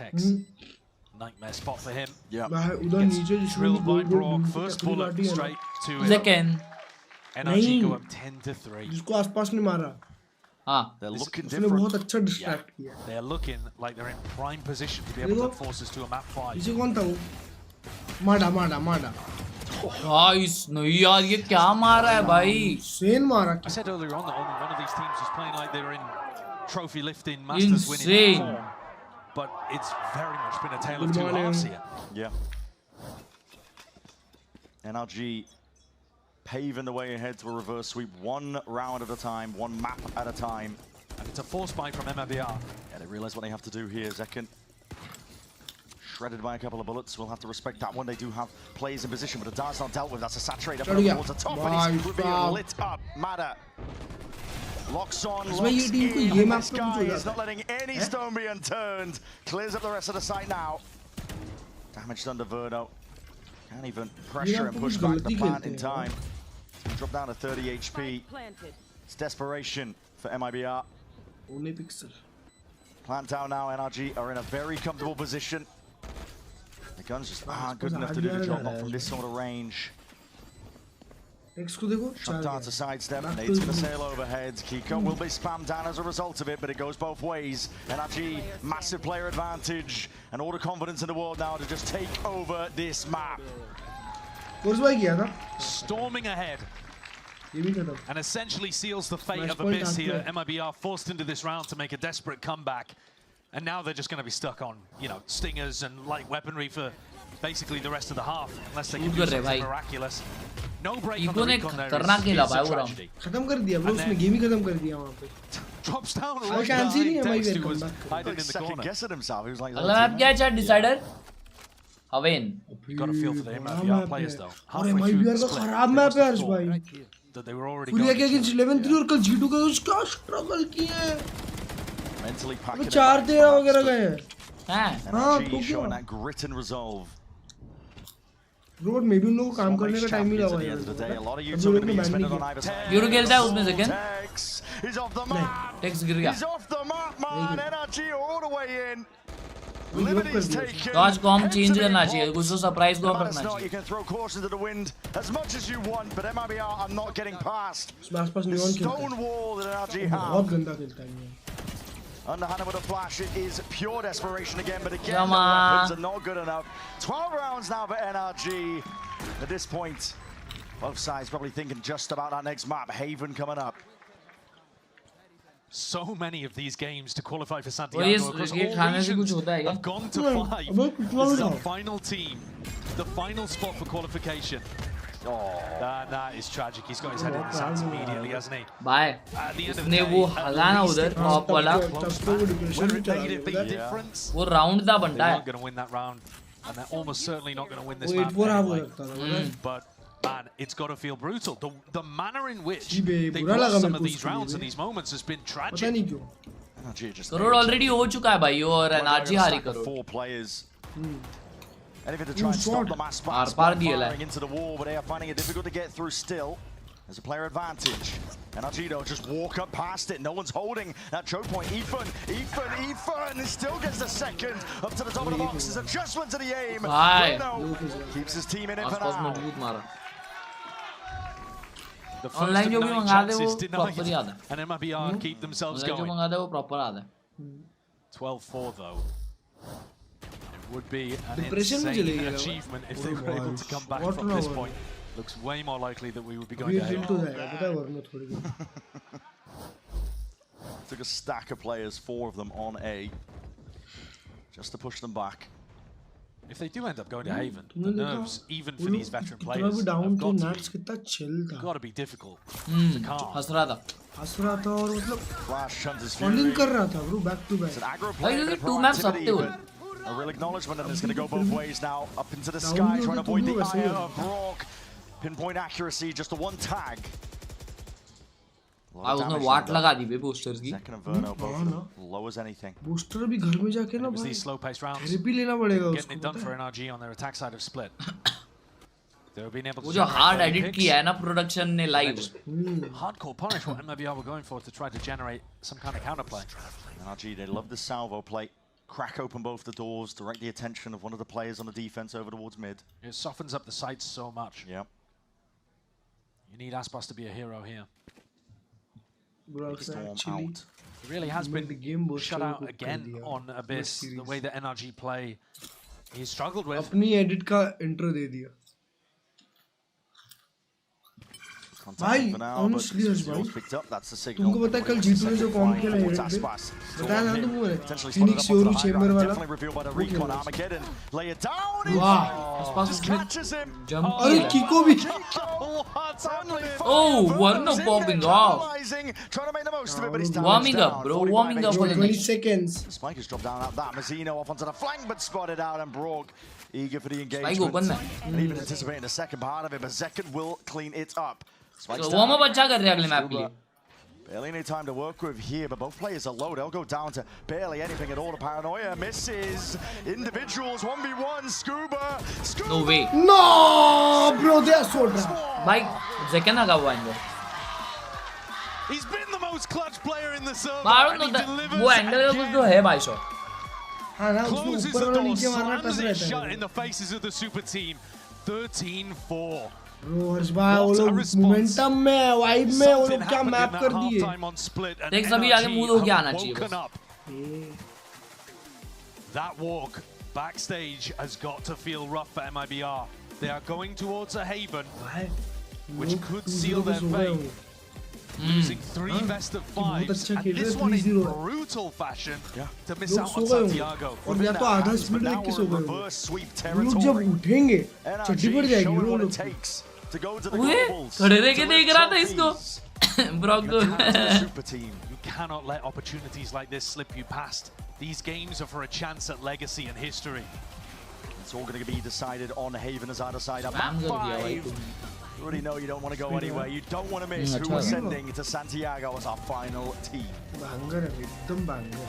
Nightmare spot for him. Yeah. उधर नीचे drilled by Brock. First bullet straight to second. NRG go up 10-3. जिसको आसपास ने मारा. They're looking उसने बहुत अच्छा distract किया. They're looking like they're in prime position to be able to force us to a map 5. इसे कौन था वो? मारा. Guys, नहीं यार ये क्या मारा है भाई? Insane मारा. I said earlier on that only one of these teams was playing like they were in trophy lifting, Masters winning form. But it's very much been a tale of two halves here. Yeah. NRG paving the way ahead to a reverse sweep, one round at a time, one map at a time. And it's a force buy from MIBR. Yeah, they realize what they have to do here. Zekken shredded by a couple of bullets. We'll have to respect that one. They do have plays in position, but Adar's not dealt with. That's a saturator towards the top, and he's being lit up. Mada locks on, locks in. This guy is not letting any stone be unturned. Clears up the rest of the site now. Damage done to Verno. Can't even pressure and push back the plant in time. Drop down to 30 HP. It's desperation for MIBR. Only pixel. Plant down now. NRG are in a very comfortable position. The guns just aren't good enough to do the job, not from this sort of range. Shot darts a sidestep, Nate's going to sail overhead. Kiko will be spammed down as a result of it, but it goes both ways. NRG, massive player advantage, and all the confidence in the world now to just take over this map. Storming ahead. And essentially seals the fate of Abyss here. MIBR forced into this round to make a desperate comeback. And now they're just going to be stuck on, you know, stingers and light weaponry for basically the rest of the half, unless they can do something miraculous. No break on the recon there is a tragedy. खत्म कर दिया bro, उसने game ही खत्म कर दिया वहाँ पे. Drops down right behind Dex, who was hiding in the second corner. guessing himself. He was like, अगला मैप क्या है chat decider? Haven. Got a feel for the MIBR players though. और MIBR का खराब मैप है अर्श भाई. That they were already Furia के against 11-3 और कल G2 का उसका struggle किया है. Mentally वो packing 4-13 वगैरह गए हैं. NRG showing that grit and resolve. Road में भी उन लोगों को काम करने का टाइम ही लगा है. यूरो खेलता है उसमें second. He's off the map. Tex गिर गया. He's off the map, man. NRG all the way in. Liberty's taken. तो आज को हम चेंज करना चाहिए. कुछ तो सरप्राइज को हम रखना चाहिए. You can throw caution to the wind as much as you want, but MIBR are not getting past. उसमें आसपास नियॉन खेलता है. Stone wall that NRG have. बहुत गंदा खेलता है. Underhanded with a flash, it is pure desperation again, but again, the weapons are not good enough. 12 rounds now for NRG. At this point, both sides probably thinking just about that next map, Haven coming up. So many of these games to qualify for Santiago across all regions have gone to 5. This is the final team, the final spot for qualification. That is tragic. He's got his head in the sands immediately, hasn't he? Bye. At the end of the day, वो हगाना उधर top वाला. वो round था बनता है. They're not going to win that round, and they're almost certainly not going to win this map anyway. But man, it's got to feel brutal. The manner in which ji bay, they बुरा lost लगा some मेरे of को these उसके लिए rounds and bay. these moments has been पता tragic. नहीं क्यों। Crore already हो चुका है भाई और एनआरजी हारी crore. 4 players. Anything to try and stop the mass firing into the wall, but they are finding it difficult to get through still. There's a player advantage. NRG just walk up past it. No one's holding that choke point. Ethan he still gets the second up to the top of the box. There's adjustment to the aim. Bruno keeps his team in it for now. The first of 9 chances denied, and MIBR keep themselves going. 12-4 though. It would be an insane achievement if they were able to come back from this point. Looks way more likely that we would be going ahead. Took a stack of players, 4 of them on A, just to push them back. If they do end up going to Haven, the nerves, even for these veteran players, have got to be difficult to calm. हंस रहा था और मतलब Flash Hunter's falling कर रहा था bro back to back. भाई क्योंकि 2 मैप्स हफ्ते हो। A real acknowledgement, and it's going to go both ways now. Up into the sky, trying to avoid the eye of Brock. Pinpoint accuracy, just the one tag. उसने वाट लगा दी बे boosters की। Second and Verno both low as anything. Booster भी घर में जाके ना भाई therapy लेना पड़ेगा उसको। Getting it done for NRG on their attack side of split. They've been able to. वो जो हार्ड एडिट किया है ना प्रोडक्शन ने live. Hardcore punish what MIBR were going for to try to generate some kind of counterplay. NRG, they love the salvo play. Crack open both the doors, direct the attention of one of the players on the defense over towards mid. It softens up the sights so much. Yep. You need Aspas to be a hero here. Storm out. It really has been shut out again on Abyss. The way that NRG play, he's struggled with. अपनी edit का intro दे दिया। भाई honestly भाई तुमको पता है कल जीतू ने जो कॉम खेला है बताया ना तुमको मैंने फिनिक्स योरू चेंबर वाला वाह जंप अरे किको भी oh Verno popping off warming up bro warming up for the 20 seconds Spike has dropped down at that Mazzino off onto the flank but spotted out and Brog eager for the engagement and even anticipating the second part of it but Zekken will clean it up. Warm up अच्छा कर रहे हैं अगले map के लिए। Barely any time to work with here, but both players are low. They'll go down to barely anything at all. The paranoia misses. Individuals 1v1. Scuba. No way. No, bro, they are so dry. भाई Zekken लगा हुआ है। He's been the most clutch player in the server. मारो तो वो angle का कुछ तो है भाई शॉट। हाँ ना closes the door, slams it shut in the faces of the super team. 13-4. रोहर्ष भाई वो लोग मोमेंटम में वाइब में वो लोग क्या मैप कर दिए देख सभी आगे मूव हो गया आना चाहिए That walk backstage has got to feel rough for MIBR. They are going towards a haven which could seal their fate. Losing 3 best of 5s and this one in brutal fashion to miss out on Santiago. और या तो आधा speed लेके सो गए वो लोग जब उठेंगे चड्डी पड़ जाएगी वो लोग खड़े रह के देख रहा था इसको Brock You cannot let opportunities like this slip you past. These games are for a chance at legacy and history. It's all going to be decided on Haven as either side up. You already know you don't want to go anywhere. You don't want to miss who we're sending to Santiago as our final team. Banger है एकदम banger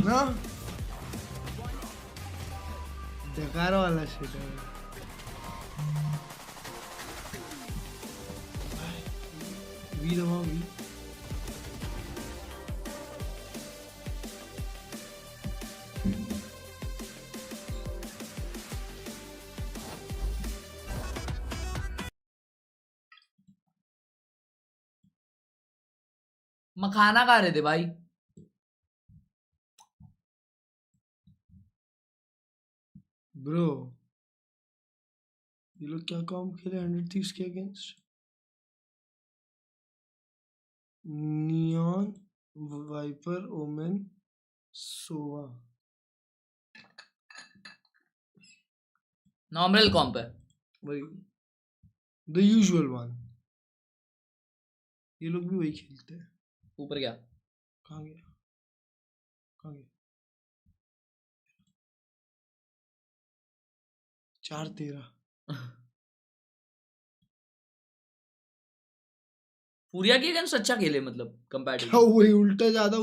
ना बेकार वाला shit है we दबा we मखाना खा रहे थे भाई ब्रो ये लोग क्या काम खेले 100 Thieves के अगेंस्ट नियॉन वाइपर ओमेन सोवा नॉर्मल कॉम्प है वही द यूजुअल वन ये लोग भी वही खेलते हैं ऊपर क्या कहाँ गया कहाँ गया 4-13 फूरिया के अगेंस्ट अच्छा खेले मतलब कंपैरेटिवली। क्या वही उल्टा ज्यादा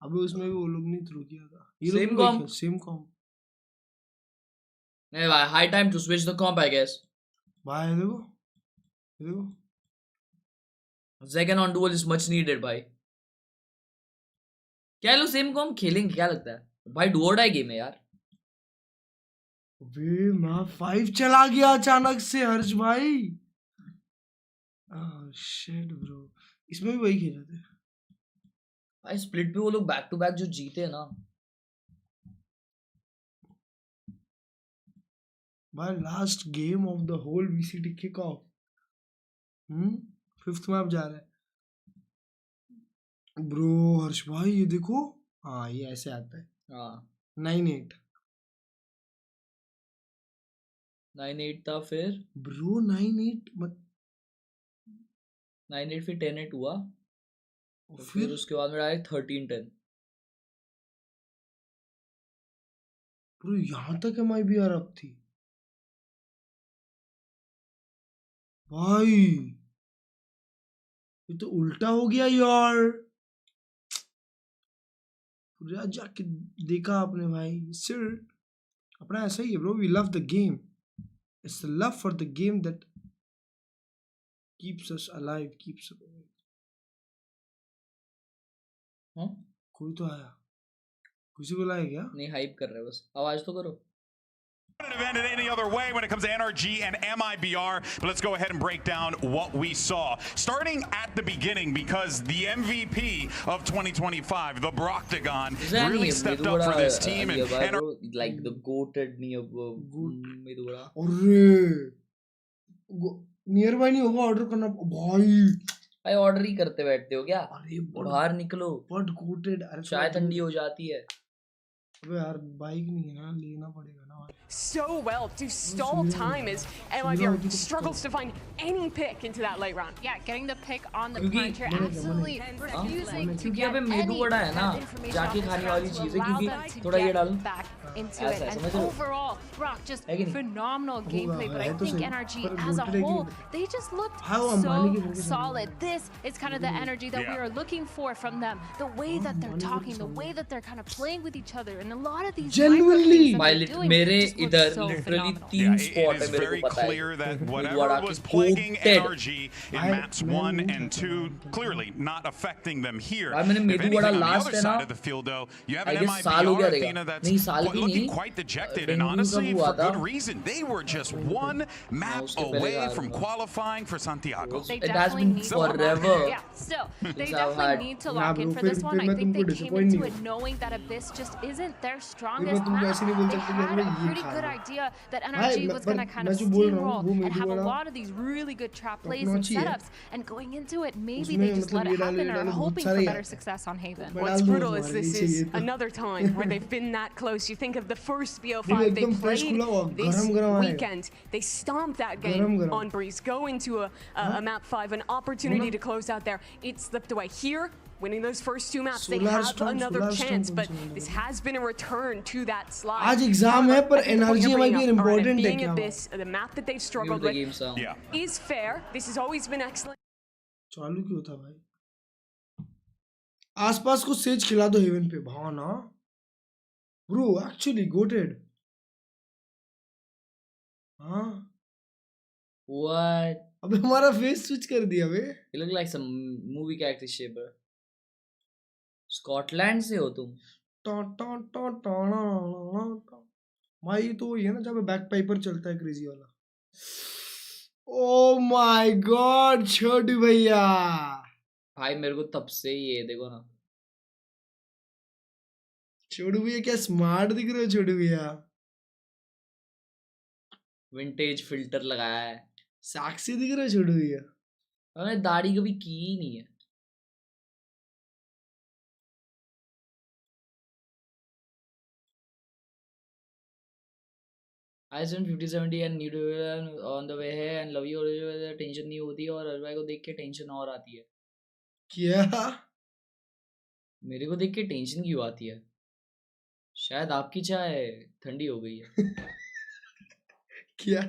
अबे उसमें भी वो लोग नहीं थ्रो किया था। Same com. सेम कॉम नहीं भाई, high time to switch the comp I guess. भाई देखो second on dual is much needed भाई। क्या लोग सेम कॉम खेलेंगे क्या लगता है भाई? डुओ डाई गेम है यार। वे मैप 5 चला गया अचानक से हर्ष भाई। शिट ब्रो, इसमें भी वही खेले थे भाई। स्प्लिट पे वो लोग बैक टू बैक जो जीते हैं ना भाई। Last game of the whole VCT kick off. 5th map जा रहा है ब्रो। हर्ष भाई ये देखो, हाँ ये ऐसे आता है। हाँ 9-8 9-8 था फिर ब्रो। 9-8 मत 9-8 फिर 10-8 हुआ तो फिर फिर उसके बाद में डायरेक्ट 13-10। ब्रो यहाँ तक MIBR अब थी भाई। ये तो उल्टा हो गया यार। पूरा जाके देखा आपने भाई। सिर अपना ऐसा ही है bro. We love the game. It's the love for the game that keeps us alive, keeps. कोई तो आया, किसी को लाया क्या? नहीं, हाइप कर रहे हैं बस। आवाज तो करो। Event in any other way when it comes to NRG and MIBR, but let's go ahead and break down what we saw. Starting at the beginning, because the MVP of 2025, the Broctagon, really stepped up for this team. And like the goated Midura. Near by नहीं होगा order करना भाई order ही करते बैठते हो क्या? अरे बाहर निकलो, बट कोटेड। चाय ठंडी हो जाती है। अबे यार बाइक नहीं है ना, लेना पड़ेगा ना। So well to stall time as MIBR struggles to find any pick into that late round. Yeah, getting the pick on the punch. You're absolutely refusing to क्योंकि get अबे मेदू बड़ा है ना, जाके खाने वाली चीज है। क्योंकि थोड़ा ये डाल into it. And overall, Brock just phenomenal gameplay. But I think NRG as a whole, they just looked so solid. This is kind of the energy that we are looking for from them. The way that they're talking, the way that they're kind of playing with each other, and a lot of these genuinely मेरे इधर literally 3 spot है मेरे को पता है। clear that whatever was plaguing NRG in maps 1 and 2 clearly not affecting them here. मैंने मेदू बड़ा last है ना, of the field though, you have an साल हो गया MIBR रहेगा। Athena that's नहीं साल भी looking नहीं, quite dejected and honestly for good reason. They were just one map away from qualifying for Santiago. It has been forever. Yeah, still they definitely need to lock in for this one. I think they came into it knowing that Abyss just isn't their strongest map. They had a pretty good idea that NRG was going to kind of steamroll and have a lot of these really good trap plays and setups. And going into it, maybe they just let it happen and are hoping for better success on Haven. What's brutal is this is another time where they've been that close. You think of the first BO5 they played this weekend. They stomped that game on Breeze. Go into a map 5, an opportunity to close out there. It slipped away here. Winning those first 2 maps, they have another chance, but this has been a return to that slide. आज exam है पर NRG MIBR important है क्या? The map that they've struggled with is fair. This has always been excellent. चालू क्यों था भाई? आसपास को सेज खिला दो हेवन पे भावना। Bro, actually goated. हाँ। What? अबे हमारा फेस स्विच कर दिया बे। You look like some movie character shape. Scotland से हो तुम? भाई तो ये ना जब बैक पाइपर चलता है क्रेजी वाला। ओ माय गॉड छोटू भैया। भाई मेरे को तब से ये देखो ना, छोटू भैया क्या स्मार्ट दिख रहे हो छोटू भैया। विंटेज फिल्टर लगाया है, साक्षी दिख रहे हो छोटू भैया। मैंने दाढ़ी कभी की ही नहीं है। I spent 50-70 and need on the way है and love you और टेंशन नहीं होती और अरबाई को देख के टेंशन और आती है। क्या? मेरे को देख के टेंशन क्यों आती है? शायद आपकी चाय ठंडी हो गई है। क्या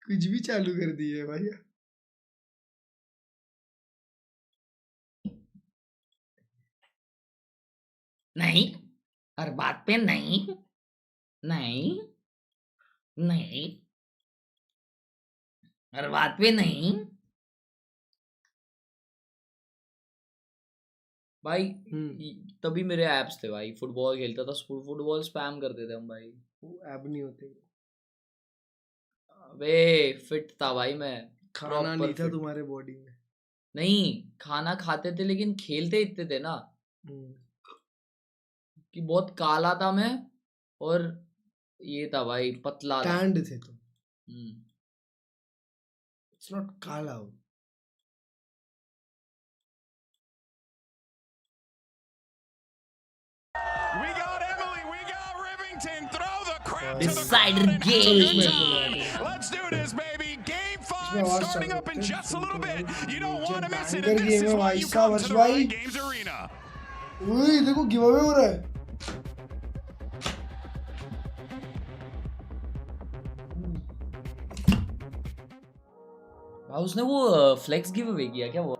कुछ भी चालू कर दिए भाई। नहीं, हर बात पे नहीं, नहीं, नहीं, हर बात पे नहीं भाई। तभी मेरे ऐप्स थे भाई, फुटबॉल खेलता था, फुटबॉल स्पैम करते थे हम भाई। वो ऐप नहीं होते। अबे फिट था भाई मैं, खाना नहीं था तुम्हारे बॉडी में। नहीं, खाना खाते थे लेकिन खेलते इतने थे ना कि बहुत काला था मैं, और ये था भाई पतला था। टैंड थे तुम। इट्स नॉट काला हो। We got Emily, we got Rivington, throw the crap Decider game. Let's do this, baby. Game 5 starting up in just a little bit. You don't want to miss it, and this is why you come to the Riot Games Arena. ओए देखो give away हो रहा है। उसने वो flex give away किया क्या वो?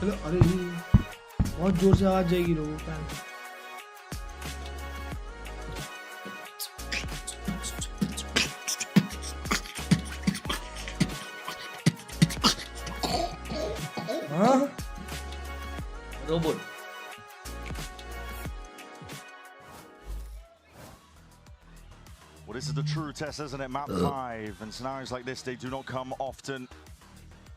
अरे बहुत जोर से आवाज जाएगी लोगों का। Robot. Well, this is the true test, isn't it? Map 5, and scenarios like this, they do not come often.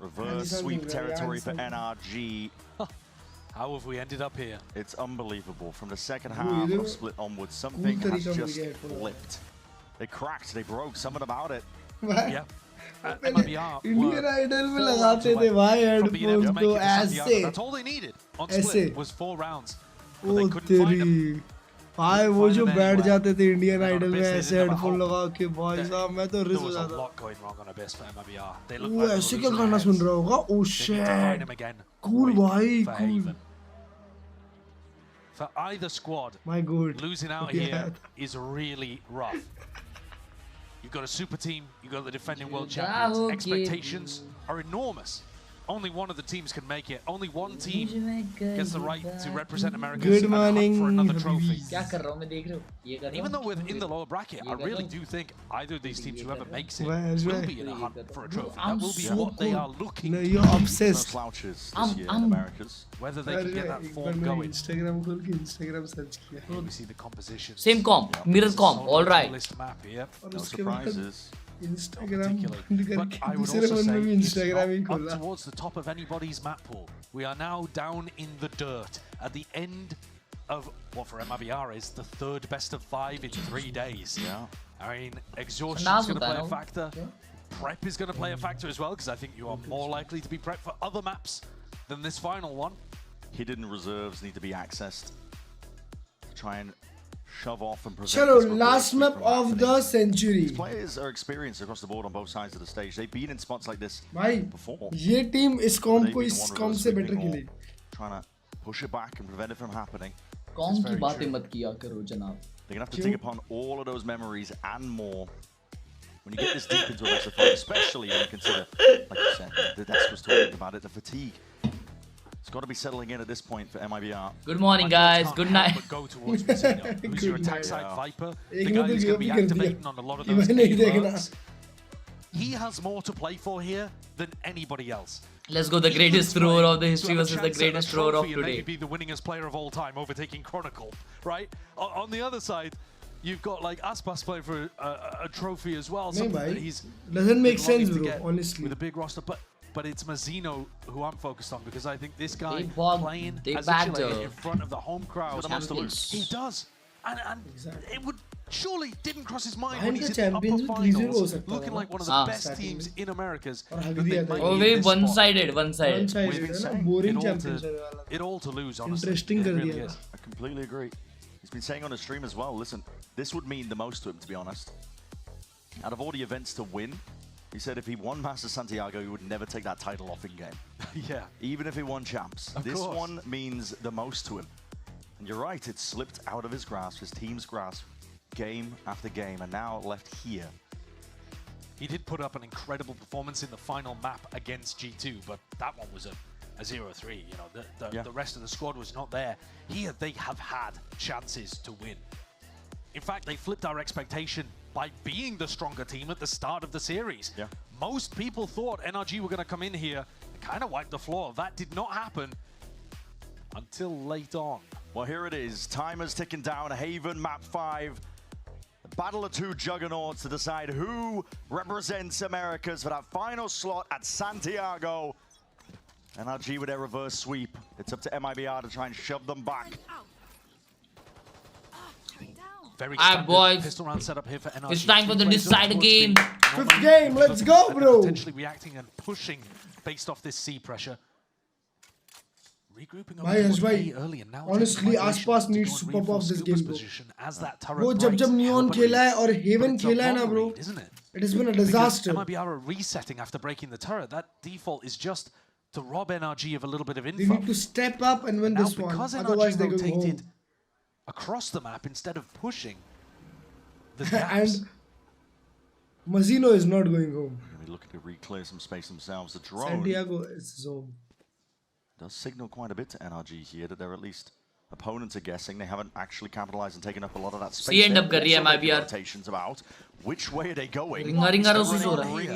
Reverse sweep territory for NRG. How have we ended up here? It's unbelievable. From the second half of Split onwards, something has just flipped. They cracked, they broke, something about it. Yeah. Indian Idol में लगाते थे भाई headphone को ऐसे। That's all they needed on Split was 4 rounds. But they O couldn't find them. तेरी भाई वो जो बैठ जाते थे इंडियन आइडल में ऐसे हेडफोन लगा के, भाई साहब मैं तो रिस हो जाता। वो ऐसे क्या गाना सुन रहा होगा? ओ शिट, कूल भाई, cool. For either squad, my god, losing out here is really rough. You've got a super team, you've got the defending world champions. Expectations are enormous. Only one of the teams can make it. Only one team gets the right to represent America and hunt for another trophy. Even though we're in the lower bracket, I really do think either of these teams, whoever makes it, will be in a hunt for a trophy. That will be what they are looking for. You're obsessed. Slouches this year in Americas. Whether they can get that form going. Instagram खोल के Instagram search किया। We see the composition. Same comp, mirror comp, all right. No surprises. Instagram but I would also say it's not up towards the top of anybody's map pool. We are now down in the dirt at the end of what for MIBR is the 3rd best of 5 in 3 days. Yeah. I mean, exhaustion is going to play a factor. Prep is going to play a factor as well, because I think you are more likely to be prepped for other maps than this final one. Hidden reserves need to be accessed to try and shove off and prevent Chalo, last map of the century. These players are experienced across the board on both sides of the stage. They've been in spots like this before. ये team इस comp को इस comp से better खेलेगी. Trying to push it back and prevent it from happening. Comp की बातें मत किया करो जनाब. They're gonna have to dig upon all of those memories and more when you get this deep into a best of 5, especially when you consider, like you said, the desk was talking about it, the fatigue. It's got to be settling in at this point for MIBR. Good morning, guys. Good night. But go towards Viewsonic. Who's your attack side Viper? The guy who's going to be activating on a lot of those KLURGEs. He has more to play for here than anybody else. Let's go. The greatest thrower of the history versus the greatest thrower of today. Maybe be the winningest player of all time, overtaking Chronicle, right? On the other side, you've got like Aspas playing for a trophy as well. Something that he's doesn't make sense, bro. Honestly, with a big roster, but it's Mazzino who I'm focused on, because I think this guy playing as a Chilean in front of the home crowd, he does. And it would surely didn't cross his mind when he's in the upper finals, looking like one of the best teams in Americas. One-sided. Boring championship. It all to lose, honestly. Interesting. It really is. I completely agree. He's been saying on his stream as well, listen, this would mean the most to him, to be honest. Out of all the events to win, He said if he won Master Santiago, he would never take that title off in game. Yeah. Even if he won champs. Of This course. one means the most to him. And you're right, it slipped out of his grasp, his team's grasp, game after game, and now left here. He did put up an incredible performance in the final map against G2, but that one was a 0-3. You know, the rest of the squad was not there. Here, they have had chances to win. In fact, they flipped our expectation by being the stronger team at the start of the series. Yeah. Most people thought NRG were going to come in here and kind of wipe the floor. That did not happen until late on. Well, here it is. Timer's ticking down. Haven, map 5. The battle of two juggernauts to decide who represents Americas for that final slot at Santiago. NRG with their reverse sweep. It's up to MIBR to try and shove them back. Very boys. pistol round setup here for NRG. It's time for the decider game. Fifth game, let's go, bro. Potentially reacting and pushing based off this C pressure. Regrouping early and now honestly, आसपास needs to pop off this game, bro. As that turret वो जब Neon खेला है और Haven खेला है ना, bro. It has been a disaster. MIBR are resetting after breaking the turret. That default is just to rob NRG of a little bit of info. They need to step up and win this one. Because Otherwise, NRG they go rotated home. across the map instead of pushing the gaps. And Mazino is not going home. They're looking to reclear some space themselves. The drone Santiago is his home. does signal quite a bit to NRG here that they're at least opponents are guessing. They haven't actually capitalized and taken up a lot of that space. end up कर रही है MIBR. Rotations about which way are they going? Rings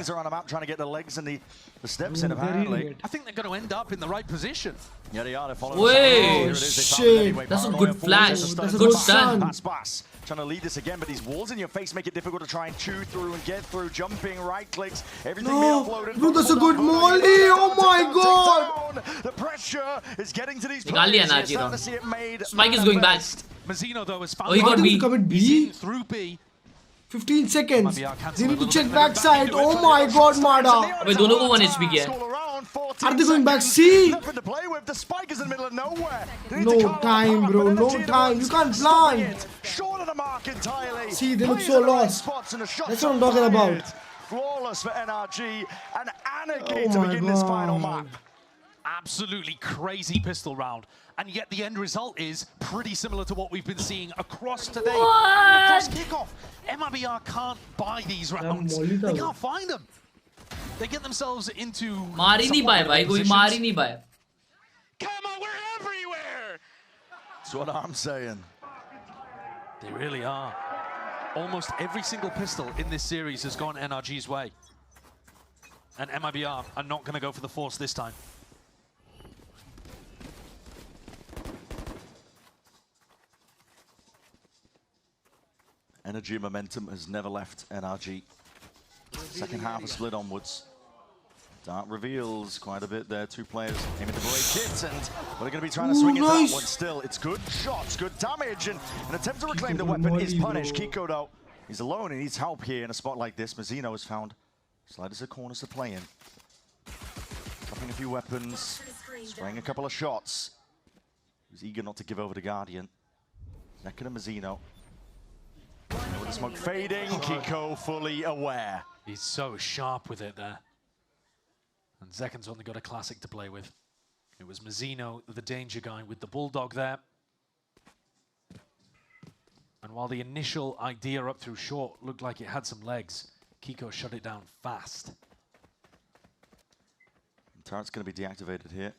are on a map trying to get the legs and the steps in apparently. I think they're going to end up in the right position. Yeah, they are. They're following. Wait, shit. That's a good flash. That's a good good stun. Pass. Trying to lead this again, but these walls in your face make it difficult to try and chew through and get through. Jumping, right clicks, everything being offloaded. Bro, that's a good molly. Oh my god. The pressure is getting to these निकाल लिया players. NRG You're starting to see it made. Spike is going back. Mazino though has found Oh, he got B. B? through B. 15 seconds. They need to check backside. Oh my god, Mada. अबे दोनों को 1 HP किया है. Are they going back C? Nothing to play with. The spike is in the middle of nowhere. No time, bro. No time. You can't plant. Short of the mark entirely. See, they look so lost. That's what I'm talking about. Flawless for NRG and anarchy to begin this final map. Absolutely crazy pistol round. And yet the end result is pretty similar to what we've been seeing across today. Across kickoff. MIBR can't buy these rounds. They can't find them. They get themselves into मार ही नहीं पाए भाई, कोई मार ही नहीं पाए. Come on, we're everywhere! That's what I'm saying. They really are. Almost every single pistol in this series has gone NRG's way. And MIBR are not going to go for the force this time. Energy and momentum has never left NRG. Second half is split onwards. Dart reveals quite a bit there. Two players aiming to break it, and they're going to be trying to swing into that one still. It's good shots, good damage, and an attempt to reclaim the weapon is punished. Kiko, though, he's alone and needs help here in a spot like this. Mazino has found sliders of corners to play in. Dropping a few weapons, spraying a couple of shots. He's eager not to give over to Guardian. Necker to Mazino. With the smoke fading, Kiko fully aware. He's so sharp with it there. And Zekan's only got a classic to play with. It was Mazino, the danger guy, with the Bulldog there. And while the initial idea up through short looked like it had some legs, Kiko shut it down fast. Turret's going to be deactivated here.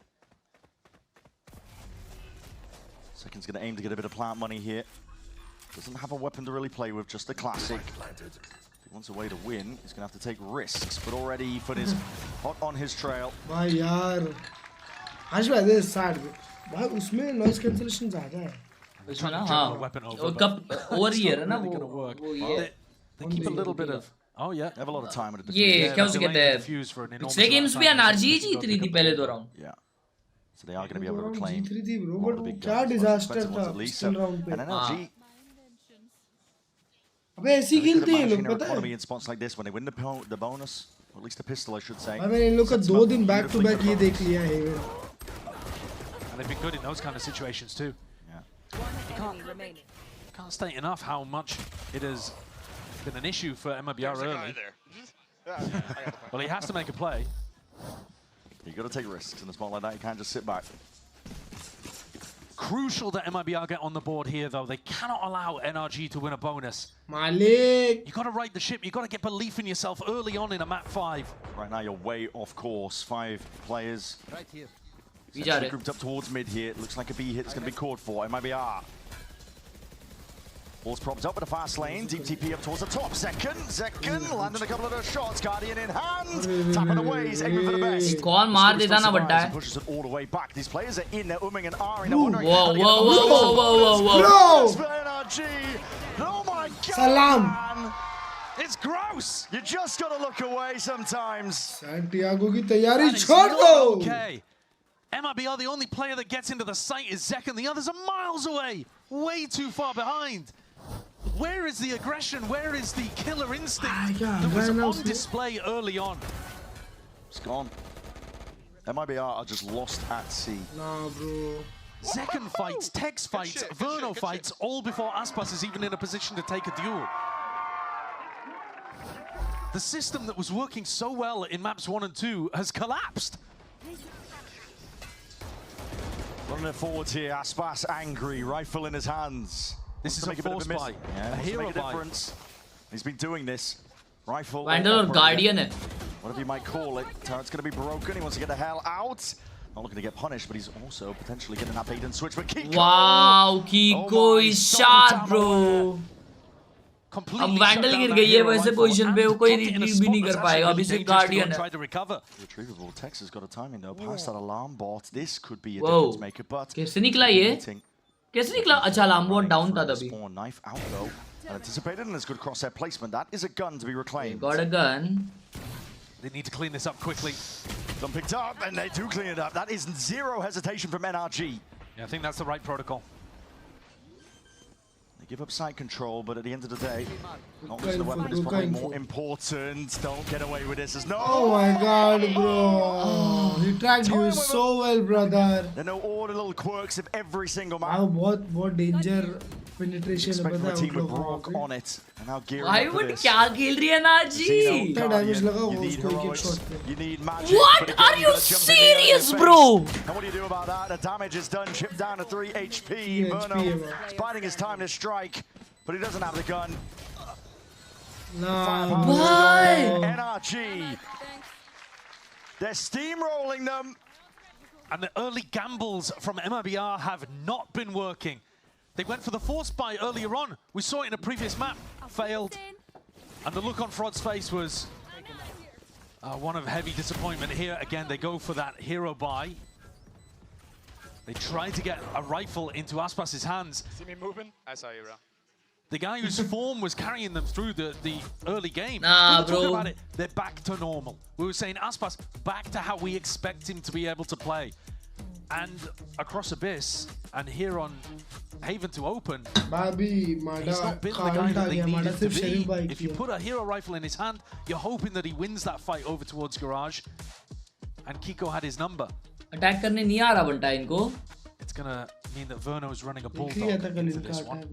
Second's going to aim to get a bit of plant money here. Doesn't have a weapon to really play with, just the classic. If he wants a way to win, he's going to have to take risks, but already Ethan is hot on his trail. भाई यार, आज भी this sad भाई उसमें noise cancellation ज़्यादा है. उसमें ना हाँ, वो कब over ही है ना वो They keep a little bit of. Oh yeah, they have a lot of time at the ये क्या उसे कहते हैं? पिछले games भी NRG जीत रही थी पहले 2 round. Yeah. So they are going to be able to reclaim. जीत रही थी bro, but क्या disaster था pistol round पे. And NRG. अबे ऐसी खेलते हैं लोग पता है? In spots like this, when they win the bonus, or at least the pistol, I should say. I mean, इन लोग का 2 दिन back to back ये देख लिया है. And they've been good in those kind of situations too. Yeah. You can't state enough how much it has been an issue for MIBR early. Well, he has to make a play. You got to take risks in a spot like that. You can't just sit back. Crucial that MIBR get on the board here, though. They cannot allow NRG to win a bonus. Malik! You got to right the ship. You got to get belief in yourself early on in a map 5. Right now, you're way off course. 5 players. Right here. Grouped up towards mid here. It looks like a B hit is going to be called for. MIBR. Ball's propped up with a fast lane. Deep TP up towards the top. Zekken landing a couple of those shots. Guardian in hand. Tapping away. He's aiming for the best. कौन मार देता ना बड्डा है? Pushes it all the way back. These players are in. They're umming and ahhing. Whoa. NRG. Oh my God. Salam. Man. It's gross. You just got to look away sometimes. Santiago की तैयारी छोड़ दो. Okay. MIBR, the only player that gets into the site is Zekken. The others are miles away. Way too far behind. Where is the aggression? Where is the killer instinct that was on display early on? It's gone. MIBR are just lost at sea. Nah, bro. Zekken fights, Tex fights, Verno fights, all before Aspas is even in a position to take a duel. The system that was working so well in maps 1 and 2 has collapsed. Running it forwards here, Aspas angry, rifle in his hands. This is a force buy, a hero buy. He's been doing this. Rifle. Vandal or Guardian है. Whatever you might call it. Turret's going to be broken. He wants to get the hell out. Not looking to get punished, but he's also potentially getting that bait and switch. But Kiko. Wow, Kiko is shot, bro. अब vandal गिर गई है वैसे position पे वो कोई retrieve भी नहीं कर पाएगा अभी से गार्डियन है Retrievable. Texas got a timing though. Past that alarm bot. This could be a difference maker, but कैसे निकला ये? कैसे निकला? अच्छा अलार्म बॉट डाउन था तभी. Knife out though. Anticipated and it's good crosshair placement. That is a gun to be reclaimed. Got a gun. They need to clean this up quickly. Done picked up and they do clean it up. That is zero hesitation from NRG. Yeah, I think that's the right protocol. Give up side control, but at the end of the day, not losing the weapon is probably more important. Don't get away with this. There's no. Oh my God, bro! He tracked you so well, brother. There are no all the little quirks of every single map. Wow, what danger penetration है पता है team with Brock on it, and now gearing up for this. क्या खेल रही है NRG? damage लगा वो उसको एक shot पे. You need magic. What? Are you serious, bro? And what do you do about that? The damage is done. Chipped down to 3 HP. Verno is biding his time to strike, but he doesn't have the gun. Nah. Why? NRG. They're steamrolling them. And the early gambles from MIBR have not been working. They went for the force buy earlier on. We saw it in a previous map. Failed. And the look on Frod's face was one of heavy disappointment. Here again, they go for that hero buy. They tried to get a rifle into Aspas's hands. See me moving? I saw you, bro. The guy whose form was carrying them through the early game. Nah, we were talking bro. about it. They're back to normal. We were saying Aspas back to how we expect him to be able to play. And across Abyss and here on Haven to open, he's not been the guy that they needed to be. If you put a hero rifle in his hand, you're hoping that he wins that fight over towards Garage. And Kiko had his number. Attack करने नहीं आ रहा बंटा इनको. It's gonna mean that Verno's running a Bulldog into this one.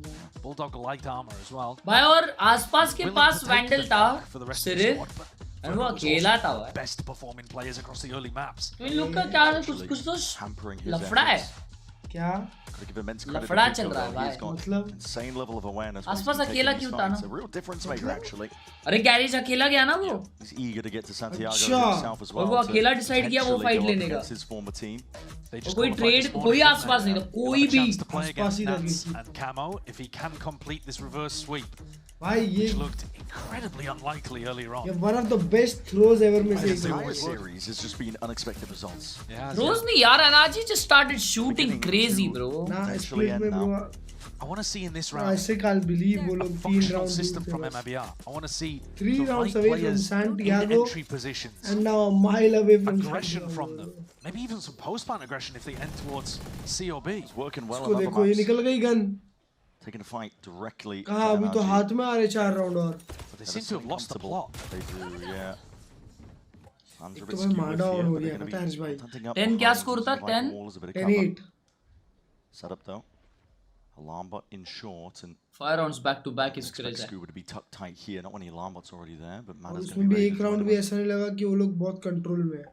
Bulldog light armor as well. भाई और आसपास के पास vandal था सिर्फ और वो अकेला था भाई. Best performing players across the early maps. तो इन लोग का क्या कुछ तो लफड़ा है. क्या? लफड़ा चल रहा है भाई. मतलब insane level of awareness. आसपास अकेला क्यों था ना? It's a real difference maker actually. अरे गैरेज अकेला गया ना वो. He's eager to get to Santiago himself as well. और वो अकेला डिसाइड किया वो फाइट लेने का. His former team. कोई ट्रेड कोई आसपास नहीं था कोई भी. आसपास ही था. And Camo, if he can complete this reverse sweep. भाई ये looked incredibly unlikely earlier on. Yeah, one of the best throws ever में से The entire series has just been unexpected results. Throws नहीं यार NRG just started shooting crazy bro. Nah, split में bro. I want to see in this round. I still can't believe वो लोग 3 rounds system from MIBR. I want to see 3 rounds right away from Santiago in entry positions. And now a mile away from aggression Santiago. from them. Maybe even some post-plant aggression if they end towards COB. It's working well. इसको देखो ये निकल गई gun. Taking a fight directly. कहाँ अभी तो हाथ में आ रहे 4 round और. But they seem to have lost the plot. They do, yeah. एक तो भाई मार डाउन हो गया पता है हर्ष भाई. 10 क्या स्कोर था 10? 10-8. Set up though. Alarm bot in short and 5 rounds back to back is crazy. Scuba to be tucked tight here. Not when the alarm bot's already there, but Mada's उसमें भी एक राउंड भी ऐसा नहीं लगा कि वो लोग बहुत कंट्रोल में है.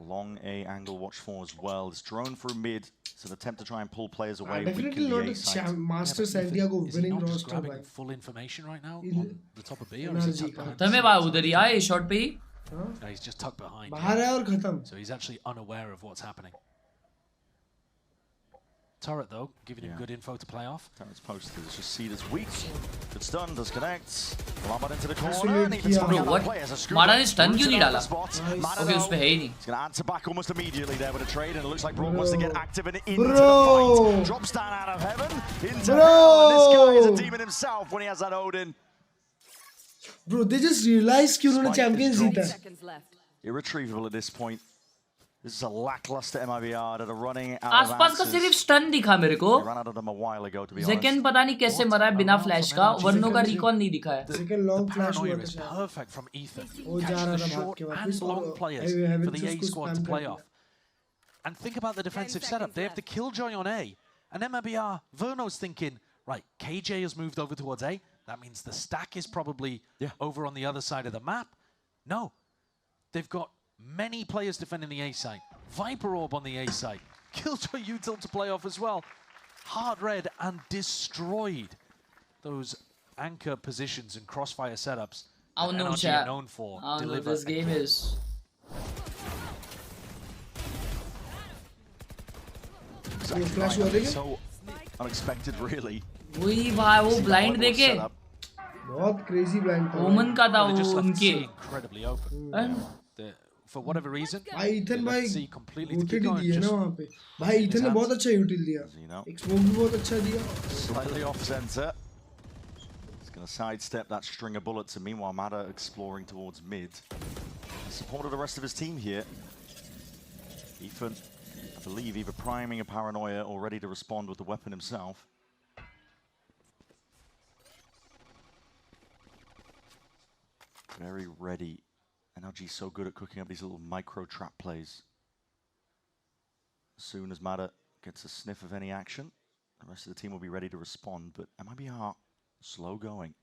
Long A angle watch for as well. It's drone through mid. It's an attempt to try and pull players away. Definitely not a master Santiago winning roster. Grabbing full information right now on the top of B, or is it tucked behind? तमें बात उधर ही आए shot पे ही. No, he's just tucked behind. बाहर है और खत्म. So he's actually unaware of what's happening. Turret though, giving him good info to play off. Turret's posted. Let's just see this weak. Good stun, does connect. Alarm into the corner. And even Bro, what? Mada ने stun क्यों नहीं डाला? Okay, उस पे है ही नहीं. He's going to answer back almost immediately there with a trade, and it looks like Brock wants to get active and into the fight. Drops down out of heaven into hell, and this guy is a demon himself when he has that Odin. Bro, they just realized कि उन्होंने champions जीता. Irretrievable at this point. This is a lackluster MIBR that are running out of आसपास का सिर्फ stun दिखा मेरे को. They ran out of them a while ago, to be honest. Second पता नहीं कैसे मरा है बिना flash का. वरनों का recon नहीं दिखा है. Second long flash हुआ Paranoia is perfect from Ethan. वो जा रहा था भाग के And long players for the A squad to play off. And think about the defensive setup. They have the Killjoy on A. And MIBR, Verno's thinking, right, KJ has moved over towards A. That means the stack is probably over on the other side of the map. No. They've got many players defending the A side. Viper Orb on the A side. Killjoy util to play off as well. Hard red and destroyed those anchor positions and crossfire setups that NRG are known for. Deliver. This game is... So unexpected, really. वही भाई वो blind देखे. बहुत crazy blind था. Omen का था वो उनके. Incredibly open. For whatever reason, भाई ईथन भाई completely util दिया ना वहाँ पे. भाई ईथन ने बहुत अच्छा util दिया. एक smoke भी बहुत अच्छा दिया. Slightly off center. He's going to sidestep that string of bullets, and meanwhile Mada exploring towards mid. Support of the rest of his team here. Ethan, I believe, either priming a Paranoia or ready to respond with the weapon himself. Very ready. NRG so good at cooking up these little micro trap plays. As soon as Mada gets a sniff of any action, the rest of the team will be ready to respond, but MIBR slow going.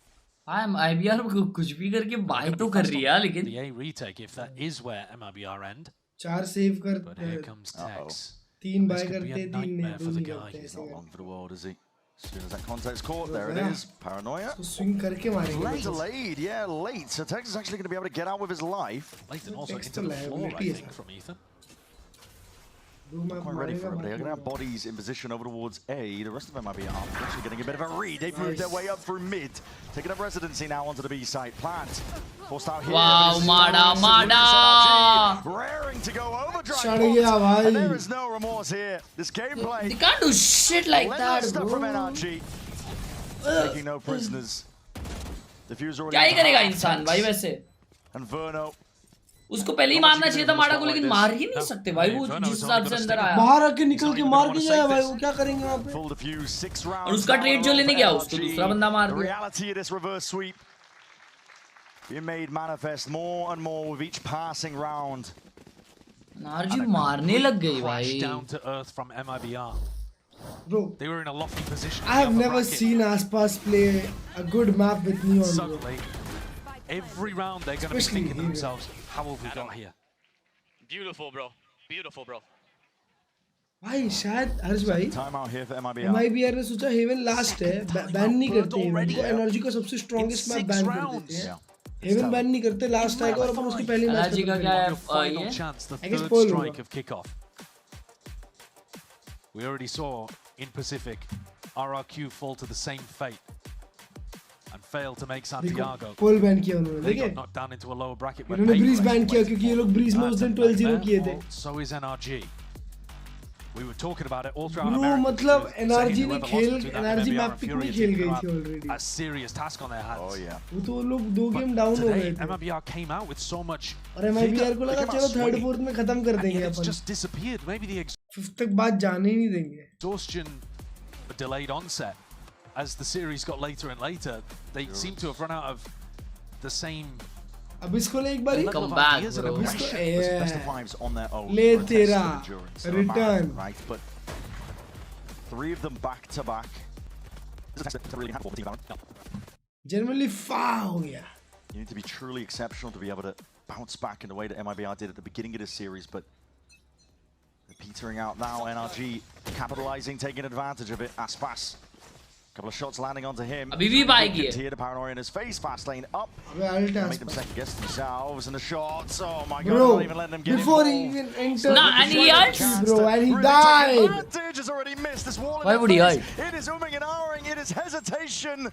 MIBR कुछ भी करके bye तो कर रही है लेकिन the A retake, if that is where MIBR end. 4 save करते. But here comes Tex. 3 buy करते 3 नहीं for the guy. He's not long for the world, is he? As soon as that contact's caught, there it is. Paranoia. Swing करके मारेंगे. Delayed, yeah, late. So Tex is actually going to be able to get out with his life. Late and also into the floor, I think, from Ethan. Not quite ready for it, but they're going to have bodies in position over towards A. The rest of them might be actually getting a bit of a read. They've moved their way up through mid, taking up residency now onto the B site. Plant forced out here. Wow, Mada! Raring to go overdrive. And there is no remorse here. This gameplay. They can't do shit like that, stuff bro. from NRG. Taking no prisoners. The fuse already. क्या ही करेगा इंसान भाई वैसे? And Verno. उसको पहले ही मारना चाहिए था माड़ा को, लेकिन मार ही नहीं सकते भाई वो जिस हिसाब से अंदर आया. बाहर आके निकल के मार के जाया भाई, वो क्या करेंगे वहाँ पे? और उसका ट्रेड जो लेने गया उसको दूसरा बंदा मार दिया. Reality of this reverse sweep being made manifest more and more with each passing round. NRG मारने लग गई भाई. Down to earth from MIBR. Bro, they were in a lofty position. I have never seen Aspas play a good map with Neon. Suddenly, every round they're going to be thinking to themselves, how have we got here? Beautiful, bro. Beautiful, bro. भाई शायद हर्ष भाई time out here for MIBR. MIBR ने सोचा haven last है, ban नहीं करते haven को, energy का सबसे स्ट्रॉन्गेस्ट मैप बैन कर देते हैं. हेवन बैन नहीं करते, लास्ट आएगा और अपन उसकी पहली मैच एनर्जी का क्या है final chance, the third strike of kickoff. We already saw in Pacific RRQ fall to the same fate and fail to make Santiago. Full ban किया उन्होंने. They got knocked down into a lower bracket. उन्होंने breeze ban किया क्योंकि ये लोग breeze में उस दिन 12-0 किए थे. So is NRG. We were talking about it all throughout Bro, America. मतलब NRG ने खेल, NRG मैप पिक में खेल गई थी already. A serious task on their hands. Oh yeah. वो तो लोग 2 गेम डाउन हो गए थे. MIBR came out with so much. और MIBR को लगा चलो 3rd 4th में खत्म कर देंगे अपन. It's just disappeared. Maybe the 5th तक बात जाने ही नहीं देंगे. Exhaustion, a delayed onset. As the series got later and later, they seem to have run out of the same. अब इसको ले एक बार ही come back, bro. Best of fives on their own. ले तेरा return. Right, but 3 of them back to back. Genuinely far ho gaya. You need to be truly exceptional to be able to bounce back in the way that MIBR did at the beginning of this series, but they're petering out now. NRG capitalizing, taking advantage of it. Aspas, a couple of shots landing onto him. Here the paranoia in his face. Fast lane up. Make them second guess themselves, and the shots. Oh my god! Not even letting them get before he even entered. And he ults, bro, and he died. Advantage has already missed this wall. Why would he ult? It is umming and ahhing. It is hesitation,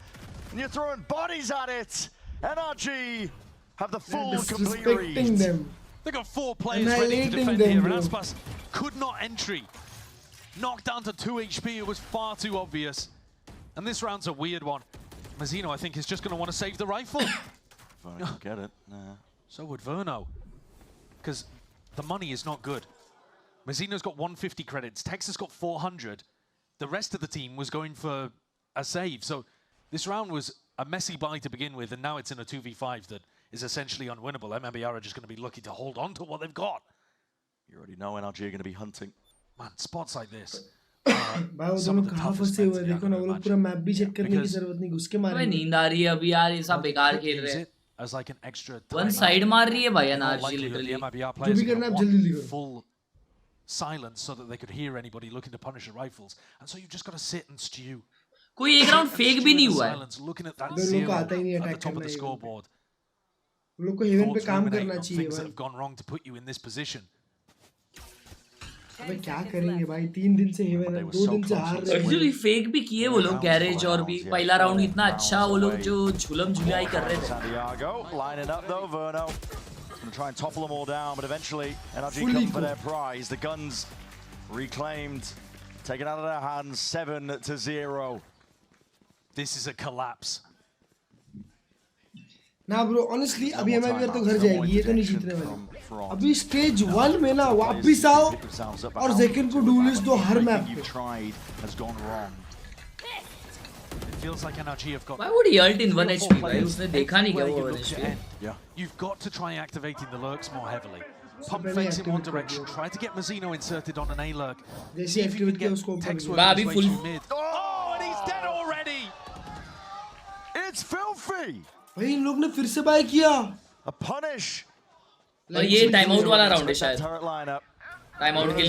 and you're throwing bodies at it. NRG have the full complete read. Them. They got 4 players ready to defend them, here, and Aspas could not entry. Knocked down to 2 HP, it was far too obvious. And this round's a weird one. Mazzino, I think, is just going to want to save the rifle. Get it. Nah. So would Verno. Because the money is not good. Mazzino's got 150 credits, Texas got 400. The rest of the team was going for a save. So this round was a messy buy to begin with, and now it's in a 2v5 that is essentially unwinnable. MIBR are just going to be lucky to hold on to what they've got. You already know NRG are going to be hunting. Man, spots like this. भाई वो दोनों कहाँ फंसे हुए देखो ना वो लोग पूरा मैप भी चेक करने की जरूरत नहीं घुस के मारेंगे नींद आ रही है अभी यार ये सब बेकार खेल रहे हैं as like an extra one side मार रही है भाई एनआरजी लिटरली जो भी करना है जल्दी करो full silence so that they could hear anybody looking to punish the rifles, and so you've just got to sit and stew. कोई एक राउंड फेक भी नहीं हुआ है looking at that zero at the top of the scoreboard. वो लोग को haven पे काम करना चाहिए भाई have gone wrong to put you in this position. अबे क्या करेंगे भाई 3 दिन से हेवन है 2 दिन से हार रहे हैं एक्चुअली फेक भी किए वो लोग गैरेज और भी पहला राउंड इतना अच्छा वो लोग जो झुलम झुलाई कर रहे थे Santiago lining up though. Verno gonna try and topple them all down, but eventually NRG come for their prize. The guns reclaimed, taken out of their hands, 7-0. This is a collapse. ना bro honestly अभी MIBR तो घर जाएगी ये तो नहीं जीतने वाली अभी स्टेज 1 में ना वापस आओ और सेकंड को डुलिस दो हर मैप पे Feels like NRG have got. Why would he ult in 1 HP भाई उसने देखा नहीं क्या वो 1 HP Yeah. You've got to try activating the lurks more heavily. Pump fakes in one direction. Try to get Mazzino inserted on an A lurk. See if you can get Texwork his way through mid. Oh, and he's dead already. It's filthy. भाई इन लोग ने फिर से bye किया A punish. और ये time out वाला round है शायद टाइम आउट के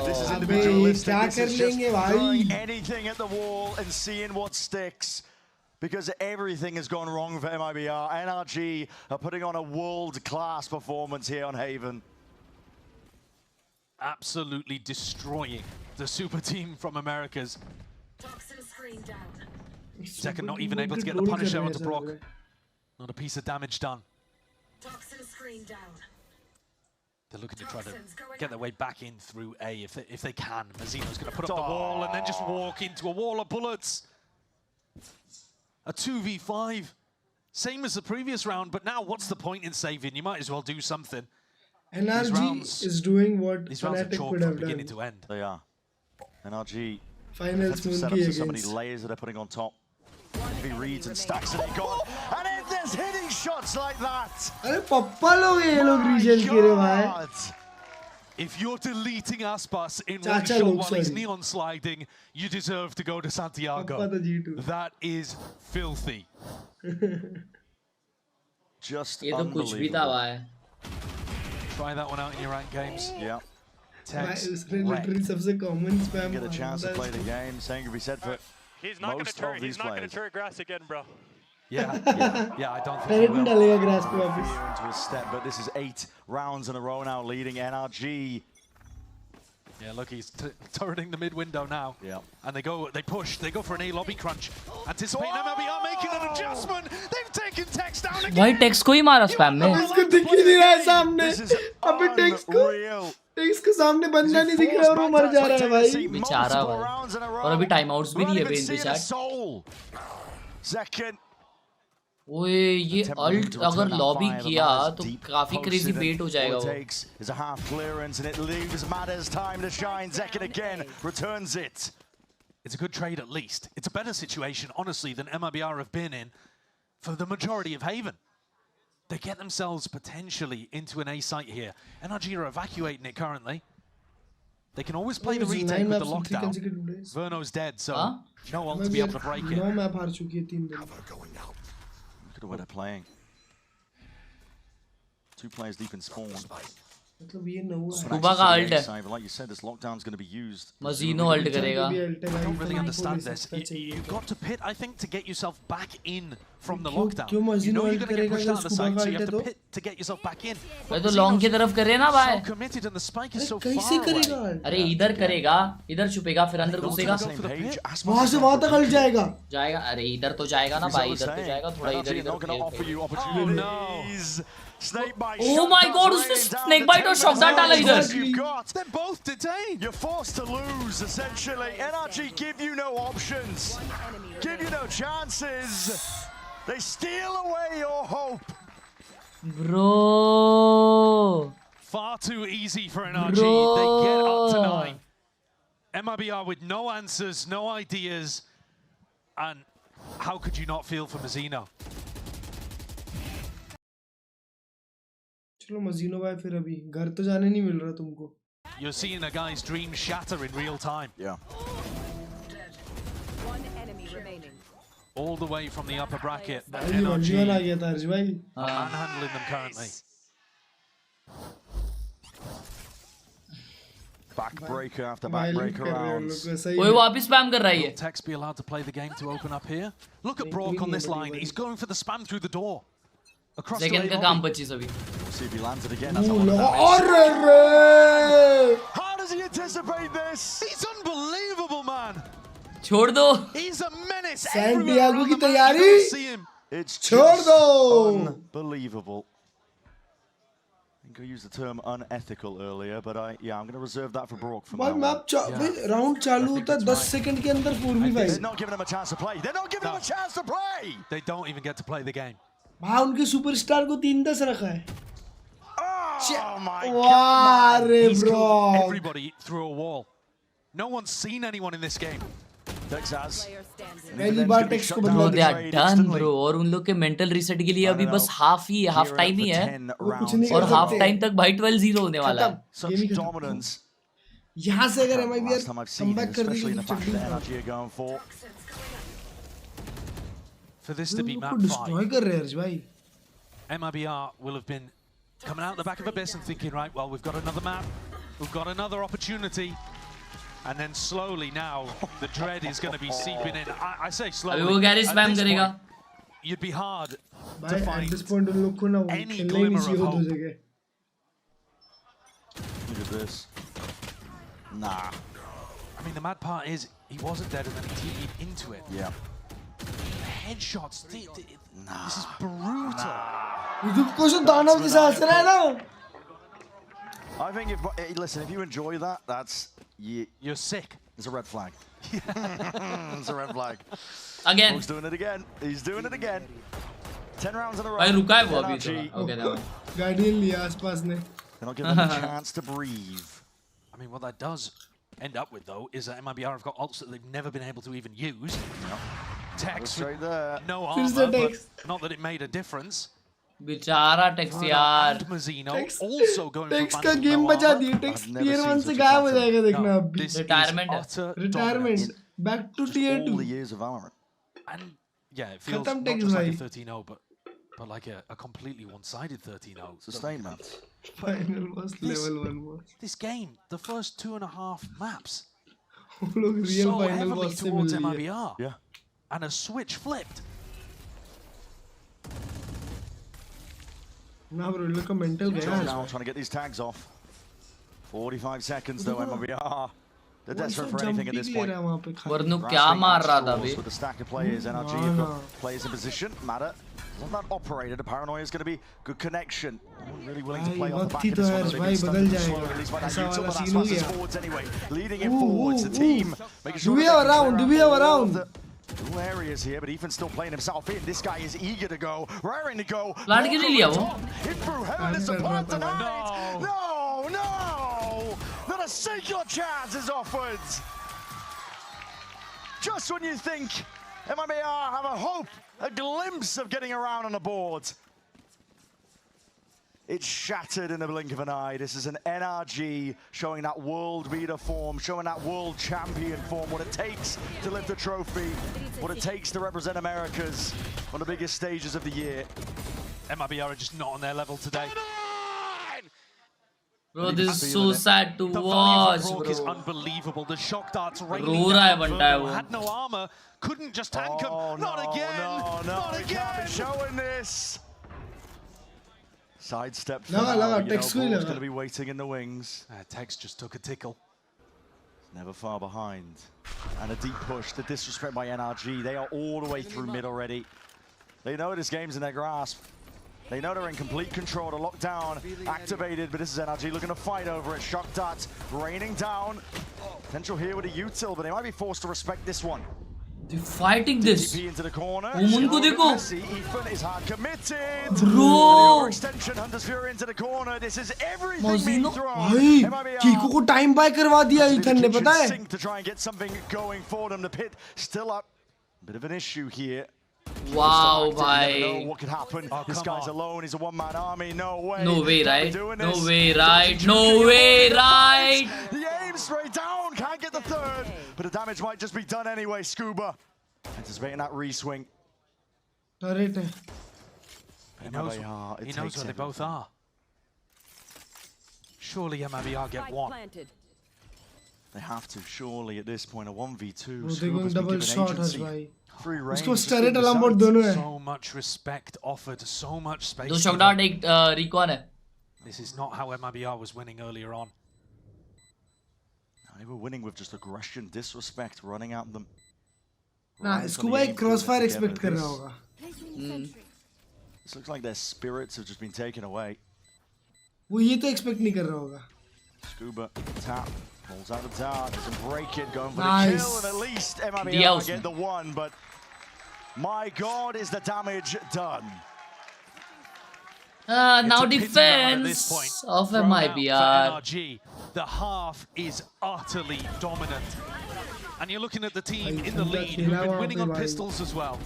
This is individualistic. This is just throwing anything at the wall and seeing what sticks. Because everything has gone wrong for MIBR. NRG are putting on a world-class performance here on Haven. Absolutely destroying the super team from Americas. Second not even able to get the Punisher onto Brock. Not a piece of damage done. They're looking to try to get their way back in through A if they can. Mazzino's going to put up the wall and then just walk into a wall of bullets. A 2v5. Same as the previous round, but now what's the point in saving? You might as well do something. NRG is doing what these rounds are chalked from beginning to end. They are. NRG finals set up so many layers that they're putting on top. If he reads and stacks it, he got. And if there's hitting shots like that. अरे पप्पा लोग ये लोग reason के रे भाई. If you're deleting Aspas in one shot while he's neon sliding, you deserve to go to Santiago. That is filthy. Just ये तो कुछ भी था भाई. Try that one out in your ranked games. Yeah. Text literally सबसे common spam. Get a chance to play the game. Same could be said for He's not most of these players. Gonna turret grass again, bro. Yeah, I don't think he will. Into a step, but this is 8 rounds in a row now, leading NRG. Yeah, look, he's turreting the mid window now. Yeah. And they push, they go for an A lobby crunch. Anticipating MIBR making an adjustment. They've taken Tex down again. भाई takes को ही मारा spam में. इसको दिख ही नहीं रहा है सामने. अबे टेक्स को सामने बंदा नहीं दिख रहा और वो मर जा रहा है भाई. बेचारा भाई. और अभी टाइम आउट्स भी नहीं है बेन पे Second. ओए ये अल्ट अगर लॉबी किया तो काफी क्रेजी बेट हो जाएगा वो. Is a half clearance and it leaves Matters time to shine. Zekin again returns it. It's a good trade at least. It's a better situation, honestly, than MIBR have been in for the majority of Haven. They get themselves potentially into an A site here. NRG are evacuating it currently. They can always play the retake with the lockdown. Verno's dead, so no one to be able to break it. 9 map हार चुकी है 3 दिन. Look at the way they're playing. 2 players deep in spawn. मतलब ये नौ है. Scuba का alt है. Like you said, this lockdown's going to be used. मजीनो अल्ट करेगा. I don't really understand this. You've got to pit, I think, to get yourself back in from the lockdown. You know you're going to get pushed out of the site, so you have to pit to get yourself back in. भाई तो long की तरफ करे ना भाई. So committed and the spike is so far कैसे करेगा? अरे इधर करेगा, इधर छुपेगा, फिर अंदर घुसेगा. वहाँ से वहाँ तक अल्ट जाएगा. जाएगा. अरे इधर तो जाएगा ना भाई, इधर तो जाएगा, थोड़ा इधर. Oh my God! उसने snake bite और shock dart डाला इधर. They're both detained. You're forced to lose, essentially. NRG give you no options, give you no chances. They steal away your hope. Bro. Far too easy for NRG. They get up to 9. MIBR with no answers, no ideas, and how could you not feel for Mazino? चलो मजीनो भाई फिर अभी घर तो जाने नहीं मिल रहा तुमको. You're seeing a guy's dream shatter in real time. Yeah. One enemy remaining. All the way from the upper bracket. NRG आ गया था अर्ज भाई. Manhandling them currently. Backbreaker after backbreaker rounds. कोई वापस spam कर रहा है. Will Tex be allowed to play the game to open up here? Look at Brock on this line. He's going for the spam through the door. Second का काम 25 अभी. See if he lands it again. How does he anticipate this? He's unbelievable, man. छोड़ दो. He's a menace. Santiago की तैयारी. It's छोड़ दो. Unbelievable. I think I used the term unethical earlier, but I'm going to reserve that for Brock for now. Map round चालू होता है 10 second के अंदर 4v5. They're not giving him a chance to play. They're not giving him a chance to play. They don't even get to play the game. भाई उनके superstar को 3-10 रखा है. Oh my God! He's killed everybody through a wall. No one's seen anyone in this game. Texas. पहली बार takes को बदला दिया. Done bro. और उन लोग के मेंटल रीसेट के लिए अभी बस हाफ टाइम ही है. और हाफ टाइम तक भाई 12-0 होने वाला है. Such dominance. यहाँ से अगर MIBR कमबैक कर दी तो For this to be map 5, MIBR will have been coming out the back of Abyss and thinking, right, well, we've got another map, we've got another opportunity, and then slowly now the dread is going to be seeping in. I say slowly. अभी वो garage spam करेगा. You'd be hard to find at this point उन लोग को ना any glimmer of hope. Look at this. Nah. I mean, the mad part is he wasn't dead and then he TP'd into it. Yeah. Headshots. This is brutal. I think if you enjoy that, that's you're sick. It's a red flag. It's a red flag. Again. He's doing it again. He's doing it again. 10 rounds in a row. भाई रुका है वो अभी तो. Okay, that one. Guardian लिया आसपास ने. They're not giving them a chance to breathe. I mean, what that does end up with, though, is that MIBR have got ults that they've never been able to even use. Tex with no armor, but not that it made a difference. बेचारा Tex यार. And Mazino also going Tex for का गेम बचा दिए. Takes tier 1 से गायब हो जाएगा देखना अभी. Retirement. Back to tier 2. All the years of Valorant. And yeah, it feels not just like a 13-0, but like a completely one-sided 13-0. Sustainment. Final was level 1 was. This game, the first 2.5 maps, real so final heavily was towards similar. MIBR. Yeah. And a switch flipped. Now bro, look at mental guy. Now trying to get these tags off. 45 seconds though, MIBR. They're desperate for anything at this point. वरनु क्या मार रहा था अभी? With the stack of players, NRG have got players in position. Matter. Not that operated. A paranoia is going to be good connection. Really willing to play off the back of this one. They've been slowly released by that neutral, but that's fastest forwards anyway. Leading it forwards, the team. Making sure do we have a round? Do we have a round? Two areas here, but Ethan's still playing himself in. This guy is eager to go, raring to go. Plant क्यों नहीं लिया वो? Hit through heaven is the plant tonight. No, no, not a single chance is offered. Just when you think MIBR have a hope, a glimpse of getting around on the board. It's shattered in the blink of an eye. This is an NRG showing that world beater form, showing that world champion form, what it takes to lift a trophy, what it takes to represent Americas on the biggest stages of the year. MIBR are just not on their level today. Bro, this is so sad to watch, the bro. is unbelievable. The shock darts raining रो रहा है down. बंटा है Virgo वो. had no armor, couldn't just tank him. Not again. No, Not we can't again. be showing this. Sidestep for Laga, now. laga, You know, Tex को ही Ball's लगा. going to be waiting in the wings. Tex just took a tickle. Never far behind. And a deep push. The disrespect by NRG. They are all the way through mid already. They know this game's in their grasp. They know they're in complete control. The lockdown activated, but this is NRG looking to fight over it. Shock darts raining down. Potential here with a util, but they might be forced to respect this one. They're fighting this. TP into the corner. Woman को देखो. Ethan is hard committed. Bro. Extension, Hunter's Fury into the corner. This is everything मौसी being no thrown. भाई कीको को time bye करवा दिया Ethan ने पता है. To try and get something going for them. The pit still up. Bit of an issue here. Wow, Know bhai. what could happen. This guy's alone. He's a one-man army. No way. No way, right? Doing No this. way, right? No way, right? The aim straight down. Can't get the third. But the damage might just be done anyway. Scuba anticipating that re-swing. Turret है. He knows where they both are. Surely MIBR get one. They have to, surely, at this point. A 1v2. वो देखो double shot है भाई. Free range. उसको turret alarm board दोनों है. So much respect offered, so much space. दो shock dart एक recon है. This is not how MIBR was winning earlier on. They were winning with just aggression, disrespect, running at them. ना इसको भाई crossfire expect कर रहा होगा. This looks like their spirits have just been taken away. वो ये तो expect नहीं कर रहा होगा. Scuba tap, pulls out the dart, doesn't break it, going for Nice. the kill, and at least MIBR get the one, but my God, is the damage done. Now defense of MIBR. NRG. The half is utterly dominant. And you're looking at the team in the lead who've been winning on pistols as well.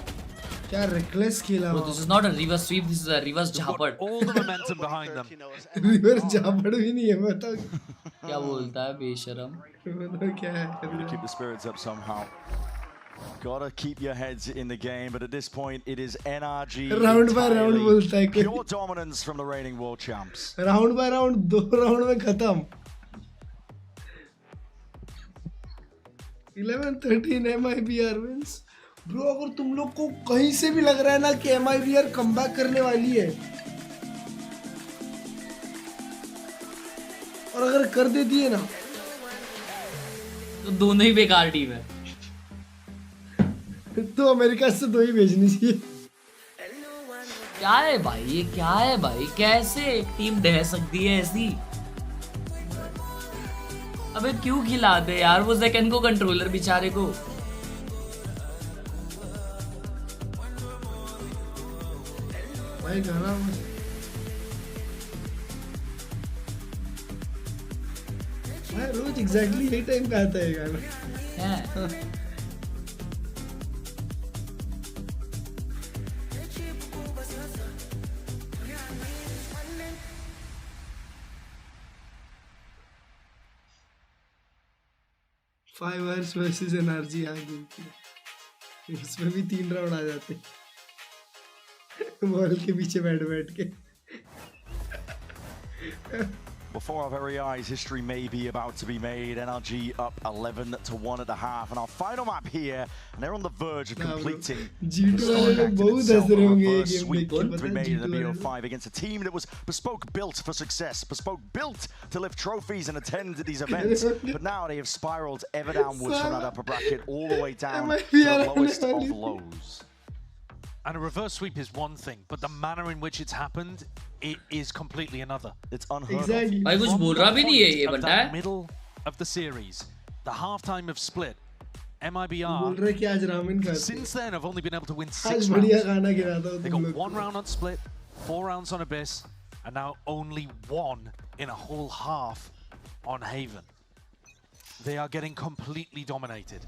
क्या reckless खेला Bro, this is not a reverse sweep, this is a reverse jabber. All the momentum behind them. Reverse jabber भी नहीं है बताओ. क्या बोलता है बेशरम? बताओ क्या है? Gotta keep the spirits up somehow. Gotta keep your heads in the game, but at this point it is NRG. Round by round बोलता है कोई. Pure dominance from the reigning world champs. Round by round दो round में खत्म. 11-13 MIBR wins. Bro, अगर तुम लोग को कहीं से भी लग रहा है ना कि MIBR कमबैक करने वाली है और अगर कर देती है ना तो दोनों ही बेकार टीम है. तो अमेरिका से दो ही भेजनी चाहिए. क्या है भाई ये क्या है भाई कैसे एक टीम ढह सकती है ऐसी. अबे क्यों खिलाते यार वो सेकंड को कंट्रोलर बेचारे को. भाई गाना भाई रोज एग्जैक्टली यही टाइम पे आता है गाना. Five hours versus NRG आ गई. उसमें भी 3 राउंड आ जाते बॉल के पीछे बैठ के. Before our very eyes, history may be about to be made. NRG up 11-1 at the half, and our final map here, and they're on the verge of completing the sweep to be made in the BO5 against a team that was bespoke built for success, bespoke built to lift trophies and attend these events. But now they have spiraled ever downwards from that upper bracket all the way down to the lowest of lows. And a reverse sweep is one thing, but the manner in which it's happened, it is completely another. It's unheard Exactly. भाई कुछ बोल रहा भी नहीं है ये Of बंदा. that middle of the series, the halftime of split, बोल MIBR, रहे कि आज रामेन खाते. since then have only been able to win आज 6 बढ़िया rounds. गाना गिरा था They तुम got लोग. 1 round on split, 4 rounds on Abyss, and now only 1 in a whole half on Haven. They are getting completely dominated.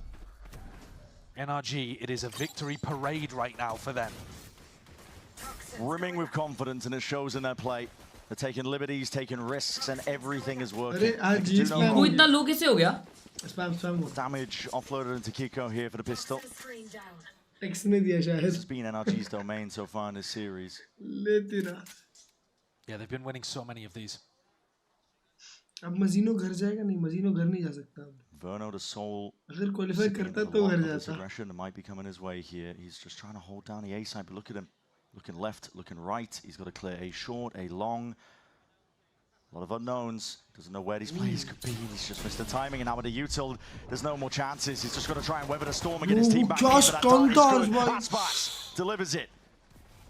NRG, it is a victory parade right now for them. Brimming with confidence, and it shows in their play. They're taking liberties, taking risks, and everything is working. अरे आज जीत वो इतना लो कैसे हो गया? Damage offloaded into Kiko here for the pistol. X ने दिया शायद. This has been NRG's domain so far in this series. लेती रहा. Yeah, they've been winning so many of these. अब मजीनो घर जाएगा नहीं, मजीनो घर नहीं जा सकता अब. Verno the Soul. अगर क्वालिफाई करता तो घर जाता. Aggression might be coming his way here. He's just trying to hold down the A side, but look at him. Looking left, looking right. He's got to clear a short, a long. A lot of unknowns. Doesn't know where these players could be. He's just missed the timing, and now with the util, there's no more chances. He's just got to try and weather the storm and get his team back. Josh Aspas delivers it.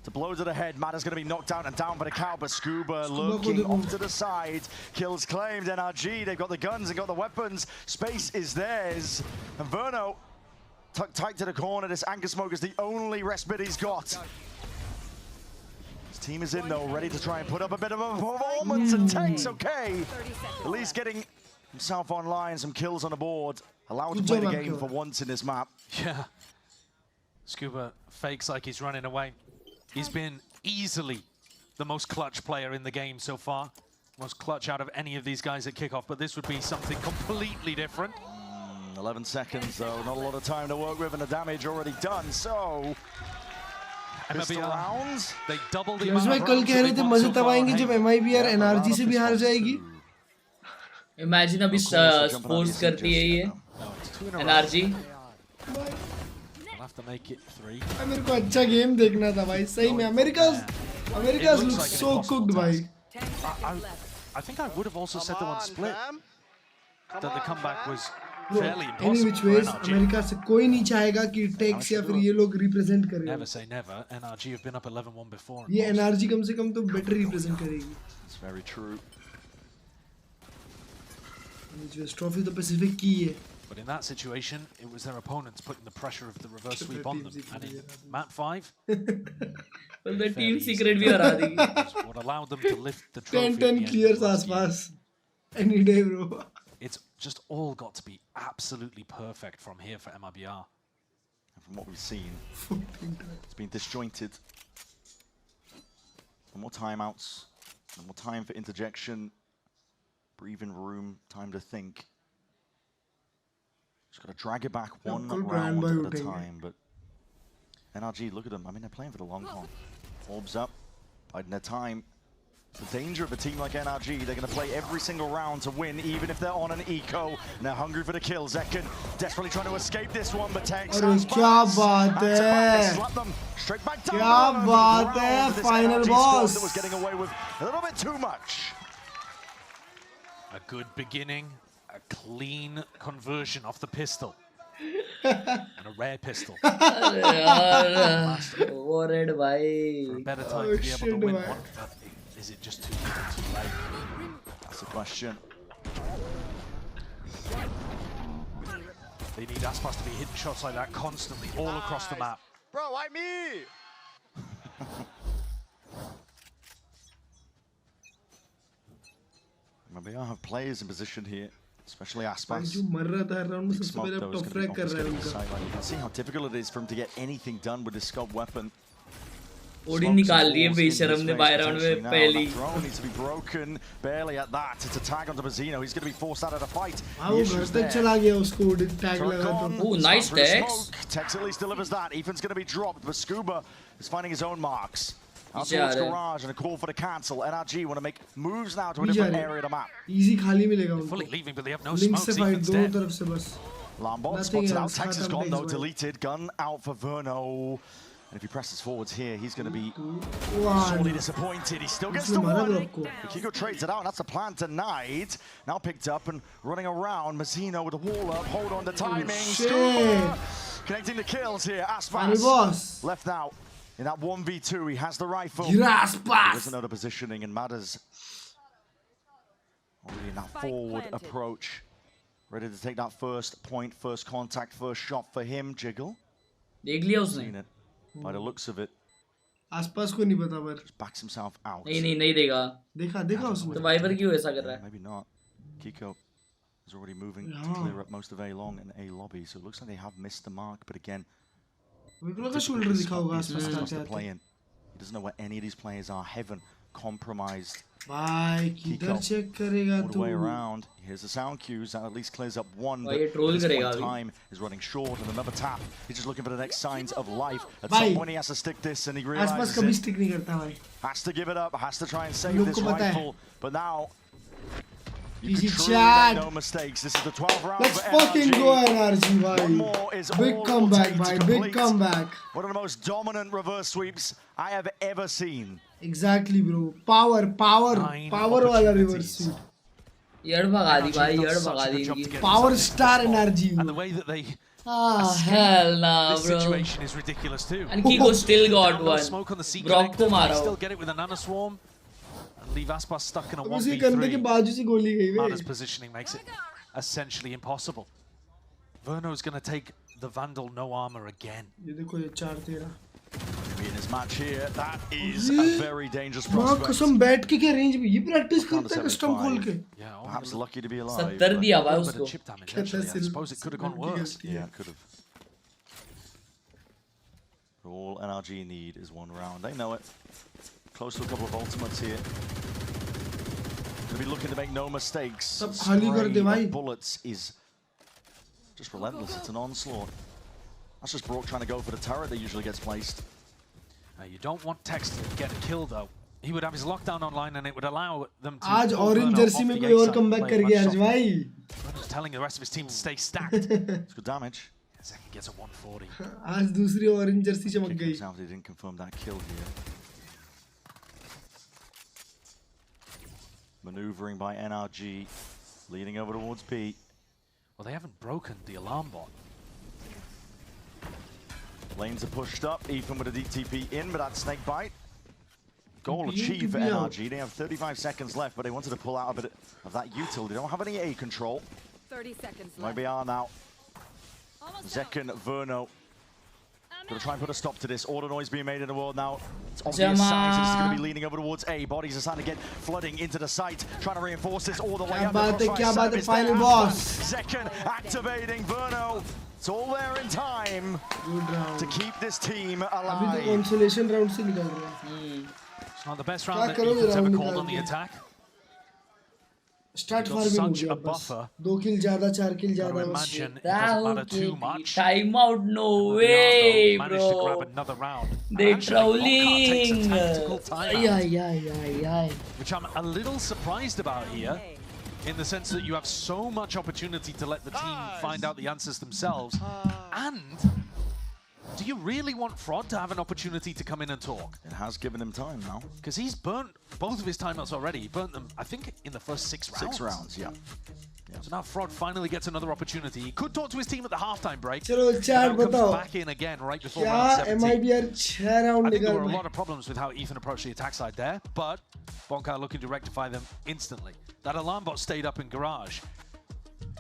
To blow to the head, Matta's going to be knocked out and down by the cow, but Scuba looking off to the side. Kills claimed, NRG, they've got the guns and got the weapons. Space is theirs. And Verno tucked tight to the corner. This anchor smoke is the only respite he's got. His team is in though, ready to try and put up a bit of a performance, and Tank's okay. At least getting himself online, some kills on the board. Allowed to play the game for once in this map. Yeah. Scuba fakes like he's running away. He's been easily the most clutch player in the game so far. Most clutch out of any of these guys at kickoff, but this would be something completely different. 11 seconds though, not a lot of time to work with, and the damage already done, so... MIBR rounds, they double the amount of rounds. कल कह रहे थे मजे तब आएंगे जब MIBR NRG से भी हार जाएगी. Imagine अभी force करती है ये NRG. Have to make it 3. मेरे को अच्छा गेम देखना था भाई, सही में. America's looks so cooked भाई. I think I would have also said the one split. That the comeback was fairly impossible. Any which ways, America से कोई नहीं चाहेगा कि Tex या फिर ये लोग represent करें. Never say never. NRG have been up 11-1 before. ये NRG कम से कम तो better represent करेगी. It's very true. Which was trophy the Pacific की है. But in that situation, it was their opponents putting the pressure of the reverse sweep on them. And in map 5, well, the team secret भी हरा दी. What allowed them to lift the trophy. 10 clears आसपास. Any day, bro. It's just all got to be absolutely perfect from here for MIBR. And from what we've seen, it's been disjointed. No more timeouts. No more time for interjection. Breathing room. Time to think. Just got to drag it back one round at a time, but NRG, look at them. I mean, they're playing for the long haul. Orbs up, biding their time. The danger of a team like NRG, they're going to play every single round to win, even if they're on an eco, and they're hungry for the kill. Zekken desperately trying to escape this one, but Tex slap them straight back down. Kya baat hai, final boss. That was getting away with a little bit too much. A good beginning. A clean conversion off the pistol. And a rare pistol. Worried bhai. For a better time to be able to win one. But is it just too late? That's the question. They need Aspas to be hitting shots like that constantly all across the map. Bro, why me? Maybe I have players in position here. Especially Aspas. जो मर रहा था round में सबसे पहले top frag कर रहा है उनका. You can see how difficult it is for him to get anything done with this scope weapon. Odin निकाल लिए बेशरम ने बाय राउंड में पहली. Needs to be broken. Barely at that. It's a tag onto Mazzino. He's going to be forced out of the fight. वो घर तक चला गया उसको ओडिन टैग लगा तो. Oh, nice Tex. Tex at least delivers that. Ethan's going to be dropped, but Scuba is finding his own marks. Out towards Garage and a call for the cancel. NRG want to make moves now to a different area of the map. Easy खाली मिलेगा उनको. Fully leaving, but they have no smokes. Ethan's dead. दोनों तरफ से बस. Lambot spots it out. Tex is gone though. Deleted. Gun out for Verno. And if he presses forwards here, he's going to be sorely disappointed. He still gets the one. Kiko trades it out. That's the plan tonight. Now picked up and running around. Mazzino with the wall up. Hold on the timing. Scuba connecting the kills here. Aspas left out. In that 1v2, he has the rifle. He doesn't know the positioning, and Matters already in that forward approach. Ready to take that first point, first contact, first shot for him. Jiggle. Seen it. By the looks of it. आसपास को नहीं पता पर. Just backs himself out. नहीं देगा. देखा उसने. तो वाइपर क्यों ऐसा कर रहा है? Maybe not. Kiko is already moving to clear up most of A long and A lobby, so it looks like they have missed the mark. But again, मेरे को लगा शोल्डर दिखा होगा आसपास to play in. He doesn't know where any of these players are. Heaven compromised भाई किधर check करेगा all the way around. Here's the sound cues. That at least clears up one. भाई ये troll करेगा अभी. Time is running short, and another tap. He's just looking for the next signs of life. At भाई, some point, he has to stick this, and he realizes आसपास कभी stick नहीं करता भाई. Has to give it up. Has to try and save लोग this को पता है. rifle. But now, you Easy can truly chat. make no mistakes. This is the 12th round. Let's for fucking NRG. go NRG भाई. One more is Big all comeback it'll take भाई. to Big complete comeback. one of the most dominant reverse sweeps I have ever seen. Exactly bro. Power वाला reverse sweep. यार भगा दी भाई, यार भगा दी इनकी. Power star NRG. And the way that they hell nah, this bro. situation is ridiculous too. And Kiko still got No one. smoke on the C Brock को connector, मारा they वो. still get it with a nano swarm and leave Aspas stuck in a उसके कंधे के 1v3. बाजू से गोली गई Mada's भाई. positioning makes it essentially impossible. Verno's going to take the Vandal no armor again. ये देखो ये 4-13. In his match here, that is a very dangerous माँ prospect. कसम बैठ के क्या रेंज में ये प्रैक्टिस करता है कस्टम खोल के. Perhaps lucky to be alive. 70 दिया भाई But a उसको. chip damage actually. I suppose it could have gone worse. Yeah, it could have. All NRG need is one round. They know it. Close to a couple of ultimates here. Gonna be looking to make no mistakes. सब खाली कर दे भाई. Spray of bullets is just relentless. It's an onslaught. That's just Brock trying to go for the turret that usually gets placed. You don't want Tex to get a kill though. He would have his lockdown online and it would allow them to. आज orange jersey में कोई और comeback कर गया आज भाई. Just telling the rest of his team to stay stacked. It's good damage. Second gets a 140. आज दूसरी orange jersey चमक गई. They didn't confirm that kill here. Maneuvering by NRG, leading over towards B. Well, they haven't broken the alarm bot. Lanes are pushed up, Ethan with a DTP in, but that snake bite. Goal achieved for NRG. They have 35 seconds left, but they wanted to pull out a bit of that util. They don't have any A control. 30 seconds left. MIBR now. Zekken, Verno. Gonna try and put a stop to this. Order noise being made in the world now. It's obvious signs this is gonna be leaning over towards A. Bodies are starting to get flooding into the site. Trying to reinforce this all the way up. क्या बात है final boss. Zekken activating Verno. It's all there in time to keep this team alive. अभी तो consolation round से निकल रहा है. It's not the best round that Ethan's ever called on the attack. Start farming हो गया बस. 2 kill ज़्यादा, 4 kill ज़्यादा बस. It doesn't matter too much. Time out, no way, bro. Managed to grab another round. They trolling. Which I'm a little surprised about here. In the sense that you have so much opportunity to let the team find out the answers themselves. And do you really want Fraud to have an opportunity to come in and talk? It has given him time now. Because he's burnt both of his timeouts already. He burnt them, I think, in the first 6 rounds. 6 rounds, yeah. So now Fraud finally gets another opportunity. He could talk to his team at the halftime break. चलो chat comes बताओ. back in again right before क्या round 17. MIBR 6 round I think there निकाल were a भाई. lot of problems with how Ethan approached the attack side there, but Bonkai looking to rectify them instantly. That alarm bot stayed up in garage.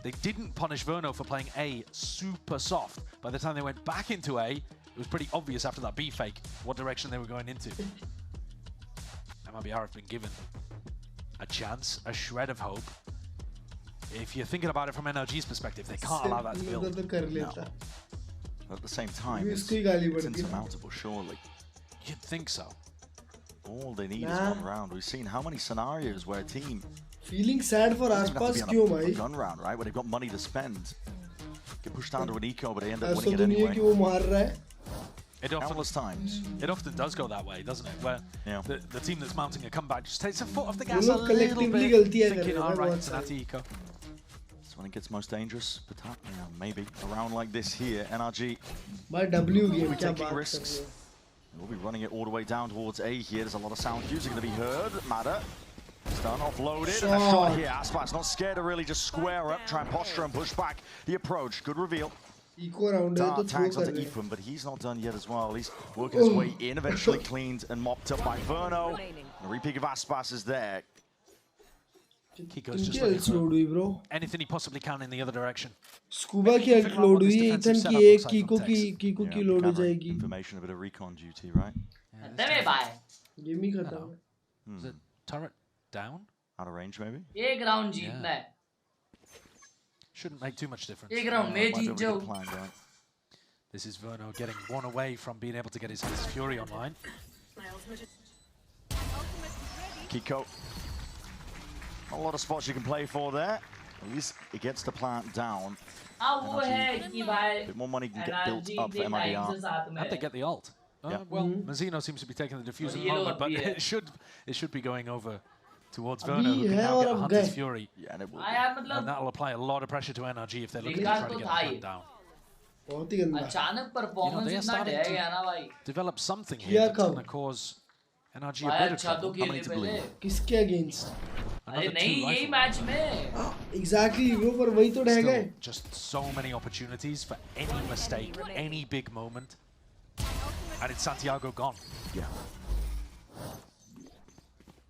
They didn't punish Verno for playing A super soft. By the time they went back into A, it was pretty obvious after that B fake what direction they were going into. MIBR have been given a chance, a shred of hope. If you're thinking about it from NRG's perspective, they can't allow that to build. No. But at the same time, it's insurmountable, surely. You'd think so. All they need is one round. We've seen how many scenarios where a team Feeling sad for आसपास क्यों भाई? Gun round, right? Where they've got money to spend. Get pushed down to an eco, but they end up ऐसा winning it तो नहीं है anyway. कि वो मार रहा है. Countless times. It often does go that way, doesn't it? Where the team that's mounting a comeback just takes a foot off the वो gas a लोग little collectively bit, गलतियाँ कर thinking, रहे हैं all right, बहुत it's an सारी. anti-eco. That's when it gets most dangerous. But maybe a round like this here, NRG. भाई W game We're क्या taking बात risks. कर रहे हो? We'll be running it all the way down towards A here. There's a lot of sound cues going to be heard. Mada. Stun offloaded. And a shot here. Aspas not scared to really just square up, try and posture and push back the approach. Good reveal. Eco round है तो throw Tags कर onto रहे हैं. Ethan, but he's not done yet as well. He's working his way in, eventually cleaned and mopped up by Verno. A repeat of Aspas is there. Kiko's just किनकी looking load हुई bro? for anything he possibly can in the other direction. Scuba की load हुई है. Ethan की एक Kiko की load हो जाएगी. Information, a bit of recon duty, right? Game ही खत्म. Is it turret down? Out of range, maybe? एक round जीतना है. Shouldn't make too much difference. एक round में जीत जाओ. This is Verno getting one away from being able to get his Fury online. Kiko A lot of spots you can play for there. At least it gets the plant down. वो है कि भाई A bit more money can get built up for MIBR. And they get the ult. Well, Mazzino seems to be taking the defuse at the moment, but it should be going over towards Verno, who can now get a Hunter's Fury. Yeah, and it will. And that'll apply a lot of pressure to NRG if they're looking to try to get the plant down. अचानक performance इतना डह गया ना भाई Develop something here that's going to cause NRG a bit of trouble. खेले पहले किसके against अरे नहीं यही मैच में एग्जैक्टली ब्रो पर वही तो रह गए just so many opportunities for any mistake, any big moment, and it's Santiago gone. Yeah,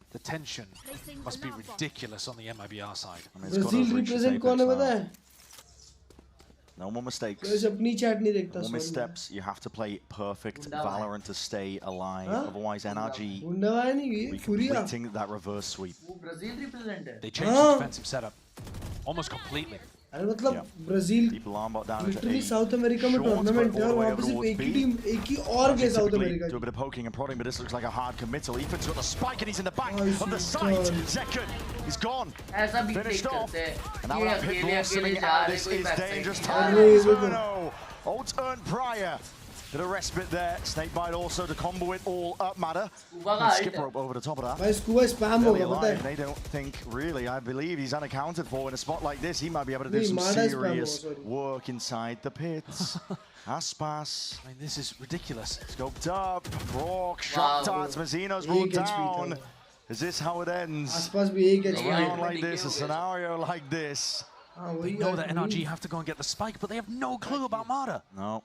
the tension must be ridiculous on the MIBR side. Brazil represent कौन है पता है no more mistakes. अपनी चैट नहीं देखता No more missteps. You have to play perfect Valorant to stay alive. Otherwise, NRG नहीं be completing that reverse sweep. वो Brazil represent है They changed the defensive setup almost completely. अरे मतलब Brazil literally south America में tournament है और वहां पे सिर्फ एक ही टीम एक ही और के south America do a bit of poking and prodding, but this looks like a hard committal. Ethan's got the spike and he's in the back of the site. Second, he's gone. Finished off. And now that pit blossoming out, this is dangerous. Tyler ult earned prior. Bit of respite there. Snakebite also to combo it all up, Matter. Skip rope over the top of that. भाई scuba spam होगा पता है They don't think really. I believe he's unaccounted for in a spot like this. He might be able to do some serious work inside the pits. Aspas. I mean, this is ridiculous. Scoped up. Brock. Shot darts. Mazzino's brought down. Is this how it ends? Aspas भी एक A round like this, a scenario like this. They know that NRG have to go and get the spike, but they have no clue about Mada. No.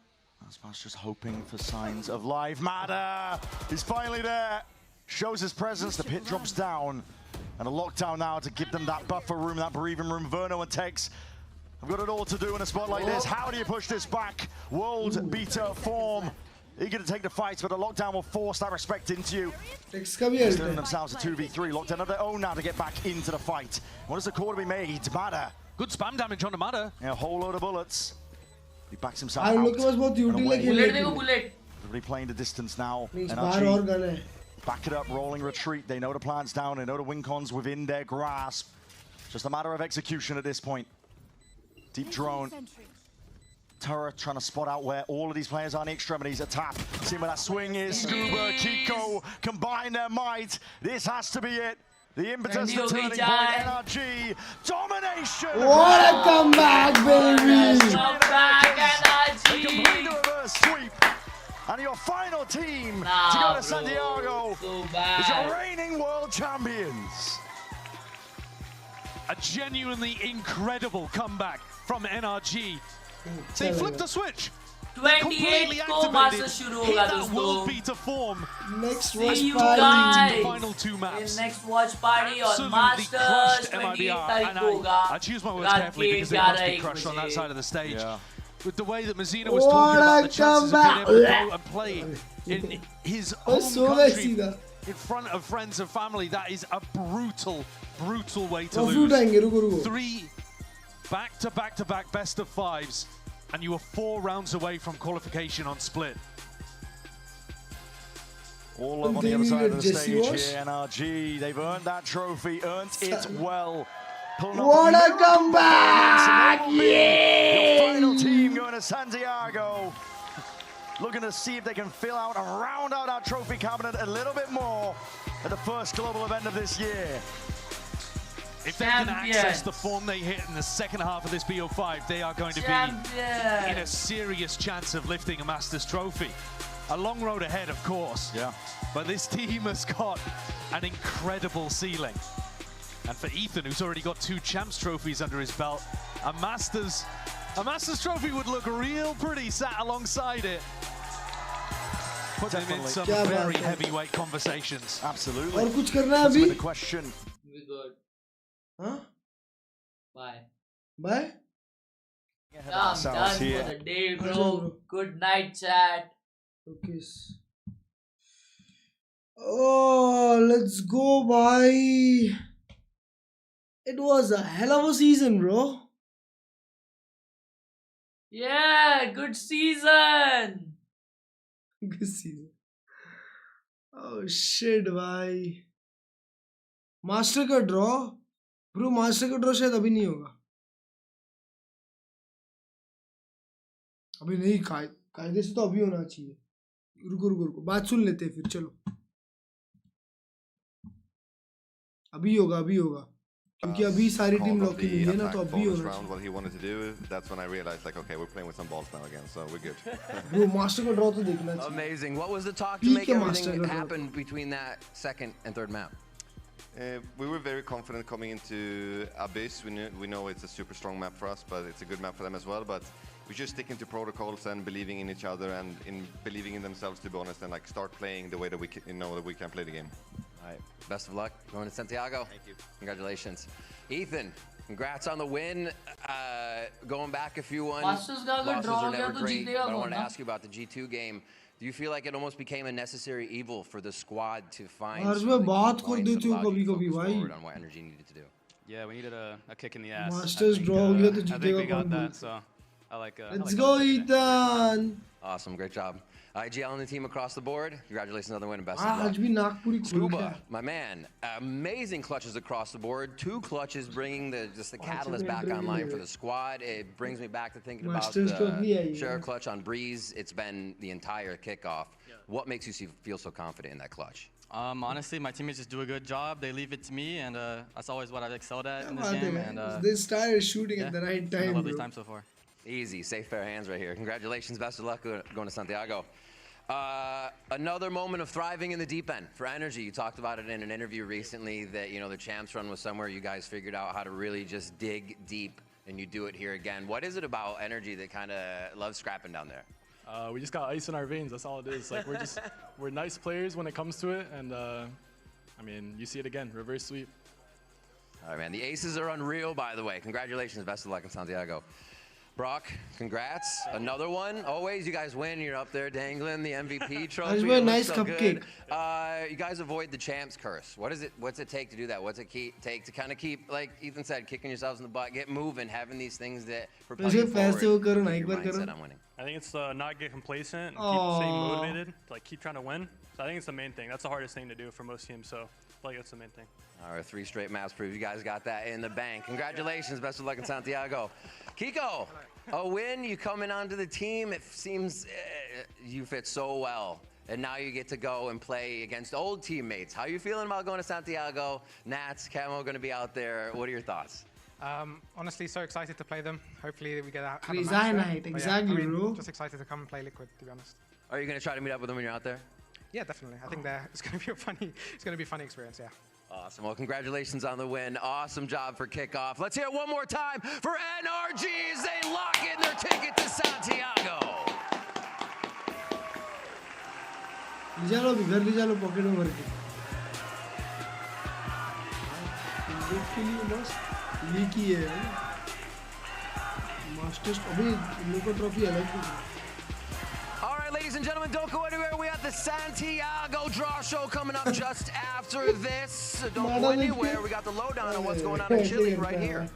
Aspas just hoping for signs of life. Mada! He's finally there. Shows his presence. The pit drops down. And a lockdown now to give them that buffer room, that breathing room. Verno and Tex have got it all to do in a spot like this. How do you push this back? World beater form. Eager to take the fight, but the lockdown will force that respect into you. Stealing themselves a 2v3. Lockdown of their own now to get back into the fight. What is the call to be made? Mada. Good spam damage on the Mada. Yeah, a whole load of bullets. He backs himself I'm out. looking at बहुत utility bullet. Everybody playing the distance now. NRG, back it up, rolling retreat. They know the plan's down. They know the win con's within their grasp. Just a matter of execution at this point. Deep drone. Terra trying to spot out where all of these players are in the extremities. A tap. See where that swing is. Scuba, Kiko combine their might. This has to be it. The impetus, the turning point, NRG, domination! What a comeback, baby! Comeback, NRG! They complete the reverse sweep. And your final team to go to Santiago is your reigning world champions. A genuinely incredible comeback from NRG. They flipped the switch. 28 को master शुरू होगा दोस्तों. Next watch party. Final two maps. Next watch party on Masters 28 तारीख को होगा. I choose my words carefully because they must be crushed on that side of the stage. Yeah. With the way that Mazzino was talking about the chances of being able to go and play in his home country in front of friends and family, that is a brutal, brutal way to lose. 3 back-to-back best of 5s. And you were 4 rounds away from qualification on split. All up on the other side of the stage here, NRG. They've earned that trophy, earned it well. What a comeback! Yeah! Your final team going to Santiago. Looking to see if they can fill out and round out our trophy cabinet a little bit more at the first global event of this year. If they can access the form they hit in the second half of this BO5, they are going to be in a serious chance of lifting a Masters trophy. A long road ahead, of course. Yeah. But this team has got an incredible ceiling. And for Ethan, who's already got 2 Champs trophies under his belt, a Masters trophy would look real pretty sat alongside it. Put them in some very heavyweight conversations. Absolutely. और कुछ करना है अभी? The question. We good. Huh? Bye. Bye? I'm done for the day, bro. Good night, chat. Okay. Oh, let's go, bye. It was a hell of a season, bro. Yeah, good season. Good season. Oh shit, bhai. Master का draw bro master का draw शायद अभी नहीं होगा, अभी नहीं, कायदे से तो अभी होना चाहिए। रुको बात सुन लेते हैं फिर, चलो अभी होगा क्योंकि अभी सारी टीम लॉक इन हुई है ना, तो अभी होना चाहिए। What he wanted to do, that's when I realized like, okay, we're playing with some balls now again, so we're good. Bro master का ड्रॉ तो देखना चाहिए। Amazing. What was the talk to make everything happen between that second and third map? We were very confident coming into Abyss. We know it's a super strong map for us, but it's a good map for them as well. But we're just sticking to protocols and believing in each other and in believing in themselves, to be honest, and like start playing the way that we know that we can play the game. All right. Best of luck going to Santiago. Thank you. Congratulations. Ethan, congrats on the win. Going back a few ones. Masters का अगर Losses draw are हो गया never तो great, जीतेगा but I कौन wanted to ना? ask you about the G2 game. Do you feel like it almost became a necessary evil for the squad to find यार some मैं of the key बात कर points that देती हूँ allowed you to कभी-कभी focus भाई। forward on what NRG needed to do? Yeah, we needed a kick in the ass. Masters draw हो गया तो I think जीतेगा we got कौन that, बोलता? so I like Let's go Ethan। Awesome, great job. IGL and the team across the board. Congratulations on the win and best of luck. आज भी नाक पूरी खुल गया। Scuba, my man, amazing clutches across the board. 2 clutches bringing just the catalyst back online for the squad. It brings me back to thinking about the share clutch on Breeze. It's been the entire kickoff. What makes you feel so confident in that clutch? Honestly, my teammates just do a good job. They leave it to me, and that's always what I've excelled at in this game. And they started shooting at the right time. A lovely time so far. Easy, safe, fair hands right here. Congratulations, best of luck going to Santiago. Another moment of thriving in the deep end for NRG. You talked about it in an interview recently that, you know, the champs run was somewhere you guys figured out how to really just dig deep, and you do it here again. What is it about NRG that kind of loves scrapping down there? We just got ice in our veins. That's all it is. Like we're nice players when it comes to it, and I mean, you see it again, reverse sweep. All right, man. The aces are unreal, by the way. Congratulations, best of luck in Santiago. Brock, congrats. Another one. Always, you guys win. You're up there dangling the MVP trophy. That's a nice cupcake. You guys avoid the champs curse. What's it take to do that? What's it take to kind of keep, like Ethan said, kicking yourselves in the butt, get moving, having these things that propel you forward, keep your mindset on winning? I think it's not get complacent and keep staying motivated, like keep trying to win. So I think it's the main thing. That's the hardest thing to do for most teams. So I feel like that's the main thing. All right, 3 straight maps prove you guys got that in the bank. Congratulations, best of luck in Santiago. Kiko, a win, you coming onto the team, it seems you fit so well. And now you get to go and play against old teammates. How are you feeling about going to Santiago? Nats, Camo going to be out there. What are your thoughts? Honestly, so excited to play them. Hopefully we get out. Exactly, yeah, bro. Just excited to come and play Liquid, to be honest. Are you going to try to meet up with them when you're out there? Yeah, definitely. I think it's going to be a funny experience. Yeah. Awesome. Well, congratulations on the win. Awesome job for kickoff. Let's hear it one more time for NRG as they lock in their ticket to Santiago. घर ले जालो pocket में भर के लिए बस ये की है मास्टर्स अभी लोगों ट्रॉफी अलग है. All right, ladies and gentlemen, don't go anywhere. We have the Santiago Draw Show coming up just after this. So don't go anywhere. We got the lowdown on what's going on in Chile right here.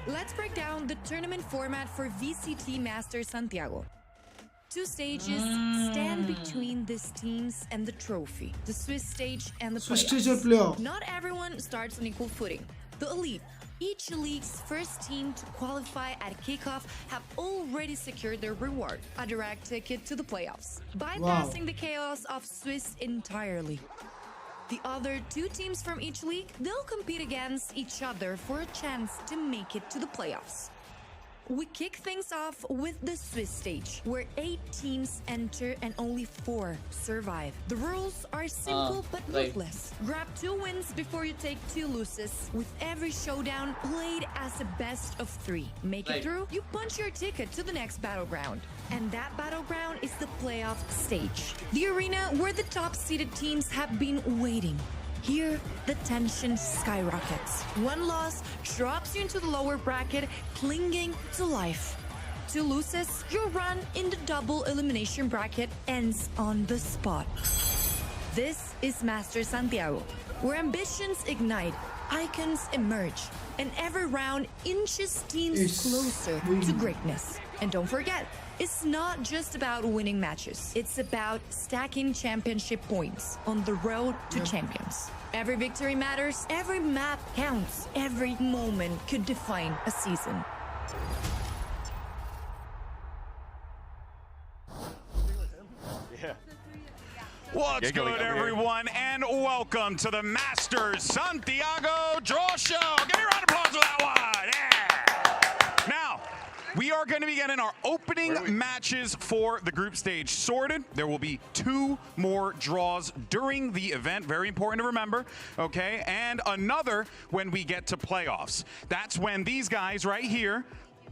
Let's break down the tournament format for VCT Masters Santiago. 2 stages stand between these teams and the trophy. The Swiss stage and the playoffs. Not everyone starts on equal footing. The elite, each league's first team to qualify at kickoff, have already secured their reward, a direct ticket to the playoffs, bypassing the chaos of Swiss entirely. The other 2 teams from each league, they'll compete against each other for a chance to make it to the playoffs. We kick things off with the Swiss stage, where 8 teams enter and only 4 survive. The rules are simple but ruthless. Grab 2 wins before you take 2 losses, with every showdown played as a best of 3. Make it through, you punch your ticket to the next battleground. And that battleground is the playoff stage, the arena where the top-seeded teams have been waiting. Here, the tension skyrockets. 1 loss drops you into the lower bracket, clinging to life. 2 losses, your run in the double elimination bracket ends on the spot. This is Master Santiago, where ambitions ignite, icons emerge, and every round inches teams closer to greatness. And don't forget, it's not just about winning matches. It's about stacking championship points on the road to champions. Every victory matters, every map counts, every moment could define a season. What's good, everyone, and welcome to the Masters Santiago Draw Show. Give me a round of applause for that one. Yeah. Now, we are going to be getting our opening matches for the group stage sorted. There will be 2 more draws during the event. Very important to remember, okay? And another when we get to playoffs. That's when these guys right here,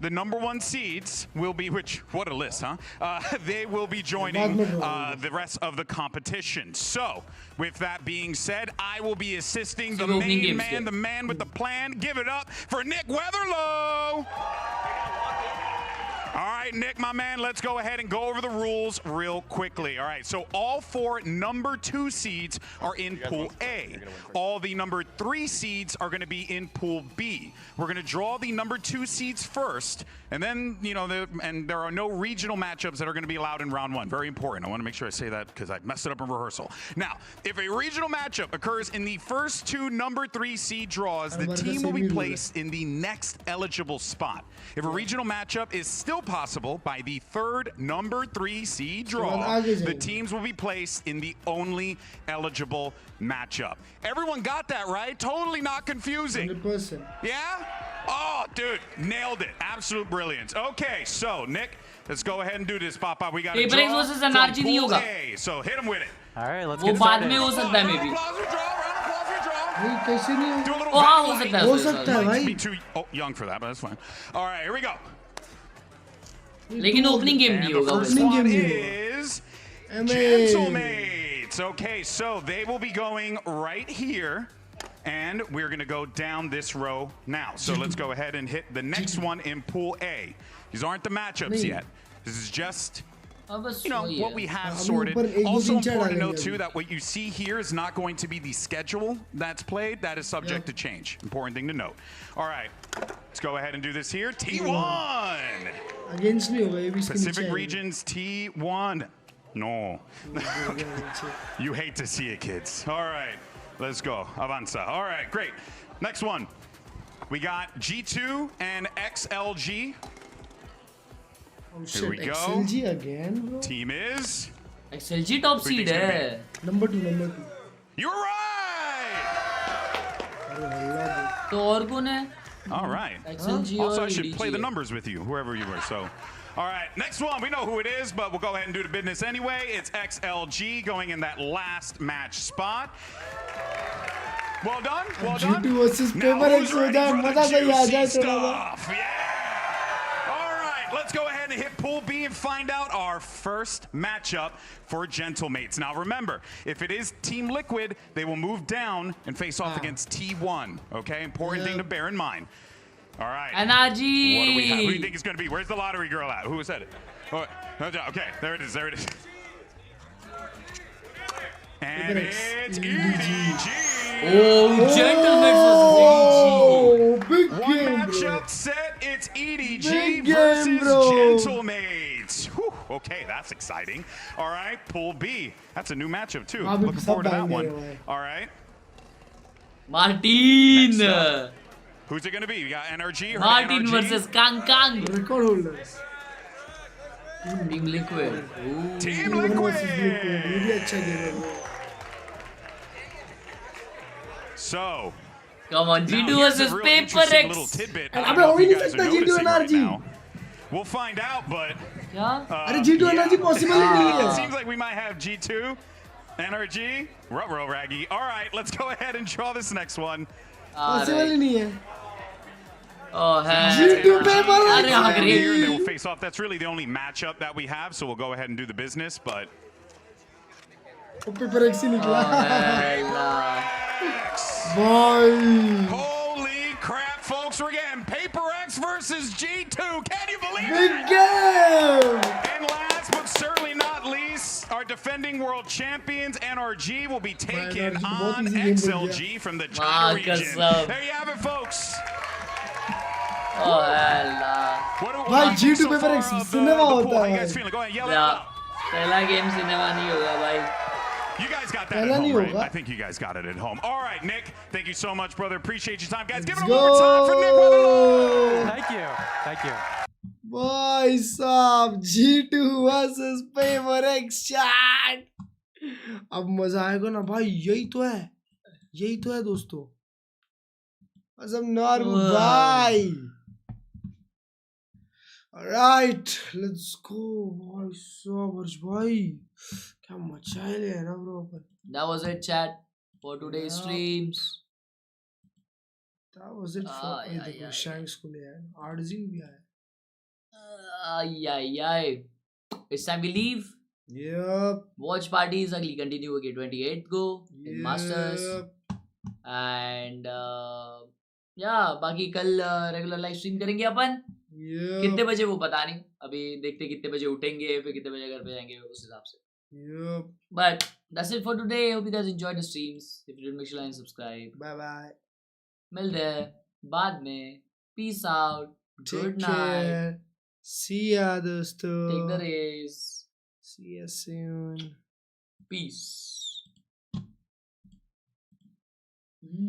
the #1 seeds, will be, what a list, huh? They will be joining the rest of the competition. So, with that being said, I will be assisting the main man, the man with the plan. Give it up for Nick Weatherlow. All right, Nick, my man, let's go ahead and go over the rules real quickly. All right, so all 4 #2 seeds are in Pool A. All the #3 seeds are going to be in Pool B. We're going to draw the #2 seeds first, and then, you know, there are no regional matchups that are going to be allowed in round 1. Very important. I want to make sure I say that because I messed it up in rehearsal. Now, if a regional matchup occurs in the first 2 #3 seed draws, the team will be placed in the next eligible spot. If a regional matchup is still possible by the 3rd #3 seed draw, the teams will be placed in the only eligible matchup. Everyone got that right? Totally not confusing. 100%. Yeah? Oh, dude, nailed it. Absolute brilliance. Okay, so, Nick, let's go ahead and do this, Papa. We got to draw versus NRG नहीं होगा. A, so hit him with it. All right, let's वो get बाद started. में हो सकता है maybe. कैसे नहीं Do a little हाँ, back हो light. सकता है. हो सकता है Might भाई. be too young for that, but that's fine. All right, here we go. लेकिन opening game नहीं होगा. First one is Gentlemates. Okay, so they will be going right here, and we're going to go down this row now. So let's go ahead and hit the next one in Pool A. These aren't the matchups yet. This is just, you know, what we have sorted. Also important to note, too, that what you see here is not going to be the schedule that's played. That is subject to change. Important thing to note. All right, let's go ahead and do this here. T1. Against नहीं होगा, ये भी इसके नीचे Pacific आएगा. Regions T1. No. You hate to see it, kids. All right, let's go. Avanza. All right, great. Next one. We got G2 and XLG. Oh, Here we shit, go. XLG again, bro. Team is XLG top seed है. #2. You're right. अरे तो और कौन है? All right. XLG Also, और I should play the EDG. numbers with you, whoever you were. So, all right, next one. We know who it is, but we'll go ahead and do the business anyway. It's XLG going in that last match spot. Well done. Well done. G2 versus Paper X हो जाए, मजा तो ये आ जाए थोड़ा सा. Yeah. All right, let's go ahead and hit Pool B and find out our first matchup for Gentlemates. Now remember, if it is Team Liquid, they will move down and face off against T1. Okay, important thing to bear in mind. All right. NRG. What do we have? Who do you think it's going to be? Where's the lottery girl at? Who said it? Oh, okay, there it is. There it is. And it's EDG. Oh, Gentlemates versus EDG. Big One game, matchup bro. set. It's EDG Big game, versus bro. Gentlemates. Whew, okay, that's exciting. All right, Pool B. That's a new matchup too. हाँ, Looking forward to that सब one. bang है. All right. Martin. Next up. Who's it going to be? We got NRG or Martin NRG? versus Kang Kang. Record holders. Team Liquid. Ooh. Team T1 Liquid. versus Liquid. ये भी अच्छा game है, bro. So, Come on, now G2 here's a versus real Paper interesting little X. tidbit. And I don't अबे know हो if he you नहीं guys are सकता G2 noticing right NRG. now. We'll find out, but क्या? अरे G2 NRG possible ही नहीं it है. seems like we might have G2, NRG, Ruh-roh, Raggy. All right, let's go ahead and draw this next one. Possible ही नहीं है. Oh, hey. G2 Paper X. अरे हाँ Here, and they will great. face off. That's really the only matchup that we have, so we'll go ahead and do the business, but वो Paper X ही निकला. X. Boy. Holy crap, folks, we're getting Paper X versus G2. Can you believe Big it? game. And last but certainly not least, our defending world champions, NRG, will be taking NRG on बहुत easy game बन गया. XLG from the China region. कसम. There you have it, folks. Oh hell. भाई G2 पे पर एक cinema होता है पहला गेम सिनेमा नहीं होगा भाई. You guys got that at home, right? I think you guys got it at home. All right, Nick. Thank you so much, brother. Appreciate your time, guys. Give it one more time for Nick. Thank you. Thank you. भाई साहब G2 versus Paverex chat. अब मजा आएगा ना भाई. यही तो है दोस्तों. Azam Naru भाई. Alright, let's go. भाई साहब अर्ज भाई. क्या मचाए ले है ना ब्रो पर. That was it, chat, for today's streams. That was it for देखो Shanks को ले आया. Ardzin भी आया. Ay. It's time we leave. Yep. Watch parties ugly continue again 28th go in Masters. And बाकी कल रेगुलर लाइव स्ट्रीम करेंगे अपन. कितने बजे वो पता नहीं. अभी देखते कितने बजे उठेंगे फिर कितने बजे घर पे जाएंगे उस हिसाब से. But that's it for today. Hope you guys enjoyed the streams. If you did, make sure to like and subscribe. Bye. मिलते हैं बाद में. Peace out. Good Take night. care. See ya दोस्तों. Take the race. See ya soon. Peace.